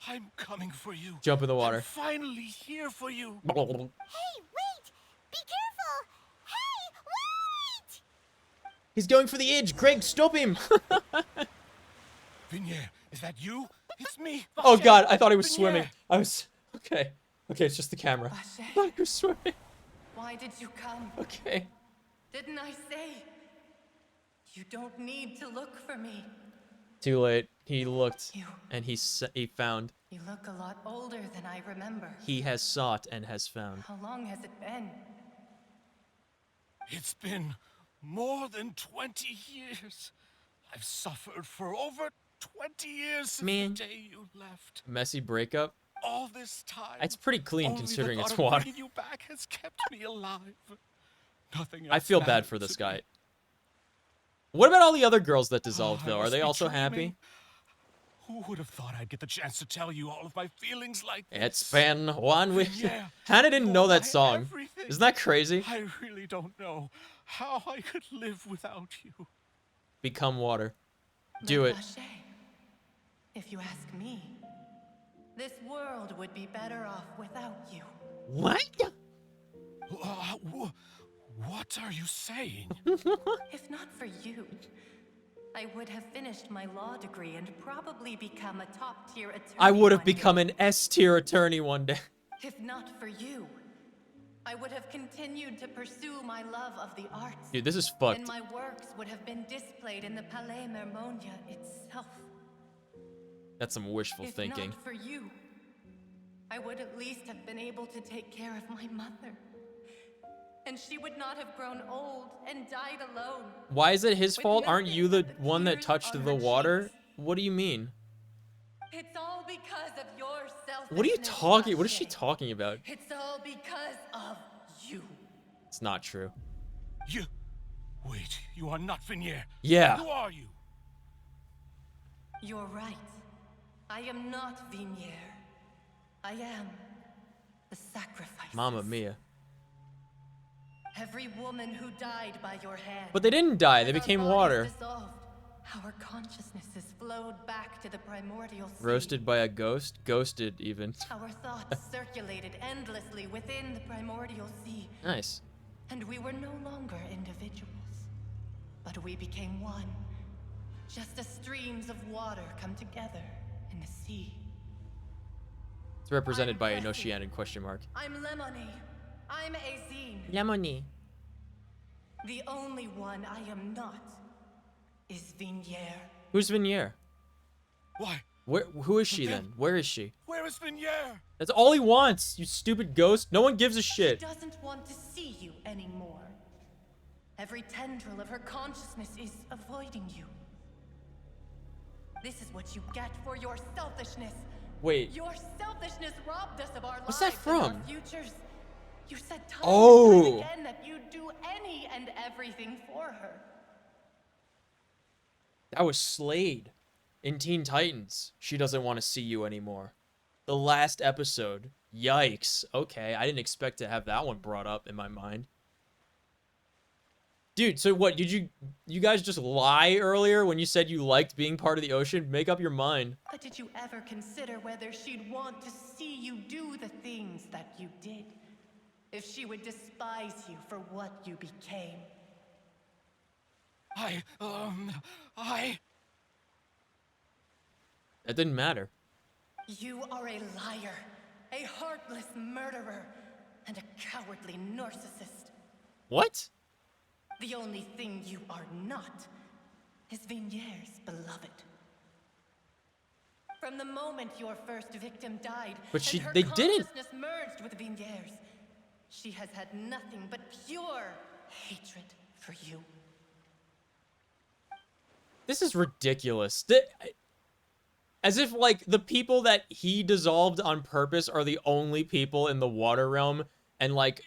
I'm coming for you. Jump in the water. I'm finally here for you. Hey, wait! Be careful! Hey, wait! He's going for the edge. Craig, stop him. Vignere, is that you? It's me. Oh Vache. god, I thought he was Vignere. swimming. I was... Okay. Okay, it's just the camera. I thought he was swimming. Why did you come? Okay. Didn't I say? You don't need to look for me. Too late. He looked, and he found. You look a lot older than I remember. He has sought and has found. How long has it been? It's been more than 20 years. I've suffered for over 20 years since Man. the day you left. Messy breakup. All this time. It's pretty clean only considering the it's thought of water. bringing you back has kept me alive. Nothing I else feel bad matters for this to me. guy. What about all the other girls that dissolved, though? I Are must they be also dreaming. happy? Who would have thought I'd get the chance to tell you all of my feelings like this? It's been 1 week. Yeah. Hannah didn't know that Why song. everything? Isn't that crazy? I really don't know how I could live without you. Become water. Do it. Vache, if you ask me, this world would be better off without you. What? What are you saying? If not for you, I would have finished my law degree and probably become a top-tier attorney. I would have one day. become an S-tier attorney one day. If not for you, I would have continued to pursue my love of the arts. Dude, this is fucked. And my works would have been displayed in the Palais Mermonia itself. That's some wishful If thinking. not for you, I would at least have been able to take care of my mother. And she would not have grown old and died alone. Why is it his with fault? Aren't you the nothing but one that tears touched on the her water? cheeks. What do you mean? It's all because of your selfishness. What are you talking? What is she Vache. talking about? It's all because of you. It's not true. You... Wait, you are not Vignere. Yeah. Who are you? You're right. I am not Vignere. I am the sacrifice. Mamma mia. Every woman who died by your hand. But they didn't die. They As our became bodies water. dissolved, our consciousnesses flowed back to the primordial sea. Roasted by a ghost? Ghosted, even. Our thoughts circulated endlessly within the primordial sea. Nice. And we were no longer individuals, but we became one. Just as streams of water come together in the sea. It's represented by an oceanic question mark. I'm Lemony. I'm Azine. Lemony. The only one I am not is Vignier. Who's Vignier? Why? Who is she then? Where is she? Where is Vignier? That's all he wants, you stupid ghost. No one gives a shit. She doesn't want to see you anymore. Every tendril of her consciousness is avoiding you. This is what you get for your selfishness. Wait. Your selfishness robbed us of our What's lives that from? and our futures. You said time Oh. and time again that you'd do any and everything for her. That was Slade in Teen Titans. She doesn't want to see you anymore. The last episode. Yikes. Okay, I didn't expect to have that one brought up in my mind. Dude, so what, did you guys just lie earlier when you said you liked being part of the ocean? Make up your mind. But did you ever consider whether she'd want to see you do the things that you did? If she would despise you for what you became? That didn't matter. You are a liar, a heartless murderer, and a cowardly narcissist. What? The only thing you are not is Vignier's beloved. From the moment your first victim died, But and her they didn't. consciousness merged with Vignier's, she has had nothing but pure hatred for you. This is ridiculous. As if, like, the people that he dissolved on purpose are the only people in the water realm, and, like,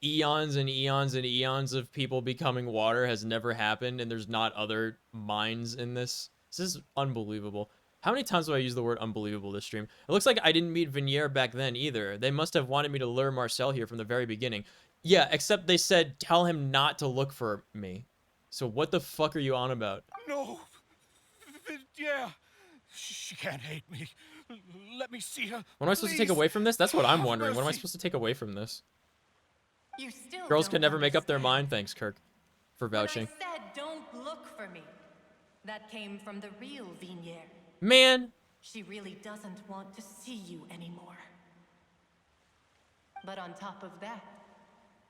eons and eons and eons of people becoming water has never happened, and there's not other minds in this. This is unbelievable. How many times do I use the word unbelievable this stream? It looks like I didn't meet Vignier back then either. They must have wanted me to lure Marcel here from the very beginning. Yeah, except they said, tell him not to look for me. So what the fuck are you on about? No. Yeah. She can't hate me. Let me see her. What am I supposed to take away from this? That's what I'm wondering. What am I supposed to take away from this? You still Girls don't can never make up their understand. mind. Thanks, Kirk, for When I vouching. said don't look for me. That came from the real Vignier. Man. She really doesn't want to see you anymore. But on top of that,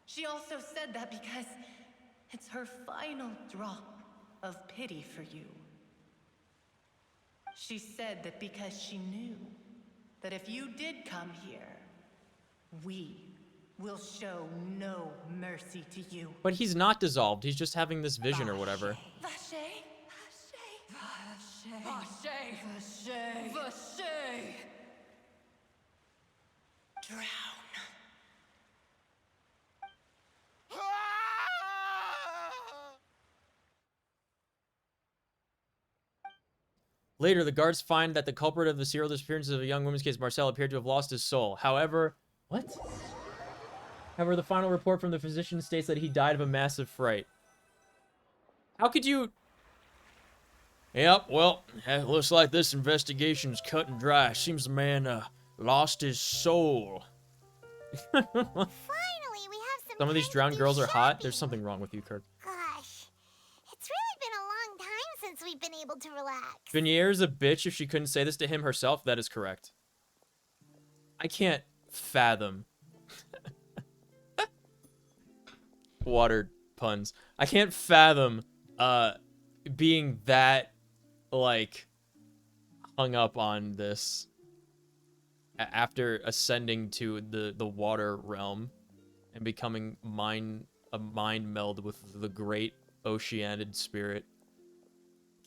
she also said that because it's her final drop of pity for you. She said that because she knew that if you did come here, we will show no mercy to you. But he's not dissolved. He's just having this vision or whatever. Vache? Vache? Vache? Vache? Vache? Drown. Later, the guards find that the culprit of the serial disappearances of a young woman's case, Marcel, appeared to have lost his soul. However, what? However, the final report from the physician states that he died of a massive fright. How could you... Yep, well, it looks like this investigation's cut and dry. Seems the man, lost his soul. Finally, we have some Some of these time to drowned do girls are hot. shopping. There's something wrong with you, Kirk. Gosh, it's really been a long time since we've been able to relax. Vigniere's a bitch if she couldn't say this to him herself. That is correct. I can't fathom. Water puns. I can't fathom being that, like, hung up on this after ascending to the water realm and becoming a mind meld with the great oceanid spirit.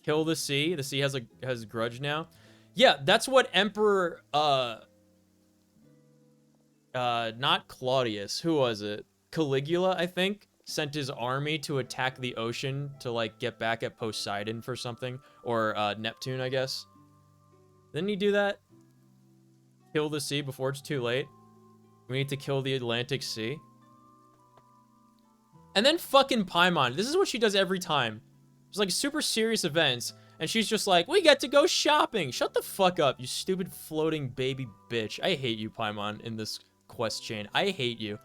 Kill the sea. The sea has a grudge now. Yeah, that's what Emperor not Claudius, who was it? Caligula, I think, sent his army to attack the ocean to, like, get back at Poseidon for something. Or Neptune, I guess. Didn't he do that? Kill the sea before it's too late. We need to kill the Atlantic Sea. And then fucking Paimon. This is what she does every time. It's like super serious events, and she's just like, we get to go shopping. Shut the fuck up, you stupid floating baby bitch. I hate you, Paimon, in this quest chain. I hate you.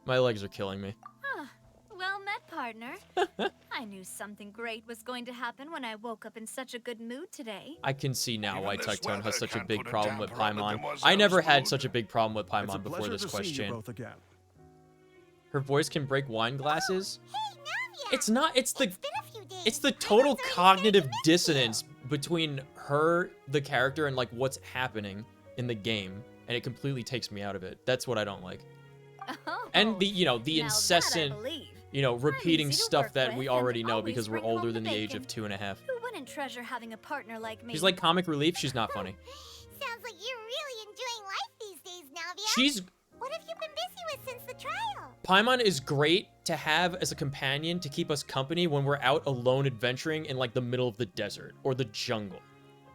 My legs are killing me. Huh. Well met, partner. I knew something great was going to happen when I woke up in such a good mood today. I can see now Even why this Tectone has weather such a can't big put a problem with damper on the Paimon. I demoiselle's never had mood. such a big problem with It's a Paimon before pleasure this to see you question. both again. Her voice can break wine glasses? It's not, it's the It's total cognitive dissonance between her, the character, and like what's happening in the game, and it completely takes me out of it. That's what I don't like. And the, you know, the now that I incessant, believe. you know, repeating easy to stuff work that with we and already know always because we're bring home older the than the age of bacon. 2.5. Who wouldn't treasure having a partner like me? She's like comic relief, she's not funny. Sounds like you're really enjoying life these days, Navia. She's... What have you been busy with since the trial? Paimon is great to have as a companion to keep us company when we're out alone adventuring in like the middle of the desert or the jungle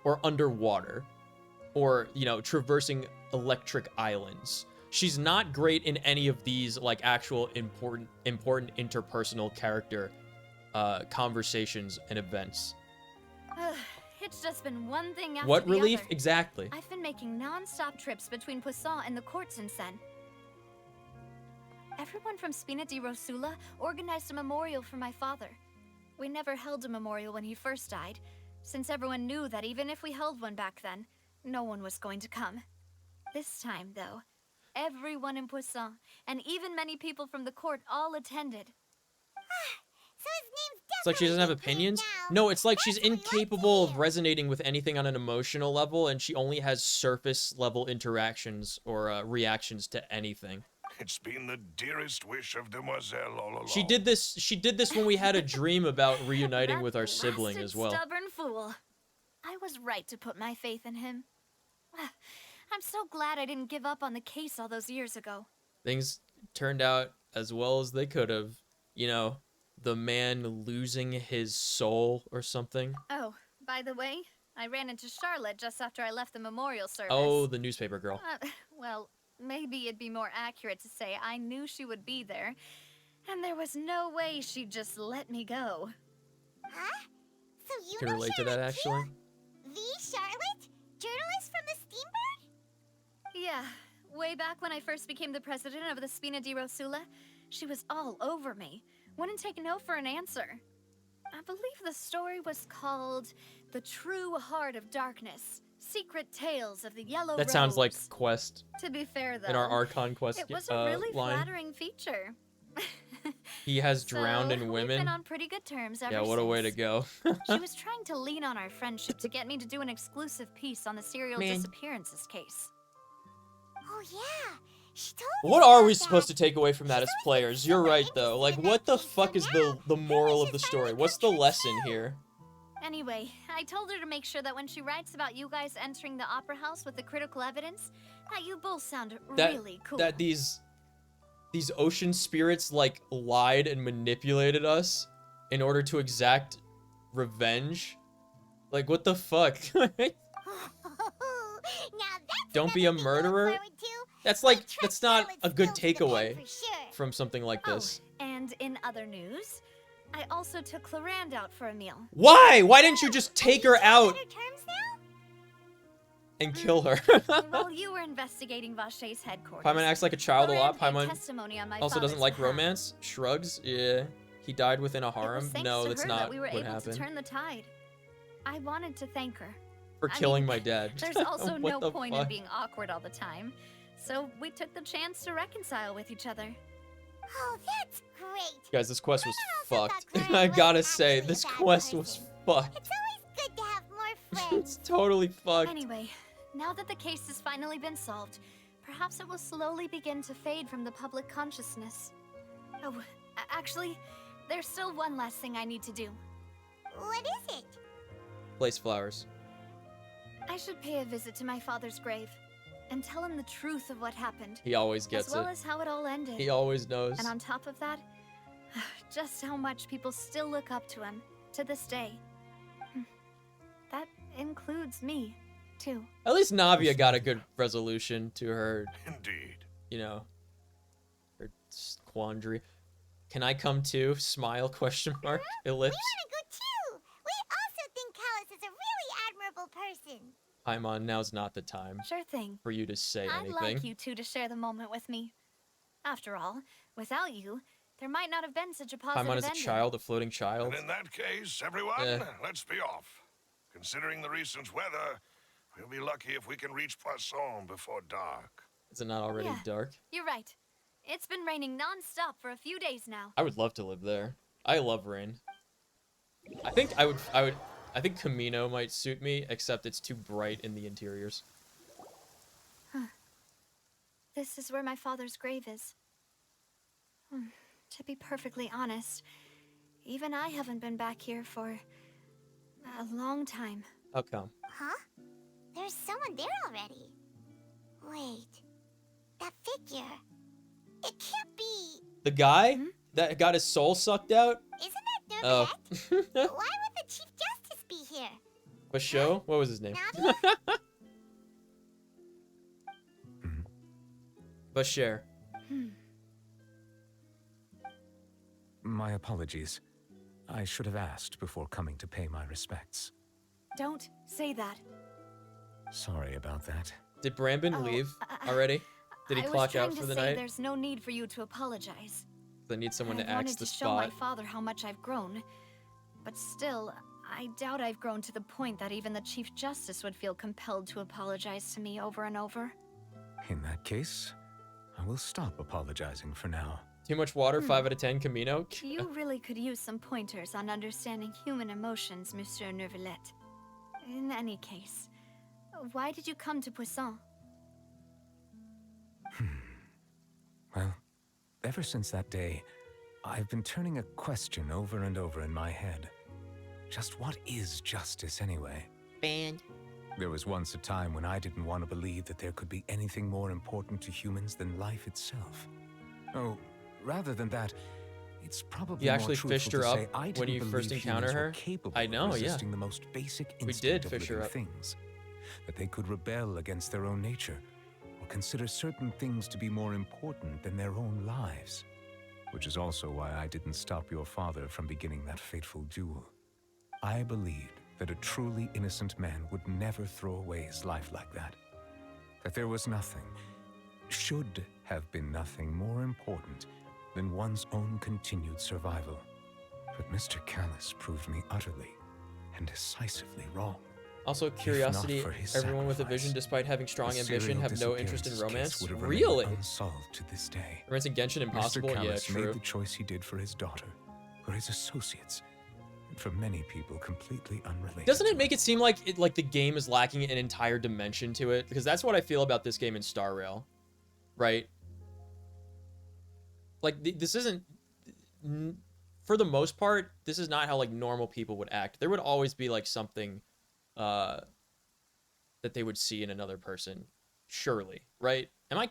or underwater or, you know, traversing electric islands. She's not great in any of these like actual important interpersonal character conversations and events. It's just been one thing after What the relief? other. Exactly. I've been making non-stop trips between Poisson and the court since then. Everyone from Spina di Rosula organized a memorial for my father. We never held a memorial when he first died, since everyone knew that even if we held one back then, no one was going to come. This time, though, everyone in Poisson, and even many people from the court, all attended. So his name's It's like she doesn't have opinions? No, it's like she's incapable of resonating with anything on an emotional level, and she only has surface level interactions or reactions to anything. It's been the dearest wish of Demoiselle all along. She did this when we had a dream about reuniting with our sibling Blasted as well. Stubborn fool. I was right to put my faith in him. I'm so glad I didn't give up on the case all those years ago. Things turned out as well as they could have. You know, the man losing his soul or something. Oh, by the way, I ran into Charlotte just after I left the memorial service. Oh, the newspaper girl. Well, maybe it'd be more accurate to say I knew she would be there, and there was no way she'd just let me go. Huh? So you Can know relate to that, Charlotte actually. too? The Charlotte? Journalist from the Steambird? Yeah, way back when I first became the president of the Spina di Rosula, she was all over me. Wouldn't take no for an answer. I believe the story was called The True Heart of Darkness. Secret Tales of the Yellow That sounds like Rose. Quest. To be fair, though, In our Archon Quest it was a really line. flattering feature. He has drowned in We've women. been on pretty good terms ever Yeah, what a way to since. go. She was trying to lean on our friendship to get me to do an exclusive piece on the serial Man. disappearances case. Oh yeah, she told What are we supposed to take away from that as players? You're right, though. Like, what the fuck is the moral of the story? What's the lesson here? Anyway, I told her to make sure that when she writes about you guys entering the opera house with the critical evidence, that you both sound really cool. That these ocean spirits, like, lied and manipulated us in order to exact revenge? Like, what the fuck? Don't be a murderer? That's like, that's not a good takeaway from something like this. And in other news, I also took Clarande out for a meal. Why? Why didn't you just take her out and kill her? While you were investigating Vache's headquarters, Paimon acts like a child a lot. Clarande gave Paimon testimony on my also doesn't father's like behalf. romance. Shrugs. Yeah. He died within a It harem. was thanks No, to that's her not that we were what able happened. to turn the tide. I wanted to thank her. For I killing mean, my dad. There's also What no the point in fuck? being awkward all the time. So we took the chance to reconcile with each other. Oh, that's great. Guys, this quest was fucked. I gotta say, this quest was fucked. It's always good to have more friends. It's totally fucked. Anyway, now that the case has finally been solved, perhaps it will slowly begin to fade from the public consciousness. Oh, actually, there's still one last thing I need to do. What is it? Place flowers. I should pay a visit to my father's grave and tell him the truth of what happened. He always gets as well it. as how it all ended. He always knows. And on top of that, just how much people still look up to him to this day. That includes me, too. At least Navia got a good resolution to her, Indeed. you know, her quandary. Can I come too? Smile, question mark, ellipse. We want to go too. We also think Callus is a really admirable person. Paimon, now's not the time Sure thing. for you to say I'd anything. like you two to share the moment with me. After all, without you, there might not have been such a positive Paimon is a ending. child, a floating child. And in that case, everyone, let's be off. Considering the recent weather, we'll be lucky if we can reach Poisson before dark. Is it not already Yeah, dark? You're right. It's been raining non-stop for a few days now. I would love to live there. I love rain. I think Camino might suit me, except it's too bright in the interiors. Huh. This is where my father's grave is. To be perfectly honest, even I haven't been back here for a long time. How come? Huh? There's someone there already. Wait. That figure. It can't be. The guy that got his soul sucked out? Isn't that Oh. Why would the Chief Justice be here? Basho? What was his name? Bashir. My apologies. I should have asked before coming to pay my respects. Don't say that. Sorry about that. Did Brambin leave already? Did he clock out for the night? There's no need for you to apologize. They need someone to I axe wanted the to show my spot. father how much I've grown, but still, I doubt I've grown to the point that even the Chief Justice would feel compelled to apologize to me over and over. In that case, I will stop apologizing for now. Too much water, 5 out of 10, Camino? You really could use some pointers on understanding human emotions, Monsieur Neuvillette. In any case, why did you come to Poisson? Well, ever since that day, I've been turning a question over and over in my head. Just what is justice anyway? Banned. There was once a time when I didn't want to believe that there could be anything more important to humans than life itself. Oh, rather than that, it's probably You more actually truthful fished her to up say I when didn't you first believe encounter humans were her? capable I know, of yeah. resisting the most basic We instinct did of fish her living up. things. That they could rebel against their own nature, or consider certain things to be more important than their own lives. Which is also why I didn't stop your father from beginning that fateful duel. I believed that a truly innocent man would never throw away his life like that. That there was nothing, should have been nothing more important than one's own continued survival. But Mr. Callus proved me utterly and decisively wrong. Also, If not curiosity, for his everyone with a vision, sacrifice, despite having strong the ambition, serial have no interest in disappearances romance? case would have remained Really? unsolved to this day. Romance in Genshin Impossible? Mr. Yeah, Callus true. made the choice he did for his daughter, for his associates, and for many people completely unrelated. Doesn't it make it seem like the game is lacking an entire dimension to it? Because that's what I feel about this game in Star Rail, right? Like this isn't, for the most part, this is not how like normal people would act. There would always be like something that they would see in another person, surely, right? Am I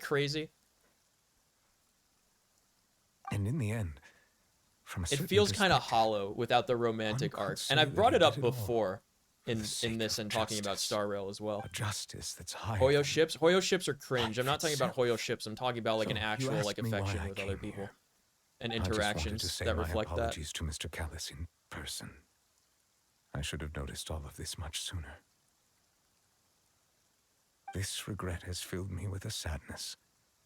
And in the end, from a It certain feels kind of perspective, hollow without the romantic arc. And I've brought it up before in this and talking about Star Rail as well. a justice that's higher. Hoyo ships? Hoyo ships are cringe. I'm not talking about itself. Hoyo ships. I'm talking about like an So, you actual asked like me why affection I with other came people here. and I just wanted to interactions say that my reflect that. apologies to Mr. Callus in person. I should have noticed all of this much sooner. This regret has filled me with a sadness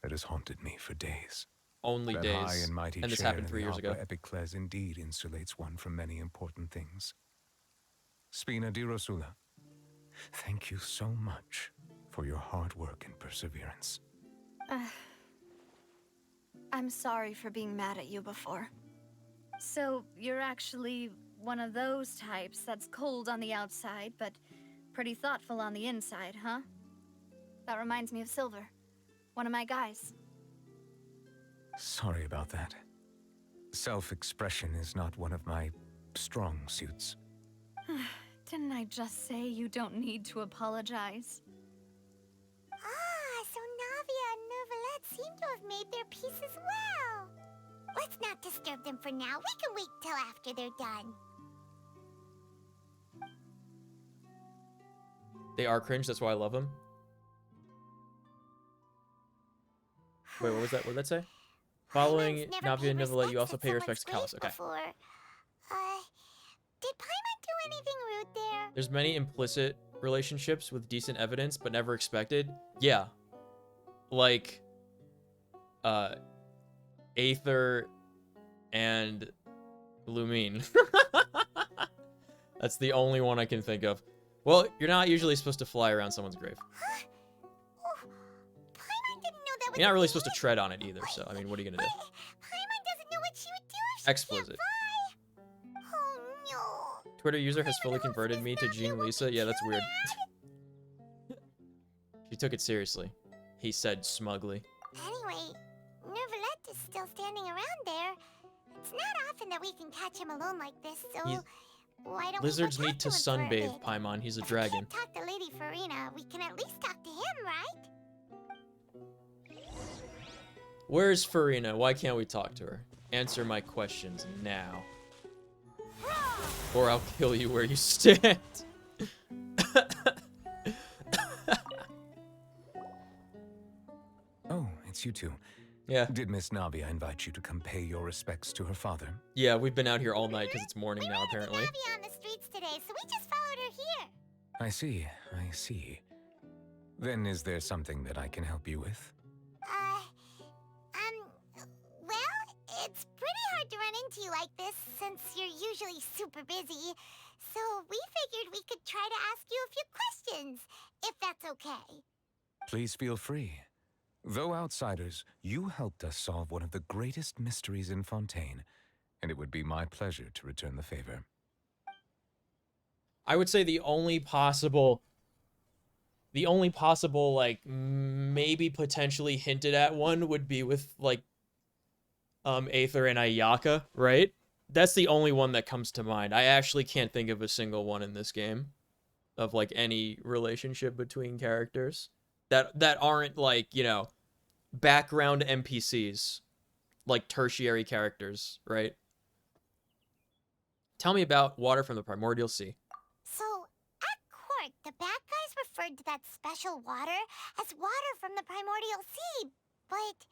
that has haunted me for days. Only that days. high and mighty And this chair happened in 3 the years ago. Opera Epicles indeed insulates one from many important things. Spina di Rosula, thank you so much for your hard work and perseverance. I'm sorry for being mad at you before. So, you're actually one of those types that's cold on the outside, but pretty thoughtful on the inside, huh? That reminds me of Silver, one of my guys. Sorry about that. Self-expression is not one of my strong suits. Didn't I just say you don't need to apologize? Ah, so Navia and Neuvillette seem to have made their peace as well. Let's not disturb them for now. We can wait till after they're done. They are cringe. That's why I love them. Wait, what was that? What did that say? Following Navia and Neuvillette, you also pay respects to Callus. Okay. Before. Did Paimon do anything rude there? There's many implicit relationships with decent evidence, but never expected. Yeah. Like, Aether and Lumine. That's the only one I can think of. Well, you're not usually supposed to fly around someone's grave. You're not really supposed to tread on it either, so, I mean, what are you gonna do? Paimon doesn't know what she would do if she Explicit. can't fly. Oh no. Twitter user has fully converted me to Jean Lisa. Yeah, that's weird. She took it seriously. He said smugly. Anyway, Nervalette is still standing around there. It's not often that we can catch him alone like this, so He's- why don't Lizards we go need to talk him for a sunbathe, bit? Paimon. He's a If we dragon. can't talk to Lady Farina, we can at least talk to him, right? Where's Farina? Why can't we talk to her? Answer my questions now. Or I'll kill you where you stand. Oh, it's you two. Yeah. Did Miss Navia invite you to come pay your respects to her father? Yeah, we've been out here all night because it's morning now, apparently. Navia on the streets today, so we just followed her here. I see, I see. Then is there something that I can help you with? Well, it's pretty hard to run into you like this since you're usually super busy. So we figured we could try to ask you a few questions, if that's okay. Please feel free. Though outsiders, you helped us solve one of the greatest mysteries in Fontaine, and it would be my pleasure to return the favor. I would say the only possible, like, maybe potentially hinted at one would be with, like, Aether and Ayaka, right? That's the only one that comes to mind. I actually can't think of a single one in this game of, like, any relationship between characters that aren't, like, you know, background NPCs, like tertiary characters, right? Tell me about Water from the Primordial Sea. So, at court, the bad guys referred to that special water as water from the primordial sea, but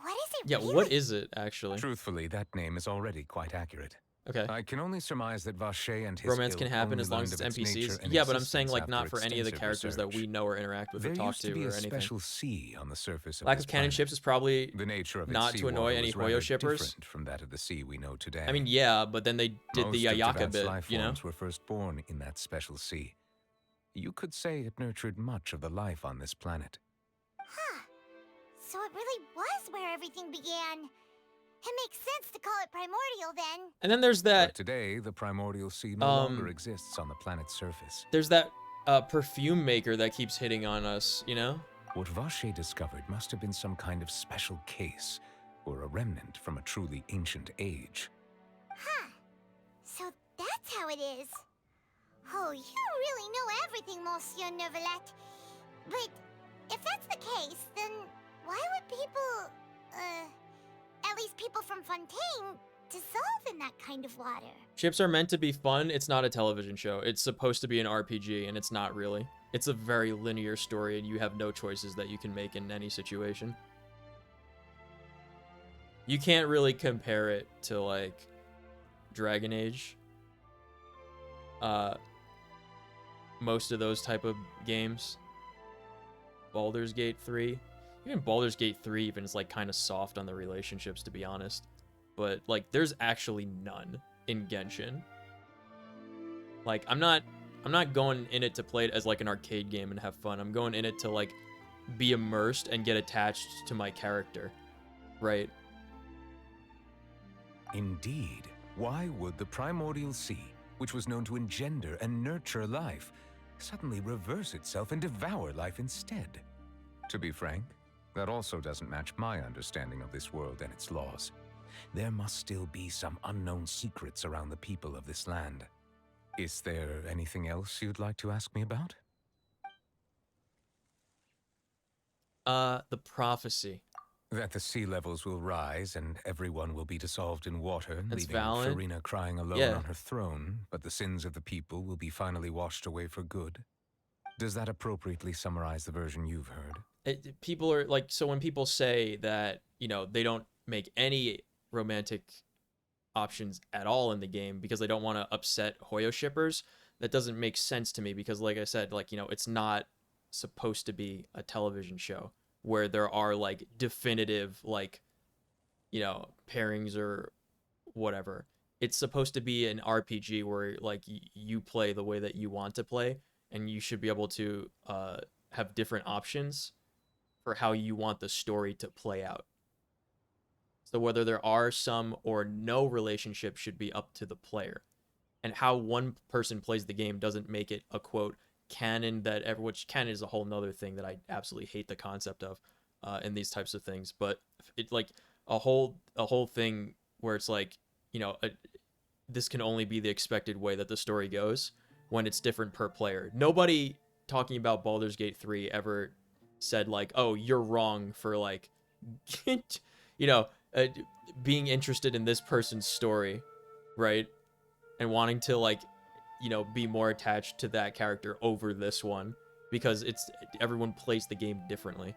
what is it Yeah, really? what is it, actually? Truthfully, that name is already quite accurate. Okay. I can only surmise that Vacher and his Romance ilk can happen only as long as learned it's of its nature NPCs. and Yeah, but I'm saying, existence like, not after for any of the extensive characters that research. we know or interact with There or talk used to to be or a anything. special sea on the surface of Lack this of canon planet. ships is probably The nature of its not to seawater annoy any was rather Hoyo shippers. different from that of the sea we know today. I mean, yeah, but then they did Most the of Ayaka Tibet's bit, life you know? forms were first born in that special sea. You could say it nurtured much of the life on this planet. Huh. So it really was where everything began. It makes sense to call it primordial then. And then there's that, But today, the primordial sea no longer exists on the planet's surface. there's that perfume maker that keeps hitting on us, you know? What Vacher discovered must have been some kind of special case, or a remnant from a truly ancient age. Huh. So that's how it is. Oh, you really know everything, Monsieur Nervalette. But if that's the case, then why would people, at least people from Fontaine, dissolve in that kind of water? Ships are meant to be fun. It's not a television show. It's supposed to be an RPG, and it's not really. It's a very linear story, and you have no choices that you can make in any situation. You can't really compare it to, like, Dragon Age. Most of those type of games. Baldur's Gate 3. Even Baldur's Gate 3 even is, like, kind of soft on the relationships, to be honest. But, like, there's actually none in Genshin. Like, I'm not going in it to play it as, like, an arcade game and have fun. I'm going in it to, like, be immersed and get attached to my character. Right? Indeed. Why would the primordial sea, which was known to engender and nurture life, suddenly reverse itself and devour life instead? To be frank, that also doesn't match my understanding of this world and its laws. There must still be some unknown secrets around the people of this land. Is there anything else you'd like to ask me about? The prophecy. That the sea levels will rise and everyone will be dissolved in water, That's leaving valid. Farina crying alone Yeah. on her throne, but the sins of the people will be finally washed away for good. Does that appropriately summarize the version you've heard? People are like, so when people say that, you know, they don't make any romantic options at all in the game because they don't want to upset Hoyo shippers, that doesn't make sense to me because, like I said, like, you know, it's not supposed to be a television show where there are, like, definitive, like, you know, pairings or whatever. It's supposed to be an RPG where like you play the way that you want to play, and you should be able to have different options for how you want the story to play out. So whether there are some or no relationship should be up to the player. And how one person plays the game doesn't make it a quote canon which canon is a whole nother thing that I absolutely hate the concept of in these types of things. But it's like a whole thing where it's like, you know, this can only be the expected way that the story goes when it's different per player. Nobody talking about Baldur's Gate 3 ever said like, oh, you're wrong for like, you know, being interested in this person's story, right? And wanting to like, you know, be more attached to that character over this one, because everyone plays the game differently.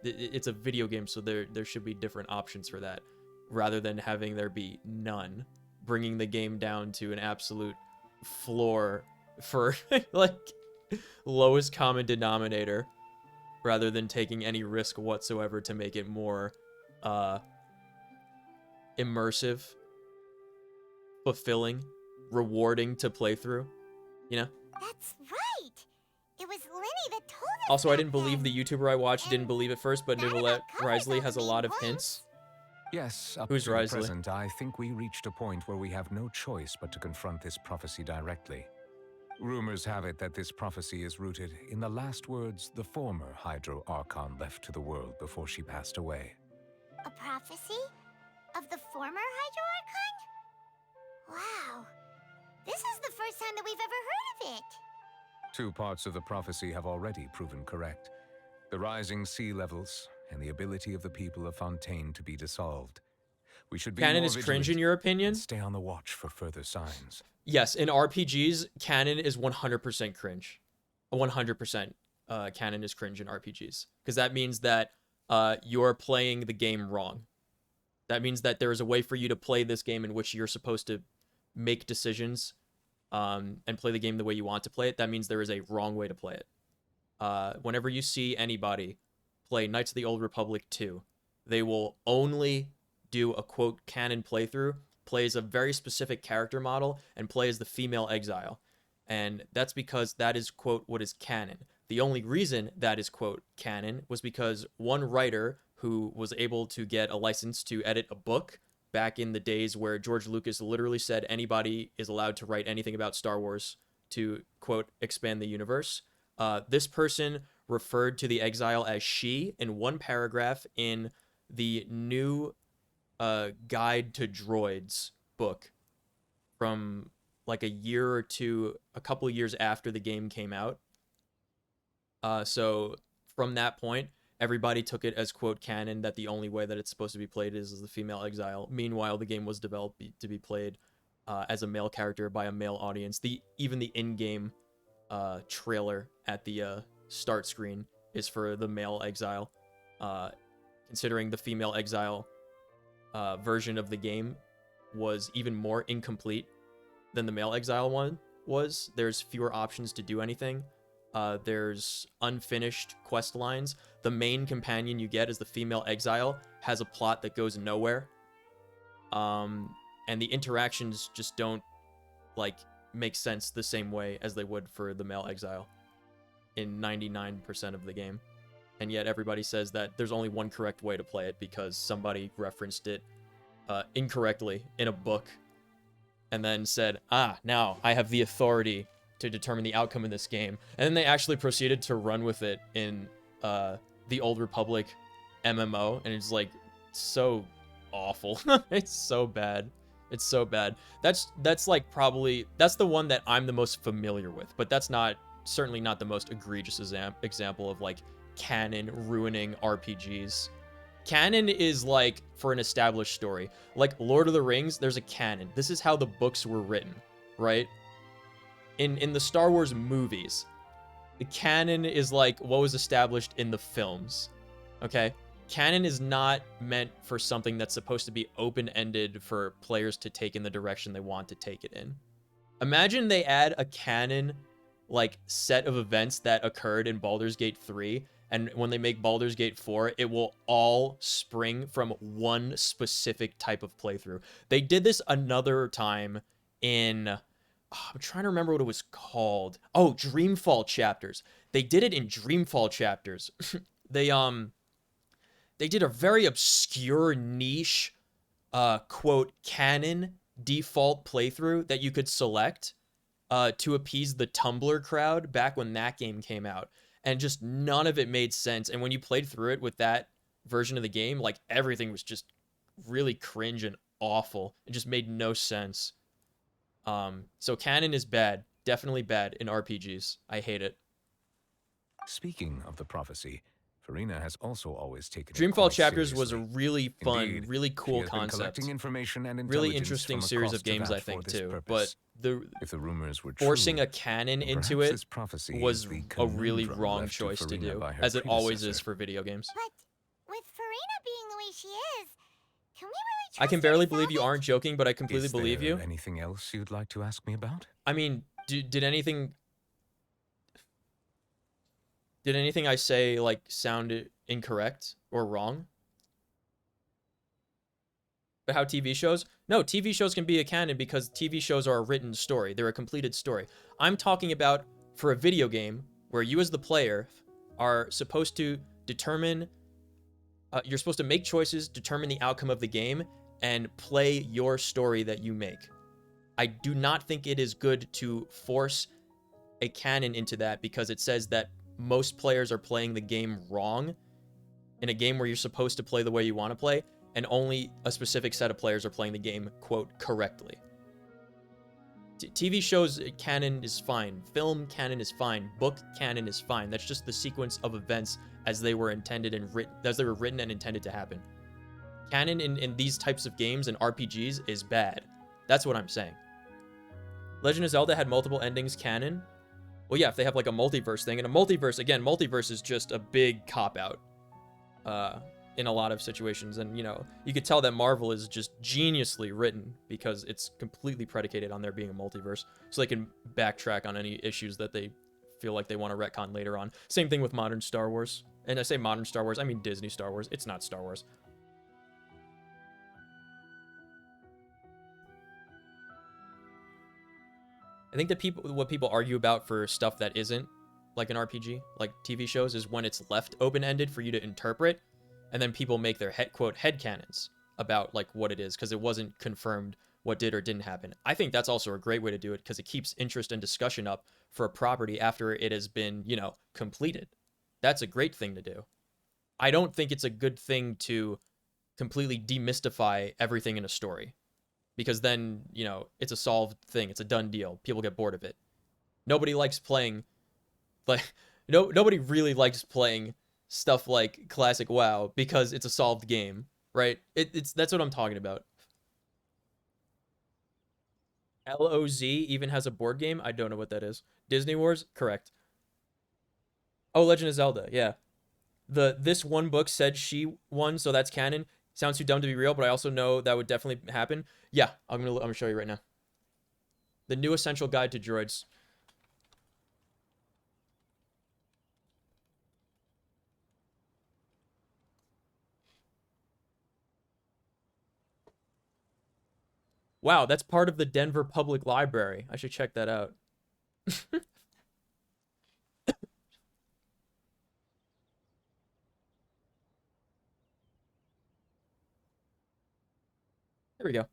It's a video game, so there should be different options for that, rather than having there be none, bringing the game down to an absolute floor for like lowest common denominator, rather than taking any risk whatsoever to make it more immersive, fulfilling, rewarding to play through, you know? That's right. It was Lenny that told us. Also, I didn't believe the YouTuber I watched didn't believe at first, but Nicolette Risley has a lot of hints. Yes, up Who's to the Risley? present, I think we reached a point where we have no choice but to confront this prophecy directly. Rumors have it that this prophecy is rooted in the last words the former Hydro Archon left to the world before she passed away. A prophecy? Of the former Hydro Archon? Wow. This is the first time that we've ever heard of it. 2 parts of the prophecy have already proven correct. The rising sea levels and the ability of the people of Fontaine to be dissolved. We should be Canon more is cringe vigilant in your opinion? and stay on the watch for further signs. Yes, in RPGs, canon is 100% cringe. 100% canon is cringe in RPGs. Because that means that you're playing the game wrong. That means that there is a way for you to play this game in which you're supposed to make decisions and play the game the way you want to play it. That means there is a wrong way to play it. Whenever you see anybody play Knights of the Old Republic 2, they will only do a quote canon playthrough, play as a very specific character model, and play as the female exile. And that's because that is quote what is canon. The only reason that is quote canon was because one writer who was able to get a license to edit a book back in the days where George Lucas literally said anybody is allowed to write anything about Star Wars to quote expand the universe. This person referred to the exile as she in one paragraph in the new Guide to Droids book from like a couple of years after the game came out. So from that point, everybody took it as quote canon that the only way that it's supposed to be played is as the female exile. Meanwhile, the game was developed to be played as a male character by a male audience. Even the in-game trailer at the start screen is for the male exile. Considering the female exile version of the game was even more incomplete than the male exile one was. There's fewer options to do anything. There's unfinished quest lines. The main companion you get is the female exile, has a plot that goes nowhere. And the interactions just don't like make sense the same way as they would for the male exile in 99% of the game. And yet everybody says that there's only one correct way to play it because somebody referenced it incorrectly in a book and then said, now I have the authority to determine the outcome in this game. And then they actually proceeded to run with it in the Old Republic MMO, and it's like so awful. It's so bad. It's so bad. That's like probably that's the one that I'm the most familiar with, but that's certainly not the most egregious example of like canon ruining RPGs. Canon is like for an established story. Like Lord of the Rings, there's a canon. This is how the books were written, right? In the Star Wars movies, the canon is like what was established in the films, okay? Canon is not meant for something that's supposed to be open-ended for players to take in the direction they want to take it in. Imagine they add a canon like set of events that occurred in Baldur's Gate 3 and when they make Baldur's Gate 4, it will all spring from one specific type of playthrough. They did this another time in, I'm trying to remember what it was called. Oh, Dreamfall chapters. They did it in Dreamfall chapters. They did a very obscure niche, quote, canon default playthrough that you could select to appease the Tumblr crowd back when that game came out. And just none of it made sense. And when you played through it with that version of the game, like everything was just really cringe and awful. It just made no sense. So canon is bad. Definitely bad in RPGs. I hate it. Speaking of the prophecy, Farina has also always taken it Dreamfall quite Chapters was a seriously. really fun, Indeed, really she cool has been concept. collecting information and Really intelligence interesting from series across of games, to I that think, for this too. purpose. But if the rumors were forcing true, a canon then into perhaps it this prophecy was is the a really conundrum wrong left to choice to Farina do, by her as it always predecessor. is for video games. But with Farina being the way she is, can we really trust I can her barely to believe solve you it? aren't joking, but I completely Is believe there you. anything else you'd like to ask me about? I mean, did anything I say like sound incorrect or wrong? But how TV shows? No, TV shows can be a canon because TV shows are a written story. They're a completed story. I'm talking about for a video game where you as the player are supposed to determine, you're supposed to make choices, determine the outcome of the game, and play your story that you make. I do not think it is good to force a canon into that because it says that most players are playing the game wrong in a game where you're supposed to play the way you want to play, and only a specific set of players are playing the game, quote, correctly. TV shows canon is fine. Film canon is fine. Book canon is fine. That's just the sequence of events as they were intended and written and intended to happen. Canon in these types of games and RPGs is bad. That's what I'm saying. Legend of Zelda had multiple endings canon. Well, yeah, if they have like a multiverse thing. And a multiverse, again, multiverse is just a big cop-out in a lot of situations. And, you know, you could tell that Marvel is just geniusly written because it's completely predicated on there being a multiverse. So they can backtrack on any issues that they feel like they want to retcon later on. Same thing with modern Star Wars. And I say modern Star Wars, I mean Disney Star Wars. It's not Star Wars. I think that what people argue about for stuff that isn't like an RPG, like TV shows, is when it's left open-ended for you to interpret, and then people make their quote headcanons about like what it is because it wasn't confirmed what did or didn't happen. I think that's also a great way to do it because it keeps interest and discussion up for a property after it has been, you know, completed. That's a great thing to do. I don't think it's a good thing to completely demystify everything in a story. Because then, you know, it's a solved thing. It's a done deal. People get bored of it. Nobody likes playing, like, nobody really likes playing stuff like Classic WoW because it's a solved game, right? That's what I'm talking about. LOZ even has a board game? I don't know what that is. Disney Wars? Correct. Oh, Legend of Zelda, yeah. This one book said she won, so that's canon. Sounds too dumb to be real, but I also know that would definitely happen. Yeah, I'm gonna show you right now. The new essential guide to droids. Wow, that's part of the Denver Public Library. I should check that out. There we go.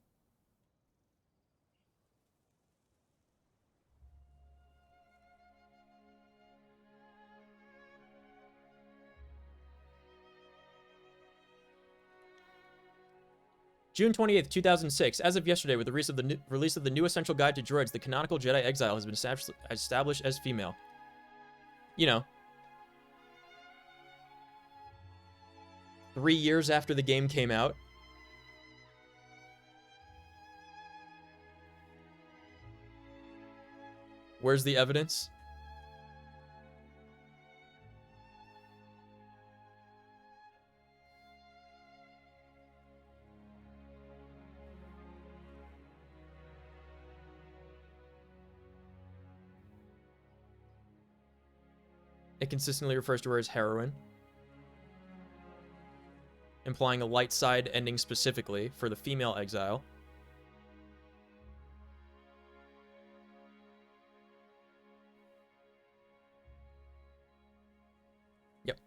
June 28th, 2006. As of yesterday, with the release of the new Essential Guide to Droids, the canonical Jedi Exile has been established as female. You know. 3 years after the game came out. Where's the evidence? It consistently refers to her as heroine. implying a light side ending specifically for the female exile. Yep.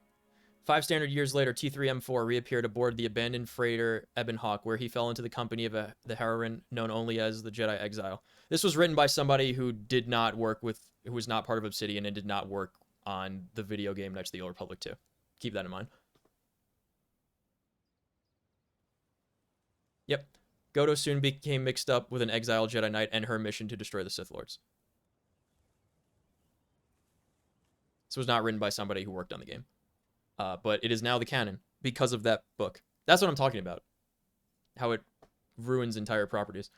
5 standard years later, T3M4 reappeared aboard the abandoned freighter Ebonhawk, where he fell into the company of the heroine known only as the Jedi Exile. This was written by somebody who did not work with, who was not part of Obsidian and did not work on the video game Knights of the Old Republic 2. Keep that in mind. Yep. Godo soon became mixed up with an exiled Jedi Knight and her mission to destroy the Sith Lords. This was not written by somebody who worked on the game. But it is now the canon because of that book. That's what I'm talking about. How it ruins entire properties.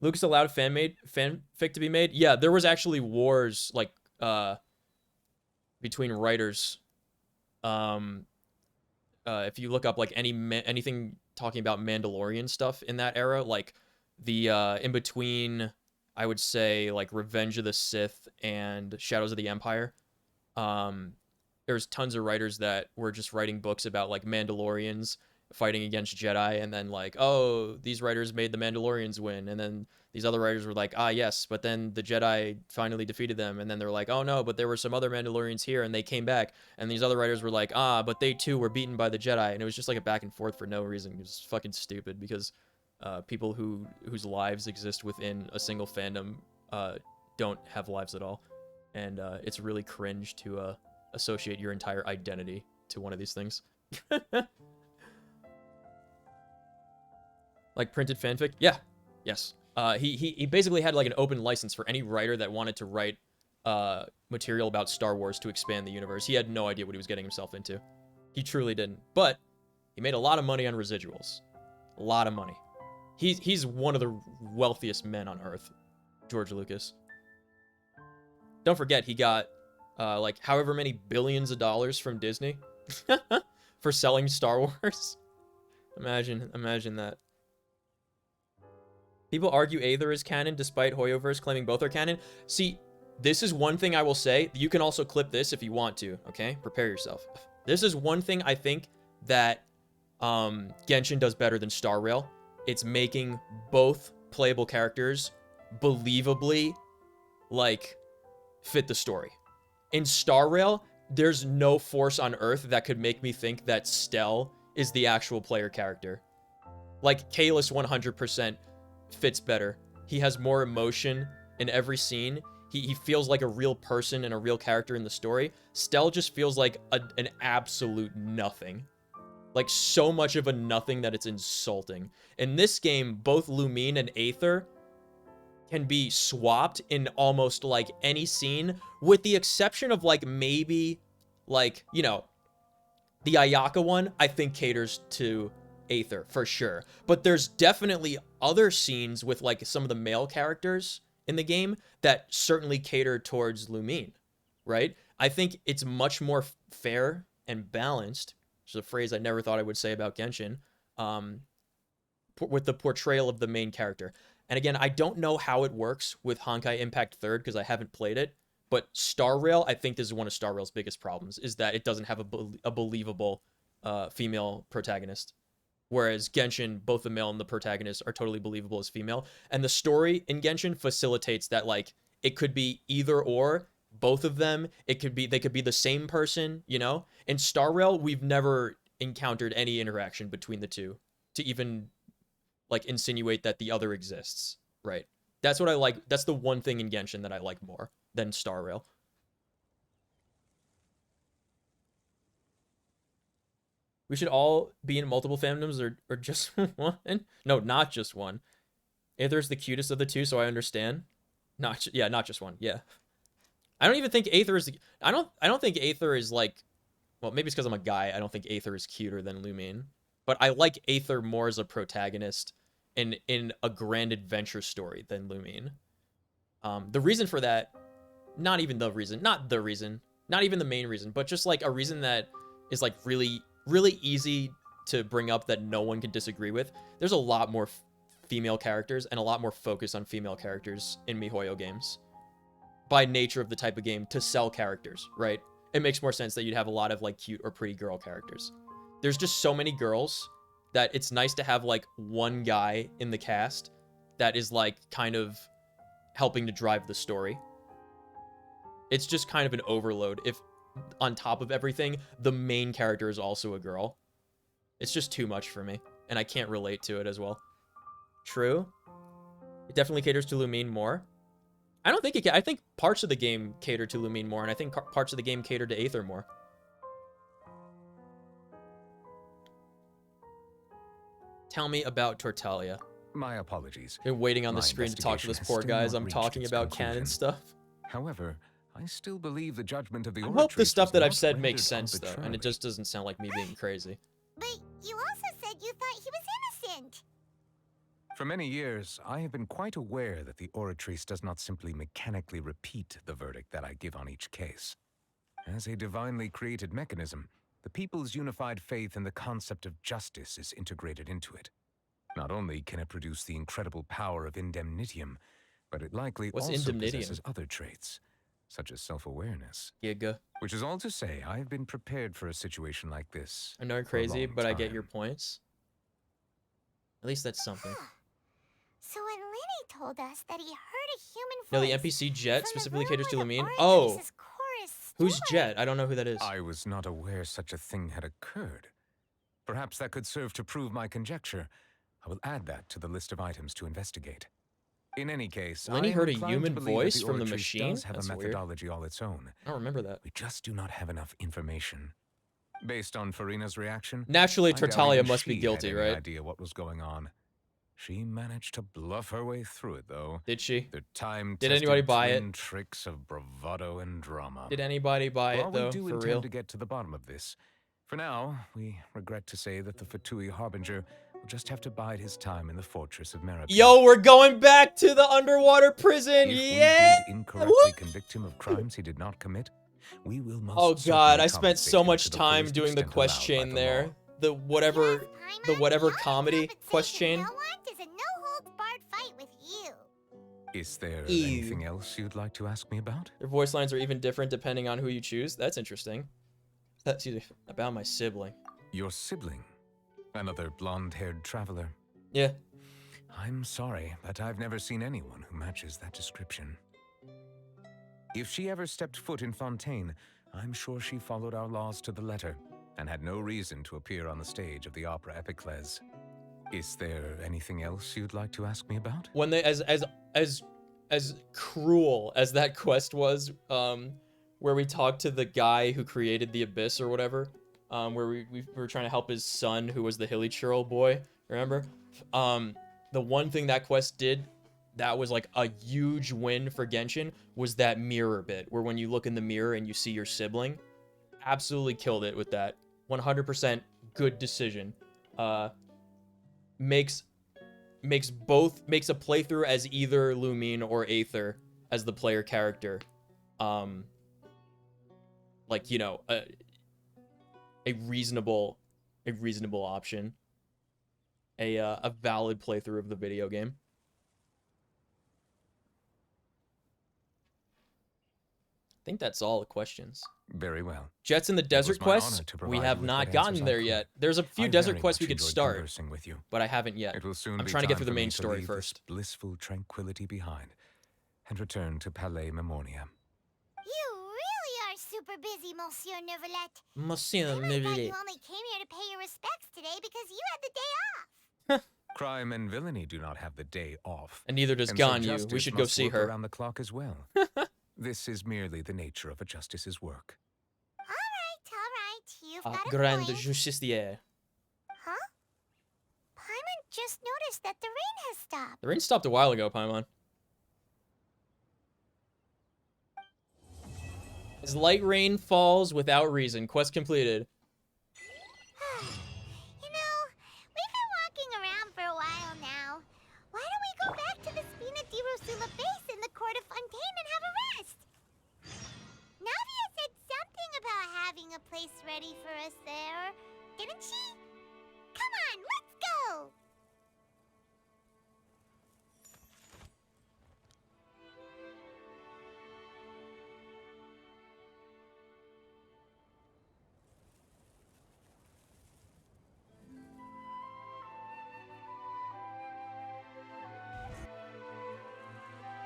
Lucas allowed fanfic to be made? Yeah, there was actually wars, like, between writers. If you look up, like, anything talking about Mandalorian stuff in that era, like, the, in between, I would say, like, Revenge of the Sith and Shadows of the Empire, there's tons of writers that were just writing books about, like, Mandalorians fighting against Jedi, and then, like, oh, these writers made the Mandalorians win, and then these other writers were like, ah, yes, but then the Jedi finally defeated them, and then they're like, oh, no, but there were some other Mandalorians here, and they came back, and these other writers were like, ah, but they, too, were beaten by the Jedi, and it was just, like, a back and forth for no reason. It was fucking stupid, because people whose lives exist within a single fandom don't have lives at all, and it's really cringe to associate your entire identity to one of these things. Like printed fanfic? Yeah. Yes. He basically had like an open license for any writer that wanted to write material about Star Wars to expand the universe. He had no idea what he was getting himself into. He truly didn't. But he made a lot of money on residuals. A lot of money. He's one of the wealthiest men on Earth, George Lucas. Don't forget, he got like however many billions of dollars from Disney for selling Star Wars. Imagine that. People argue Aether is canon despite Hoyoverse claiming both are canon. See, this is one thing I will say. You can also clip this if you want to, okay? Prepare yourself. This is one thing I think that Genshin does better than Star Rail. It's making both playable characters believably, like, fit the story. In Star Rail, there's no force on Earth that could make me think that Stell is the actual player character. Like, Kalis 100% fits better. He has more emotion in every scene. He feels like a real person and a real character in the story. Stell just feels like an absolute nothing. Like, so much of a nothing that it's insulting. In this game, both Lumine and Aether can be swapped in almost, like, any scene, with the exception of, like, maybe, like, you know, the Ayaka one, I think caters to Aether, for sure. But there's definitely other scenes with, like, some of the male characters in the game that certainly cater towards Lumine, right? I think it's much more fair and balanced, which is a phrase I never thought I would say about Genshin, with the portrayal of the main character. And again, I don't know how it works with Honkai Impact 3rd because I haven't played it, but Star Rail, I think this is one of Star Rail's biggest problems, is that it doesn't have a believable female protagonist. Whereas Genshin, both the male and the protagonist are totally believable as female. And the story in Genshin facilitates that, like, it could be either or, both of them. They could be the same person, you know? In Star Rail, we've never encountered any interaction between the two to even, like, insinuate that the other exists, right? That's what I like. That's the one thing in Genshin that I like more than Star Rail. We should all be in multiple fandoms or just one? No, not just one. Aether's the cutest of the two, so I understand. Not just one. Yeah. I don't even think Aether is I don't think Aether is like, well, maybe it's because I'm a guy. I don't think Aether is cuter than Lumine. But I like Aether more as a protagonist in a grand adventure story than Lumine. The reason for that, not even the main reason, but just like a reason that is like really easy to bring up that no one can disagree with. There's a lot more female characters and a lot more focus on female characters in MiHoYo games by nature of the type of game to sell characters, right? It makes more sense that you'd have a lot of like cute or pretty girl characters. there's just so many girls that it's nice to have like one guy in the cast that is like kind of helping to drive the story. It's just kind of an overload if on top of everything the main character is also a girl. It's just too much for me and I can't relate to it as well. True. It definitely caters to Lumine more. I don't think it can. I think parts of the game cater to Lumine more, and I think parts of the game cater to Aether more. Tell me about Tortalia. My apologies. Been waiting on the My screen to talk to this investigation has poor still guy as not I'm reached talking its about canon conclusion. stuff. However, I still believe the judgment of the I hope Oratrice the stuff was that I've not said makes rendered sense, though, and it arbitrarily. just doesn't sound like me being crazy. But you also said you thought he was innocent. For many years, I have been quite aware that the Oratrice does not simply mechanically repeat the verdict that I give on each case. As a divinely created mechanism, the people's unified faith in the concept of justice is integrated into it. Not only can it produce the incredible power of indemnitium, but it likely What's also indemnitium? possesses other traits, such as self-awareness. Giga. Which is all to say, I've been prepared for a situation like this. I know I'm for a crazy, long but I get time. your points. At least that's something. So when Lenny told us that he heard a human No, voice the NPC Jet from the specifically room caters to where the Lumine. Oratrice's Oh, chorus who's stood. Jet? I don't know who that is. I was not aware such a thing had occurred. Perhaps that could serve to prove my conjecture. I will add that to the list of items to investigate. In any case, Lenny I am heard a inclined to human believe that voice from the Oratrice machine? does have That's a weird. methodology all its own. I don't remember that. We just do not have enough information. Based on Farina's reaction, Naturally, I doubt Tortalia even must be she guilty, had any right? idea what was going on. She managed to bluff her way through it, though. Did she? The time Did anybody buy it? tricks of bravado and drama. Did anybody buy While it, though, we do for intend real? to get to the bottom of this, for now, we regret to say that the Fatui Harbinger will just have to bide his time in the fortress of Meribel. Yo, we're going back to the underwater prison! If Yeah! we did incorrectly convict him of crimes he did not commit, we will most Oh god, certainly I spent compensate so him much to the time fullest doing the extent quest allowed by chain the there. law. The whatever comedy quest chain. Is a no-holds-barred fight with you. Is there Ew. anything else you'd like to ask me about? Their voice lines are even different depending on who you choose. That's interesting. Excuse me. About my sibling. Your sibling? Another blonde-haired traveler? Yeah. I'm sorry, but I've never seen anyone who matches that description. If she ever stepped foot in Fontaine, I'm sure she followed our laws to the letter and had no reason to appear on the stage of the opera Epiclese. Is there anything else you'd like to ask me about? When they as cruel as that quest was, where we talked to the guy who created the abyss or whatever, where we were trying to help his son who was the hilly churl boy, remember? The one thing that quest did that was like a huge win for Genshin was that mirror bit, where when you look in the mirror and you see your sibling. Absolutely killed it with that. 100% good decision. Makes a playthrough as either Lumine or Aether as the player character. Like, you know, a reasonable option. A valid playthrough of the video game. I think that's all the questions. Very well. Jets in the Desert was my honor quest? to We provide have you with not what gotten answers I there could. yet. There's a few I desert very quests we much could enjoyed start, conversing with you. but I haven't yet. It will soon I'm be trying to get time through the for me main to story leave first. this blissful tranquility behind and return to Palais Memoria. You really are super busy, Monsieur Neuvillette. Monsieur I thought Neuvillette. you only came here to pay your respects today because you had the day off. Crime and villainy do not have the day off. And neither does so Ganyu. We justice should go must see work her. around the clock as well. This is merely the nature of a justice's work. All right. You've got a Grand point. Justicier. Huh? Paimon just noticed that the rain has stopped. The rain stopped a while ago, Paimon. As light rain falls without reason. Quest completed. You know, we've been walking around for a while now. Why don't we go back to the Spina di Rosula base in the court of Fontaine and have a rest? Navia said something about having a place ready for us there, didn't she? Come on, let's go!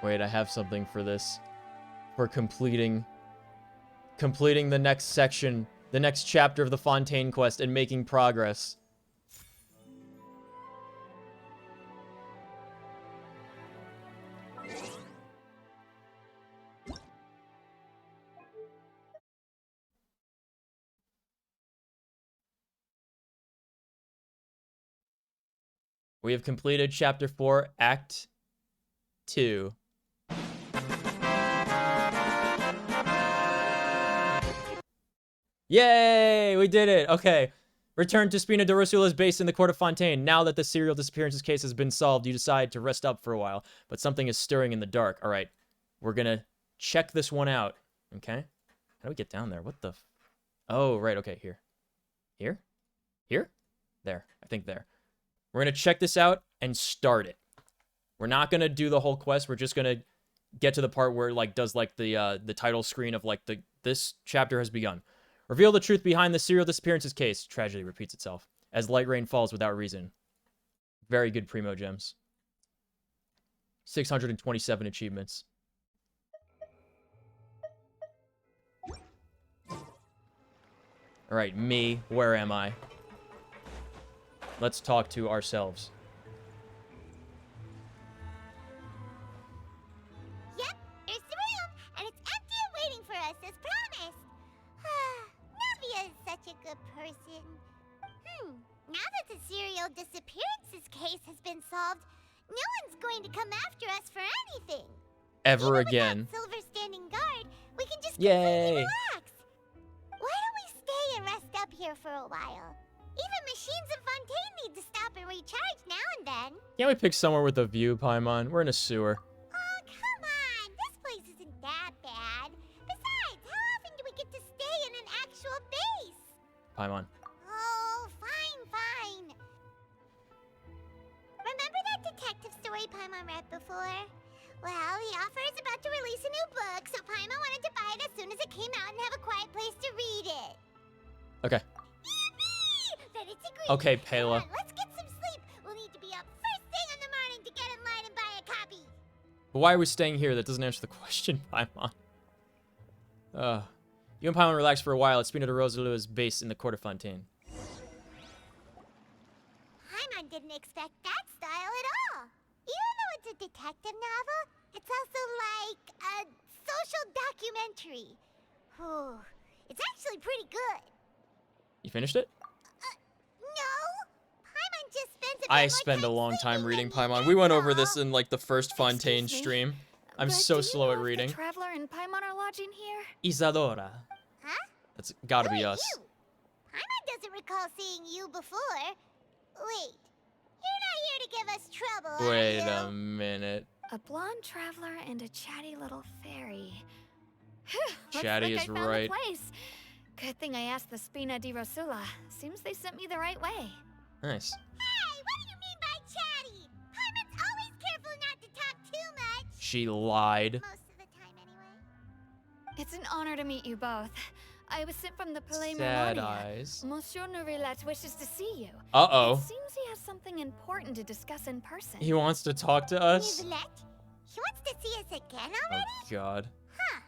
Wait, I have something for this. For completing the next section, the next chapter of the Fontaine quest and making progress. We have completed Chapter 4, Act 2. Yay! We did it! Okay. Return to Spina Dorsula's base in the court of Fontaine. Now that the serial disappearances case has been solved, you decide to rest up for a while. But something is stirring in the dark. Alright. We're gonna check this one out. Okay? How do we get down there? What the... Oh, right. Okay, here. Here? Here? There. I think there. We're going to check this out and start it. We're not going to do the whole quest. We're just going to get to the part where it, like, does, like, the title screen of, like, this chapter has begun. Reveal the truth behind the serial disappearances case. Tragedy repeats itself. As light rain falls without reason. Very good Primo Gems. 627 achievements. Alright, me. Where am I? Let's talk to ourselves. Yep, there's the room, and it's empty and waiting for us as promised. Navia is such a good person. Now that the serial disappearances case has been solved, no one's going to come after us for anything. Ever again. Silver standing guard, we can just Yay! completely relax. Why don't we stay and rest up here for a while? Even machines in Fontaine need to stop and recharge now and then. Can't we pick somewhere with a view, Paimon? We're in a sewer. Oh, come on. This place isn't that bad. Besides, how often do we get to stay in an actual base? Paimon. Oh, fine. Remember that detective story Paimon read before? Well, the author is about to release a new book, so Paimon wanted to buy it as soon as it came out and have a quiet place to read it. Okay. Then it's agreed. Okay, Pela. Come on, let's get some sleep. We'll need to be up first thing in the morning to get in line and buy a copy. But why are we staying here? That doesn't answer the question, Paimon. You and Paimon relax for a while at Spina Dorsula's base in the court of Fontaine. Paimon didn't expect that style at all. Even though it's a detective novel, it's also like a social documentary. It's actually pretty good. You finished it? No, Paimon just spends a bit I more spend a time long time sleeping reading than Paimon. you We went do. over this in like the first Fontaine Excuse me, stream. I'm but so do you slow know at if reading. The Traveler and Paimon are lodging here? Isadora. Huh? That's gotta Who be are us. you? Paimon doesn't recall seeing you before. Wait, you're not here to give us trouble, Wait are you? a minute. A blonde traveler and a chatty little fairy. Looks Chatty like is I found right. the place. Good thing I asked the Spina di Rosula. Seems they sent me the right way. Nice. Hey, what do you mean by chatty? Paimon's always careful not to talk too much. She lied. Most of the time, anyway. It's an honor to meet you both. I was sent from the Palais Sad Mermonia. eyes. Monsieur Nourilette wishes to see you. Uh-oh. It seems he has something important to discuss in person. He wants to talk to us? Nicolette? He wants to see us again Oh, already? God. Huh.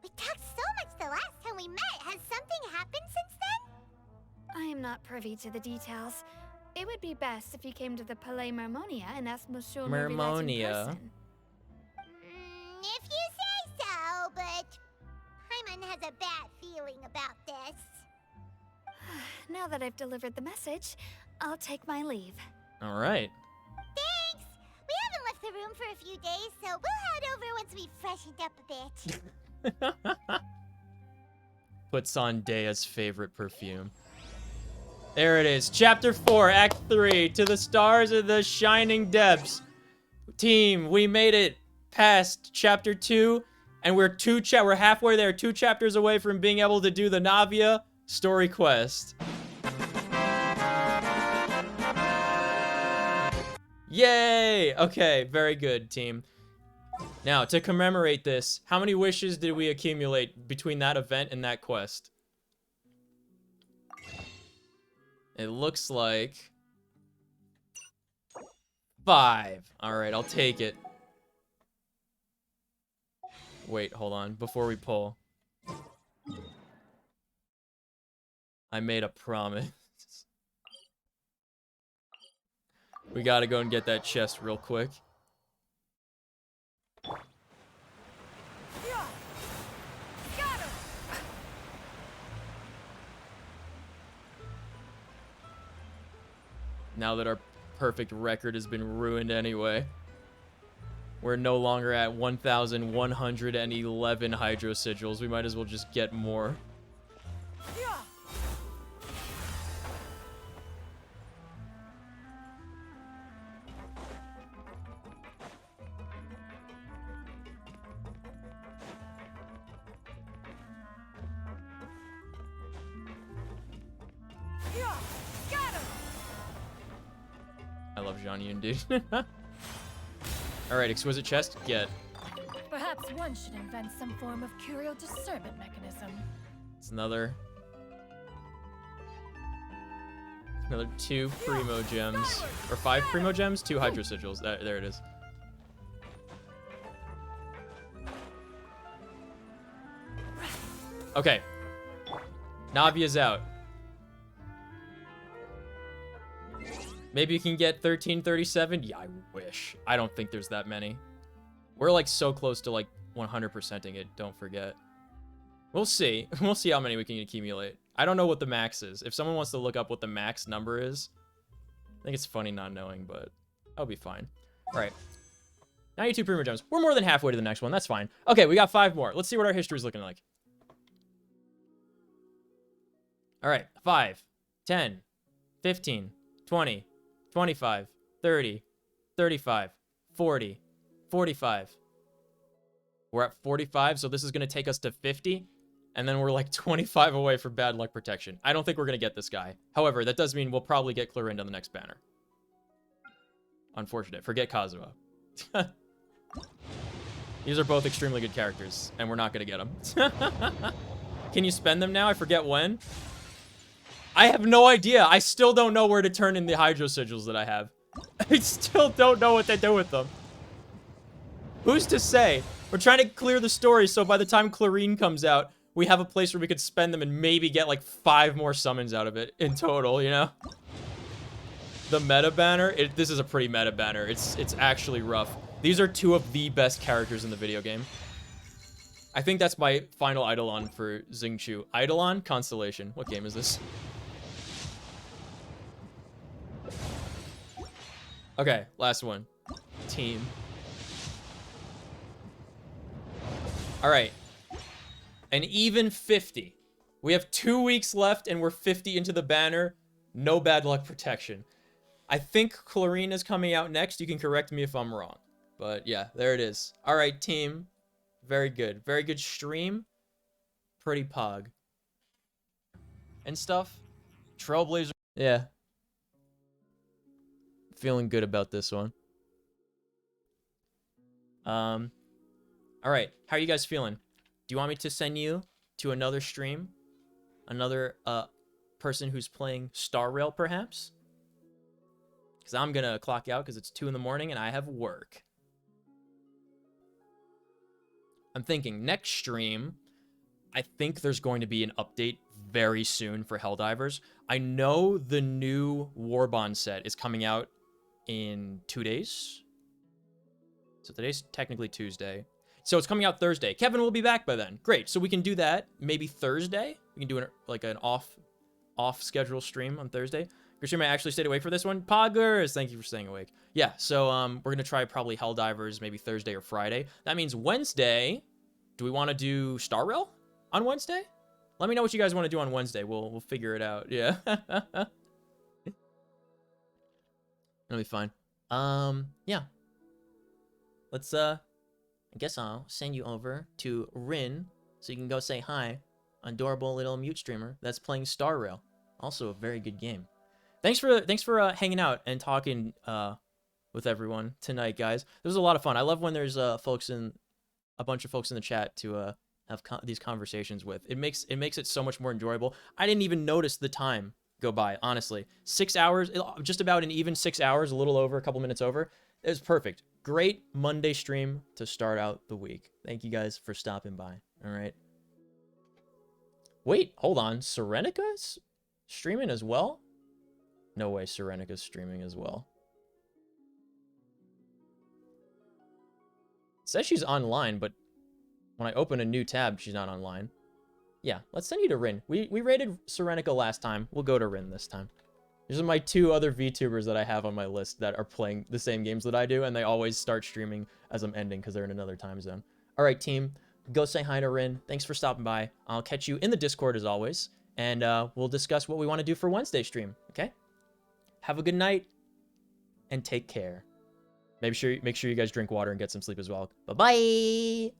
We talked so much the last time we met. Has something happened since then? I am not privy to the details. It would be best if you came to the Palais Mermonia and asked Monsieur Nourilette in Mermonia. person. If you say so, but Paimon has a bad feeling about this. Now that I've delivered the message, I'll take my leave. All right. Thanks. We haven't left the room for a few days, so we'll head over once we've freshened up a bit. Puts on Dea's favorite perfume. There it is. Chapter 4, Act 3. To the stars of the shining depths. Team, we made it past Chapter 2, and we're halfway there. 2 chapters away from being able to do the Navia story quest. Yay! Okay, very good, team. Now, to commemorate this, how many wishes did we accumulate between that event and that quest? It looks like 5. All right, I'll take it. Wait, hold on. Before we pull. I made a promise. We gotta go and get that chest real quick. Now that our perfect record has been ruined anyway. We're no longer at 1,111 hydro sigils. We might as well just get more. I love Jean Yun, dude. Alright, exquisite chest, get. Perhaps one should invent some form of curio discernment mechanism. It's another 2 primo gems. Or 5 primo gems, 2 hydro sigils. There it is. Okay. Navia's out. Maybe you can get 1337? Yeah, I wish. I don't think there's that many. We're like so close to like 100%ing it, don't forget. We'll see. We'll see how many we can accumulate. I don't know what the max is. If someone wants to look up what the max number is, I think it's funny not knowing, but I'll be fine. All right. 92 primo gems. We're more than halfway to the next one. That's fine. Okay, we got 5 more. Let's see what our history is looking like. All right. 5, 10, 15, 20, 25, 30, 35, 40, 45. We're at 45, so this is going to take us to 50. And then we're like 25 away for bad luck protection. I don't think we're going to get this guy. However, that does mean we'll probably get Clorinda on the next banner. Unfortunate. Forget Kazuha. These are both extremely good characters, and we're not going to get them. Can you spend them now? I forget when. I have no idea. I still don't know where to turn in the hydro sigils that I have. I still don't know what to do with them. Who's to say? We're trying to clear the story so by the time Clarine comes out, we have a place where we could spend them and maybe get like 5 more summons out of it in total, you know? The meta banner, this is a pretty meta banner. It's actually rough. These are 2 of the best characters in the video game. I think that's my final Eidolon for Xingqiu. Eidolon? Constellation. What game is this? Okay, last one. Team. All right. An even 50. We have 2 weeks left and we're 50 into the banner. No bad luck protection. I think Chlorine is coming out next. You can correct me if I'm wrong. But yeah, there it is. All right, team. Very good. Very good stream. Pretty pog. And stuff. Trailblazer. Yeah. Feeling good about this one. All right. How are you guys feeling? Do you want me to send you to another stream? Another person who's playing Star Rail, perhaps? Because I'm going to clock out because it's 2 in the morning and I have work. I'm thinking next stream, I think there's going to be an update very soon for Helldivers. I know the new Warbond set is coming out in 2 days. So today's technically Tuesday. So it's coming out Thursday. Kevin will be back by then. Great. So we can do that maybe Thursday. We can do like an off schedule stream on Thursday. Christian, I actually stayed awake for this one. Poggers, thank you for staying awake. Yeah, so we're gonna try probably Helldivers maybe Thursday or Friday. That means Wednesday. Do we want to do Star Rail on Wednesday? Let me know what you guys want to do on Wednesday. We'll figure it out. Yeah. It'll be fine. Yeah. Let's I guess I'll send you over to Rin so you can go say hi. Adorable little mute streamer that's playing Star Rail. Also a very good game. Thanks for hanging out and talking with everyone tonight, guys. This was a lot of fun. I love when there's a bunch of folks in the chat to have these conversations with. It makes it so much more enjoyable. I didn't even notice the time go by, honestly. 6 hours, just about an even 6 hours, a little over, a couple minutes over. It was perfect. great Monday stream to start out the week. Thank you guys for stopping by. All right. Wait, hold on. Serenica's streaming as well? No way Serenica's streaming as well. It says she's online, but when I open a new tab, she's not online. Yeah, let's send you to Rin. We rated Serenica last time. We'll go to Rin this time. These are my 2 other VTubers that I have on my list that are playing the same games that I do, and they always start streaming as I'm ending because they're in another time zone. All right, team. Go say hi to Rin. Thanks for stopping by. I'll catch you in the Discord as always, and we'll discuss what we want to do for Wednesday stream, okay? Have a good night, and take care. Make sure you guys drink water and get some sleep as well. Bye-bye!